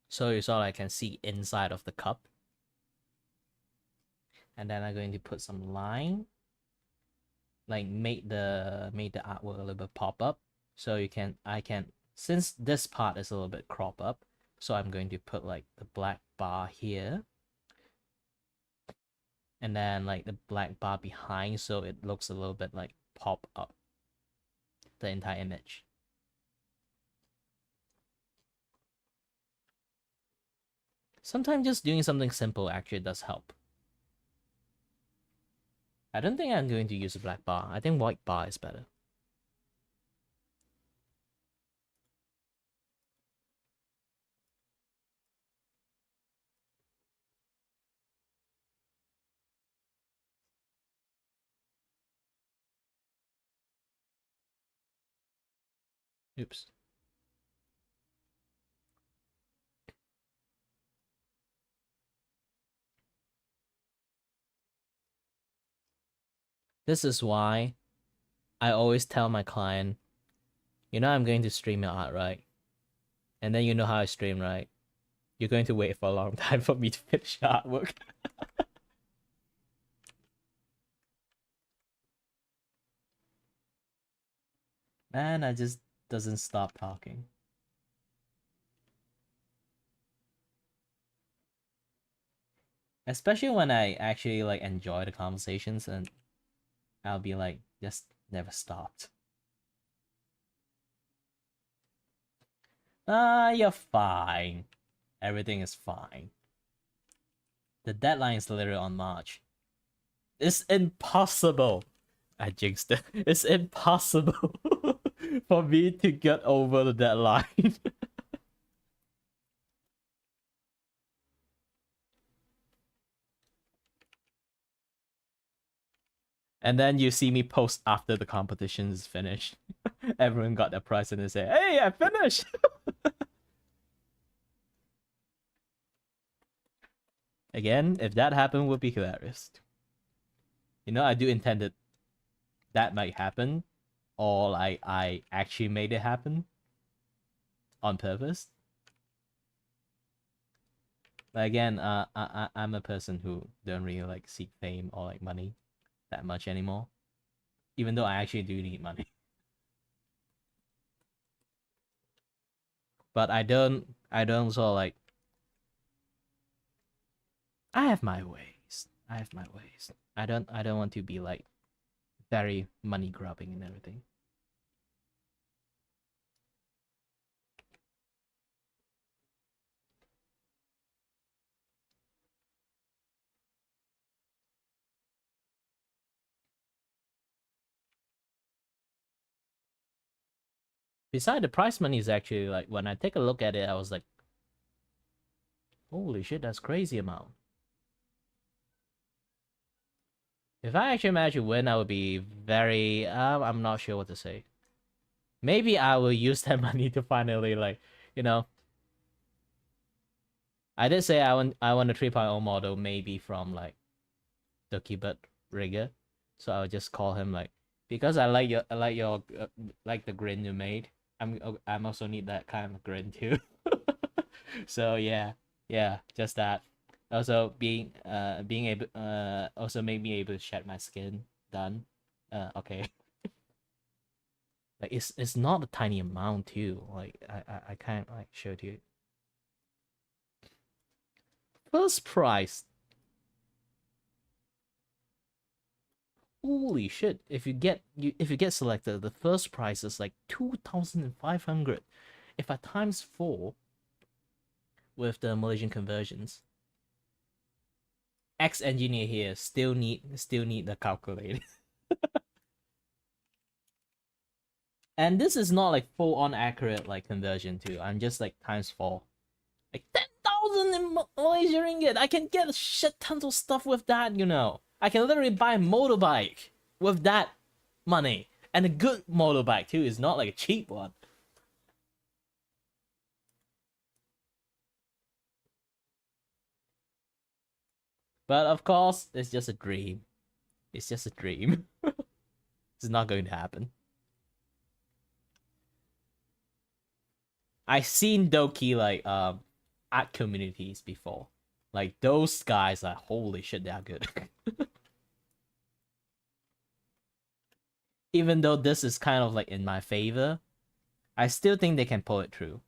Speaker 1: So you sort of like can see inside of the cup. And then I'm going to put some line, like make the artwork a little bit pop up. So I can, since this part is a little bit crop up, so I'm going to put like the black bar here. And then like the black bar behind, so it looks a little bit like pop up the entire image. Sometimes just doing something simple actually does help. I don't think I'm going to use a black bar. I think white bar is better. Oops. This is why I always tell my client, you know I'm going to stream your art, right? And then you know how I stream, right? You're going to wait for a long time for me to finish the artwork. And I just doesn't stop talking. Especially when I actually like enjoy the conversations, and I'll be like just Never stopped. You're fine. Everything is fine. The deadline is literally on March. It's impossible. I jinxed it. It's impossible for me to get over the deadline. And then you see me post after the competition is finished. Everyone got their prize and they say, "Hey, I finished!" Again, if that happened, would be hilarious. You know, I do intend that might happen, or like I actually made it happen on purpose. But again, I'm a person who don't really like seek fame or like money that much anymore, even though I actually do need money. But I don't sort of like. I have my ways. I have my ways. I don't want to be like very money grubbing and everything. Besides, the prize money is actually like, when I take a look at it, I was like, holy shit, that's crazy amount. If I actually manage to win, I would be very, I'm not sure what to say. Maybe I will use that money to finally, like, you know. I did say I want a 3.0 model, maybe from like the keyboard rigger. So I'll just call him like, because I like your like the grin you made. I'm also need that kind of grin too. So yeah, just that. Also being able also make me able to shed my skin. Done. Okay. Like it's not a tiny amount too. Like I can't like show it to you. First prize. Holy shit! If you get selected, the first prize is like 2,500. If I times 4 with the Malaysian conversions, ex engineer here still need the calculator. And this is not like full on accurate like conversion too. I'm just like times 4, like 10,000 in Malaysia ringgit. I can get shit tons of stuff with that. You know, I can literally buy a motorbike with that money, and a good motorbike too. Is not like a cheap one. But of course, it's just a dream. It's just a dream. It's not going to happen. I've seen Doki like at communities before. Like those guys are, holy shit, they are good. Even though this is kind of like in my favor, I still think they can pull it through.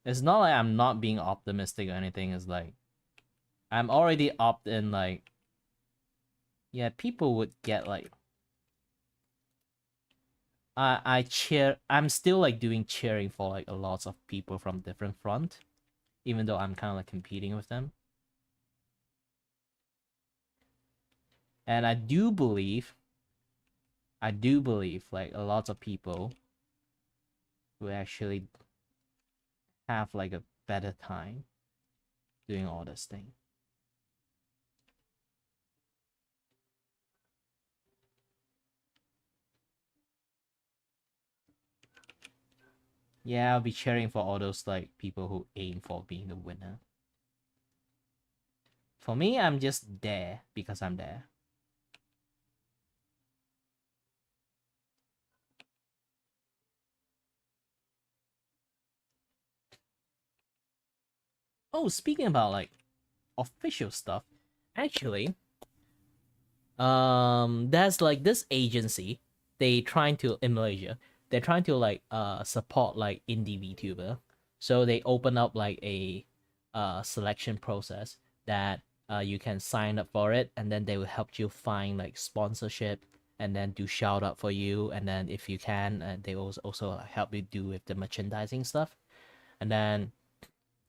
Speaker 1: It's not like I'm not being optimistic or anything. It's like I'm already opt in. Like, yeah, people would get like. I cheer. I'm still like doing cheering for like a lots of people from different front, even though I'm kind of like competing with them. And I do believe like a lot of people will actually have like a better time doing all this thing. Yeah, I'll be cheering for all those like people who aim for being the winner. For me, I'm just there because I'm there. Oh, speaking about like official stuff, actually, there's like this agency. They trying to in Malaysia. They're trying to like support like indie VTuber. So they open up like a selection process that you can sign up for it, and then they will help you find like sponsorship and then do shout out for you. And then if you can, they also help you do with the merchandising stuff. And then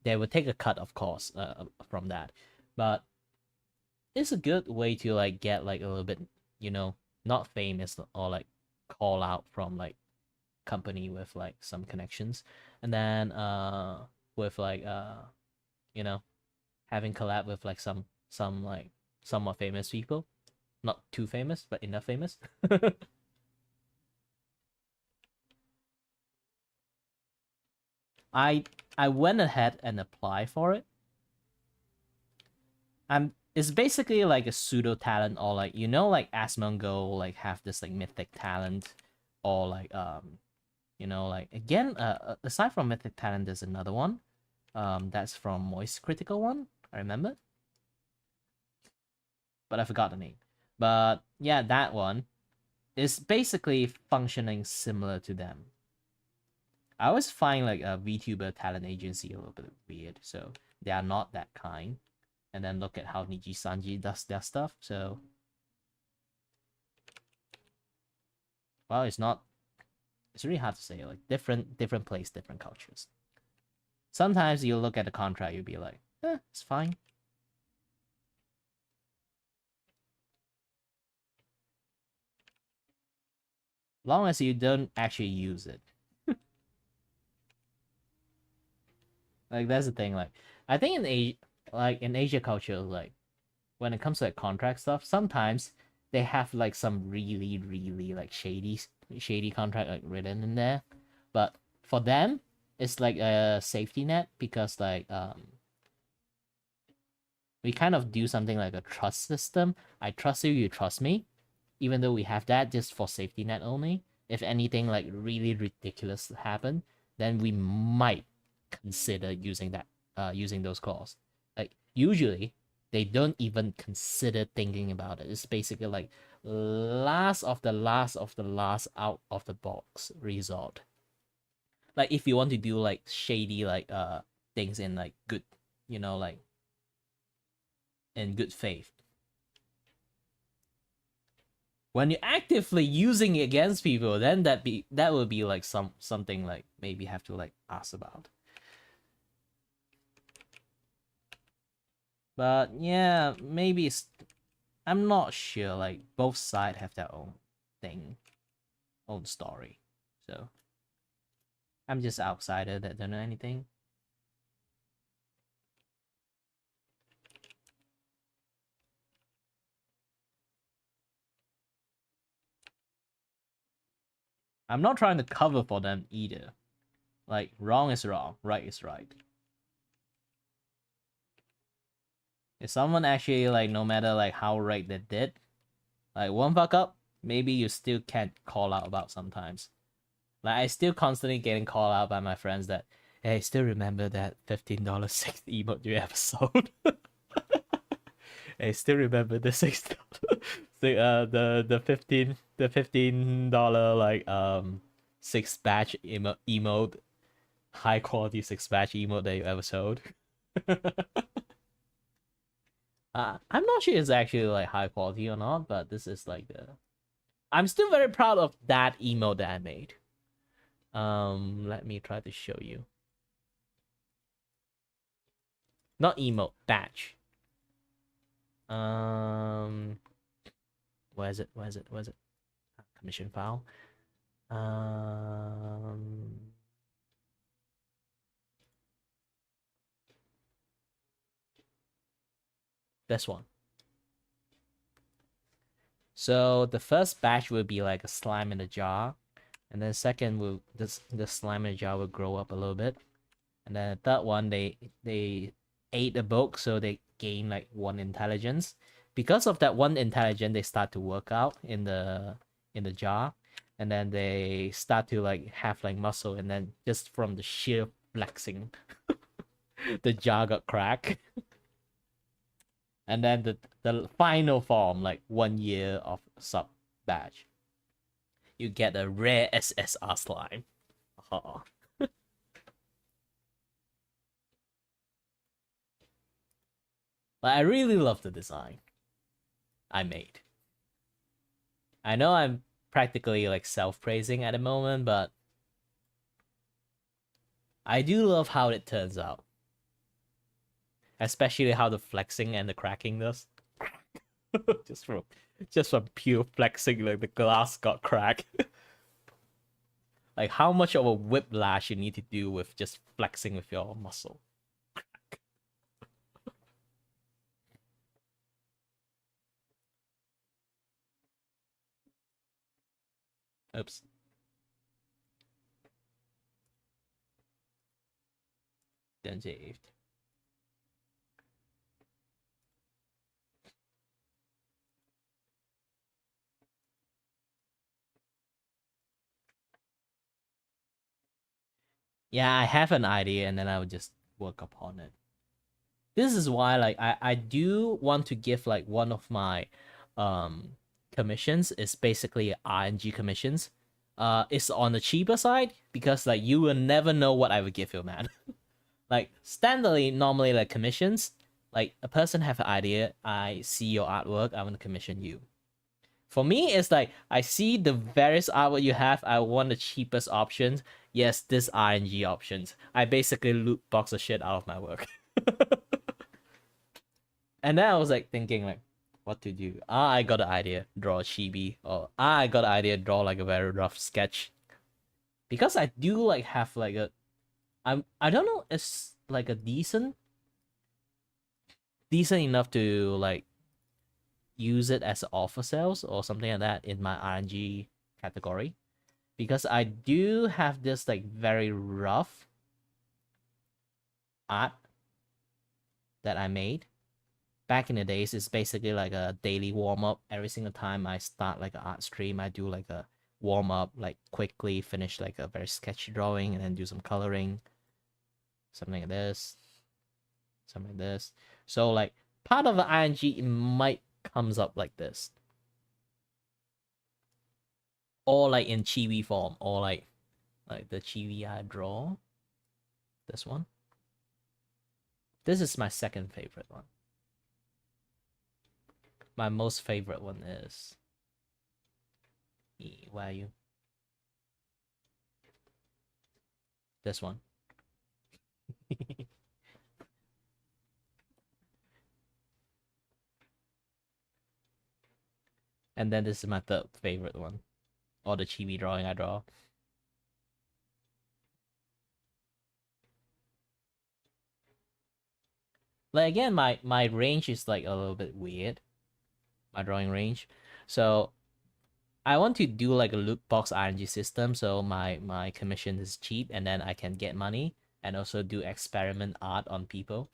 Speaker 1: they will take a cut, of course, from that. But it's a good way to like get like a little bit, not famous or like call out from like company with like some connections. And then with like you know having collab with like some like somewhat famous people, not too famous but enough famous. I I went ahead and applied for it. It's basically like a pseudo talent, or like like Asmongo like have this like mythic talent, or like like again aside from mythic talent there's another one that's from Moist Critical one, I remember, but I forgot the name. But yeah, that one is basically functioning similar to them. I always find like a VTuber talent agency a little bit weird, so they are not that kind. And then look at how Niji Sanji does their stuff. So, well, it's not. It's really hard to say. Like different place, different cultures. Sometimes you look at the contract, you'll be like, it's fine. Long as you don't actually use it. Like that's the thing. Like I think in Asia culture, like when it comes to like contract stuff, sometimes they have like some really like shady contract like written in there. But for them, it's like a safety net, because like we kind of do something like a trust system. I trust you, you trust me. Even though we have that just for safety net only. If anything like really ridiculous happen, then we might consider using using those clause. Like usually they don't even consider thinking about it. It's basically like last of the last out of the box resort. Like if you want to do like shady like things in like good, like in good faith. When you're actively using it against people, then that would be like something like maybe have to like ask about. But yeah, maybe I'm not sure. Like both sides have their own thing, own story. So I'm just outsider that don't know anything. I'm not trying to cover for them either. Like wrong is wrong, right is right. If someone actually like no matter like how right they did, like one fuck up, maybe you still can't call out about sometimes. Like I still constantly getting called out by my friends that, hey, still remember that $15 sixth emote you ever sold? Hey, still remember the $6 the $15 like six batch emote, high quality six batch emote that you ever sold? I'm not sure it's actually like high quality or not, but this is like I'm still very proud of that emote that I made. Let me try to show you. Not emote, batch. Where is it? Where is it? Where is it? Commission file. This one. So the first batch will be like a slime in a jar, and then second will the slime in the jar will grow up a little bit, and then the third one they ate a book, so they gain like one intelligence. Because of that one intelligence, they start to work out in the jar, and then they start to like have like muscle, and then just from the sheer flexing, the jar got cracked. And then the final form, like 1 year of sub badge, you get a rare SSR slime. Oh. Like I really love the design I made. I know I'm practically like self-praising at the moment, but I do love how it turns out. Especially how the flexing and the cracking does. just from just from pure flexing, like the glass got cracked. Like how much of a whiplash you need to do with just flexing with your muscle. Oops. Then saved. Yeah, I have an idea and then I would just work upon it. This is why like I do want to give like one of my um commissions is basically RNG commissions. It's on the cheaper side because like you will never know what I would give you, man. Like standardly normally like commissions, like a person have an idea, I see your artwork, I want to commission you. For me, it's like I see the various artwork you have. I want the cheapest options. Yes, this RNG options. I basically loot box the shit out of my work. And then I was like thinking like, what to do? I got an idea. Draw a chibi, or I got an idea. Draw like a very rough sketch. Because I do like have like a, I don't know. It's like a decent enough to like use it as offer sales or something like that in my RNG category. Because I do have this like very rough art that I made back in the days. It's basically like a daily warm up. Every single time I start like an art stream, I do like a warm up, like quickly finish like a very sketchy drawing and then do some coloring, something like this, something like this. So like part of the ING it might comes up like this, or like in chibi form, or like the chibi I draw. This one. This is my second favorite one. My most favorite one is where are you? This one. And then this is my third favorite one. Or the chibi drawing I draw. Like again, my range is like a little bit weird. My drawing range. So I want to do like a loot box RNG system so my commission is cheap and then I can get money and also do experiment art on people.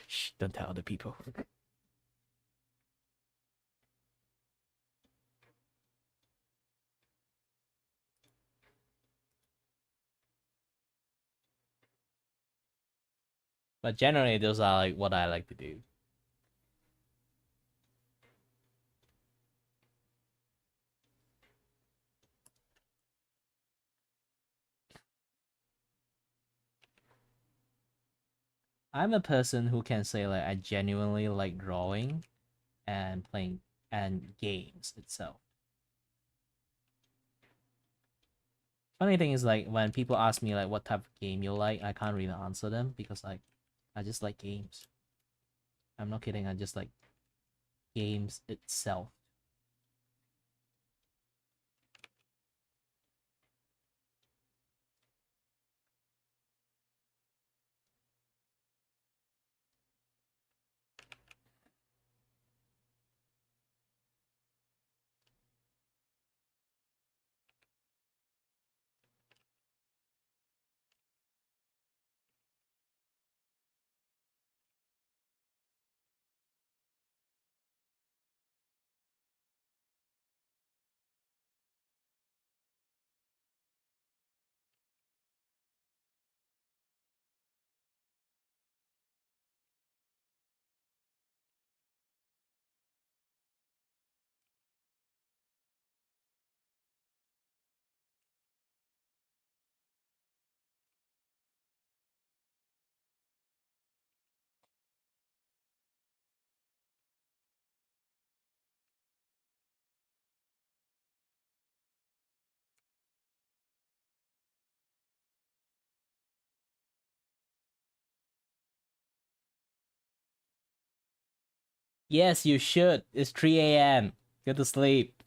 Speaker 1: Shh, don't tell other people. But generally those are like what I like to do. I'm a person who can say like I genuinely like drawing and playing and games itself. Funny thing is like when people ask me like what type of game you like, I can't really answer them because like I just like games. I'm not kidding, I just like games itself. Yes, you should. It's 3 a.m. Go to sleep.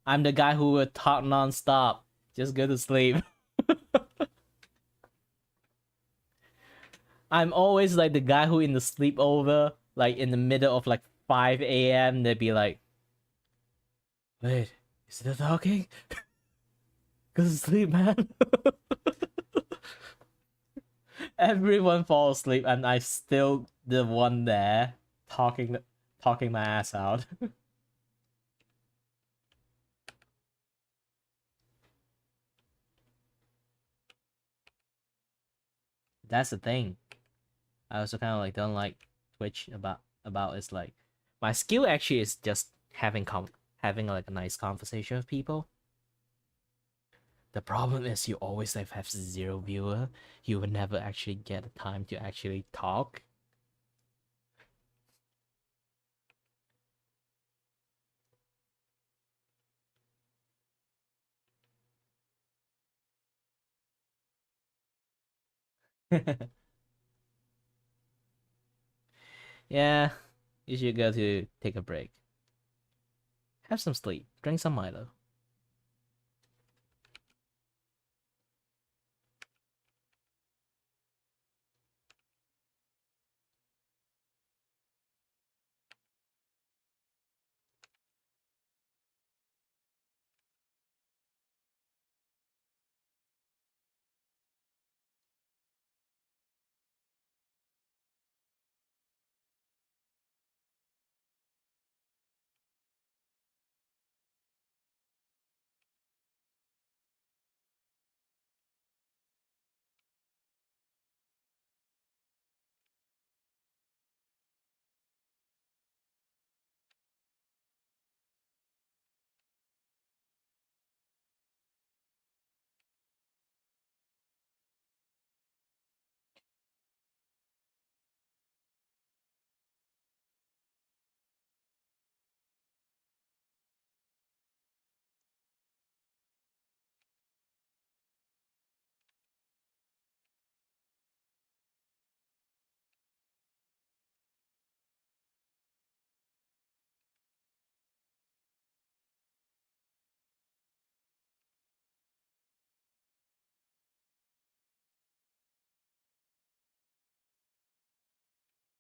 Speaker 1: I'm the guy who will talk non-stop. Just go to sleep. I'm always like the guy who in the sleepover, like in the middle of like 5 a.m. They'd be like, "Wait, is it talking? Go to sleep, man." Everyone falls asleep, and I still the one there talking my ass out. That's the thing. I also kind of like don't like Twitch about it's like my skill actually is just having like a nice conversation with people. The problem is you always like have zero viewer. You will never actually get the time to actually talk. Yeah, you should go to take a break. Have some sleep. Drink some Milo.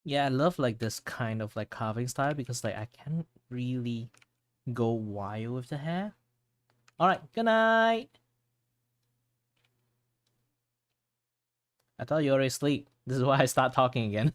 Speaker 1: Yeah, I love like this kind of like carving style because like I can't really go wild with the hair. All right, good night. I thought you already sleep. This is why I start talking again.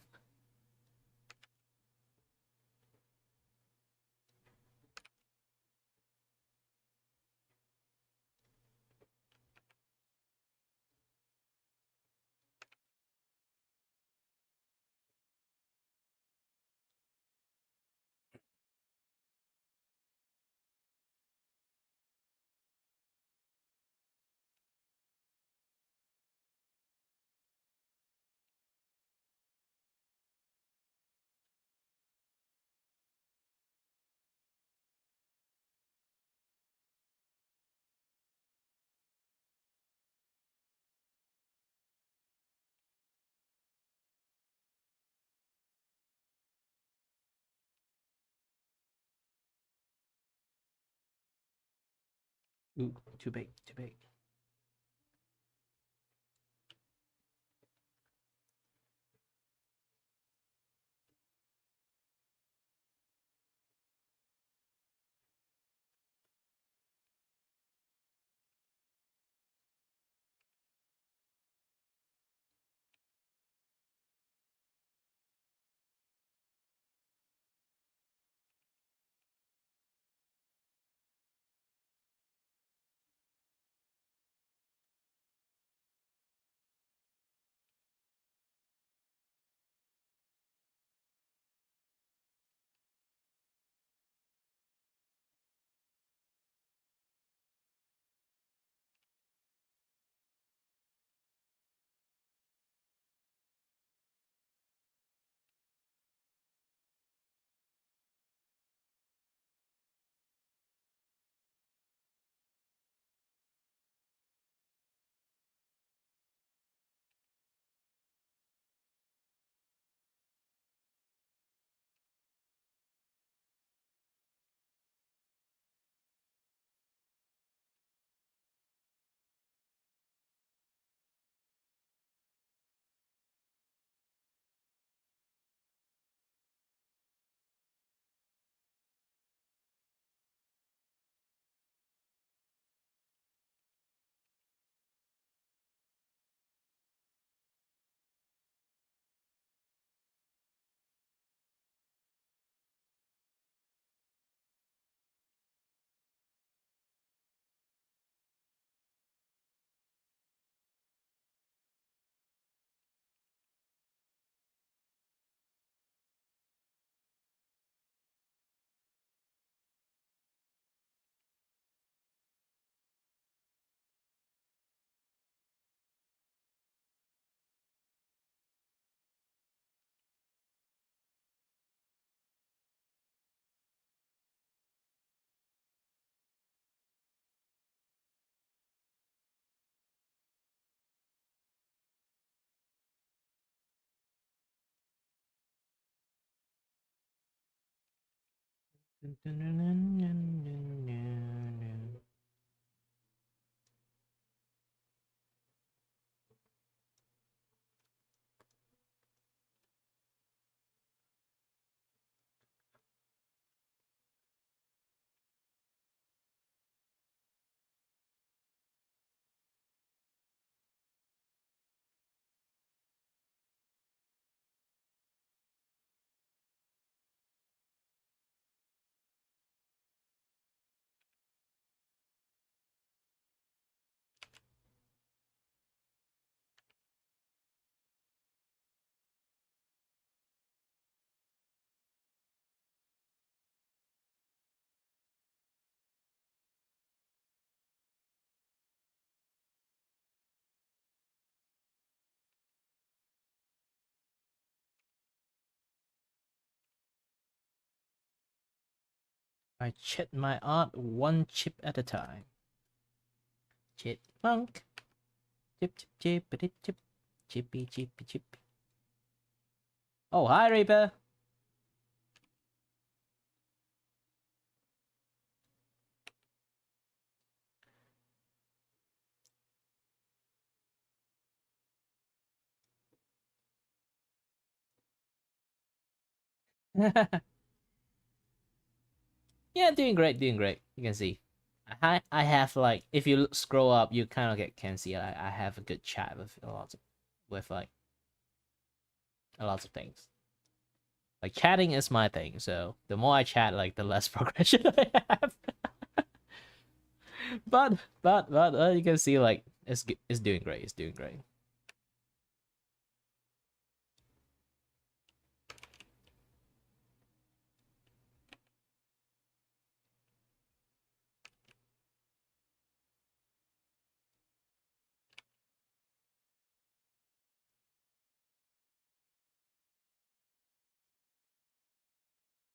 Speaker 1: Ooh, too big, too big. I chit my art one chip at a time. Chipmunk. Chip chip chip chip chippy chippy chip. Oh, hi Reaper. Yeah, doing great, doing great. You can see. I have like if you scroll up, you kind of can see I have a good chat with a lot of like a lot of things. Like chatting is my thing, so the more I chat, like the less progression I have. but you can see like it's doing great. It's doing great.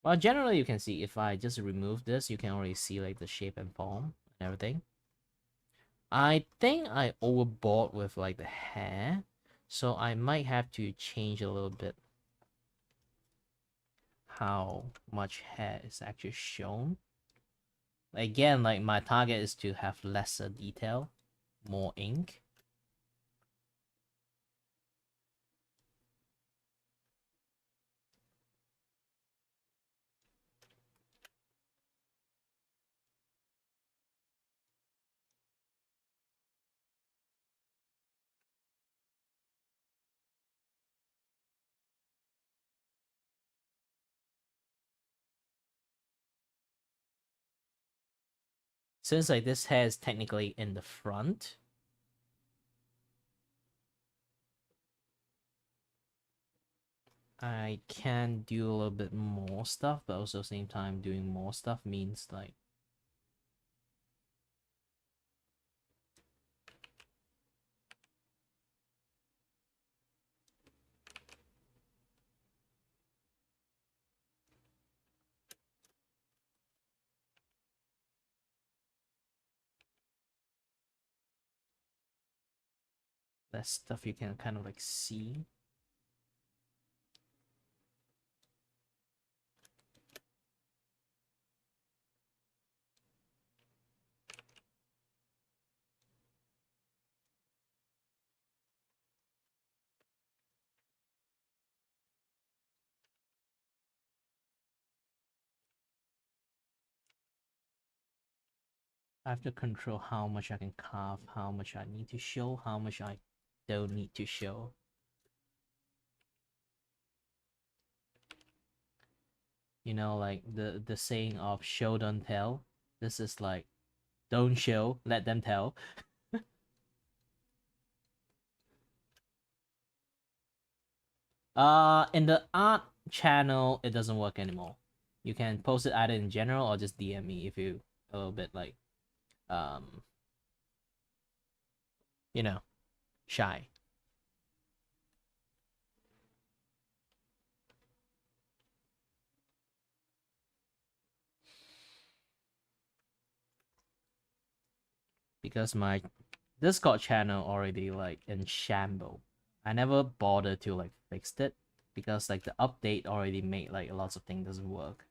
Speaker 1: Well, generally you can see if I just remove this, you can already see like the shape and form and everything. I think I overboard with like the hair, so I might have to change a little bit how much hair is actually shown. Again, like my target is to have lesser detail, more ink. Since like this hair is technically in the front, I can do a little bit more stuff, but also at the same time doing more stuff means like less stuff you can kind of like see. I have to control how much I can carve, how much I need to show, how much I don't need to show. You know, like the saying of show don't tell. This is like don't show, let them tell. In the art channel, it doesn't work anymore. You can post it either in general or just DM me if you a little bit like um you know, shy. Because my Discord channel already like in shamble. I never bothered to like fix it because like the update already made like lots of things doesn't work.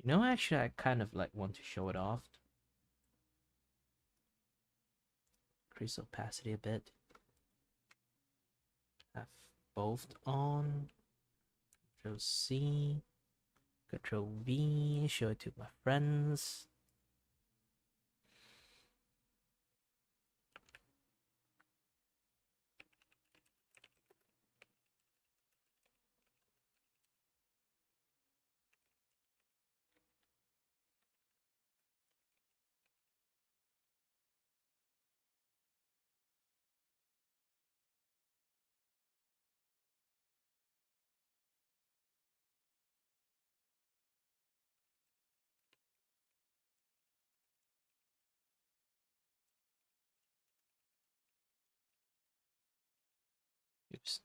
Speaker 1: You know, actually, I kind of like want to show it off. Increase opacity a bit. Have both on. Control C. Control V. Show it to my friends. Oops.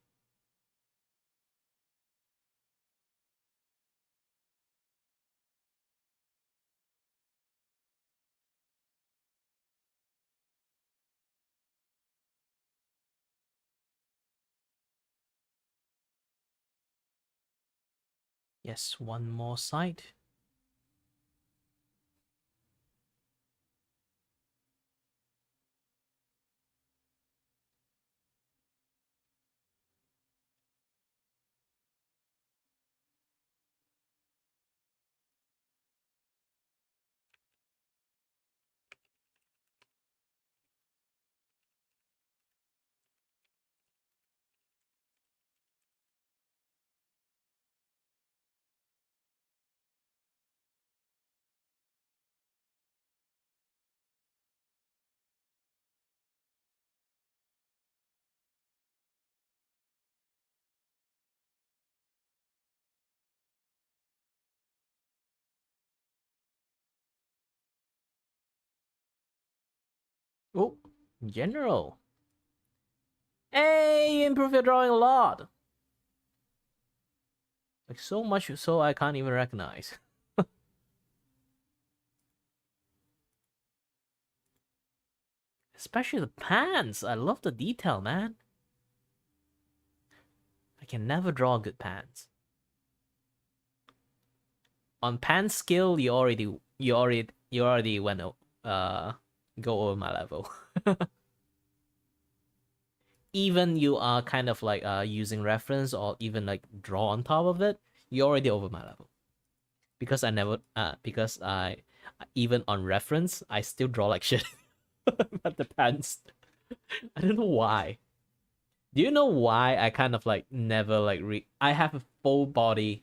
Speaker 1: Yes, one more side. Oh, general. Hey, you improve your drawing a lot. Like so much so I can't even recognize. Especially the pants. I love the detail, man. I can never draw good pants. On pants skill, you already went go over my level. Even you are kind of like using reference or even like draw on top of it, you're already over my level. Because I never because I even on reference I still draw like shit. But the pants, I don't know why. Do you know why I kind of like never like I have a full body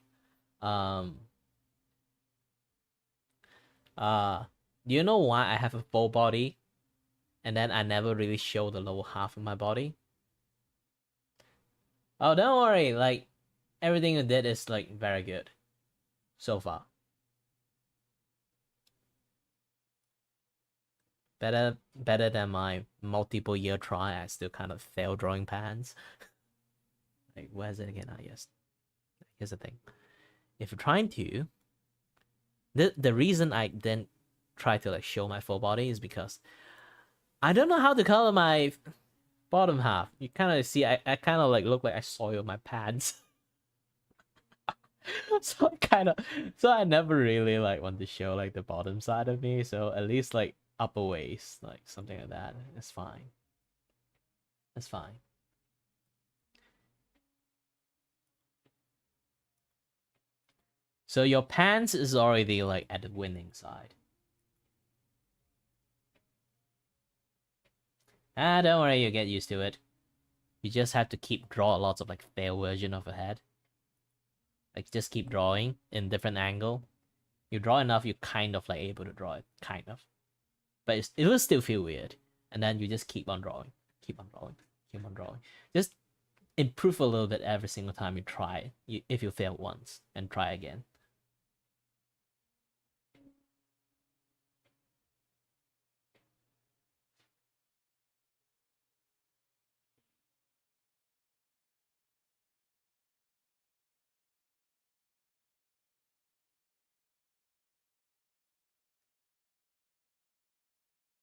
Speaker 1: um uh do you know why I have a full body and then I never really show the lower half of my body? Oh, don't worry, like everything you did is like very good so far. Better than my multiple year try. I still kind of fail drawing pants. Like where's it again? Ah, yes. Here's the thing. If you're trying to, the reason I didn't try to like show my full body is because I don't know how to color my bottom half. You kind of see, I kind of like look like I soiled my pants. So I never really like want to show like the bottom side of me. So at least like upper waist, like something like that. It's fine. It's fine. So your pants is already like at the winning side. Ah, don't worry, you get used to it. You just have to keep draw lots of like fail version of a head. Like just keep drawing in different angle. You draw enough, you kind of like able to draw it, kind of. But it will still feel weird. And then you just keep on drawing, keep on drawing, keep on drawing. Just improve a little bit every single time you try. If you fail once, and try again.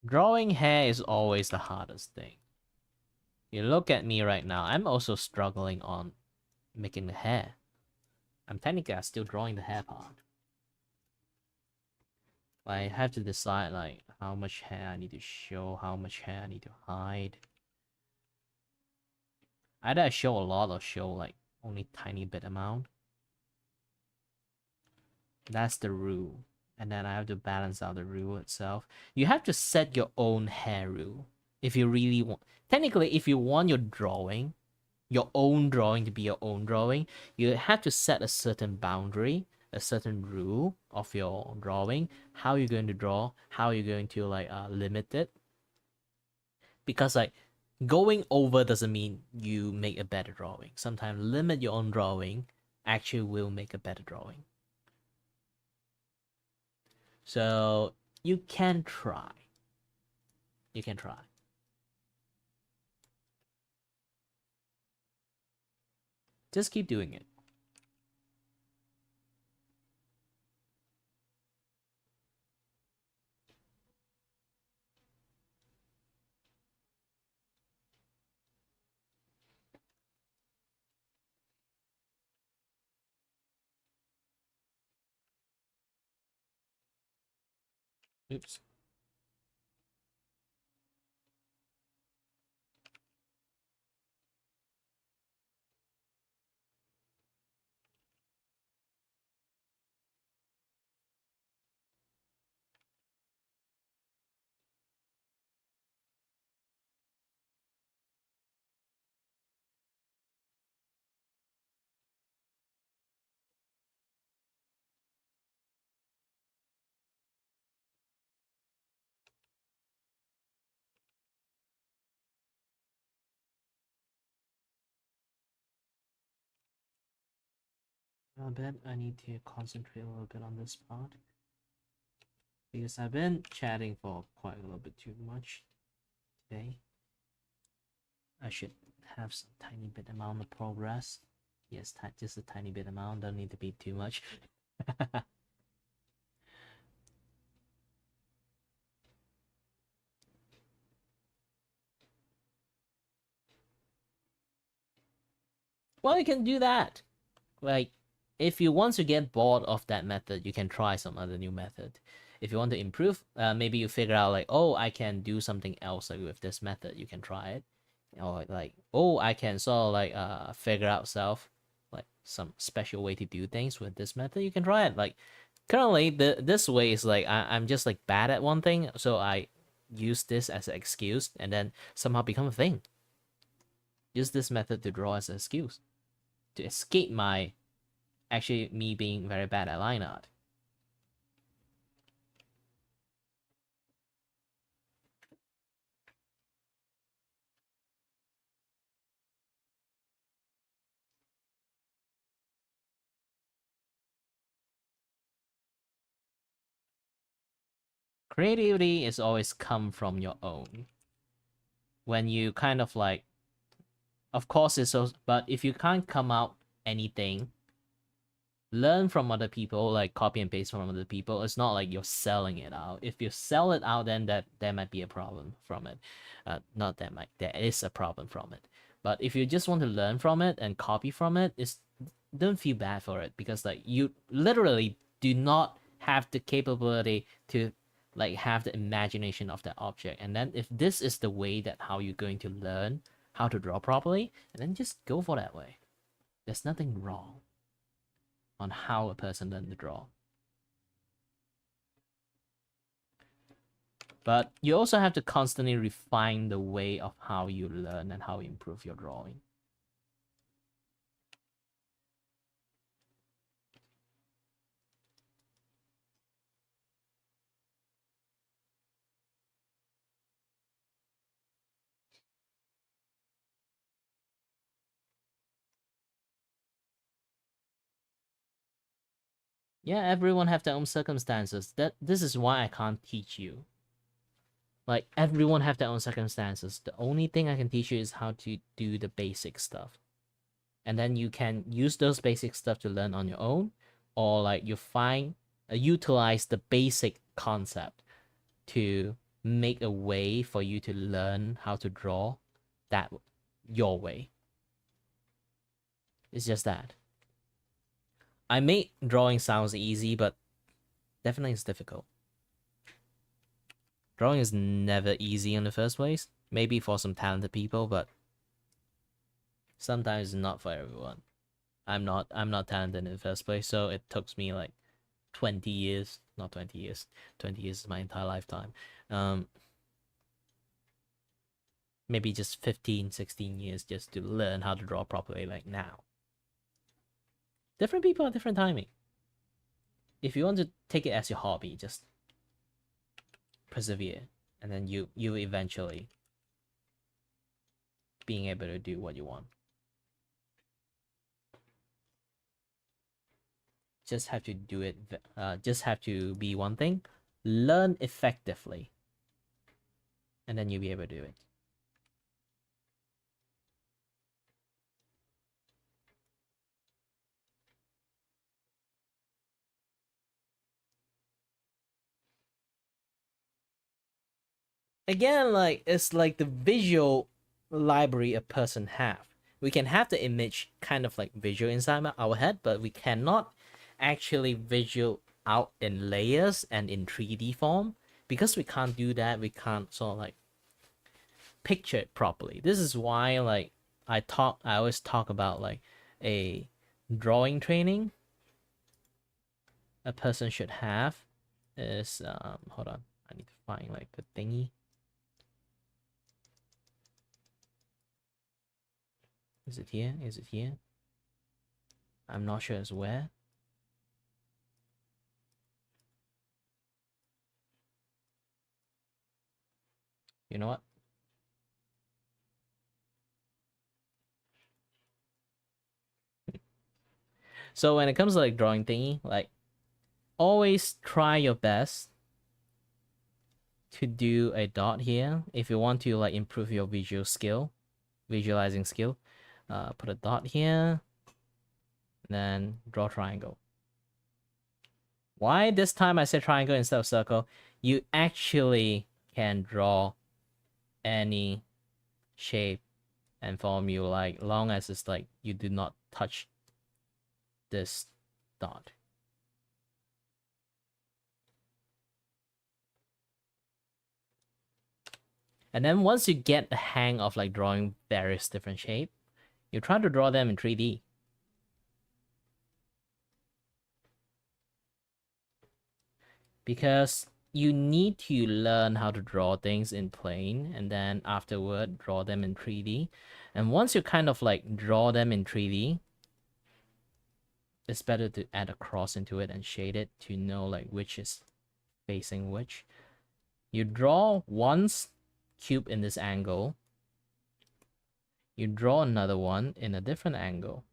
Speaker 1: Drawing hair is always the hardest thing. You look at me right now, I'm also struggling on making the hair. I'm technically still drawing the hair part. I have to decide like how much hair I need to show, how much hair I need to hide. Either I show a lot or show like only tiny bit amount. That's the rule. And then I have to balance out the rule itself. You have to set your own hair rule. If you really want, technically, if you want your own drawing to be your own drawing, you have to set a certain boundary, a certain rule of your drawing, how you're going to draw, how you're going to like limit it. Because like going over doesn't mean you make a better drawing. Sometimes limit your own drawing actually will make a better drawing. So you can try. You can try. Just keep doing it. Oops. I bet I need to concentrate a little bit on this part because I've been chatting for quite a little bit too much today. I should have some tiny bit amount of progress. Yes, just a tiny bit amount. Don't need to be too much. Well, you can do that. Like, if you want to get bored of that method, you can try some other new method. If you want to improve, maybe you figure out like, oh, I can do something else like with this method. You can try it, or like, oh, I can sort of like figure out like some special way to do things with this method. You can try it. Like currently, this way is like I'm just like bad at one thing, so I use this as an excuse and then somehow become a thing. Use this method to draw as an excuse to escape my actually me being very bad at line art. Creativity is always come from your own. When you kind of like, of course it's so, but if you can't come out anything, learn from other people, like copy and paste from other people. It's not like you're selling it out. If you sell it out, then there might be a problem from it. Not that might, there is a problem from it. But if you just want to learn from it and copy from it, don't feel bad for it because like you literally do not have the capability to like have the imagination of that object. And then if this is the way that how you're going to learn how to draw properly, and then just go for that way. There's nothing wrong on how a person learns to draw. But you also have to constantly refine the way of how you learn and how you improve your drawing. Yeah, everyone have their own circumstances. This is why I can't teach you. Like everyone have their own circumstances. The only thing I can teach you is how to do the basic stuff. And then you can use those basic stuff to learn on your own, or like you utilize the basic concept to make a way for you to learn how to draw that your way. It's just that. I make drawing sounds easy, but definitely it's difficult. Drawing is never easy in the first place. Maybe for some talented people, but sometimes not for everyone. I'm not talented in the first place, so it took me like 20 years, not 20 years. 20 years is my entire lifetime. Um Maybe just 15, 16 years just to learn how to draw properly like now. Different people have different timing. If you want to take it as your hobby, just persevere, and then you eventually being able to do what you want. Just have to do it. Just have to be one thing. Learn effectively, and then you'll be able to do it. Again, like it's like the visual library a person have. We can have the image kind of like visual inside our head, but we cannot actually visual out in layers and in 3D form. Because we can't do that, we can't sort of like picture it properly. This is why like I always talk about like a drawing training a person should have is hold on, I need to find like the thingy. Is it here? Is it here? I'm not sure it's where. You know what? So when it comes to like drawing thingy, like always try your best to do a dot here if you want to like improve your visualizing skill. Put a dot here, then draw triangle. Why this time I said triangle instead of circle? You actually can draw any shape and form you like, long as it's like you do not touch this dot. And then once you get the hang of like drawing various different shapes, you try to draw them in 3D. Because you need to learn how to draw things in plane and then afterward draw them in 3D. And once you kind of like draw them in 3D, it's better to add a cross into it and shade it to know like which is facing which. You draw one cube in this angle, you draw another one in a different angle.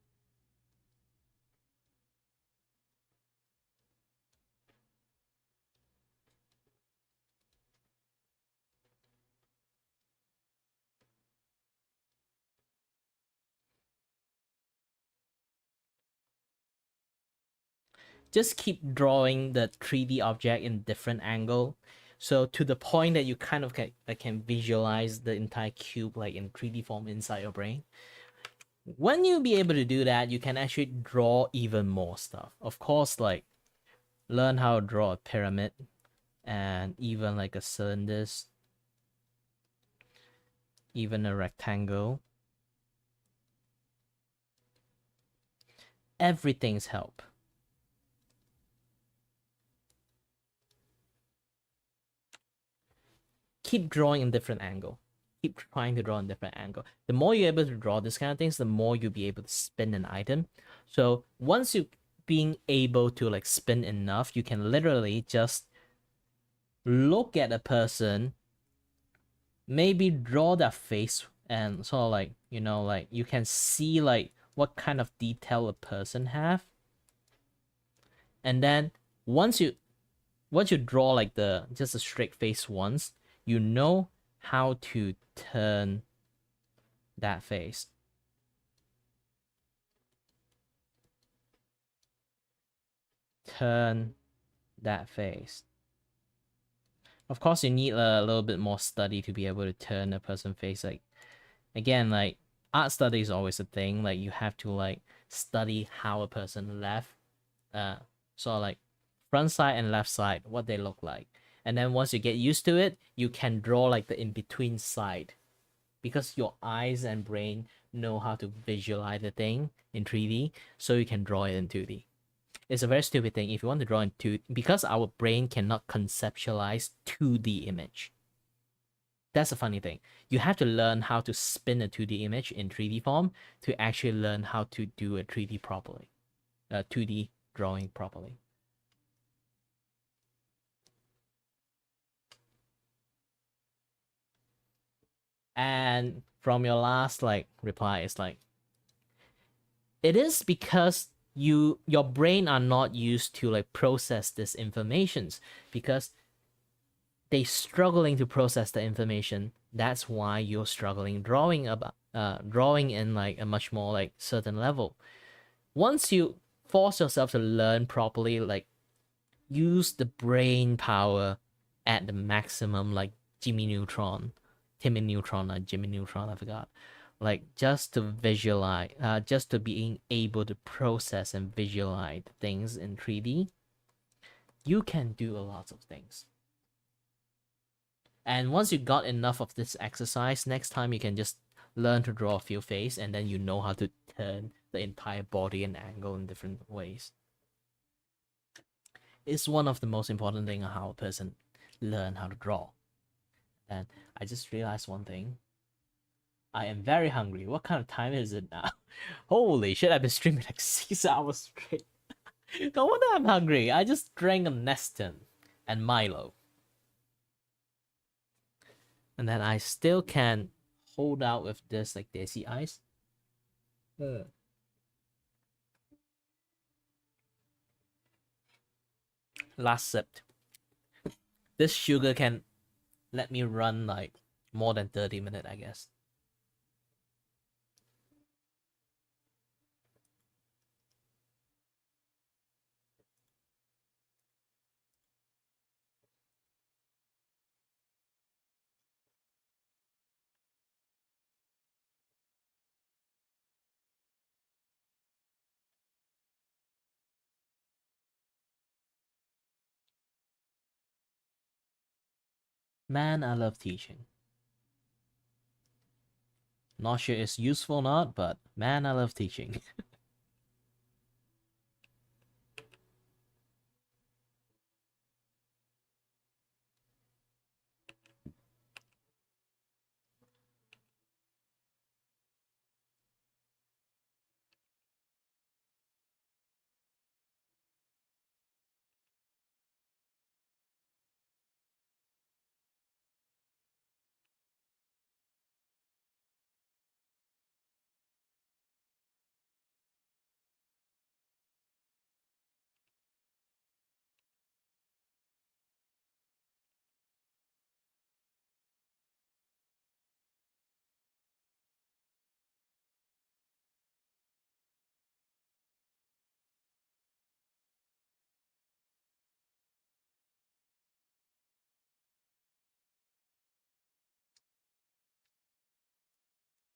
Speaker 1: Just keep drawing the 3D object in different angle. So to the point that you kind of can visualize the entire cube like in 3D form inside your brain. When you be able to do that, you can actually draw even more stuff. Of course, like learn how to draw a pyramid and even like a cylinder, even a rectangle. Everything's help. Keep drawing in different angle. Keep trying to draw in different angle. The more you're able to draw this kind of things, the more you'll be able to spin an item. So once you being able to like spin enough, you can literally just look at a person, maybe draw their face and sort of like, you know, like you can see like what kind of detail a person have. And then once you draw like the just a straight face once, you know how to turn that face. Turn that face. Of course, you need a little bit more study to be able to turn a person's face. Like, again, like art study is always a thing. Like, you have to like study how a person left, sort of like front side and left side, what they look like, And then once you get used to it, you can draw like the in-between side. Because your eyes and brain know how to visualize the thing in 3D, so you can draw it in 2D. It's a very stupid thing. If you want to draw in 2D, because our brain cannot conceptualize 2D image. That's a funny thing. You have to learn how to spin a 2D image in 3D form to actually learn how to do a 3D properly, 2D drawing properly. And from your last like reply, it's like it is because your brain are not used to like process this informations because they struggling to process the information. That's why you're struggling drawing in like a much more like certain level. Once you force yourself to learn properly, like use the brain power at the maximum, like Timmy Neutron, I forgot. Like just to visualize, just to being able to process and visualize things in 3D, you can do a lot of things. And once you got enough of this exercise, next time you can just learn to draw a few face, and then you know how to turn the entire body and angle in different ways. It's one of the most important thing on how a person learn how to draw. And I just realized one thing. I am very hungry. What kind of time is it now? Holy shit, I've been streaming like 6 hours straight. No wonder I'm hungry. I just drank a Neston and Milo. And then I still can hold out with this like desi ice. Last sip. This sugar can let me run like more than 30 minutes, I guess. Man, I love teaching. Not sure it's useful or not, but man, I love teaching.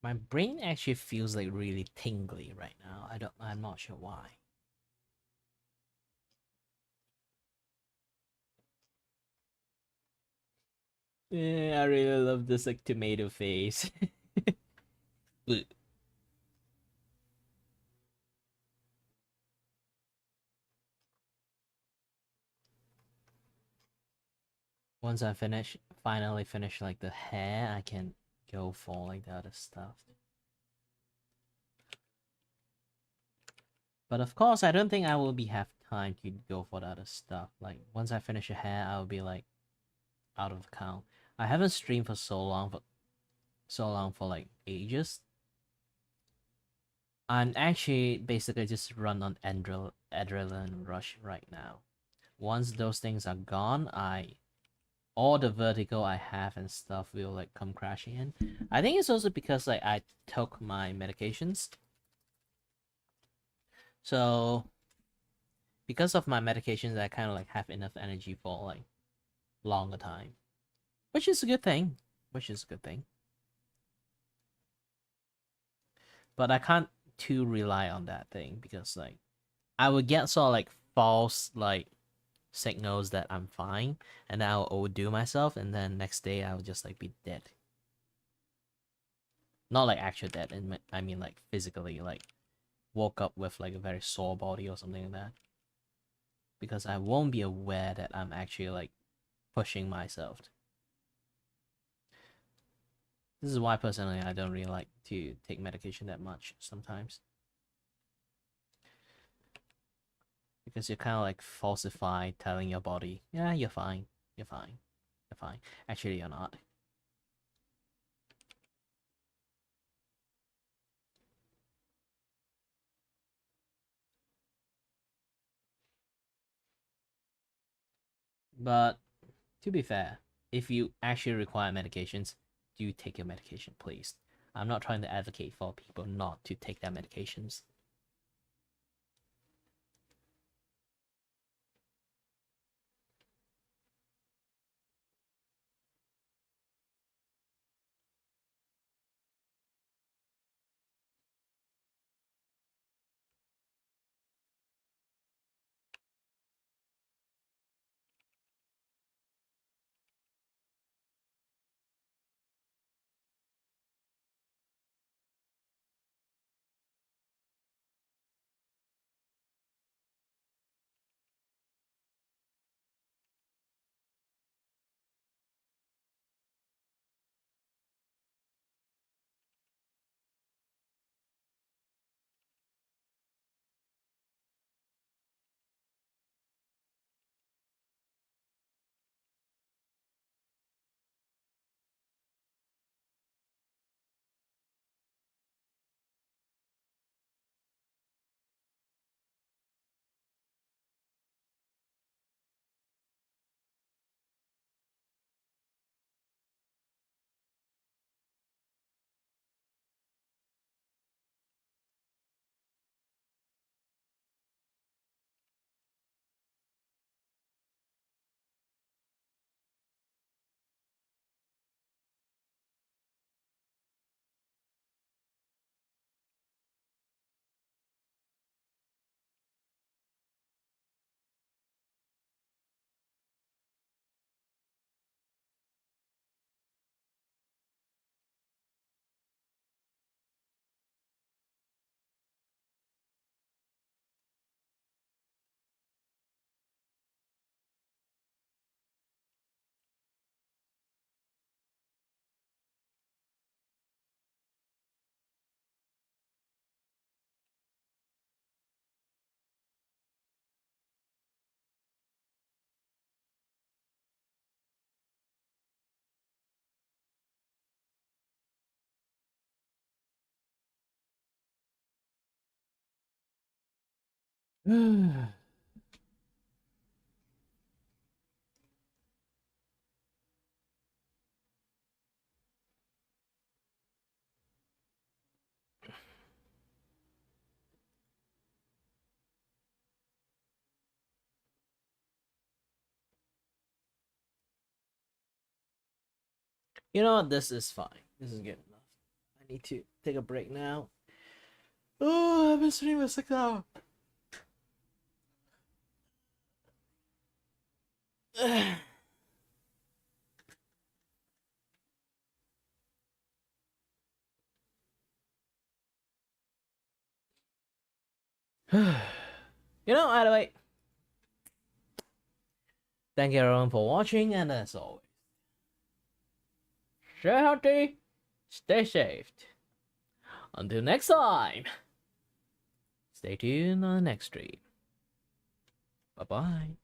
Speaker 1: My brain actually feels like really tingly right now. I'm not sure why. Yeah, I really love this like tomato face. Once I finally finish like the hair, I can go for like the other stuff. But of course, I don't think I will have time to go for the other stuff. Like once I finish the hair, I'll be like out of count. I haven't streamed for so long for like ages. I'm actually basically just run on adrenaline rush right now. Once those things are gone, all the vertigo I have and stuff will like come crashing in. I think it's also because like I took my medications. So because of my medications, I kind of like have enough energy for like longer time, which is a good thing. Which is a good thing. But I can't too rely on that thing because like I would get sort of like false like signals that I'm fine, and then I'll overdo myself, and then next day I'll just like be dead. Not like actual dead, and I mean like physically, like woke up with like a very sore body or something like that. Because I won't be aware that I'm actually like pushing myself. This is why personally I don't really like to take medication that much sometimes. Because you kind of like falsify telling your body, yeah, you're fine, you're fine, you're fine. Actually, you're not. But to be fair, if you actually require medications, do take your medication, please. I'm not trying to advocate for people not to take their medications. You know what? This is fine. This is good enough. I need to take a break now. Oh, I've been streaming for 6 hours. You know, either way, thank you everyone for watching, and as always, stay healthy, stay safe. Until next time, stay tuned on the next stream. Bye bye.